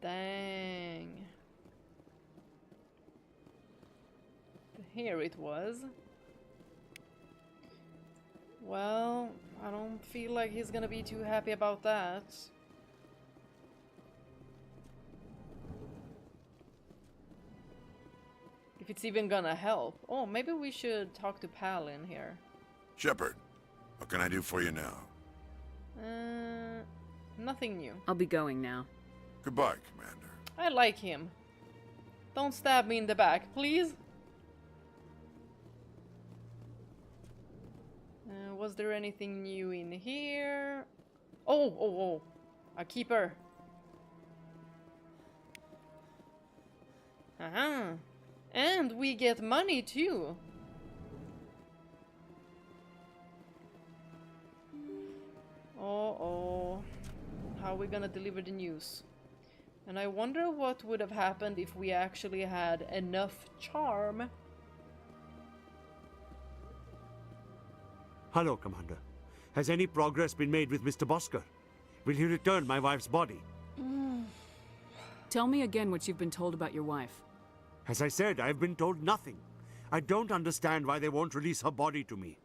Dang. Here it was. Well, I don't feel like he's gonna be too happy about that. If it's even gonna help. Oh, maybe we should talk to Palin here. Shepard, what can I do for you now? Nothing new. I'll be going now. Goodbye, Commander. I like him. Don't stab me in the back, please. Was there anything new in here? Oh. A keeper. Uh-huh. And we get money too. Oh. How are we gonna deliver the news? And I wonder what would have happened if we actually had enough charm. Hello, Commander. Has any progress been made with Mr. Bosker? Will he return my wife's body? Tell me again what you've been told about your wife. As I said, I've been told nothing. I don't understand why they won't release her body to me.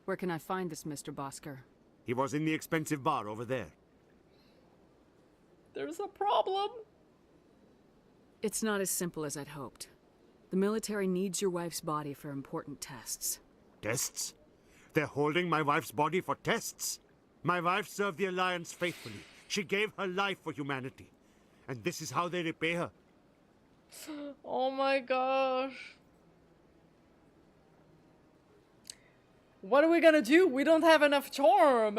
Where can I find this Mr. Bosker? He was in the expensive bar over there. There's a problem. It's not as simple as I'd hoped. The military needs your wife's body for important tests. Tests? They're holding my wife's body for tests? My wife served the Alliance faithfully. She gave her life for humanity. And this is how they repay her. Oh my gosh. What are we gonna do? We don't have enough charm.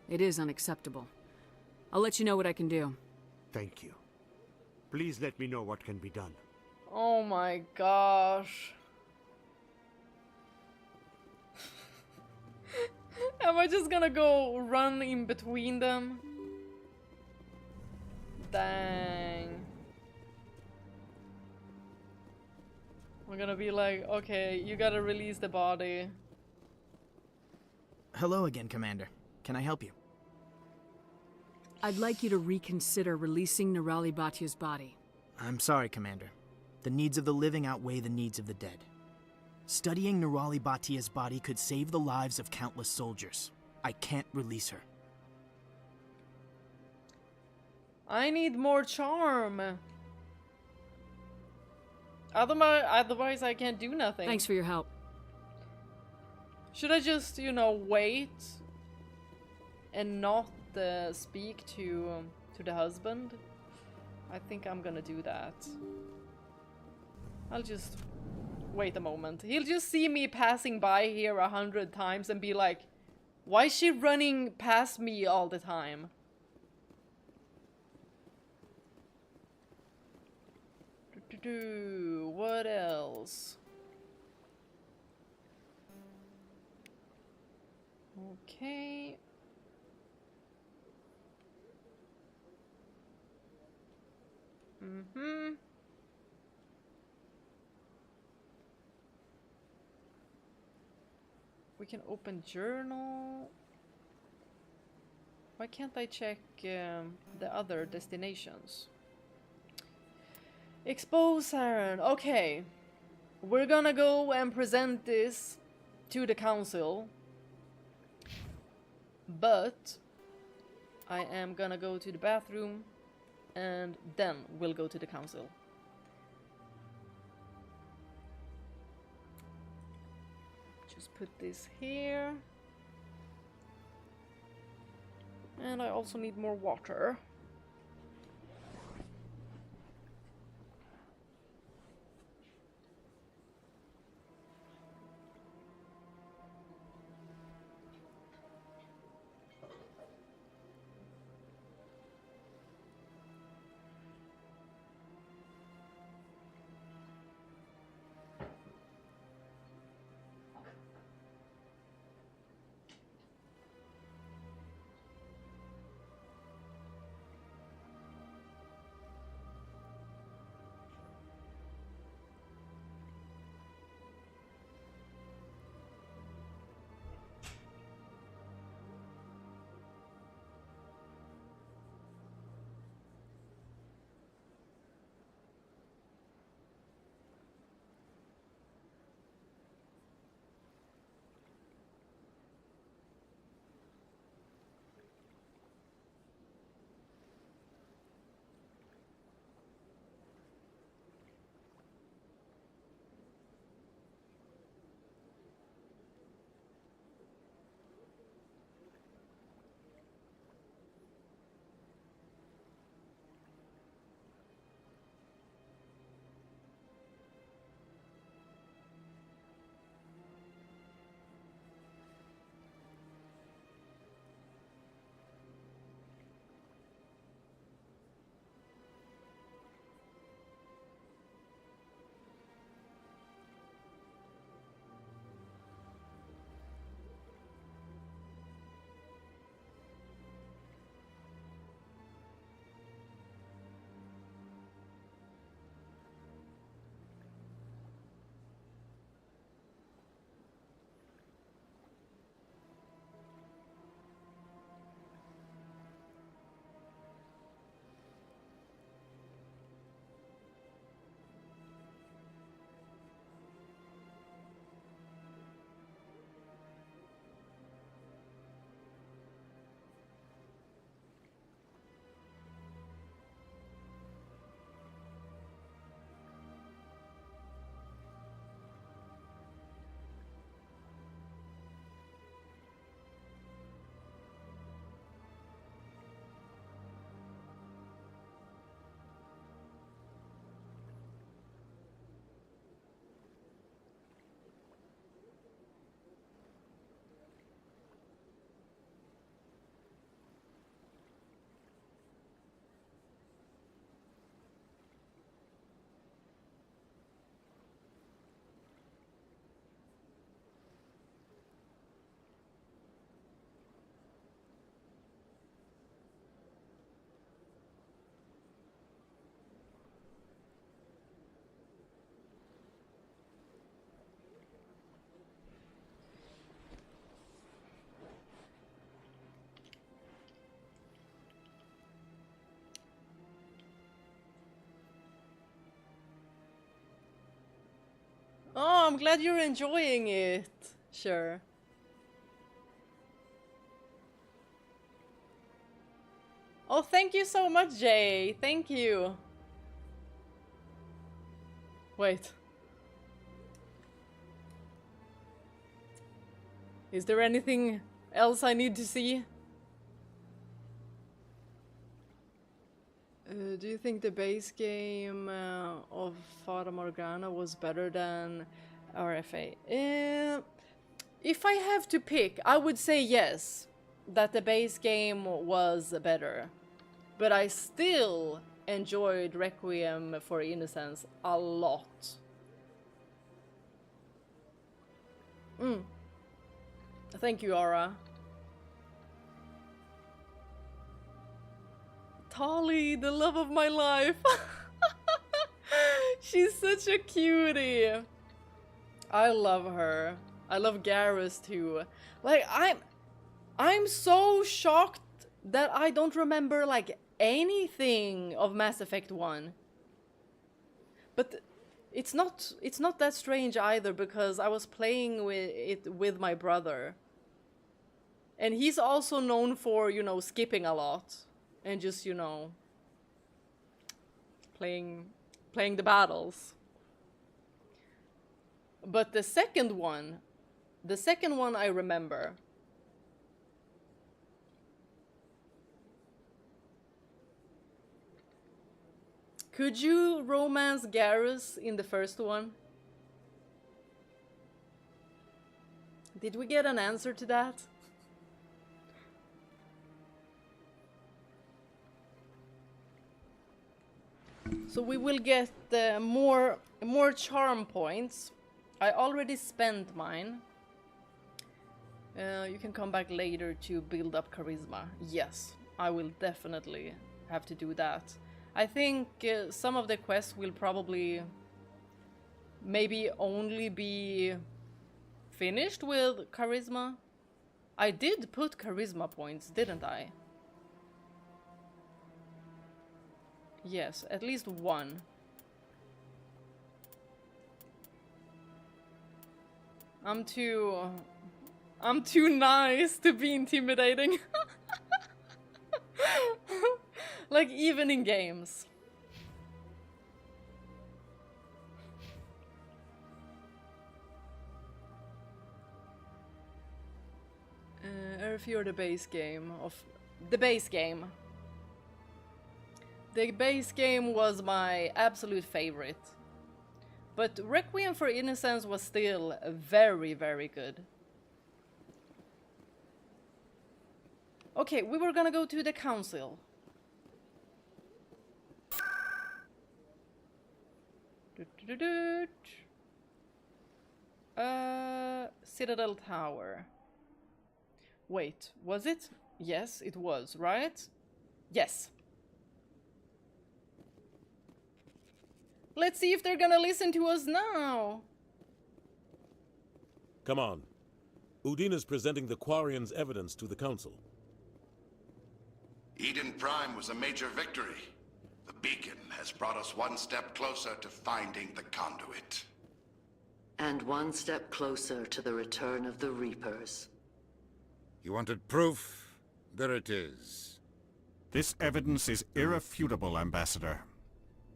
It is unacceptable. I'll let you know what I can do. Thank you. Please let me know what can be done. Oh my gosh. Am I just gonna go run in between them? Dang. I'm gonna be like, okay, you gotta release the body. Hello again, Commander. Can I help you? I'd like you to reconsider releasing Nerali Batia's body. I'm sorry, Commander. The needs of the living outweigh the needs of the dead. Studying Nerali Batia's body could save the lives of countless soldiers. I can't release her. I need more charm. Otherwise I can't do nothing. Thanks for your help. Should I just, you know, wait and not speak to the husband? I think I'm gonna do that. I'll just wait a moment. He'll just see me passing by here 100 times and be like, why is she running past me all the time? What else? Okay. We can open journal. Why can't I check the other destinations? Expose Saren. Okay. We're gonna go and present this to the council. But I am gonna go to the bathroom and then we'll go to the council. Just put this here. And I also need more water. I'm glad you're enjoying it. Sure. Oh, thank you so much, Jay. Thank you. Wait. Is there anything else I need to see? Do you think the base game of Fata Morgana was better than RFA? If I have to pick, I would say yes, that the base game was better. But I still enjoyed Requiem for Innocence a lot. Thank you, Aura. Tali, the love of my life. She's such a cutie. I love her. I love Garrus too. Like, I'm so shocked that I don't remember like anything of Mass Effect 1. But it's not that strange either, because I was playing with my brother. And he's also known for, you know, skipping a lot. And just, you know, playing the battles. But the second one I remember. Could you romance Garrus in the first one? Did we get an answer to that? So we will get more charm points. I already spent mine. You can come back later to build up charisma. Yes, I will definitely have to do that. I think some of the quests will probably maybe only be finished with charisma. I did put charisma points, didn't I? Yes, at least one. I'm too nice to be intimidating. Like, even in games. Airfjord, the base game of the base game. The base game was my absolute favorite. But Requiem for Innocence was still very, very good. Okay, we were gonna go to the council. Citadel Tower. Wait, was it? Yes, it was, right? Yes. Let's see if they're gonna listen to us now. Come on. Udina's presenting the Quarian's evidence to the Council. Eden Prime was a major victory. The beacon has brought us one step closer to finding the conduit. And one step closer to the return of the Reapers. You wanted proof? There it is. This evidence is irrefutable, Ambassador.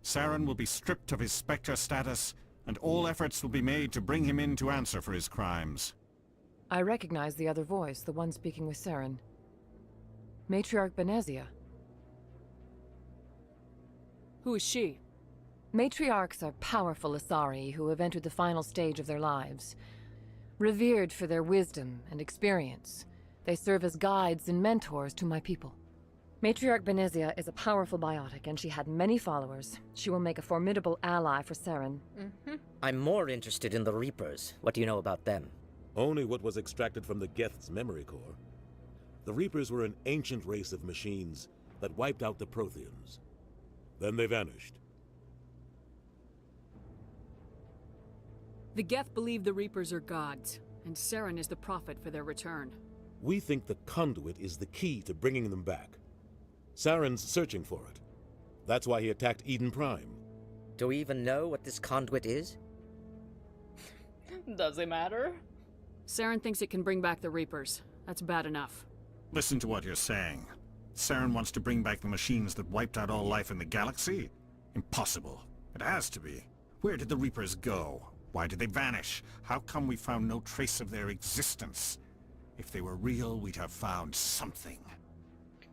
Saren will be stripped of his Spectre status, and all efforts will be made to bring him in to answer for his crimes. I recognize the other voice, the one speaking with Saren. Matriarch Benezia. Who is she? Matriarchs are powerful Asari who have entered the final stage of their lives. Revered for their wisdom and experience, they serve as guides and mentors to my people. Matriarch Benezia is a powerful biotic, and she had many followers. She will make a formidable ally for Saren. I'm more interested in the Reapers. What do you know about them? Only what was extracted from the Geth's memory core. The Reapers were an ancient race of machines that wiped out the Protheans. Then they vanished. The Geth believe the Reapers are gods, and Saren is the prophet for their return. We think the conduit is the key to bringing them back. Saren's searching for it. That's why he attacked Eden Prime. Do we even know what this conduit is? Does it matter? Saren thinks it can bring back the Reapers. That's bad enough. Listen to what you're saying. Saren wants to bring back the machines that wiped out all life in the galaxy? Impossible. It has to be. Where did the Reapers go? Why did they vanish? How come we found no trace of their existence? If they were real, we'd have found something.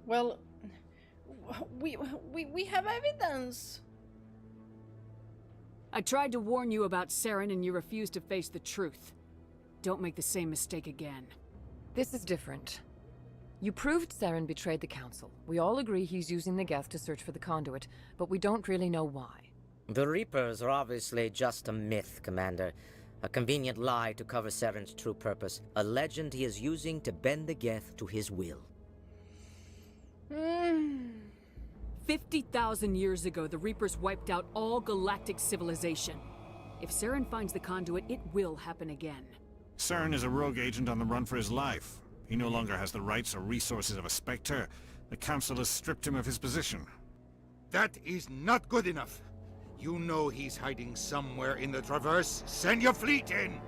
Well, we have evidence. I tried to warn you about Saren and you refused to face the truth. Don't make the same mistake again. This is different. You proved Saren betrayed the Council. We all agree he's using the Geth to search for the conduit, but we don't really know why. The Reapers are obviously just a myth, Commander. A convenient lie to cover Saren's true purpose. A legend he is using to bend the Geth to his will. 50,000 years ago, the Reapers wiped out all galactic civilization. If Saren finds the conduit, it will happen again. Saren is a rogue agent on the run for his life. He no longer has the rights or resources of a Spectre. The Council has stripped him of his position. That is not good enough. You know he's hiding somewhere in the Traverse. Send your fleet in!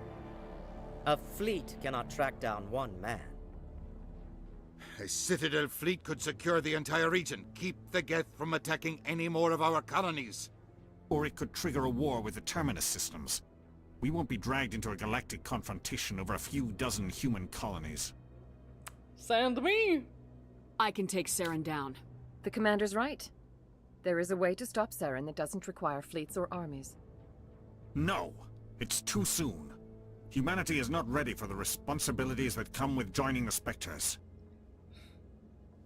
A fleet cannot track down one man. A Citadel fleet could secure the entire region, keep the Geth from attacking any more of our colonies. Or it could trigger a war with the Terminus systems. We won't be dragged into a galactic confrontation over a few dozen human colonies. Send me! I can take Saren down. The Commander's right. There is a way to stop Saren that doesn't require fleets or armies. No! It's too soon. Humanity is not ready for the responsibilities that come with joining the Spectres.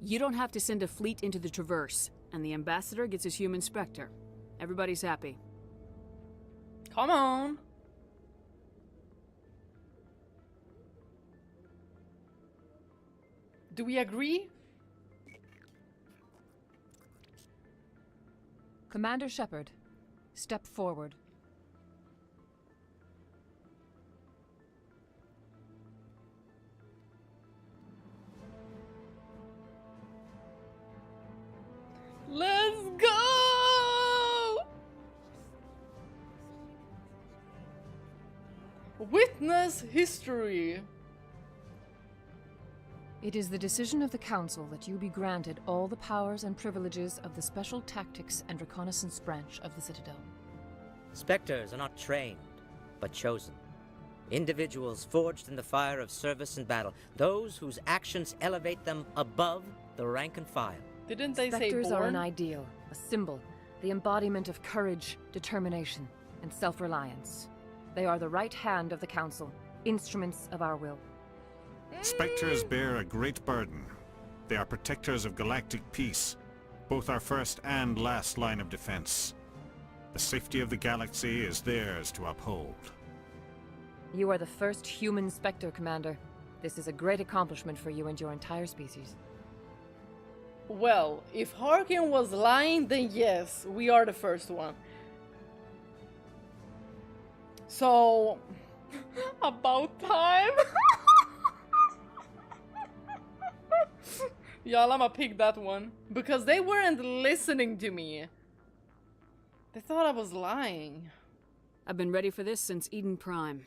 You don't have to send a fleet into the Traverse, and the Ambassador gets his human Spectre. Everybody's happy. Come on! Do we agree? Commander Shepard, step forward. Let's go! Witness history. It is the decision of the Council that you be granted all the powers and privileges of the Special Tactics and Reconnaissance Branch of the Citadel. Spectres are not trained, but chosen. Individuals forged in the fire of service and battle. Those whose actions elevate them above the rank and file. Didn't they say Spectres born? are an ideal, a symbol, the embodiment of courage, determination, and self-reliance. They are the right hand of the Council, instruments of our will. Spectres bear a great burden. They are protectors of galactic peace, both our first and last line of defense. The safety of the galaxy is theirs to uphold. You are the first human Spectre, Commander. This is a great accomplishment for you and your entire species. Well, if Harkin was lying, then yes, we are the first one. So, about time. Y'all, I'ma pick that one. Because they weren't listening to me. They thought I was lying. I've been ready for this since Eden Prime.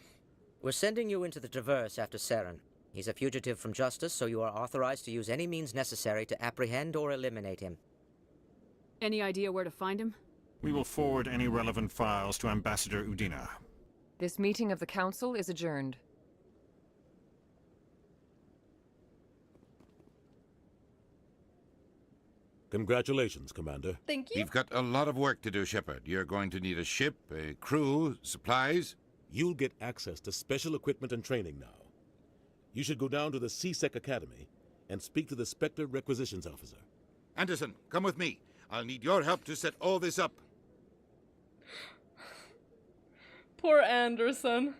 We're sending you into the Traverse after Saren. He's a fugitive from justice, so you are authorized to use any means necessary to apprehend or eliminate him. Any idea where to find him? We will forward any relevant files to Ambassador Udina. This meeting of the Council is adjourned. Congratulations, Commander. Thank you. We've got a lot of work to do, Shepard. You're going to need a ship, a crew, supplies. You'll get access to special equipment and training now. You should go down to the CSEC Academy and speak to the Spectre Requisitions Officer. Anderson, come with me. I'll need your help to set all this up. Poor Anderson.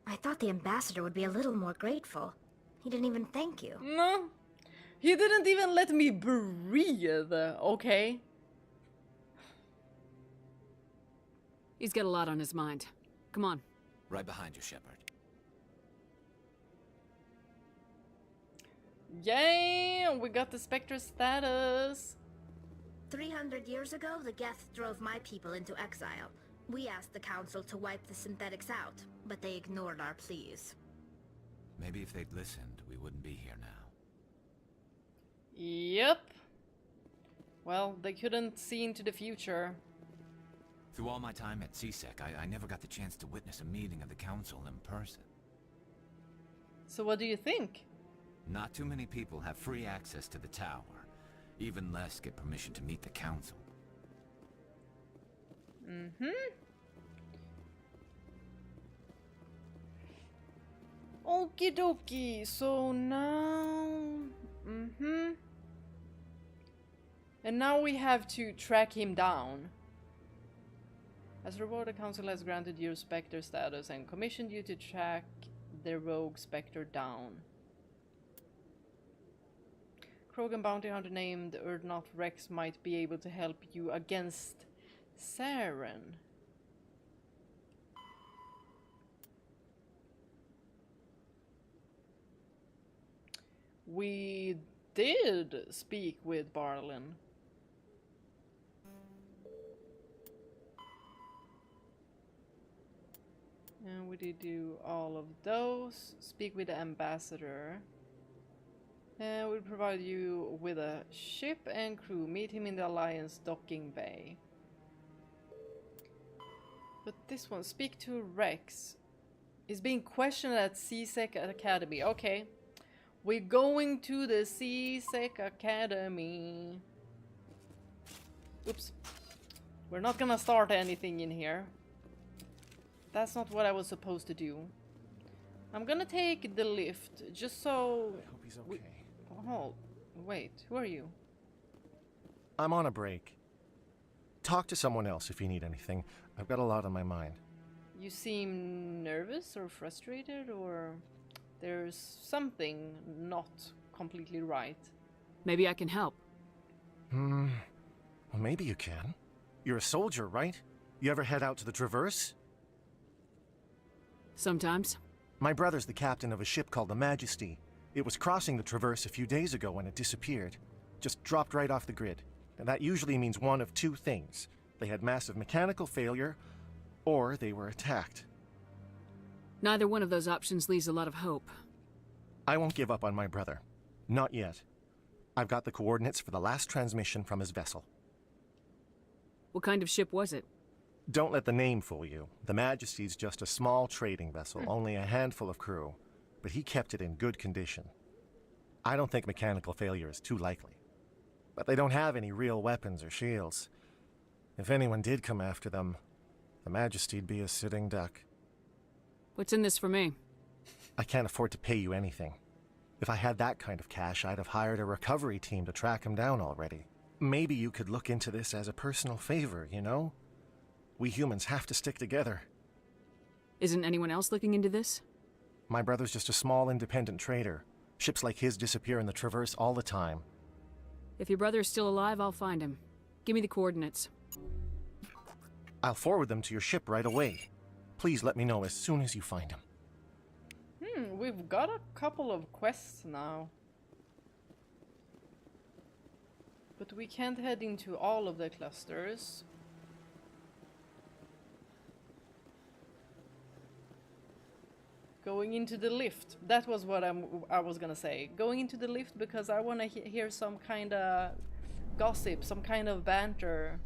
I thought the ambassador would be a little more grateful. He didn't even thank you. No. He didn't even let me breathe, okay? He's got a lot on his mind. Come on. Right behind you, Shepard. Yay! We got the Spectre status. 300 years ago, the Geth drove my people into exile. We asked the Council to wipe the synthetics out, but they ignored our pleas. Maybe if they'd listened, we wouldn't be here now. Yep. Well, they couldn't see into the future. Through all my time at CSEC, I never got the chance to witness a meeting of the Council in person. So what do you think? Not too many people have free access to the tower. Even less get permission to meet the Council. Okie dokie, so now... And now we have to track him down. As a reward, the Council has granted you Spectre status and commissioned you to track the rogue Spectre down. Krogan bounty hunter named Urdnot Rex might be able to help you against Saren. We did speak with Barlin. And we did do all of those. Speak with the ambassador. And we'll provide you with a ship and crew. Meet him in the Alliance docking bay. But this one, speak to Rex. Is being questioned at CSEC Academy. Okay. We're going to the CSEC Academy. Oops. We're not gonna start anything in here. That's not what I was supposed to do. I'm gonna take the lift, just so... I hope he's okay. Oh, wait, who are you? I'm on a break. Talk to someone else if you need anything. I've got a lot on my mind. You seem nervous or frustrated, or there's something not completely right. Maybe I can help. Well, maybe you can. You're a soldier, right? You ever head out to the Traverse? Sometimes. My brother's the captain of a ship called the Majesty. It was crossing the Traverse a few days ago when it disappeared. Just dropped right off the grid. And that usually means one of two things. They had massive mechanical failure, or they were attacked. Neither one of those options leaves a lot of hope. I won't give up on my brother. Not yet. I've got the coordinates for the last transmission from his vessel. What kind of ship was it? Don't let the name fool you. The Majesty's just a small trading vessel, only a handful of crew. But he kept it in good condition. I don't think mechanical failure is too likely. But they don't have any real weapons or shields. If anyone did come after them, the Majesty'd be a sitting duck. What's in this for me? I can't afford to pay you anything. If I had that kind of cash, I'd have hired a recovery team to track him down already. Maybe you could look into this as a personal favor, you know? We humans have to stick together. Isn't anyone else looking into this? My brother's just a small independent trader. Ships like his disappear in the Traverse all the time. If your brother is still alive, I'll find him. Give me the coordinates. I'll forward them to your ship right away. Please let me know as soon as you find him. We've got a couple of quests now. But we can't head into all of the clusters. Going into the lift. That was what I was gonna say. Going into the lift because I want to hear some kind of gossip, some kind of banter.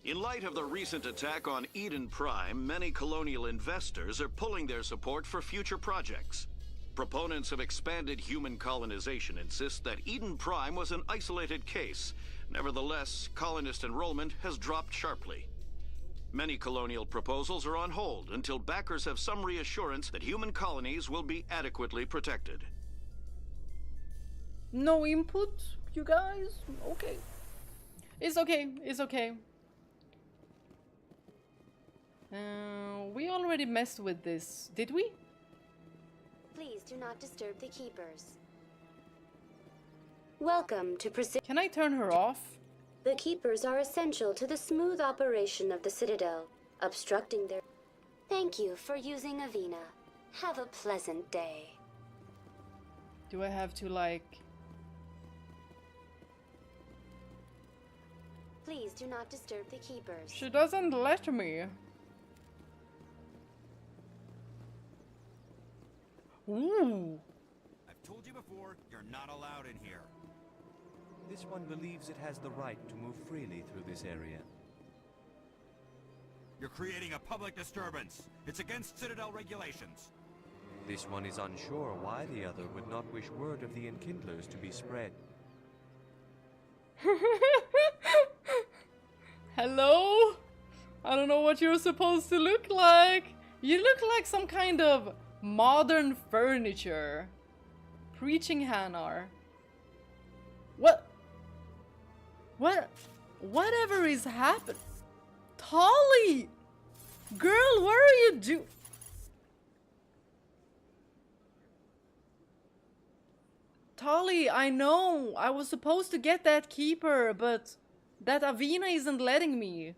In light of the recent attack on Eden Prime, many colonial investors are pulling their support for future projects. Proponents of expanded human colonization insist that Eden Prime was an isolated case. Nevertheless, colonist enrollment has dropped sharply. Many colonial proposals are on hold until backers have some reassurance that human colonies will be adequately protected. No input, you guys? Okay. It's okay, it's okay. We already messed with this, did we? Please do not disturb the Keepers. Welcome to Can I turn her off? The Keepers are essential to the smooth operation of the Citadel, obstructing their... Thank you for using Avina. Have a pleasant day. Do I have to, like... Please do not disturb the keepers. She doesn't let me. Ooh. I've told you before, you're not allowed in here. This one believes it has the right to move freely through this area. You're creating a public disturbance. It's against Citadel regulations. This one is unsure why the other would not wish word of the Enkindlers to be spread. Hello? I don't know what you're supposed to look like. You look like some kind of modern furniture. Preaching Hanar. What? Whatever is happening? Tolly! Girl, what are you doing? Tolly, I know. I was supposed to get that keeper, but that Avina isn't letting me.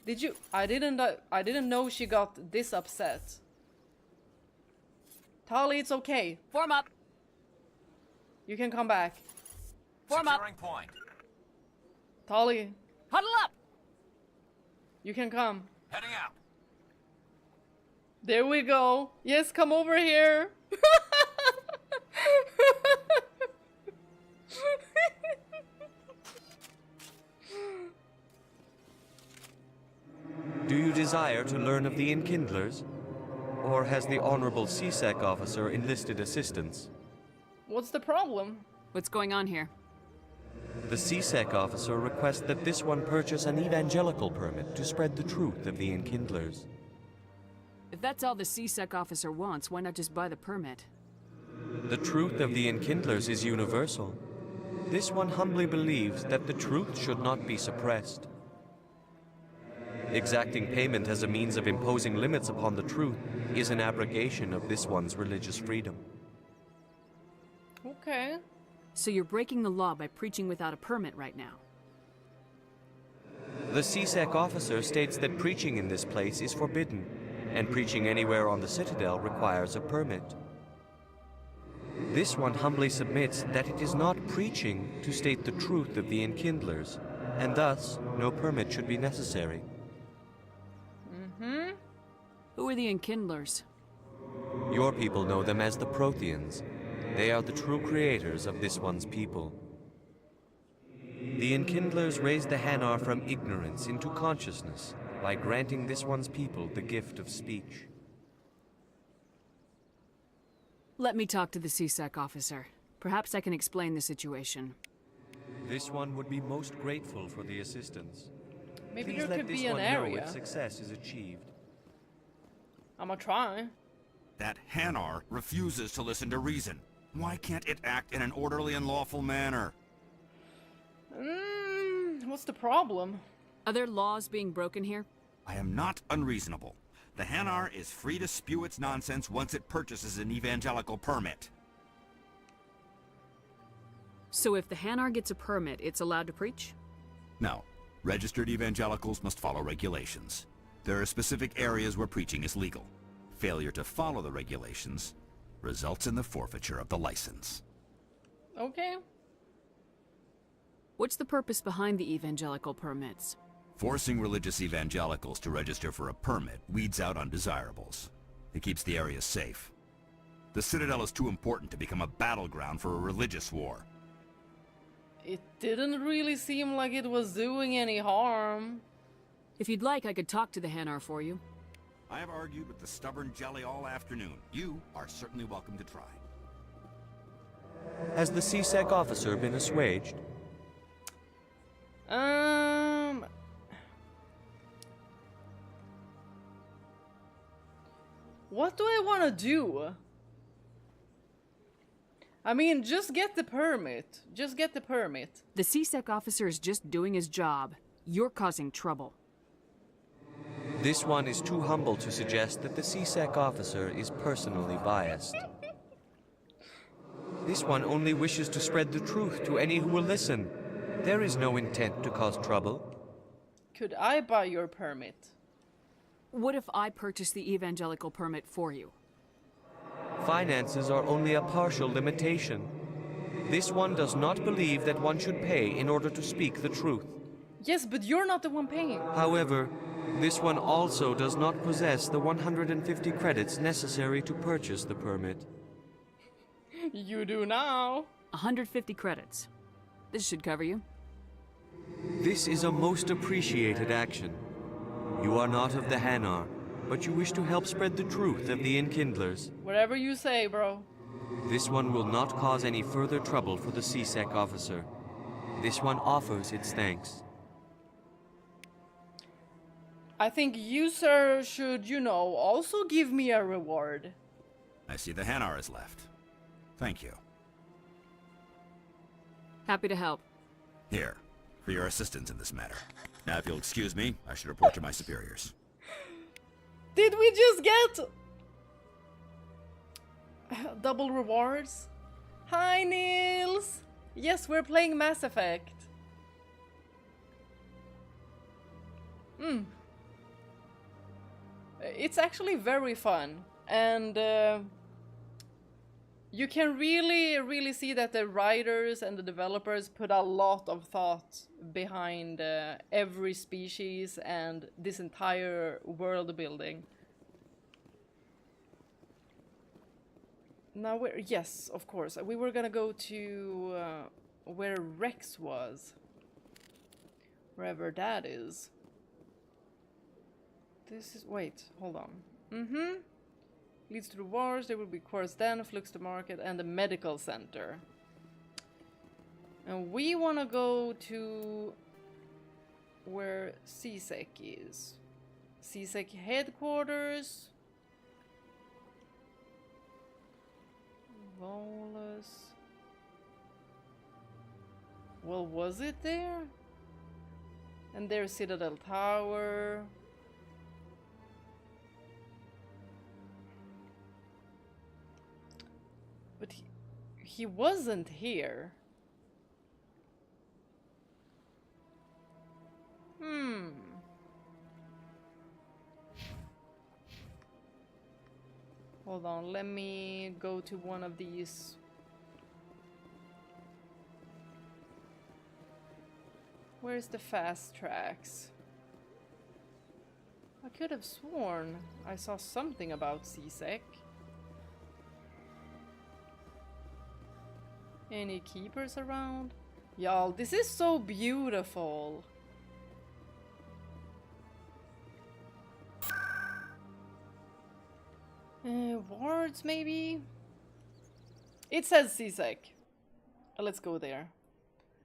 Did you? I didn't know she got this upset. Tolly, it's okay. Form up. You can come back. Form up. Securing point. Tolly, Huddle up. you can come. Heading out. There we go. Yes, come over here. Do you desire to learn of the Enkindlers? Or has the Honorable CSEC officer enlisted assistance? What's the problem? What's going on here? The CSEC officer requests that this one purchase an evangelical permit to spread the truth of the Enkindlers. If that's all the CSEC officer wants, why not just buy the permit? The truth of the Enkindlers is universal. This one humbly believes that the truth should not be suppressed. Exacting payment as a means of imposing limits upon the truth is an abrogation of this one's religious freedom. Okay. So you're breaking the law by preaching without a permit right now. The CSEC officer states that preaching in this place is forbidden, and preaching anywhere on the Citadel requires a permit. This one humbly submits that it is not preaching to state the truth of the Enkindlers, and thus no permit should be necessary. Who are the Enkindlers? Your people know them as the Protheans. They are the true creators of this one's people. The Enkindlers raised the Hanar from ignorance into consciousness by granting this one's people the gift of speech. Let me talk to the CSEC officer. Perhaps I can explain the situation. This one would be most grateful for the assistance. Maybe Please there let could this be an one know area. if success is achieved. I'ma try. That Hanar refuses to listen to reason. Why can't it act in an orderly and lawful manner? What's the problem? Are there laws being broken here? I am not unreasonable. The Hanar is free to spew its nonsense once it purchases an evangelical permit. So if the Hanar gets a permit, it's allowed to preach? No. Registered evangelicals must follow regulations. There are specific areas where preaching is legal. Failure to follow the regulations results in the forfeiture of the license. Okay. What's the purpose behind the evangelical permits? Forcing religious evangelicals to register for a permit weeds out undesirables. It keeps the area safe. The Citadel is too important to become a battleground for a religious war. It didn't really seem like it was doing any harm. If you'd like, I could talk to the Hanar for you. I have argued with the stubborn jelly all afternoon. You are certainly welcome to try. Has the CSEC officer been assuaged? What do I want to do? I mean, just get the permit. Just get the permit. The CSEC officer is just doing his job. You're causing trouble. This one is too humble to suggest that the CSEC officer is personally biased. This one only wishes to spread the truth to any who will listen. There is no intent to cause trouble. Could I buy your permit? What if I purchase the evangelical permit for you? Finances are only a partial limitation. This one does not believe that one should pay in order to speak the truth. Yes, but you're not the one paying. However, this one also does not possess the 150 credits necessary to purchase the permit. You do now. 150 credits. This should cover you. This is a most appreciated action. You are not of the Hanar, but you wish to help spread the truth of the Enkindlers. Whatever you say, bro. This one will not cause any further trouble for the CSEC officer. This one offers its thanks. I think you, sir, should, also give me a reward. I see the Hanar is left. Thank you. Happy to help. Here, for your assistance in this matter. Now, if you'll excuse me, I should report to my superiors. Did we just get double rewards? Hi, Niels! Yes, we're playing Mass Effect. It's actually very fun, and you can really see that the writers and the developers put a lot of thought behind every species and this entire world building. Now yes, of course, we were gonna go to where Rex was. Wherever that is. This is, wait, hold on. Leads to the wars, there will be Quartz Den, Flux to Market, and the Medical Center. And we want to go to where CSEC is. CSEC headquarters. Volus. Well, was it there? And there's Citadel Tower. But he wasn't here. Hold on, let me go to one of these. Where's the fast tracks? I could have sworn I saw something about CSEC. Any keepers around? Y'all, this is so beautiful. Wards, maybe? It says CSEC. Let's go there.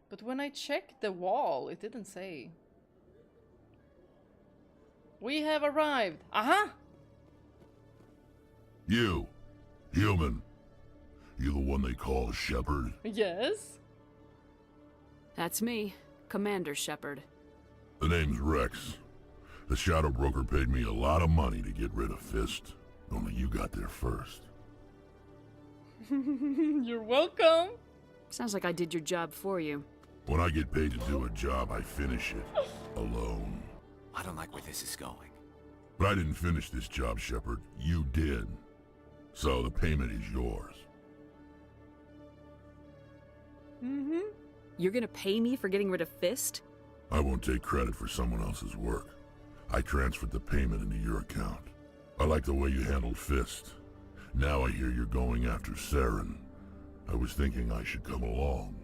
But when I checked the wall, it didn't say. We have arrived. Aha! You, human. You the one they call Shepard? Yes. That's me, Commander Shepard. The name's Rex. The Shadow Broker paid me a lot of money to get rid of Fist. Only you got there first. You're welcome. Sounds like I did your job for you. When I get paid to do a job, I finish it. Alone. I don't like where this is going. But I didn't finish this job, Shepard. You did. So the payment is yours. You're gonna pay me for getting rid of Fist? I won't take credit for someone else's work. I transferred the payment into your account. I like the way you handled Fist. Now I hear you're going after Saren. I was thinking I should come along.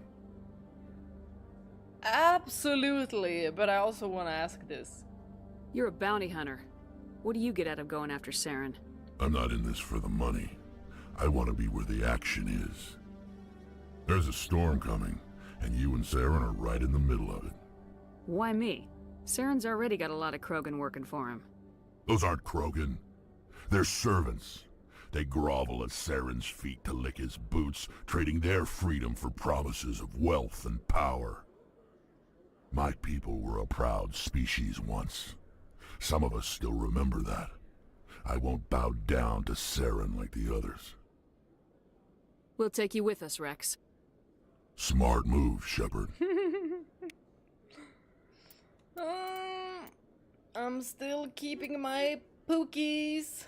Absolutely, but I also want to ask this. You're a bounty hunter. What do you get out of going after Saren? I'm not in this for the money. I want to be where the action is. There's a storm coming, and you and Saren are right in the middle of it. Why me? Saren's already got a lot of Krogan working for him. Those aren't Krogan. They're servants. They grovel at Saren's feet to lick his boots, trading their freedom for promises of wealth and power. My people were a proud species once. Some of us still remember that. I won't bow down to Saren like the others. We'll take you with us, Rex. Smart move, Shepard. I'm still keeping my pookies.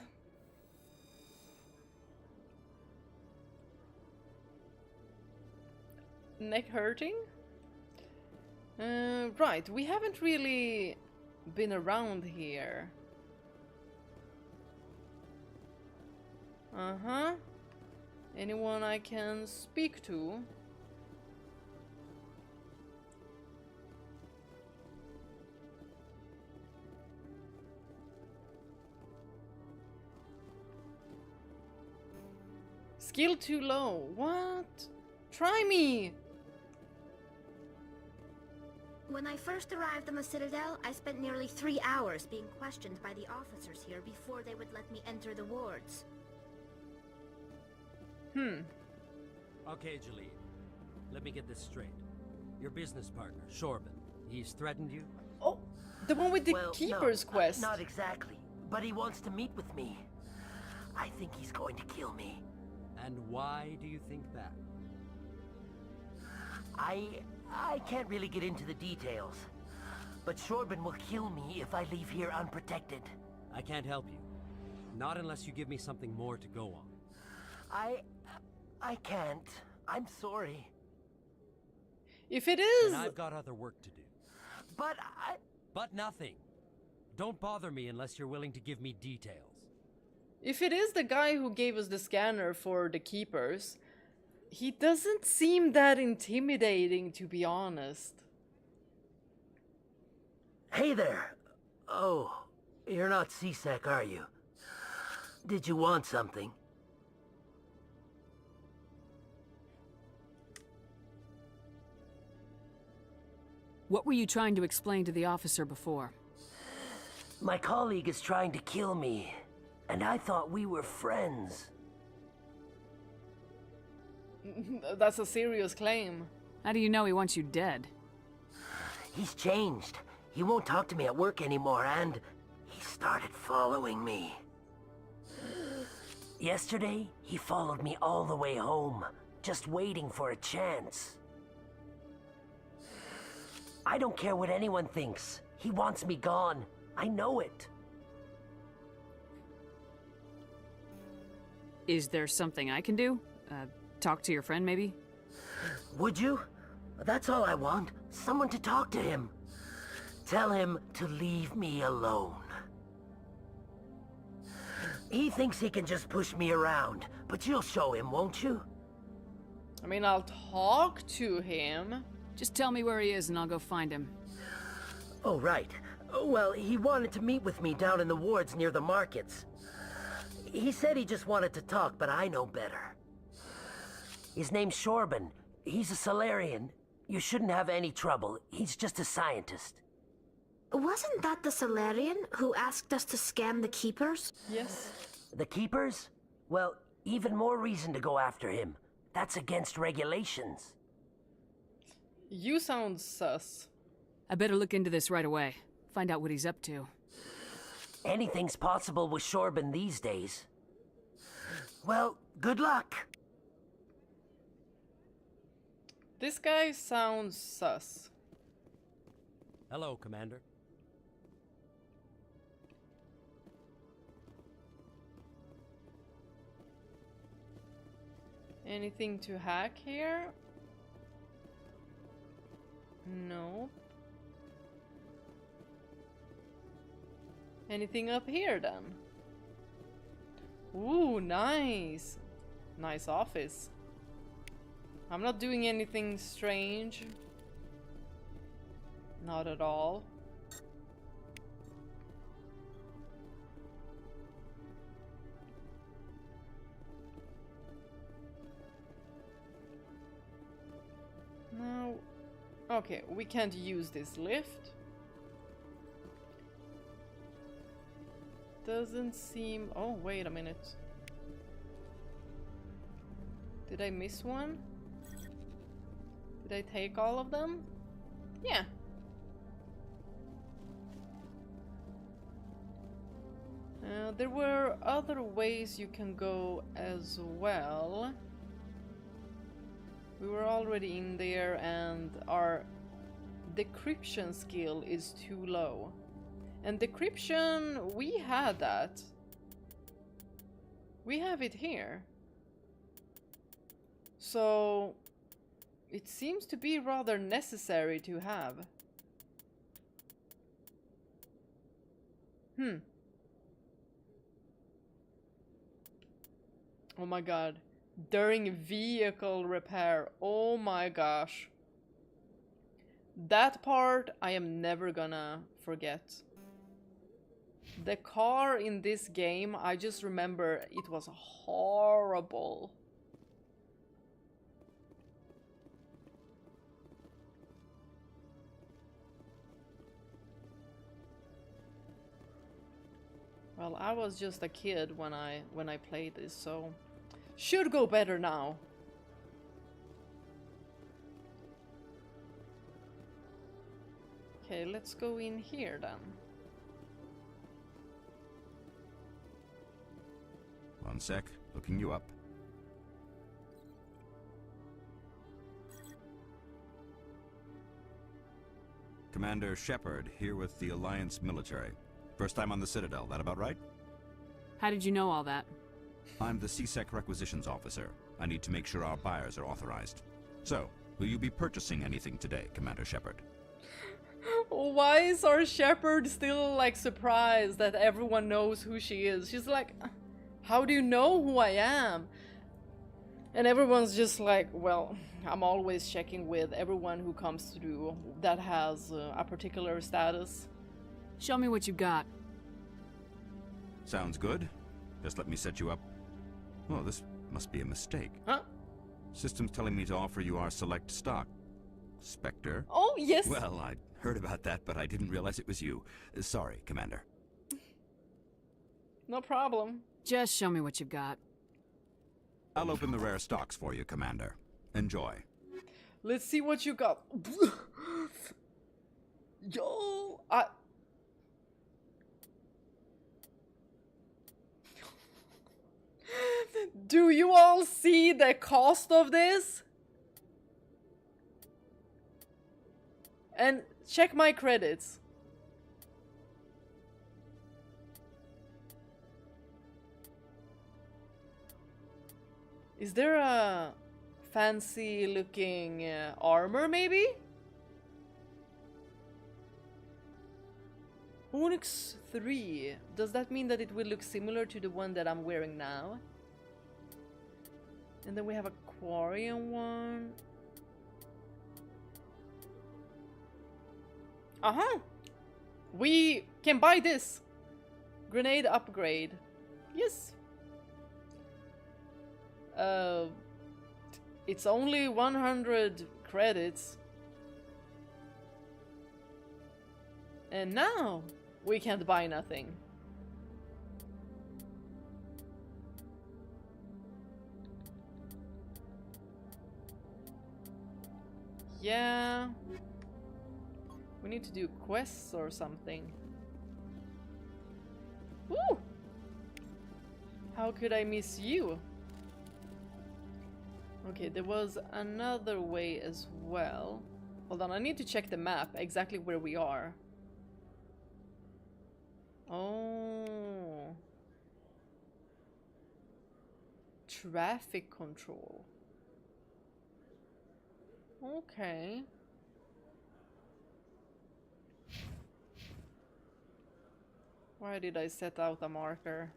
Neck hurting? Right, we haven't really been around here. Uh-huh. Anyone I can speak to? Skill too low. What? Try me! When I first arrived on the Citadel, I spent nearly 3 hours being questioned by the officers here before they would let me enter the wards. Okay, Jaleel. Let me get this straight. Your business partner, Shorban, he's threatened you? Oh, the one with the Keeper's quest. Not exactly, but he wants to meet with me. I think he's going to kill me. And why do you think that? I can't really get into the details, but Shorban will kill me if I leave here unprotected. I can't help you. Not unless you give me something more to go on. I can't. I'm sorry. If it is... And I've got other work to do. But But nothing. Don't bother me unless you're willing to give me details. If it is the guy who gave us the scanner for the Keepers, he doesn't seem that intimidating, to be honest. Hey there. Oh, you're not C-Sec, are you? Did you want something? What were you trying to explain to the officer before? My colleague is trying to kill me, and I thought we were friends. That's a serious claim. How do you know he wants you dead? He's changed. He won't talk to me at work anymore, and he started following me. Yesterday, he followed me all the way home, just waiting for a chance. I don't care what anyone thinks. He wants me gone. I know it. Is there something I can do? Talk to your friend, maybe? Would you? That's all I want. Someone to talk to him. Tell him to leave me alone. He thinks he can just push me around, but you'll show him, won't you? I mean, I'll talk to him. Just tell me where he is and I'll go find him. Oh, right. Well, he wanted to meet with me down in the wards near the markets. He said he just wanted to talk, but I know better. His name's Shorban. He's a Solarian. You shouldn't have any trouble. He's just a scientist. Wasn't that the Solarian who asked us to scam the Keepers? Yes. The Keepers? Well, even more reason to go after him. That's against regulations. You sound sus. I better look into this right away. Find out what he's up to. Anything's possible with Shorban these days. Well, good luck. This guy sounds sus. Hello, Commander. Anything to hack here? No. Anything up here then? Ooh, nice. Nice office. I'm not doing anything strange. Not at all. No. Okay, we can't use this lift. Doesn't seem... Oh, wait a minute. Did I miss one? Did I take all of them? Yeah. There were other ways you can go as well. We were already in there and our decryption skill is too low. And decryption, we had that. We have it here. So it seems to be rather necessary to have. Oh my god. During vehicle repair. Oh my gosh. That part I am never gonna forget. The car in this game, I just remember it was horrible. Well, I was just a kid when I played this, so should go better now. Okay, let's go in here then. One sec, looking you up. Commander Shepard, here with the Alliance military. First time on the Citadel, that about right? How did you know all that? I'm the CSEC requisitions officer. I need to make sure our buyers are authorized. So, will you be purchasing anything today, Commander Shepard? Why is our Shepard still like surprised that everyone knows who she is? She's like, how do you know who I am? And everyone's just like, well, I'm always checking with everyone who comes through that has a particular status. Show me what you got. Sounds good. Just let me set you up. Oh, this must be a mistake. Huh? System's telling me to offer you our select stock. Spectre. Oh, yes. Well, I heard about that, but I didn't realize it was you. Sorry, Commander. No problem. Just show me what you've got. I'll open the rare stocks for you, Commander. Enjoy. Let's see what you got. Yo, do you all see the cost of this? And check my credits. Is there a fancy looking armor maybe? Onyx 3. Does that mean that it will look similar to the one that I'm wearing now? And then we have a Quarian one. Uh-huh. We can buy this. Grenade upgrade. Yes. It's only 100 credits. And now we can't buy nothing. Yeah. We need to do quests or something. Woo! How could I miss you? Okay, there was another way as well. Hold on, I need to check the map, exactly where we are. Oh. Traffic control. Okay. Why did I set out a marker?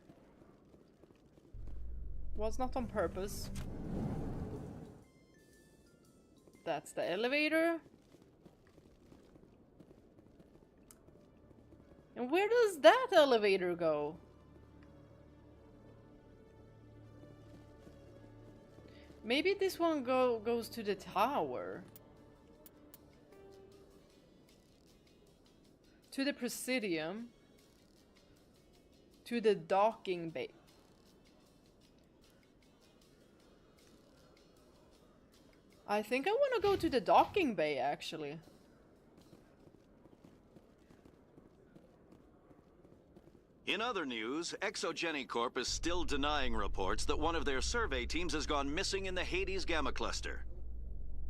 Was not on purpose. That's the elevator. And where does that elevator go? Maybe this one goes to the tower. To the Presidium. To the docking bay. I think I want to go to the docking bay, actually. In other news, Exogeny Corp is still denying reports that one of their survey teams has gone missing in the Hades Gamma Cluster.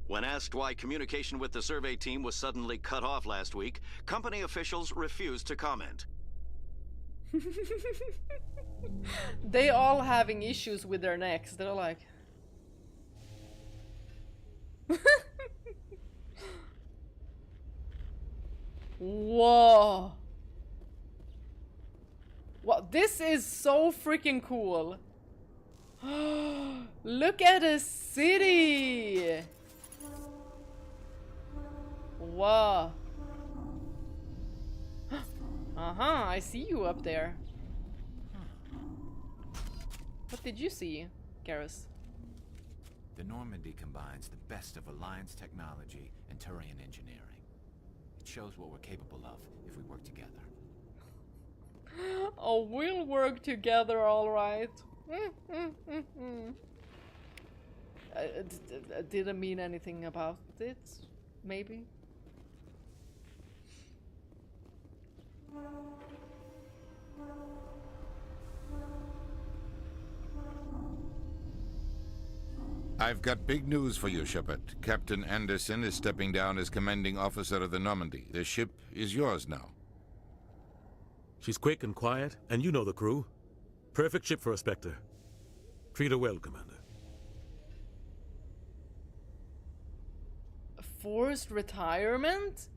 When asked why communication with the survey team was suddenly cut off last week, company officials refused to comment. They all having issues with their necks. They're like... Whoa. Wow, this is so freaking cool. Look at the city. Wow. I see you up there. What did you see, Garrus? The Normandy combines the best of Alliance technology and Turian engineering. It shows what we're capable of if we work together. Oh, we'll work together, all right. Didn't mean anything about it, maybe. I've got big news for you, Shepard. Captain Anderson is stepping down as commanding officer of the Normandy. The ship is yours now. She's quick and quiet, and you know the crew. Perfect ship for a Spectre. Treat her well, Commander. Forced retirement?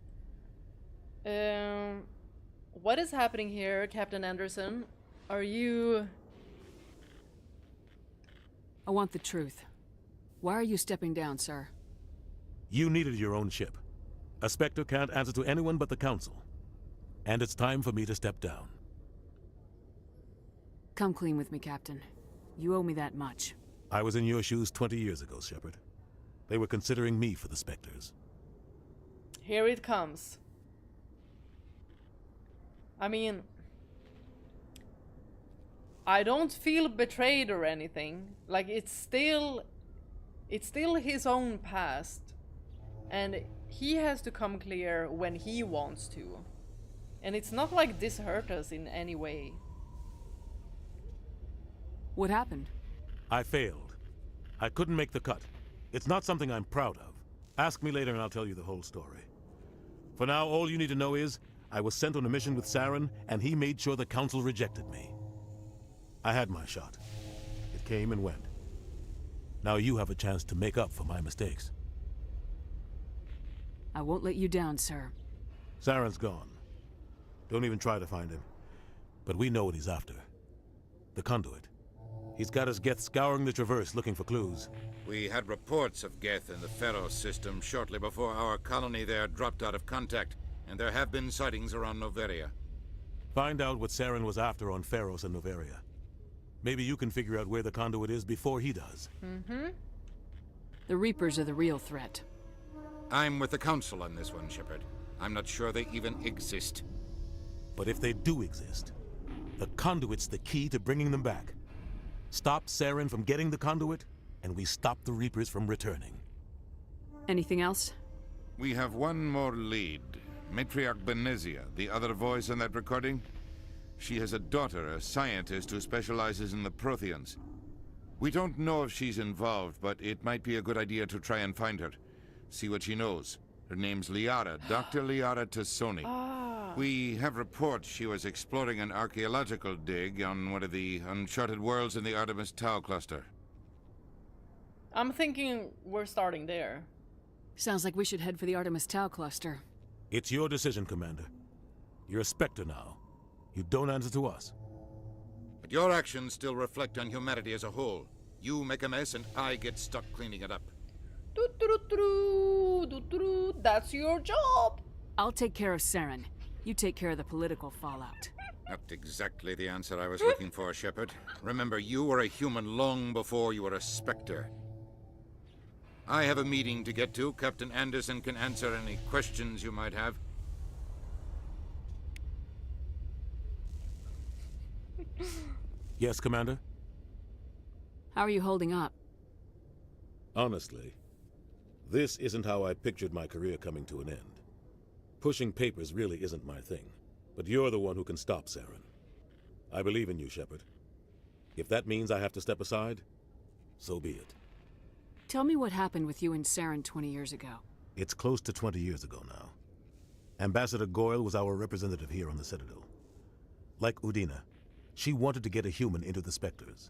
What is happening here, Captain Anderson? Are you... I want the truth. Why are you stepping down, sir? You needed your own ship. A Spectre can't answer to anyone but the Council. And it's time for me to step down. Come clean with me, Captain. You owe me that much. I was in your shoes 20 years ago, Shepard. They were considering me for the Spectres. Here it comes. I mean, I don't feel betrayed or anything. Like, it's still his own past. And he has to come clear when he wants to. And it's not like this hurt us in any way. What happened? I failed. I couldn't make the cut. It's not something I'm proud of. Ask me later and I'll tell you the whole story. For now, all you need to know is, I was sent on a mission with Saren, and he made sure the Council rejected me. I had my shot. It came and went. Now you have a chance to make up for my mistakes. I won't let you down, sir. Saren's gone. Don't even try to find him. But we know what he's after. The conduit. He's got his Geth scouring the Traverse looking for clues. We had reports of Geth in the Pharos system shortly before our colony there dropped out of contact, and there have been sightings around Noveria. Find out what Saren was after on Pharos and Noveria. Maybe you can figure out where the conduit is before he does. The Reapers are the real threat. I'm with the Council on this one, Shepard. I'm not sure they even exist. But if they do exist, the conduit's the key to bringing them back. Stop Saren from getting the conduit, and we stop the Reapers from returning. Anything else? We have one more lead. Matriarch Benezia, the other voice in that recording. She has a daughter, a scientist who specializes in the Protheans. We don't know if she's involved, but it might be a good idea to try and find her. See what she knows. Her name's Liara, Dr. Liara Tassoni. We have reports she was exploring an archaeological dig on one of the uncharted worlds in the Artemis Tau cluster. I'm thinking we're starting there. Sounds like we should head for the Artemis Tau cluster. It's your decision, Commander. You're a Spectre now. You don't answer to us. But your actions still reflect on humanity as a whole. You make a mess and I get stuck cleaning it up. That's your job. I'll take care of Saren. You take care of the political fallout. Not exactly the answer I was looking for, Shepard. Remember, you were a human long before you were a Spectre. I have a meeting to get to. Captain Anderson can answer any questions you might have. Yes, Commander? How are you holding up? Honestly, this isn't how I pictured my career coming to an end. Pushing papers really isn't my thing, but you're the one who can stop Saren. I believe in you, Shepard. If that means I have to step aside, so be it. Tell me what happened with you and Saren 20 years ago. It's close to 20 years ago now. Ambassador Goyle was our representative here on the Citadel. Like Udina, she wanted to get a human into the Spectres.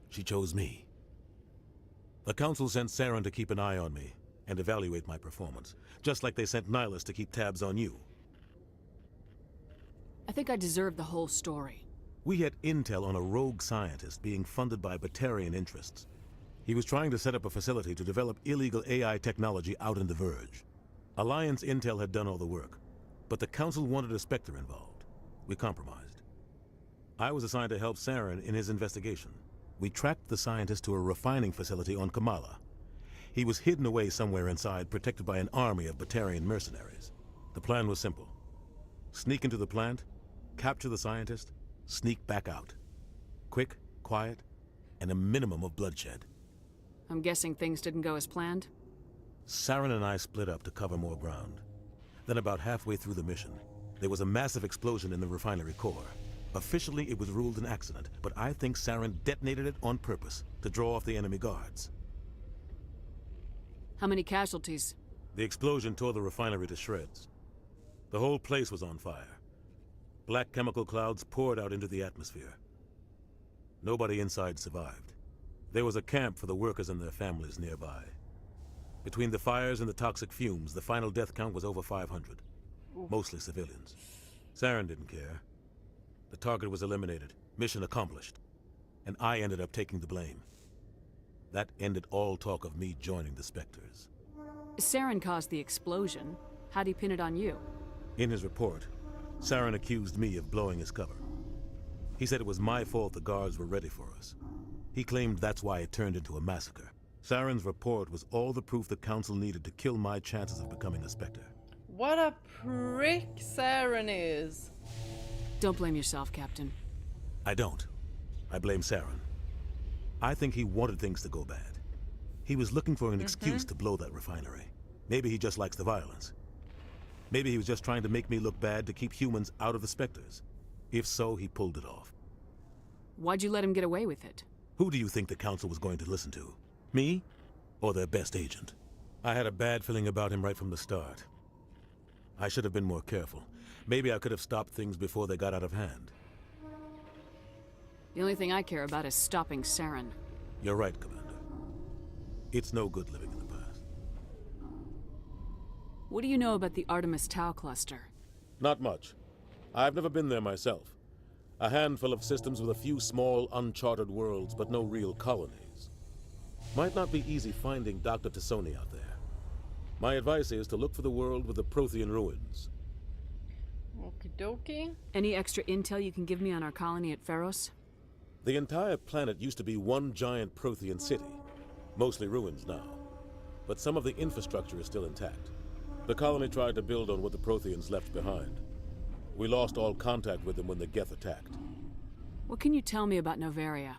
She chose me. The Council sent Saren to keep an eye on me and evaluate my performance, just like they sent Nihilus to keep tabs on you. I think I deserve the whole story. We had intel on a rogue scientist being funded by Batarian interests. He was trying to set up a facility to develop illegal AI technology out in the Verge. Alliance intel had done all the work, but the Council wanted a Spectre involved. We compromised. I was assigned to help Saren in his investigation. We tracked the scientist to a refining facility on Kamala. He was hidden away somewhere inside, protected by an army of Batarian mercenaries. The plan was simple. Sneak into the plant, capture the scientist, sneak back out. Quick, quiet, and a minimum of bloodshed. I'm guessing things didn't go as planned? Saren and I split up to cover more ground. Then about halfway through the mission, there was a massive explosion in the refinery core. Officially, it was ruled an accident, but I think Saren detonated it on purpose to draw off the enemy guards. How many casualties? The explosion tore the refinery to shreds. The whole place was on fire. Black chemical clouds poured out into the atmosphere. Nobody inside survived. There was a camp for the workers and their families nearby. Between the fires and the toxic fumes, the final death count was over 500. Mostly civilians. Saren didn't care. The target was eliminated, mission accomplished. And I ended up taking the blame. That ended all talk of me joining the Spectres. Saren caused the explosion. How'd he pin it on you? In his report, Saren accused me of blowing his cover. He said it was my fault the guards were ready for us. He claimed that's why it turned into a massacre. Saren's report was all the proof the Council needed to kill my chances of becoming a Spectre. What a prick Saren is. Don't blame yourself, Captain. I don't. I blame Saren. I think he wanted things to go bad. He was looking for an excuse to blow that refinery. Maybe he just likes the violence. Maybe he was just trying to make me look bad to keep humans out of the Spectres. If so, he pulled it off. Why'd you let him get away with it? Who do you think the Council was going to listen to? Me? Or their best agent? I had a bad feeling about him right from the start. I should have been more careful. Maybe I could have stopped things before they got out of hand. The only thing I care about is stopping Saren. You're right, Commander. It's no good living in the past. What do you know about the Artemis Tau cluster? Not much. I've never been there myself. A handful of systems with a few small, uncharted worlds, but no real colonies. Might not be easy finding Dr. Tassoni out there. My advice is to look for the world with the Prothean ruins. Okie dokie. Any extra intel you can give me on our colony at Pharos? The entire planet used to be one giant Prothean city. Mostly ruins now. But some of the infrastructure is still intact. The colony tried to build on what the Protheans left behind. We lost all contact with them when the Geth attacked. What can you tell me about Novaria?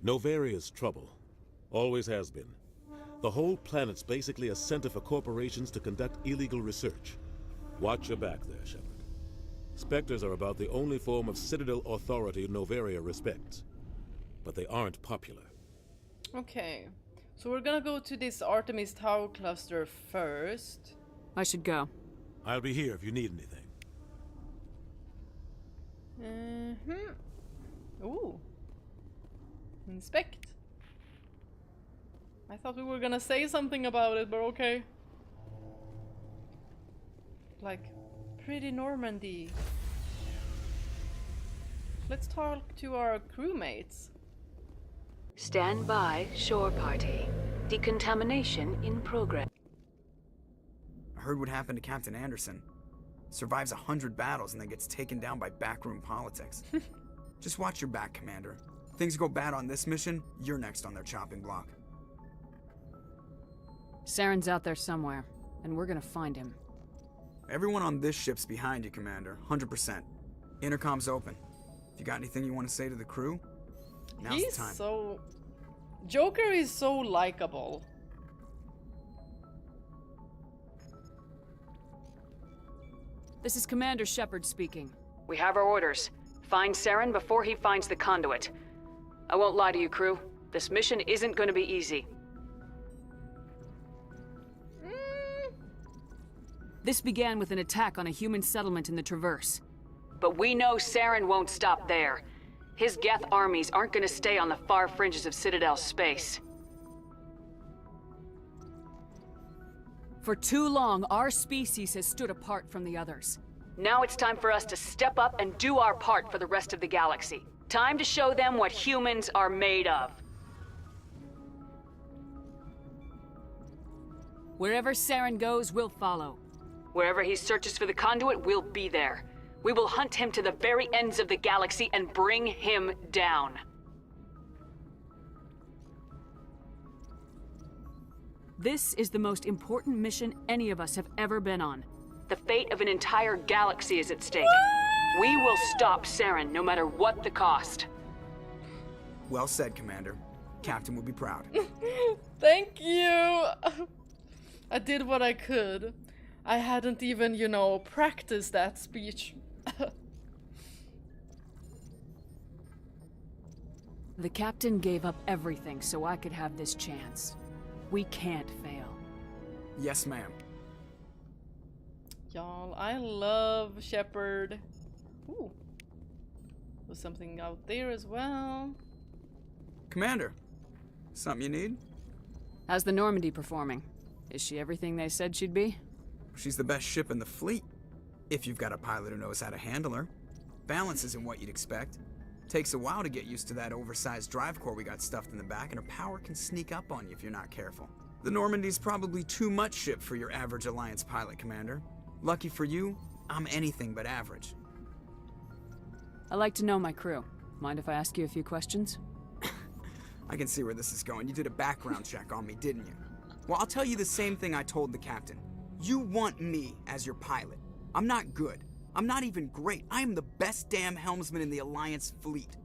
Novaria's trouble. Always has been. The whole planet's basically a center for corporations to conduct illegal research. Watch your back there, Shepard. Spectres are about the only form of Citadel authority Novaria respects. But they aren't popular. Okay. So we're gonna go to this Artemis Tau cluster first. I should go. I'll be here if you need anything. Ooh. Inspect. I thought we were gonna say something about it, but okay. Like, pretty Normandy. Let's talk to our crewmates. Stand by, shore party. Decontamination in progress. I heard what happened to Captain Anderson. Survives 100 battles and then gets taken down by backroom politics. Just watch your back, Commander. Things go bad on this mission, you're next on their chopping block. Saren's out there somewhere, and we're gonna find him. Everyone on this ship's behind you, Commander. 100%. Intercom's open. If you got anything you want to say to the crew, now's the time. So... Joker is so likable. This is Commander Shepard speaking. We have our orders. Find Saren before he finds the conduit. I won't lie to you, crew. This mission isn't going to be easy. This began with an attack on a human settlement in the Traverse. But we know Saren won't stop there. His Geth armies aren't going to stay on the far fringes of Citadel space. For too long, our species has stood apart from the others. Now it's time for us to step up and do our part for the rest of the galaxy. Time to show them what humans are made of. Wherever Saren goes, we'll follow. Wherever he searches for the conduit, we'll be there. We will hunt him to the very ends of the galaxy and bring him down. This is the most important mission any of us have ever been on. The fate of an entire galaxy is at stake. We will stop Saren, no matter what the cost. Well said, Commander. Captain will be proud. Thank you! I did what I could. I hadn't even, you know, practiced that speech. The captain gave up everything so I could have this chance. We can't fail. Yes, ma'am. Y'all, I love Shepard. Ooh. There's something out there as well. Commander, something you need? How's the Normandy performing? Is she everything they said she'd be? She's the best ship in the fleet, if you've got a pilot who knows how to handle her. Balance isn't what you'd expect. Takes a while to get used to that oversized drive core we got stuffed in the back, and her power can sneak up on you if you're not careful. The Normandy's probably too much ship for your average Alliance pilot, Commander. Lucky for you, I'm anything but average. I like to know my crew. Mind if I ask you a few questions? I can see where this is going. You did a background check on me, didn't you? Well, I'll tell you the same thing I told the captain. You want me as your pilot. I'm not good. I'm not even great. I am the best damn helmsman in the Alliance fleet.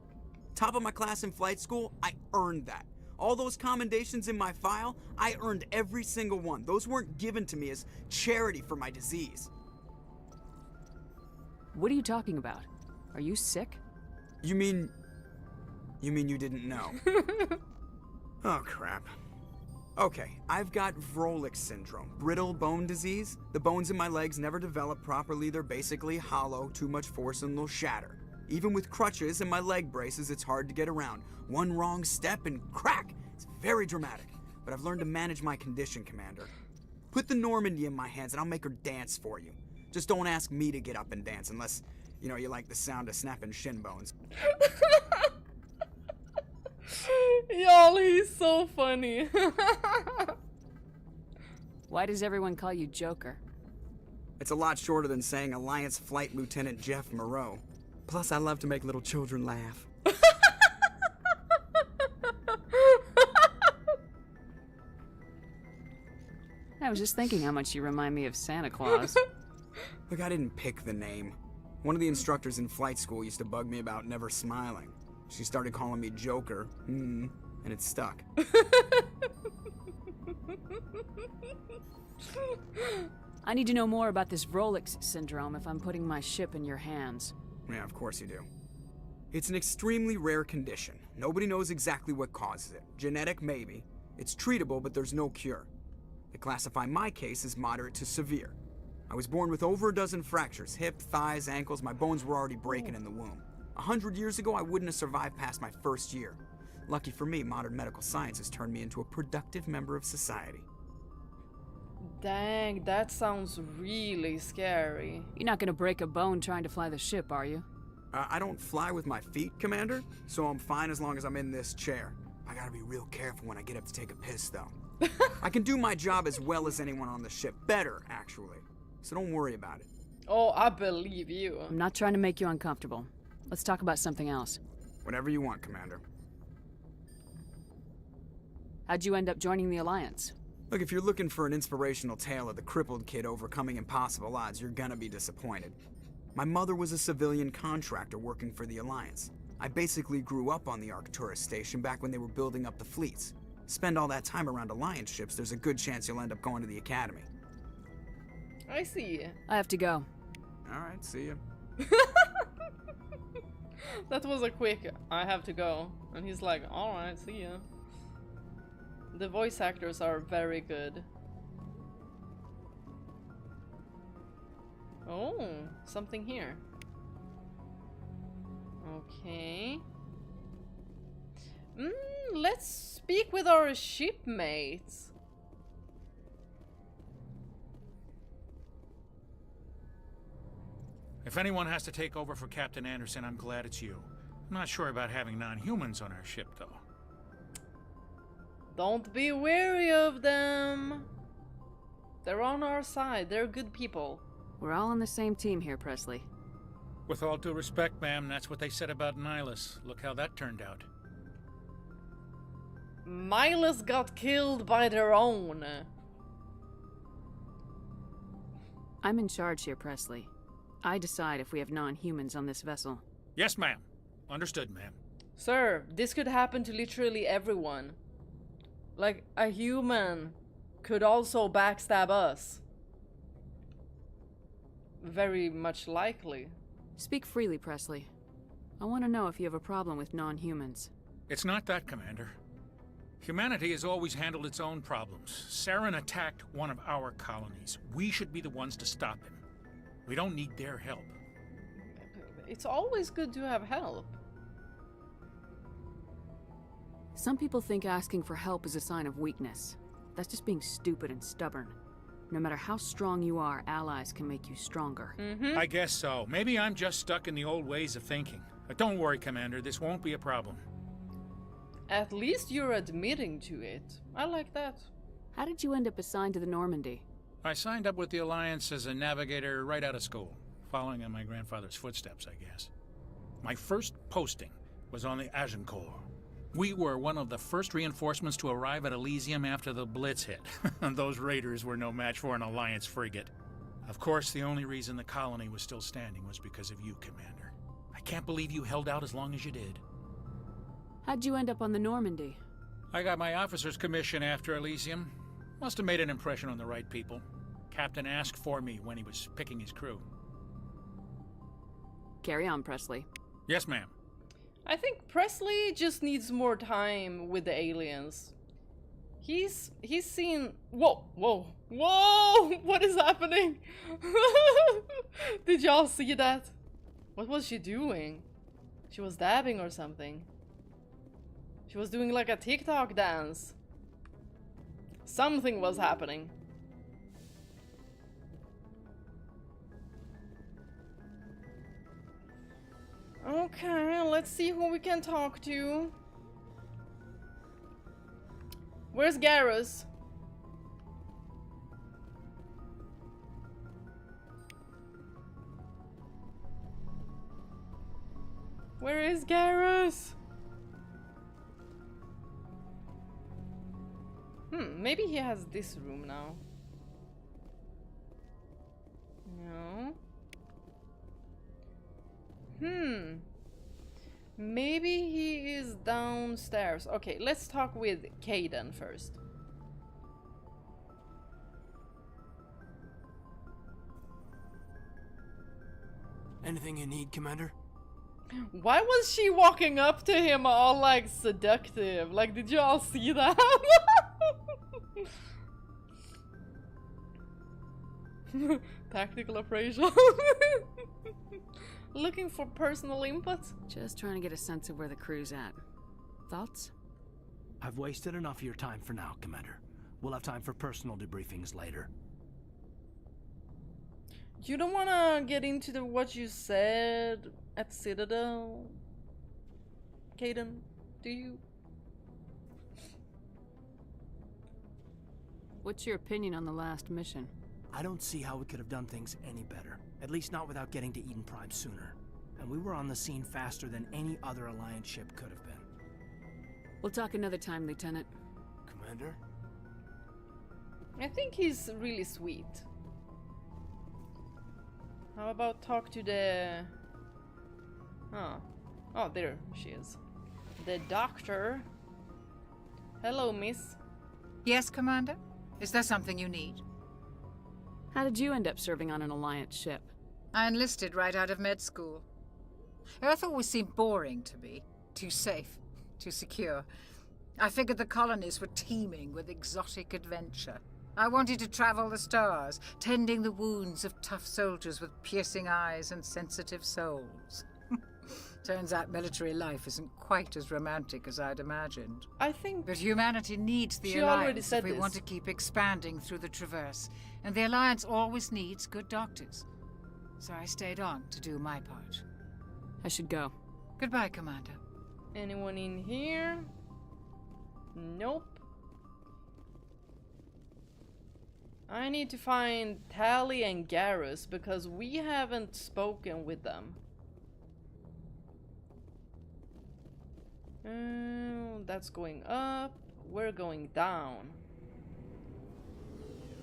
Top of my class in flight school, I earned that. All those commendations in my file, I earned every single one. Those weren't given to me as charity for my disease. What are you talking about? Are you sick? You mean you didn't know? Oh, crap. Okay, I've got Vrolik syndrome, brittle bone disease. The bones in my legs never develop properly. They're basically hollow, too much force and they'll shatter. Even with crutches and my leg braces, it's hard to get around. One wrong step and crack! It's very dramatic. But I've learned to manage my condition, Commander. Put the Normandy in my hands and I'll make her dance for you. Just don't ask me to get up and dance unless, you know, you like the sound of snapping shin bones. Y'all, he's so funny. Why does everyone call you Joker? It's a lot shorter than saying Alliance Flight Lieutenant Jeff Moreau. Plus, I love to make little children laugh. I was just thinking how much you remind me of Santa Claus. Look, I didn't pick the name. One of the instructors in flight school used to bug me about never smiling. She started calling me Joker, and it stuck. I need to know more about this Vrolik syndrome if I'm putting my ship in your hands. Yeah, of course you do. It's an extremely rare condition. Nobody knows exactly what causes it. Genetic, maybe. It's treatable, but there's no cure. They classify my case as moderate to severe. I was born with over a dozen fractures, hip, thighs, ankles. My bones were already breaking in the womb. 100 years ago, I wouldn't have survived past my first year. Lucky for me, modern medical science has turned me into a productive member of society. Dang, that sounds really scary. You're not gonna break a bone trying to fly the ship, are you? I don't fly with my feet, Commander, so I'm fine as long as I'm in this chair. I gotta be real careful when I get up to take a piss, though. I can do my job as well as anyone on the ship. Better, actually. So don't worry about it. Oh, I believe you. I'm not trying to make you uncomfortable. Let's talk about something else. Whatever you want, Commander. How'd you end up joining the Alliance? Look, if you're looking for an inspirational tale of the crippled kid overcoming impossible odds, you're gonna be disappointed. My mother was a civilian contractor working for the Alliance. I basically grew up on the Arcturus station back when they were building up the fleets. Spend all that time around Alliance ships, there's a good chance you'll end up going to the Academy. I see. I have to go. Alright, see ya. That was a quick, I have to go. And he's like, alright, see ya. The voice actors are very good. Oh, something here. Okay. Let's speak with our shipmates. If anyone has to take over for Captain Anderson, I'm glad it's you. I'm not sure about having non-humans on our ship, though. Don't be wary of them. They're on our side. They're good people. We're all on the same team here, Presley. With all due respect, ma'am, that's what they said about Nihilus. Look how that turned out. Nihilus got killed by their own. I'm in charge here, Presley. I decide if we have non-humans on this vessel. Yes, ma'am. Understood, ma'am. Sir, this could happen to literally everyone. Like, a human could also backstab us. Very much likely. Speak freely, Presley. I want to know if you have a problem with non-humans. It's not that, Commander. Humanity has always handled its own problems. Saren attacked one of our colonies. We should be the ones to stop him. We don't need their help. It's always good to have help. Some people think asking for help is a sign of weakness. That's just being stupid and stubborn. No matter how strong you are, allies can make you stronger. I guess so. Maybe I'm just stuck in the old ways of thinking. But don't worry, Commander. This won't be a problem. At least you're admitting to it. I like that. How did you end up assigned to the Normandy? I signed up with the Alliance as a navigator right out of school, following in my grandfather's footsteps, I guess. My first posting was on the Agincourt. We were one of the first reinforcements to arrive at Elysium after the Blitz hit. Those raiders were no match for an Alliance frigate. Of course, the only reason the colony was still standing was because of you, Commander. I can't believe you held out as long as you did. How'd you end up on the Normandy? I got my officer's commission after Elysium. Must have made an impression on the right people. Captain asked for me when he was picking his crew. Carry on, Presley. Yes, ma'am. I think Presley just needs more time with the aliens. He's seen... Whoa! What is happening? Did y'all see that? What was she doing? She was dabbing or something. She was doing like a TikTok dance. Something was happening. Okay, let's see who we can talk to. Where's Garrus? Where is Garrus? Maybe he has this room now. No. Maybe he is downstairs. Okay, let's talk with Caden first. Anything you need, Commander? Why was she walking up to him all like seductive? Like, did you all see that? Tactical appraisal. Looking for personal input? Just trying to get a sense of where the crew's at. Thoughts? I've wasted enough of your time for now, Commander. We'll have time for personal debriefings later. You don't want to get into what you said at Citadel, Caden? Do you? What's your opinion on the last mission? I don't see how we could have done things any better. At least not without getting to Eden Prime sooner. And we were on the scene faster than any other Alliance ship could have been. We'll talk another time, Lieutenant. Commander? I think he's really sweet. How about talk to the... Oh, there she is. The doctor. Hello, miss. Yes, Commander? Is there something you need? How did you end up serving on an Alliance ship? I enlisted right out of med school. Earth always seemed boring to me. Too safe, too secure. I figured the colonies were teeming with exotic adventure. I wanted to travel the stars, tending the wounds of tough soldiers with piercing eyes and sensitive souls. Turns out military life isn't quite as romantic as I'd imagined. I think... But humanity needs the Alliance if we want to keep expanding through the Traverse. And the Alliance always needs good doctors. so I stayed on to do my part. I should go. Goodbye, Commander. Anyone in here? Nope. I need to find Tally and Garrus because we haven't spoken with them. That's going up. We're going down.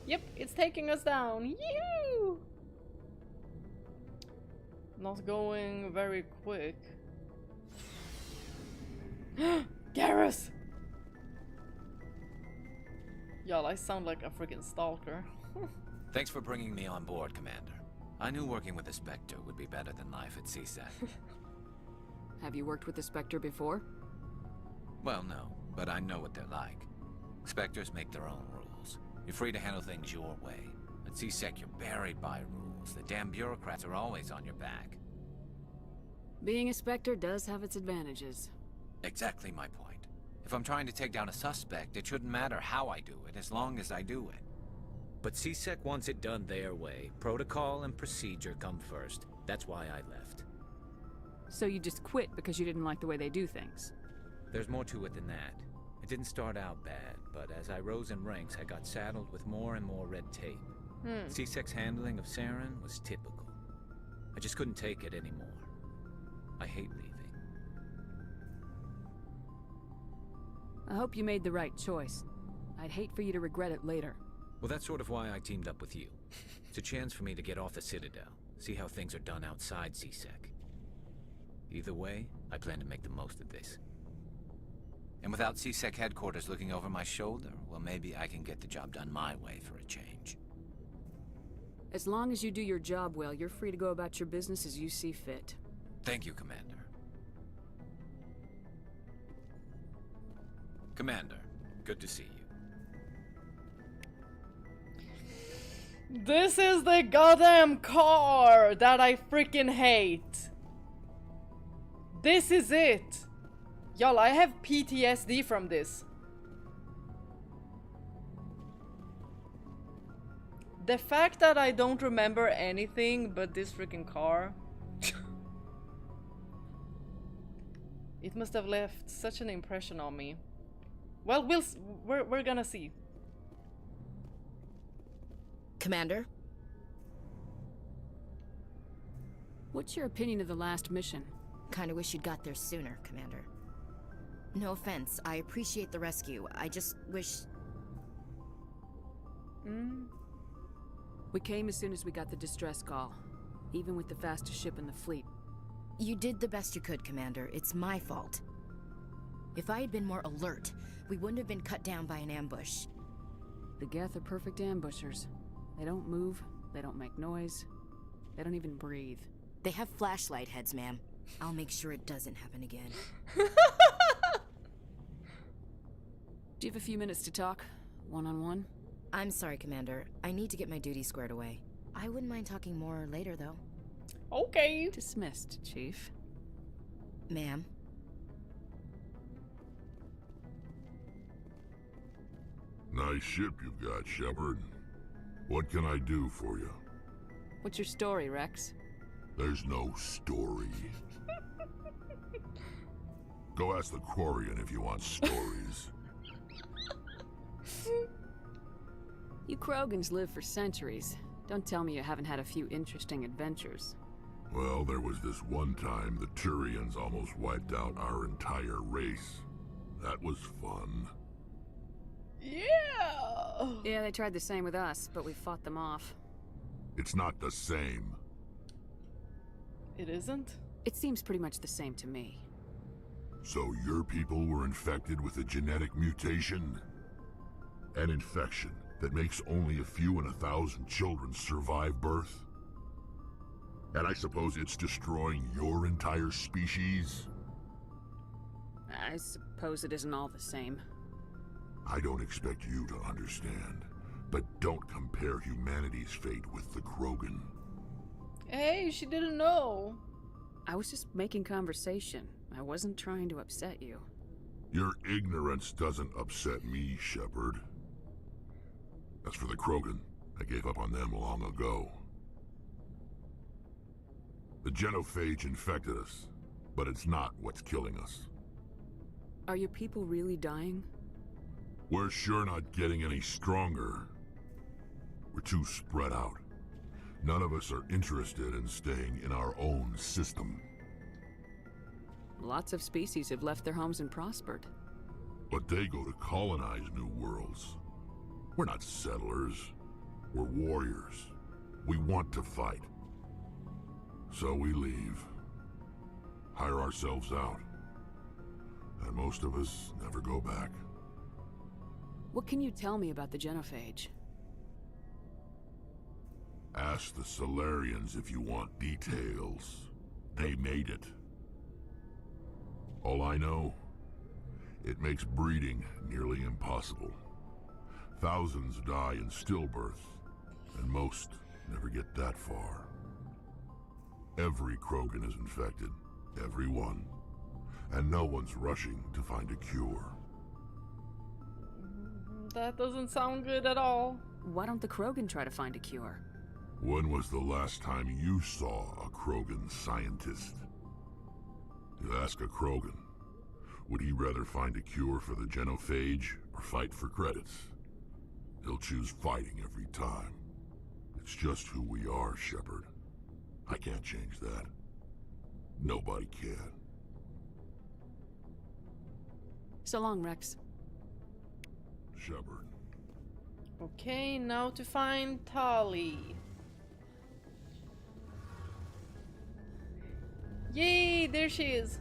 Yep, it's taking us down. Yoo! Not going very quick. Garrus! Y'all, I sound like a freaking stalker. Thanks for bringing me on board, Commander. I knew working with the Spectre would be better than life at CSEC. Have you worked with the Spectre before? Well, no, but I know what they're like. Spectres make their own rules. You're free to handle things your way. At CSEC, you're buried by rules. The damn bureaucrats are always on your back. Being a Spectre does have its advantages. Exactly my point. If I'm trying to take down a suspect, it shouldn't matter how I do it, as long as I do it. But CSEC wants it done their way. Protocol and procedure come first. That's why I left. So you just quit because you didn't like the way they do things? There's more to it than that. It didn't start out bad, but as I rose in ranks, I got saddled with more and more red tape. CSEC's handling of Saren was typical. I just couldn't take it anymore. I hate leaving. I hope you made the right choice. I'd hate for you to regret it later. Well, that's sort of why I teamed up with you. It's a chance for me to get off the Citadel, see how things are done outside CSEC. Either way, I plan to make the most of this. And without CSEC headquarters looking over my shoulder, well, maybe I can get the job done my way for a change. As long as you do your job well, you're free to go about your business as you see fit. Thank you, Commander. Commander, good to see you. This is the goddamn car that I freaking hate. This is it. Y'all, I have PTSD from this. The fact that I don't remember anything but this freaking car. It must have left such an impression on me. Well, we're gonna see. Commander? What's your opinion of the last mission? Kinda wish you'd got there sooner, Commander. No offense, I appreciate the rescue. I just wish... We came as soon as we got the distress call, even with the fastest ship in the fleet. You did the best you could, Commander. It's my fault. If I had been more alert, we wouldn't have been cut down by an ambush. The Geth are perfect ambushers. They don't move, they don't make noise, they don't even breathe. They have flashlight heads, ma'am. I'll make sure it doesn't happen again. Do you have a few minutes to talk? One-on-one? I'm sorry, Commander. I need to get my duty squared away. I wouldn't mind talking more later, though. Okay. Dismissed, Chief. Ma'am? Nice ship you've got, Shepard. What can I do for you? What's your story, Rex? There's no story. Go ask the Quarian if you want stories. You Krogans live for centuries. Don't tell me you haven't had a few interesting adventures. Well, there was this one time the Turians almost wiped out our entire race. That was fun. Yeah! Yeah, they tried the same with us, but we fought them off. It's not the same. It isn't? It seems pretty much the same to me. So your people were infected with a genetic mutation? An infection that makes only a few in 1,000 children survive birth? And I suppose it's destroying your entire species? I suppose it isn't all the same. I don't expect you to understand, but don't compare humanity's fate with the Krogan. Hey, she didn't know. I was just making conversation. I wasn't trying to upset you. Your ignorance doesn't upset me, Shepard. As for the Krogan, I gave up on them long ago. The genophage infected us, but it's not what's killing us. Are your people really dying? We're sure not getting any stronger. We're too spread out. None of us are interested in staying in our own system. Lots of species have left their homes and prospered. But they go to colonize new worlds. We're not settlers. We're warriors. We want to fight. So we leave. Hire ourselves out. And most of us never go back. What can you tell me about the genophage? Ask the Solarians if you want details. They made it. All I know, it makes breeding nearly impossible. Thousands die in stillbirth, and most never get that far. Every Krogan is infected, every one. And no one's rushing to find a cure. That doesn't sound good at all. Why don't the Krogan try to find a cure? When was the last time you saw a Krogan scientist? You ask a Krogan, would he rather find a cure for the genophage or fight for credits? He'll choose fighting every time. It's just who we are, Shepard. I can't change that. Nobody can. So long, Rex. Shepard. Okay, now to find Tali. Yay, there she is.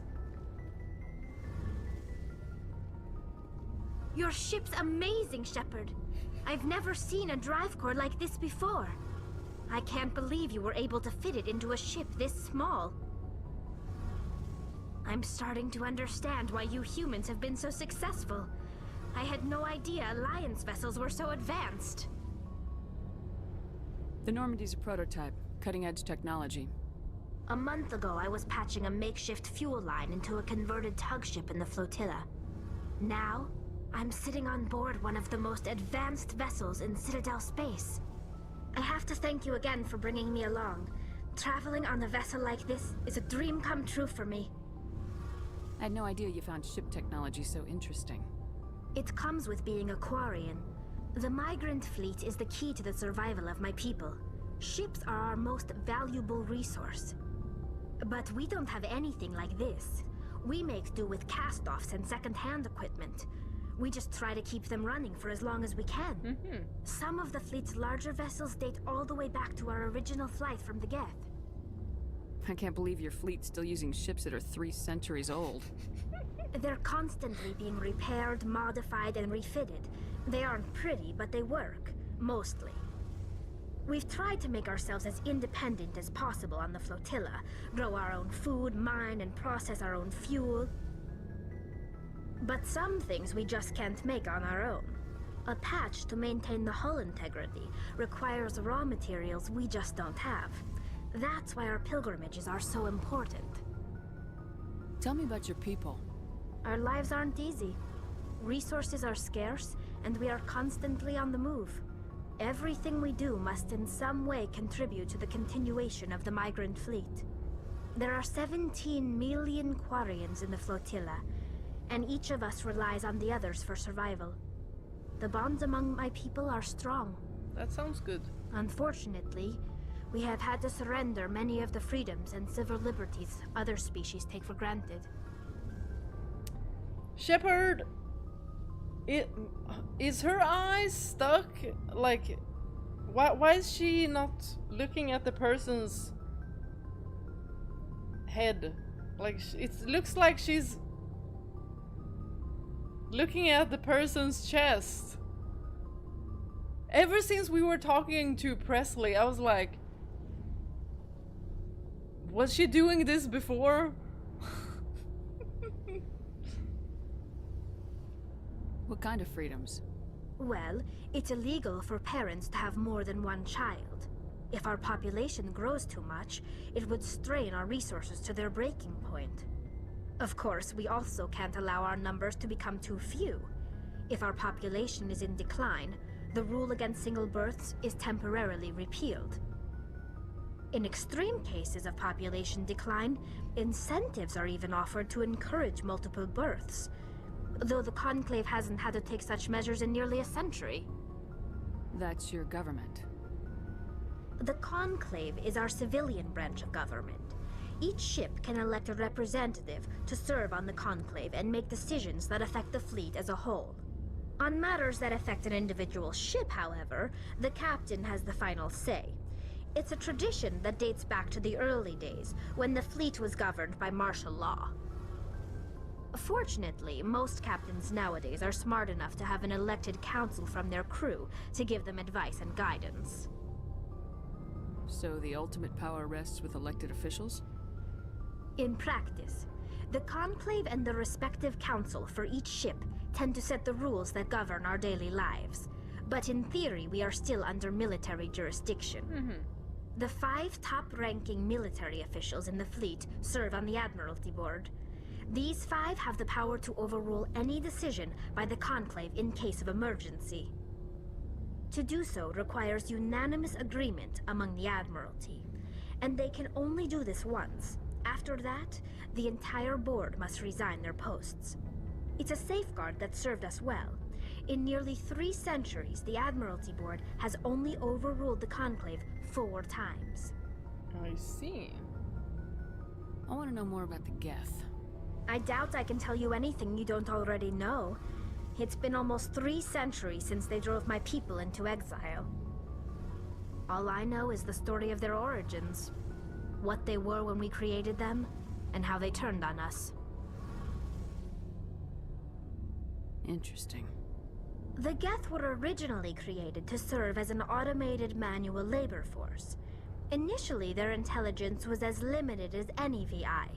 Your ship's amazing, Shepard. I've never seen a drive core like this before. I can't believe you were able to fit it into a ship this small. I'm starting to understand why you humans have been so successful. I had no idea Alliance vessels were so advanced. The Normandy's a prototype, cutting-edge technology. A month ago, I was patching a makeshift fuel line into a converted tug ship in the flotilla. Now, I'm sitting on board one of the most advanced vessels in Citadel space. I have to thank you again for bringing me along. Traveling on a vessel like this is a dream come true for me. I had no idea you found ship technology so interesting. It comes with being a Quarian. The migrant fleet is the key to the survival of my people. Ships are our most valuable resource. But we don't have anything like this. We make do with cast-offs and second-hand equipment. We just try to keep them running for as long as we can. Some of the fleet's larger vessels date all the way back to our original flight from the Geth. I can't believe your fleet's still using ships that are 3 centuries old. They're constantly being repaired, modified, and refitted. They aren't pretty, but they work. Mostly. We've tried to make ourselves as independent as possible on the flotilla. Grow our own food, mine, and process our own fuel. But some things we just can't make on our own. A patch to maintain the hull integrity requires raw materials we just don't have. That's why our pilgrimages are so important. Tell me about your people. Our lives aren't easy. Resources are scarce, and we are constantly on the move. Everything we do must in some way contribute to the continuation of the migrant fleet. There are 17 million Quarians in the flotilla, and each of us relies on the others for survival. The bonds among my people are strong. That sounds good. Unfortunately, we have had to surrender many of the freedoms and civil liberties other species take for granted. Shepard, is her eyes stuck? Like, why is she not looking at the person's head? Like, it looks like she's looking at the person's chest. Ever since we were talking to Presley, I was like, was she doing this before? What kind of freedoms? Well, it's illegal for parents to have more than one child. If our population grows too much, it would strain our resources to their breaking point. Of course, we also can't allow our numbers to become too few. If our population is in decline, the rule against single births is temporarily repealed. In extreme cases of population decline, incentives are even offered to encourage multiple births, though the Conclave hasn't had to take such measures in nearly a century. That's your government. The Conclave is our civilian branch of government. Each ship can elect a representative to serve on the Conclave and make decisions that affect the fleet as a whole. On matters that affect an individual ship, however, the captain has the final say. It's a tradition that dates back to the early days, when the fleet was governed by martial law. Fortunately, most captains nowadays are smart enough to have an elected council from their crew to give them advice and guidance. So the ultimate power rests with elected officials? In practice, the Conclave and the respective council for each ship tend to set the rules that govern our daily lives. But in theory, we are still under military jurisdiction. The 5 top-ranking military officials in the fleet serve on the Admiralty Board. These 5 have the power to overrule any decision by the Conclave in case of emergency. To do so requires unanimous agreement among the Admiralty, and they can only do this once. After that, the entire board must resign their posts. It's a safeguard that served us well. In nearly 3 centuries, the Admiralty Board has only overruled the Conclave 4 times. I see. I want to know more about the Geth. I doubt I can tell you anything you don't already know. It's been almost 3 centuries since they drove my people into exile. All I know is the story of their origins, what they were when we created them, and how they turned on us. Interesting. The Geth were originally created to serve as an automated manual labor force. Initially, their intelligence was as limited as any VI.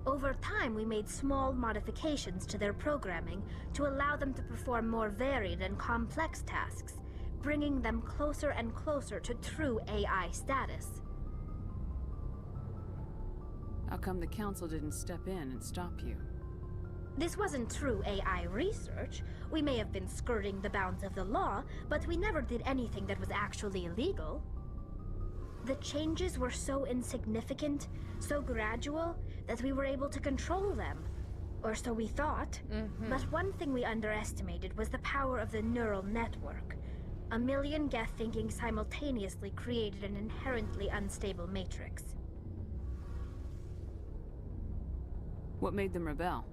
Over time, we made small modifications to their programming to allow them to perform more varied and complex tasks, bringing them closer and closer to true AI status. How come the Council didn't step in and stop you? This wasn't true AI research. We may have been skirting the bounds of the law, but we never did anything that was actually illegal. The changes were so insignificant, so gradual, that we were able to control them. Or so we thought. But one thing we underestimated was the power of the neural network. A million Geth thinking simultaneously created an inherently unstable matrix. What made them rebel?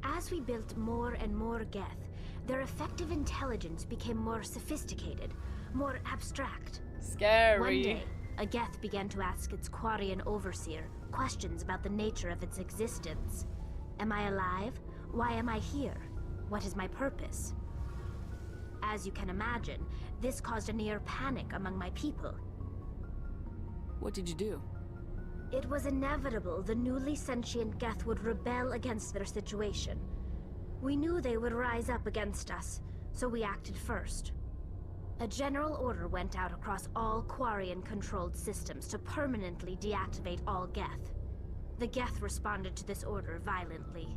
As we built more and more Geth, their effective intelligence became more sophisticated, more abstract. Scary. One day, a Geth began to ask its Quarian overseer questions about the nature of its existence. Am I alive? Why am I here? What is my purpose? As you can imagine, this caused a near panic among my people. What did you do? It was inevitable the newly sentient Geth would rebel against their situation. We knew they would rise up against us, so we acted first. A general order went out across all Quarian-controlled systems to permanently deactivate all Geth. The Geth responded to this order violently.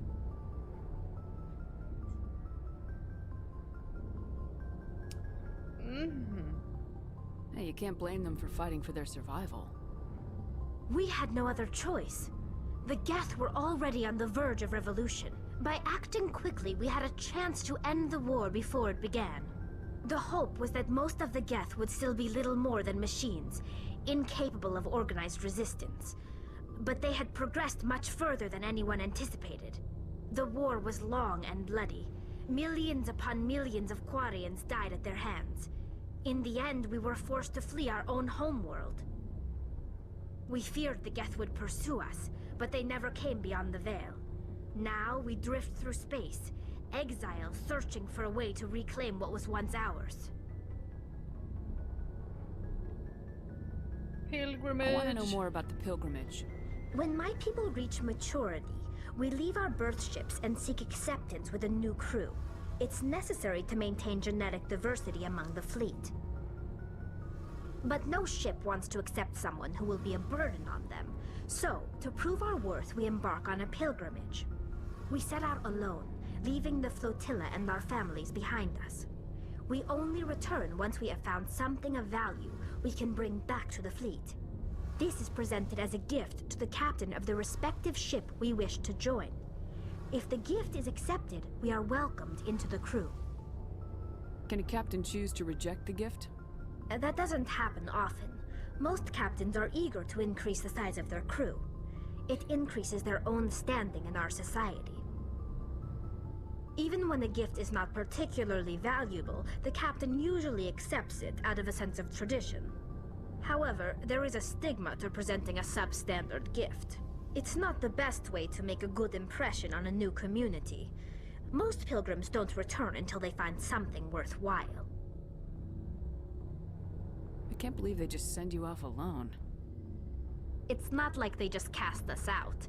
Hey, you can't blame them for fighting for their survival. We had no other choice. The Geth were already on the verge of revolution. By acting quickly, we had a chance to end the war before it began. The hope was that most of the Geth would still be little more than machines, incapable of organized resistance. But they had progressed much further than anyone anticipated. The war was long and bloody. Millions upon millions of Quarians died at their hands. In the end, we were forced to flee our own homeworld. We feared the Geth would pursue us, but they never came beyond the Veil. Now we drift through space, exile searching for a way to reclaim what was once ours. Pilgrimage. I want to know more about the pilgrimage. When my people reach maturity, we leave our birth ships and seek acceptance with a new crew. It's necessary to maintain genetic diversity among the fleet. But no ship wants to accept someone who will be a burden on them. So, to prove our worth, we embark on a pilgrimage. We set out alone, leaving the flotilla and our families behind us. We only return once we have found something of value we can bring back to the fleet. This is presented as a gift to the captain of the respective ship we wish to join. If the gift is accepted, we are welcomed into the crew. Can a captain choose to reject the gift? That doesn't happen often. Most captains are eager to increase the size of their crew. It increases their own standing in our society. Even when a gift is not particularly valuable, the captain usually accepts it out of a sense of tradition. However, there is a stigma to presenting a substandard gift. It's not the best way to make a good impression on a new community. Most pilgrims don't return until they find something worthwhile. I can't believe they just send you off alone. It's not like they just cast us out.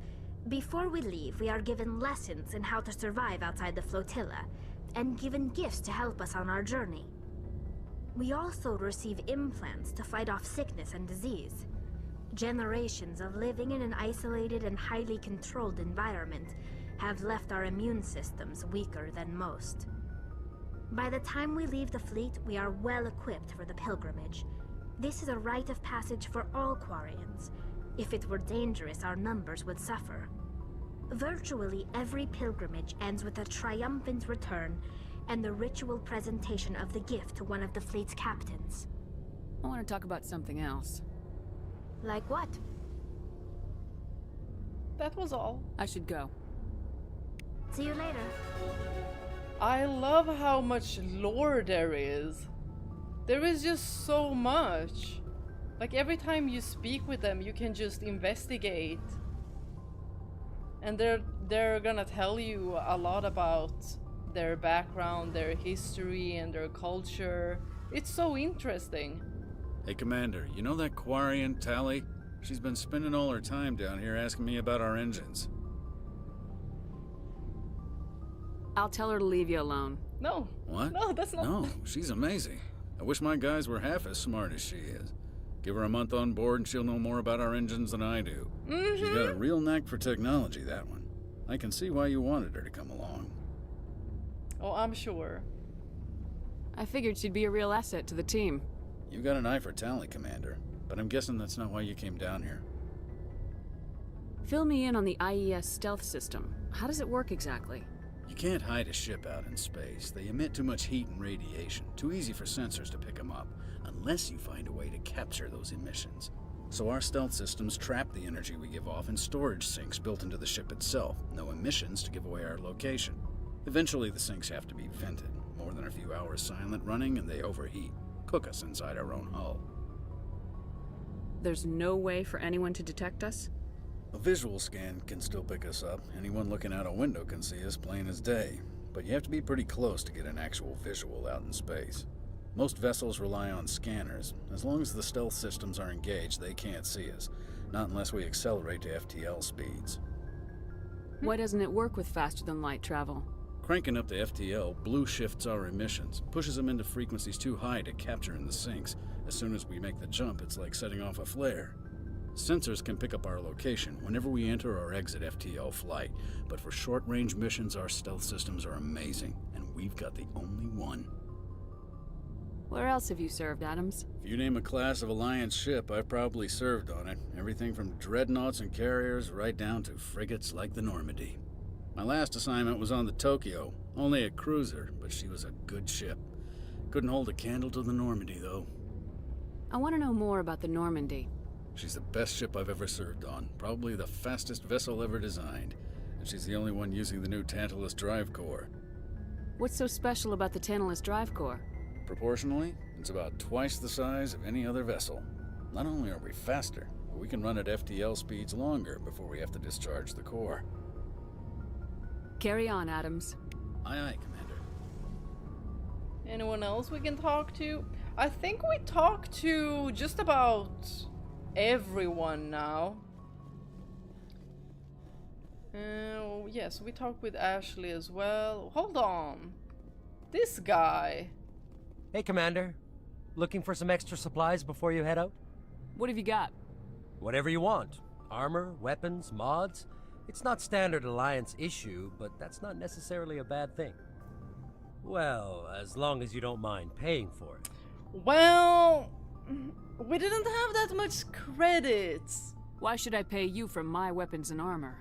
Before we leave, we are given lessons in how to survive outside the flotilla, and given gifts to help us on our journey. We also receive implants to fight off sickness and disease. Generations of living in an isolated and highly controlled environment have left our immune systems weaker than most. By the time we leave the fleet, we are well equipped for the pilgrimage. This is a rite of passage for all Quarians. If it were dangerous, our numbers would suffer. Virtually every pilgrimage ends with a triumphant return and the ritual presentation of the gift to one of the fleet's captains. I want to talk about something else. Like what? That was all. I should go. See you later. I love how much lore there is. There is just so much. Like every time you speak with them, you can just investigate. And they're gonna tell you a lot about their background, their history, and their culture. It's so interesting. Hey, Commander, you know that Quarian, Tally? She's been spending all her time down here asking me about our engines. I'll tell her to leave you alone. No. What? No, that's not... No, she's amazing. I wish my guys were half as smart as she is. Give her a month on board and she'll know more about our engines than I do. She's got a real knack for technology, that one. I can see why you wanted her to come along. Oh, I'm sure. I figured she'd be a real asset to the team. You got an eye for Tally, Commander, but I'm guessing that's not why you came down here. Fill me in on the IES stealth system. How does it work exactly? You can't hide a ship out in space. They emit too much heat and radiation. Too easy for sensors to pick them up, unless you find a way to capture those emissions. So our stealth systems trap the energy we give off in storage sinks built into the ship itself. No emissions to give away our location. Eventually the sinks have to be vented. More than a few hours silent running and they overheat. Cook us inside our own hull. There's no way for anyone to detect us? A visual scan can still pick us up. Anyone looking out a window can see us plain as day. But you have to be pretty close to get an actual visual out in space. Most vessels rely on scanners. As long as the stealth systems are engaged, they can't see us. Not unless we accelerate to FTL speeds. Why doesn't it work with faster-than-light travel? Cranking up the FTL blue shifts our emissions, pushes them into frequencies too high to capture in the sinks. As soon as we make the jump, it's like setting off a flare. Sensors can pick up our location whenever we enter or exit FTL flight, but for short-range missions, our stealth systems are amazing, and we've got the only one. Where else have you served, Adams? If you name a class of Alliance ship, I've probably served on it. Everything from dreadnoughts and carriers right down to frigates like the Normandy. My last assignment was on the Tokyo, only a cruiser, but she was a good ship. Couldn't hold a candle to the Normandy, though. I want to know more about the Normandy. She's the best ship I've ever served on, probably the fastest vessel ever designed, and she's the only one using the new Tantalus drive core. What's so special about the Tantalus drive core? Proportionally, it's about twice the size of any other vessel. Not only are we faster, but we can run at FTL speeds longer before we have to discharge the core. Carry on, Adams. Aye, aye, Commander. Anyone else we can talk to? I think we talked to just about everyone now. Yes, we talked with Ashley as well. Hold on. This guy. Hey, Commander. Looking for some extra supplies before you head out? What have you got? Whatever you want. Armor, weapons, mods. It's not standard Alliance issue, but that's not necessarily a bad thing. Well, as long as you don't mind paying for it. Well, We didn't have that much credits. Why should I pay you for my weapons and armor?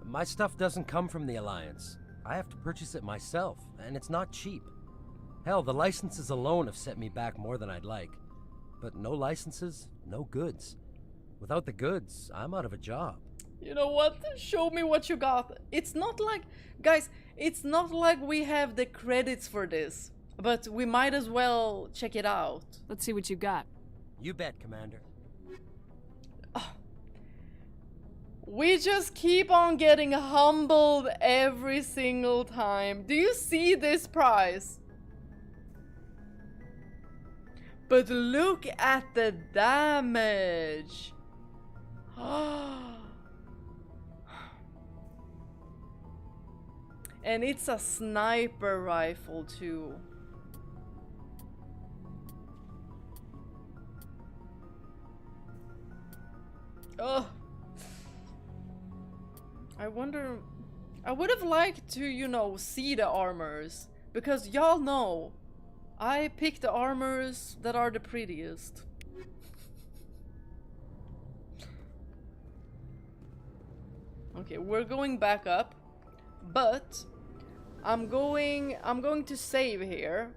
My stuff doesn't come from the Alliance. I have to purchase it myself, and it's not cheap. Hell, the licenses alone have set me back more than I'd like. But no licenses, no goods. Without the goods, I'm out of a job. You know what? Show me what you got. It's not like... Guys, it's not like we have the credits for this. But we might as well check it out. Let's see what you got. You bet, Commander. We just keep on getting humbled every single time. Do you see this price? But look at the damage. And it's a sniper rifle too. Oh. I wonder... I would have liked to, you know, see the armors. Because y'all know, I pick the armors that are the prettiest. Okay, we're going back up. But I'm going to save here.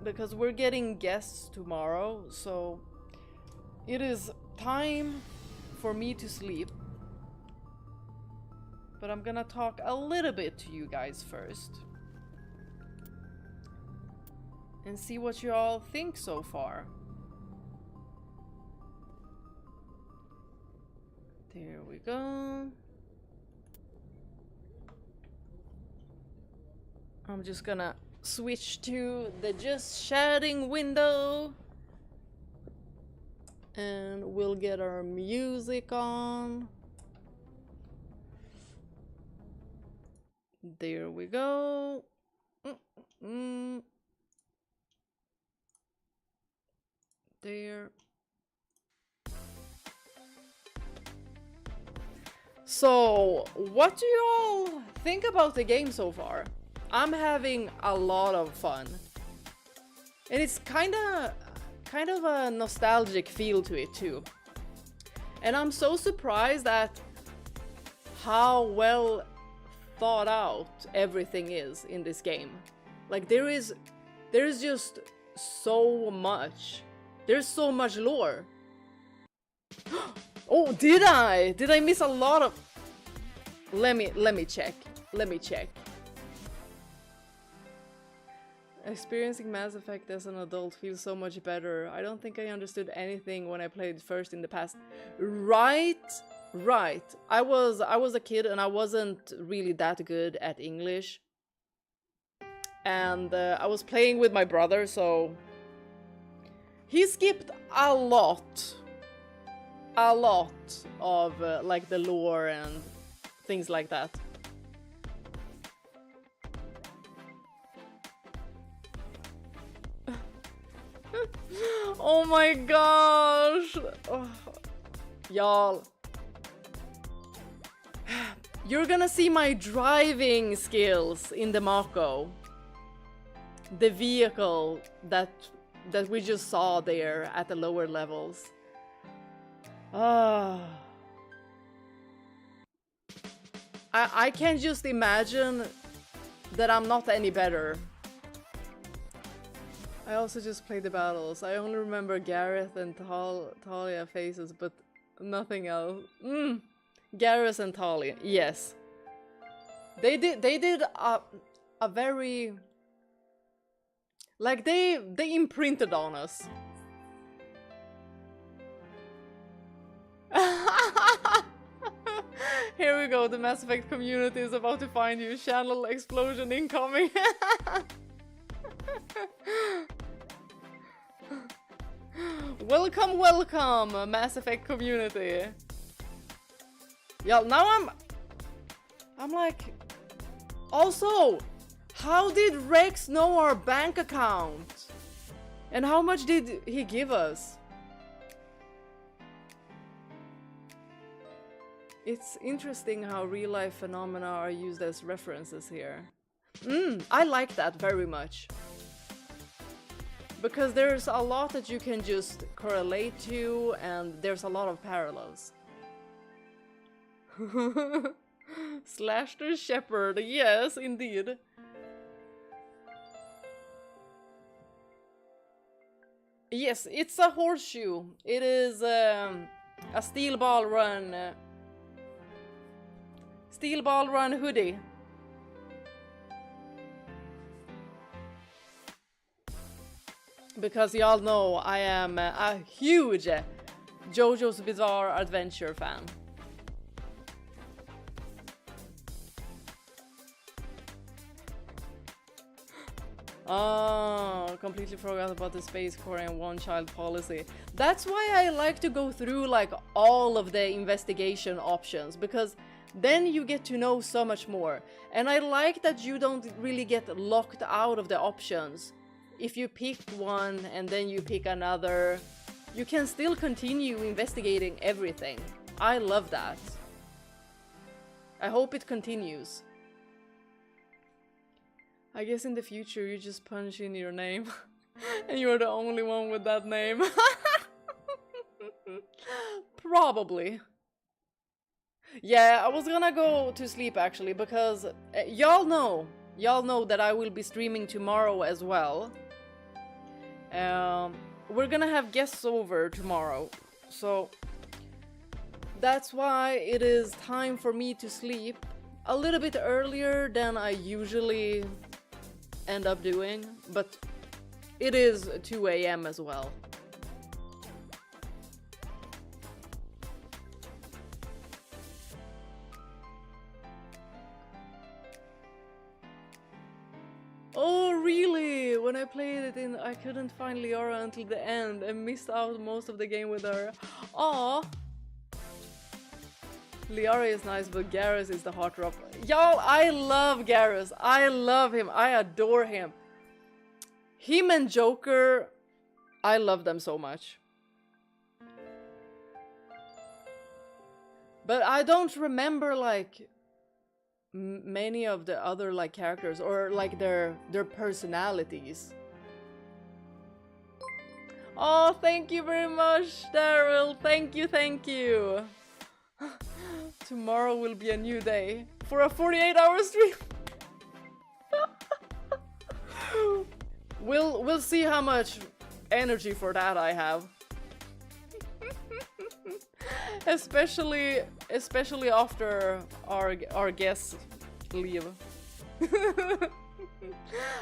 Because we're getting guests tomorrow. So it is time for me to sleep. But I'm gonna talk a little bit to you guys first. And see what you all think so far. There we go. I'm just gonna switch to the just chatting window. And we'll get our music on. There we go. There. So, what do you all think about the game so far? I'm having a lot of fun. And it's kind of a nostalgic feel to it too. And I'm so surprised at how well thought out everything is in this game. Like there's just so much. There's so much lore. Oh, did I miss a lot of... Let me check. Experiencing Mass Effect as an adult feels so much better. I don't think I understood anything when I played first in the past. Right. I was a kid and I wasn't really that good at English. And I was playing with my brother, so he skipped a lot of like the lore and things like that. Oh my gosh! Oh. Y'all, you're gonna see my driving skills in the Mako. The vehicle that we just saw there at the lower levels. I can just imagine that I'm not any better. I also just played the battles. I only remember Gareth and Talia faces, but nothing else. Gareth and Talia, yes. They did a very... Like, they imprinted on us. Here we go, the Mass Effect community is about to find you. Channel explosion incoming. Welcome, Mass Effect community. Yeah, now I'm like... Also, how did Rex know our bank account? And how much did he give us? It's interesting how real-life phenomena are used as references here. I like that very much. Because there's a lot that you can just correlate to, and there's a lot of parallels. Slashter Shepherd, yes, indeed. Yes, it's a horseshoe. It is a steel ball run hoodie. Because y'all know I am a huge JoJo's Bizarre Adventure fan. Oh, completely forgot about the Space Corps and one-child policy. That's why I like to go through like all of the investigation options, because then you get to know so much more. And I like that you don't really get locked out of the options. If you pick one and then you pick another, you can still continue investigating everything. I love that. I hope it continues. I guess in the future you just punch in your name and you're the only one with that name. Probably. Yeah, I was gonna go to sleep actually, because y'all know that I will be streaming tomorrow as well. We're gonna have guests over tomorrow, so that's why it is time for me to sleep a little bit earlier than I usually end up doing, but it is 2 a.m. as well. Oh really? When I played it I couldn't find Liara until the end and missed out most of the game with her. Aww. Liara is nice, but Garrus is the heartthrob. Y'all, I love Garrus. I love him. I adore him. Him and Joker, I love them so much. But I don't remember like many of the other like characters or like their personalities. Oh, thank you very much, Daryl. Thank you. Tomorrow will be a new day for a 48-hour stream. We'll see how much energy for that I have. especially after our guests leave.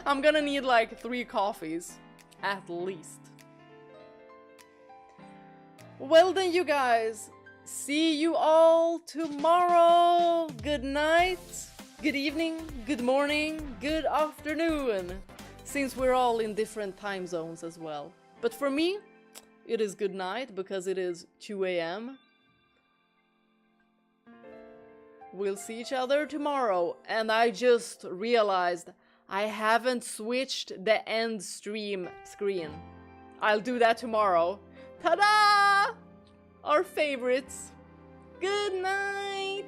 I'm gonna need like 3 coffees at least. Well then, you guys, see you all tomorrow. Good night, good evening, good morning, good afternoon, since we're all in different time zones as well. But for me, it is good night because it is 2 a.m. We'll see each other tomorrow. And I just realized I haven't switched the end stream screen. I'll do that tomorrow. Ta-da! Our favorites. Good night!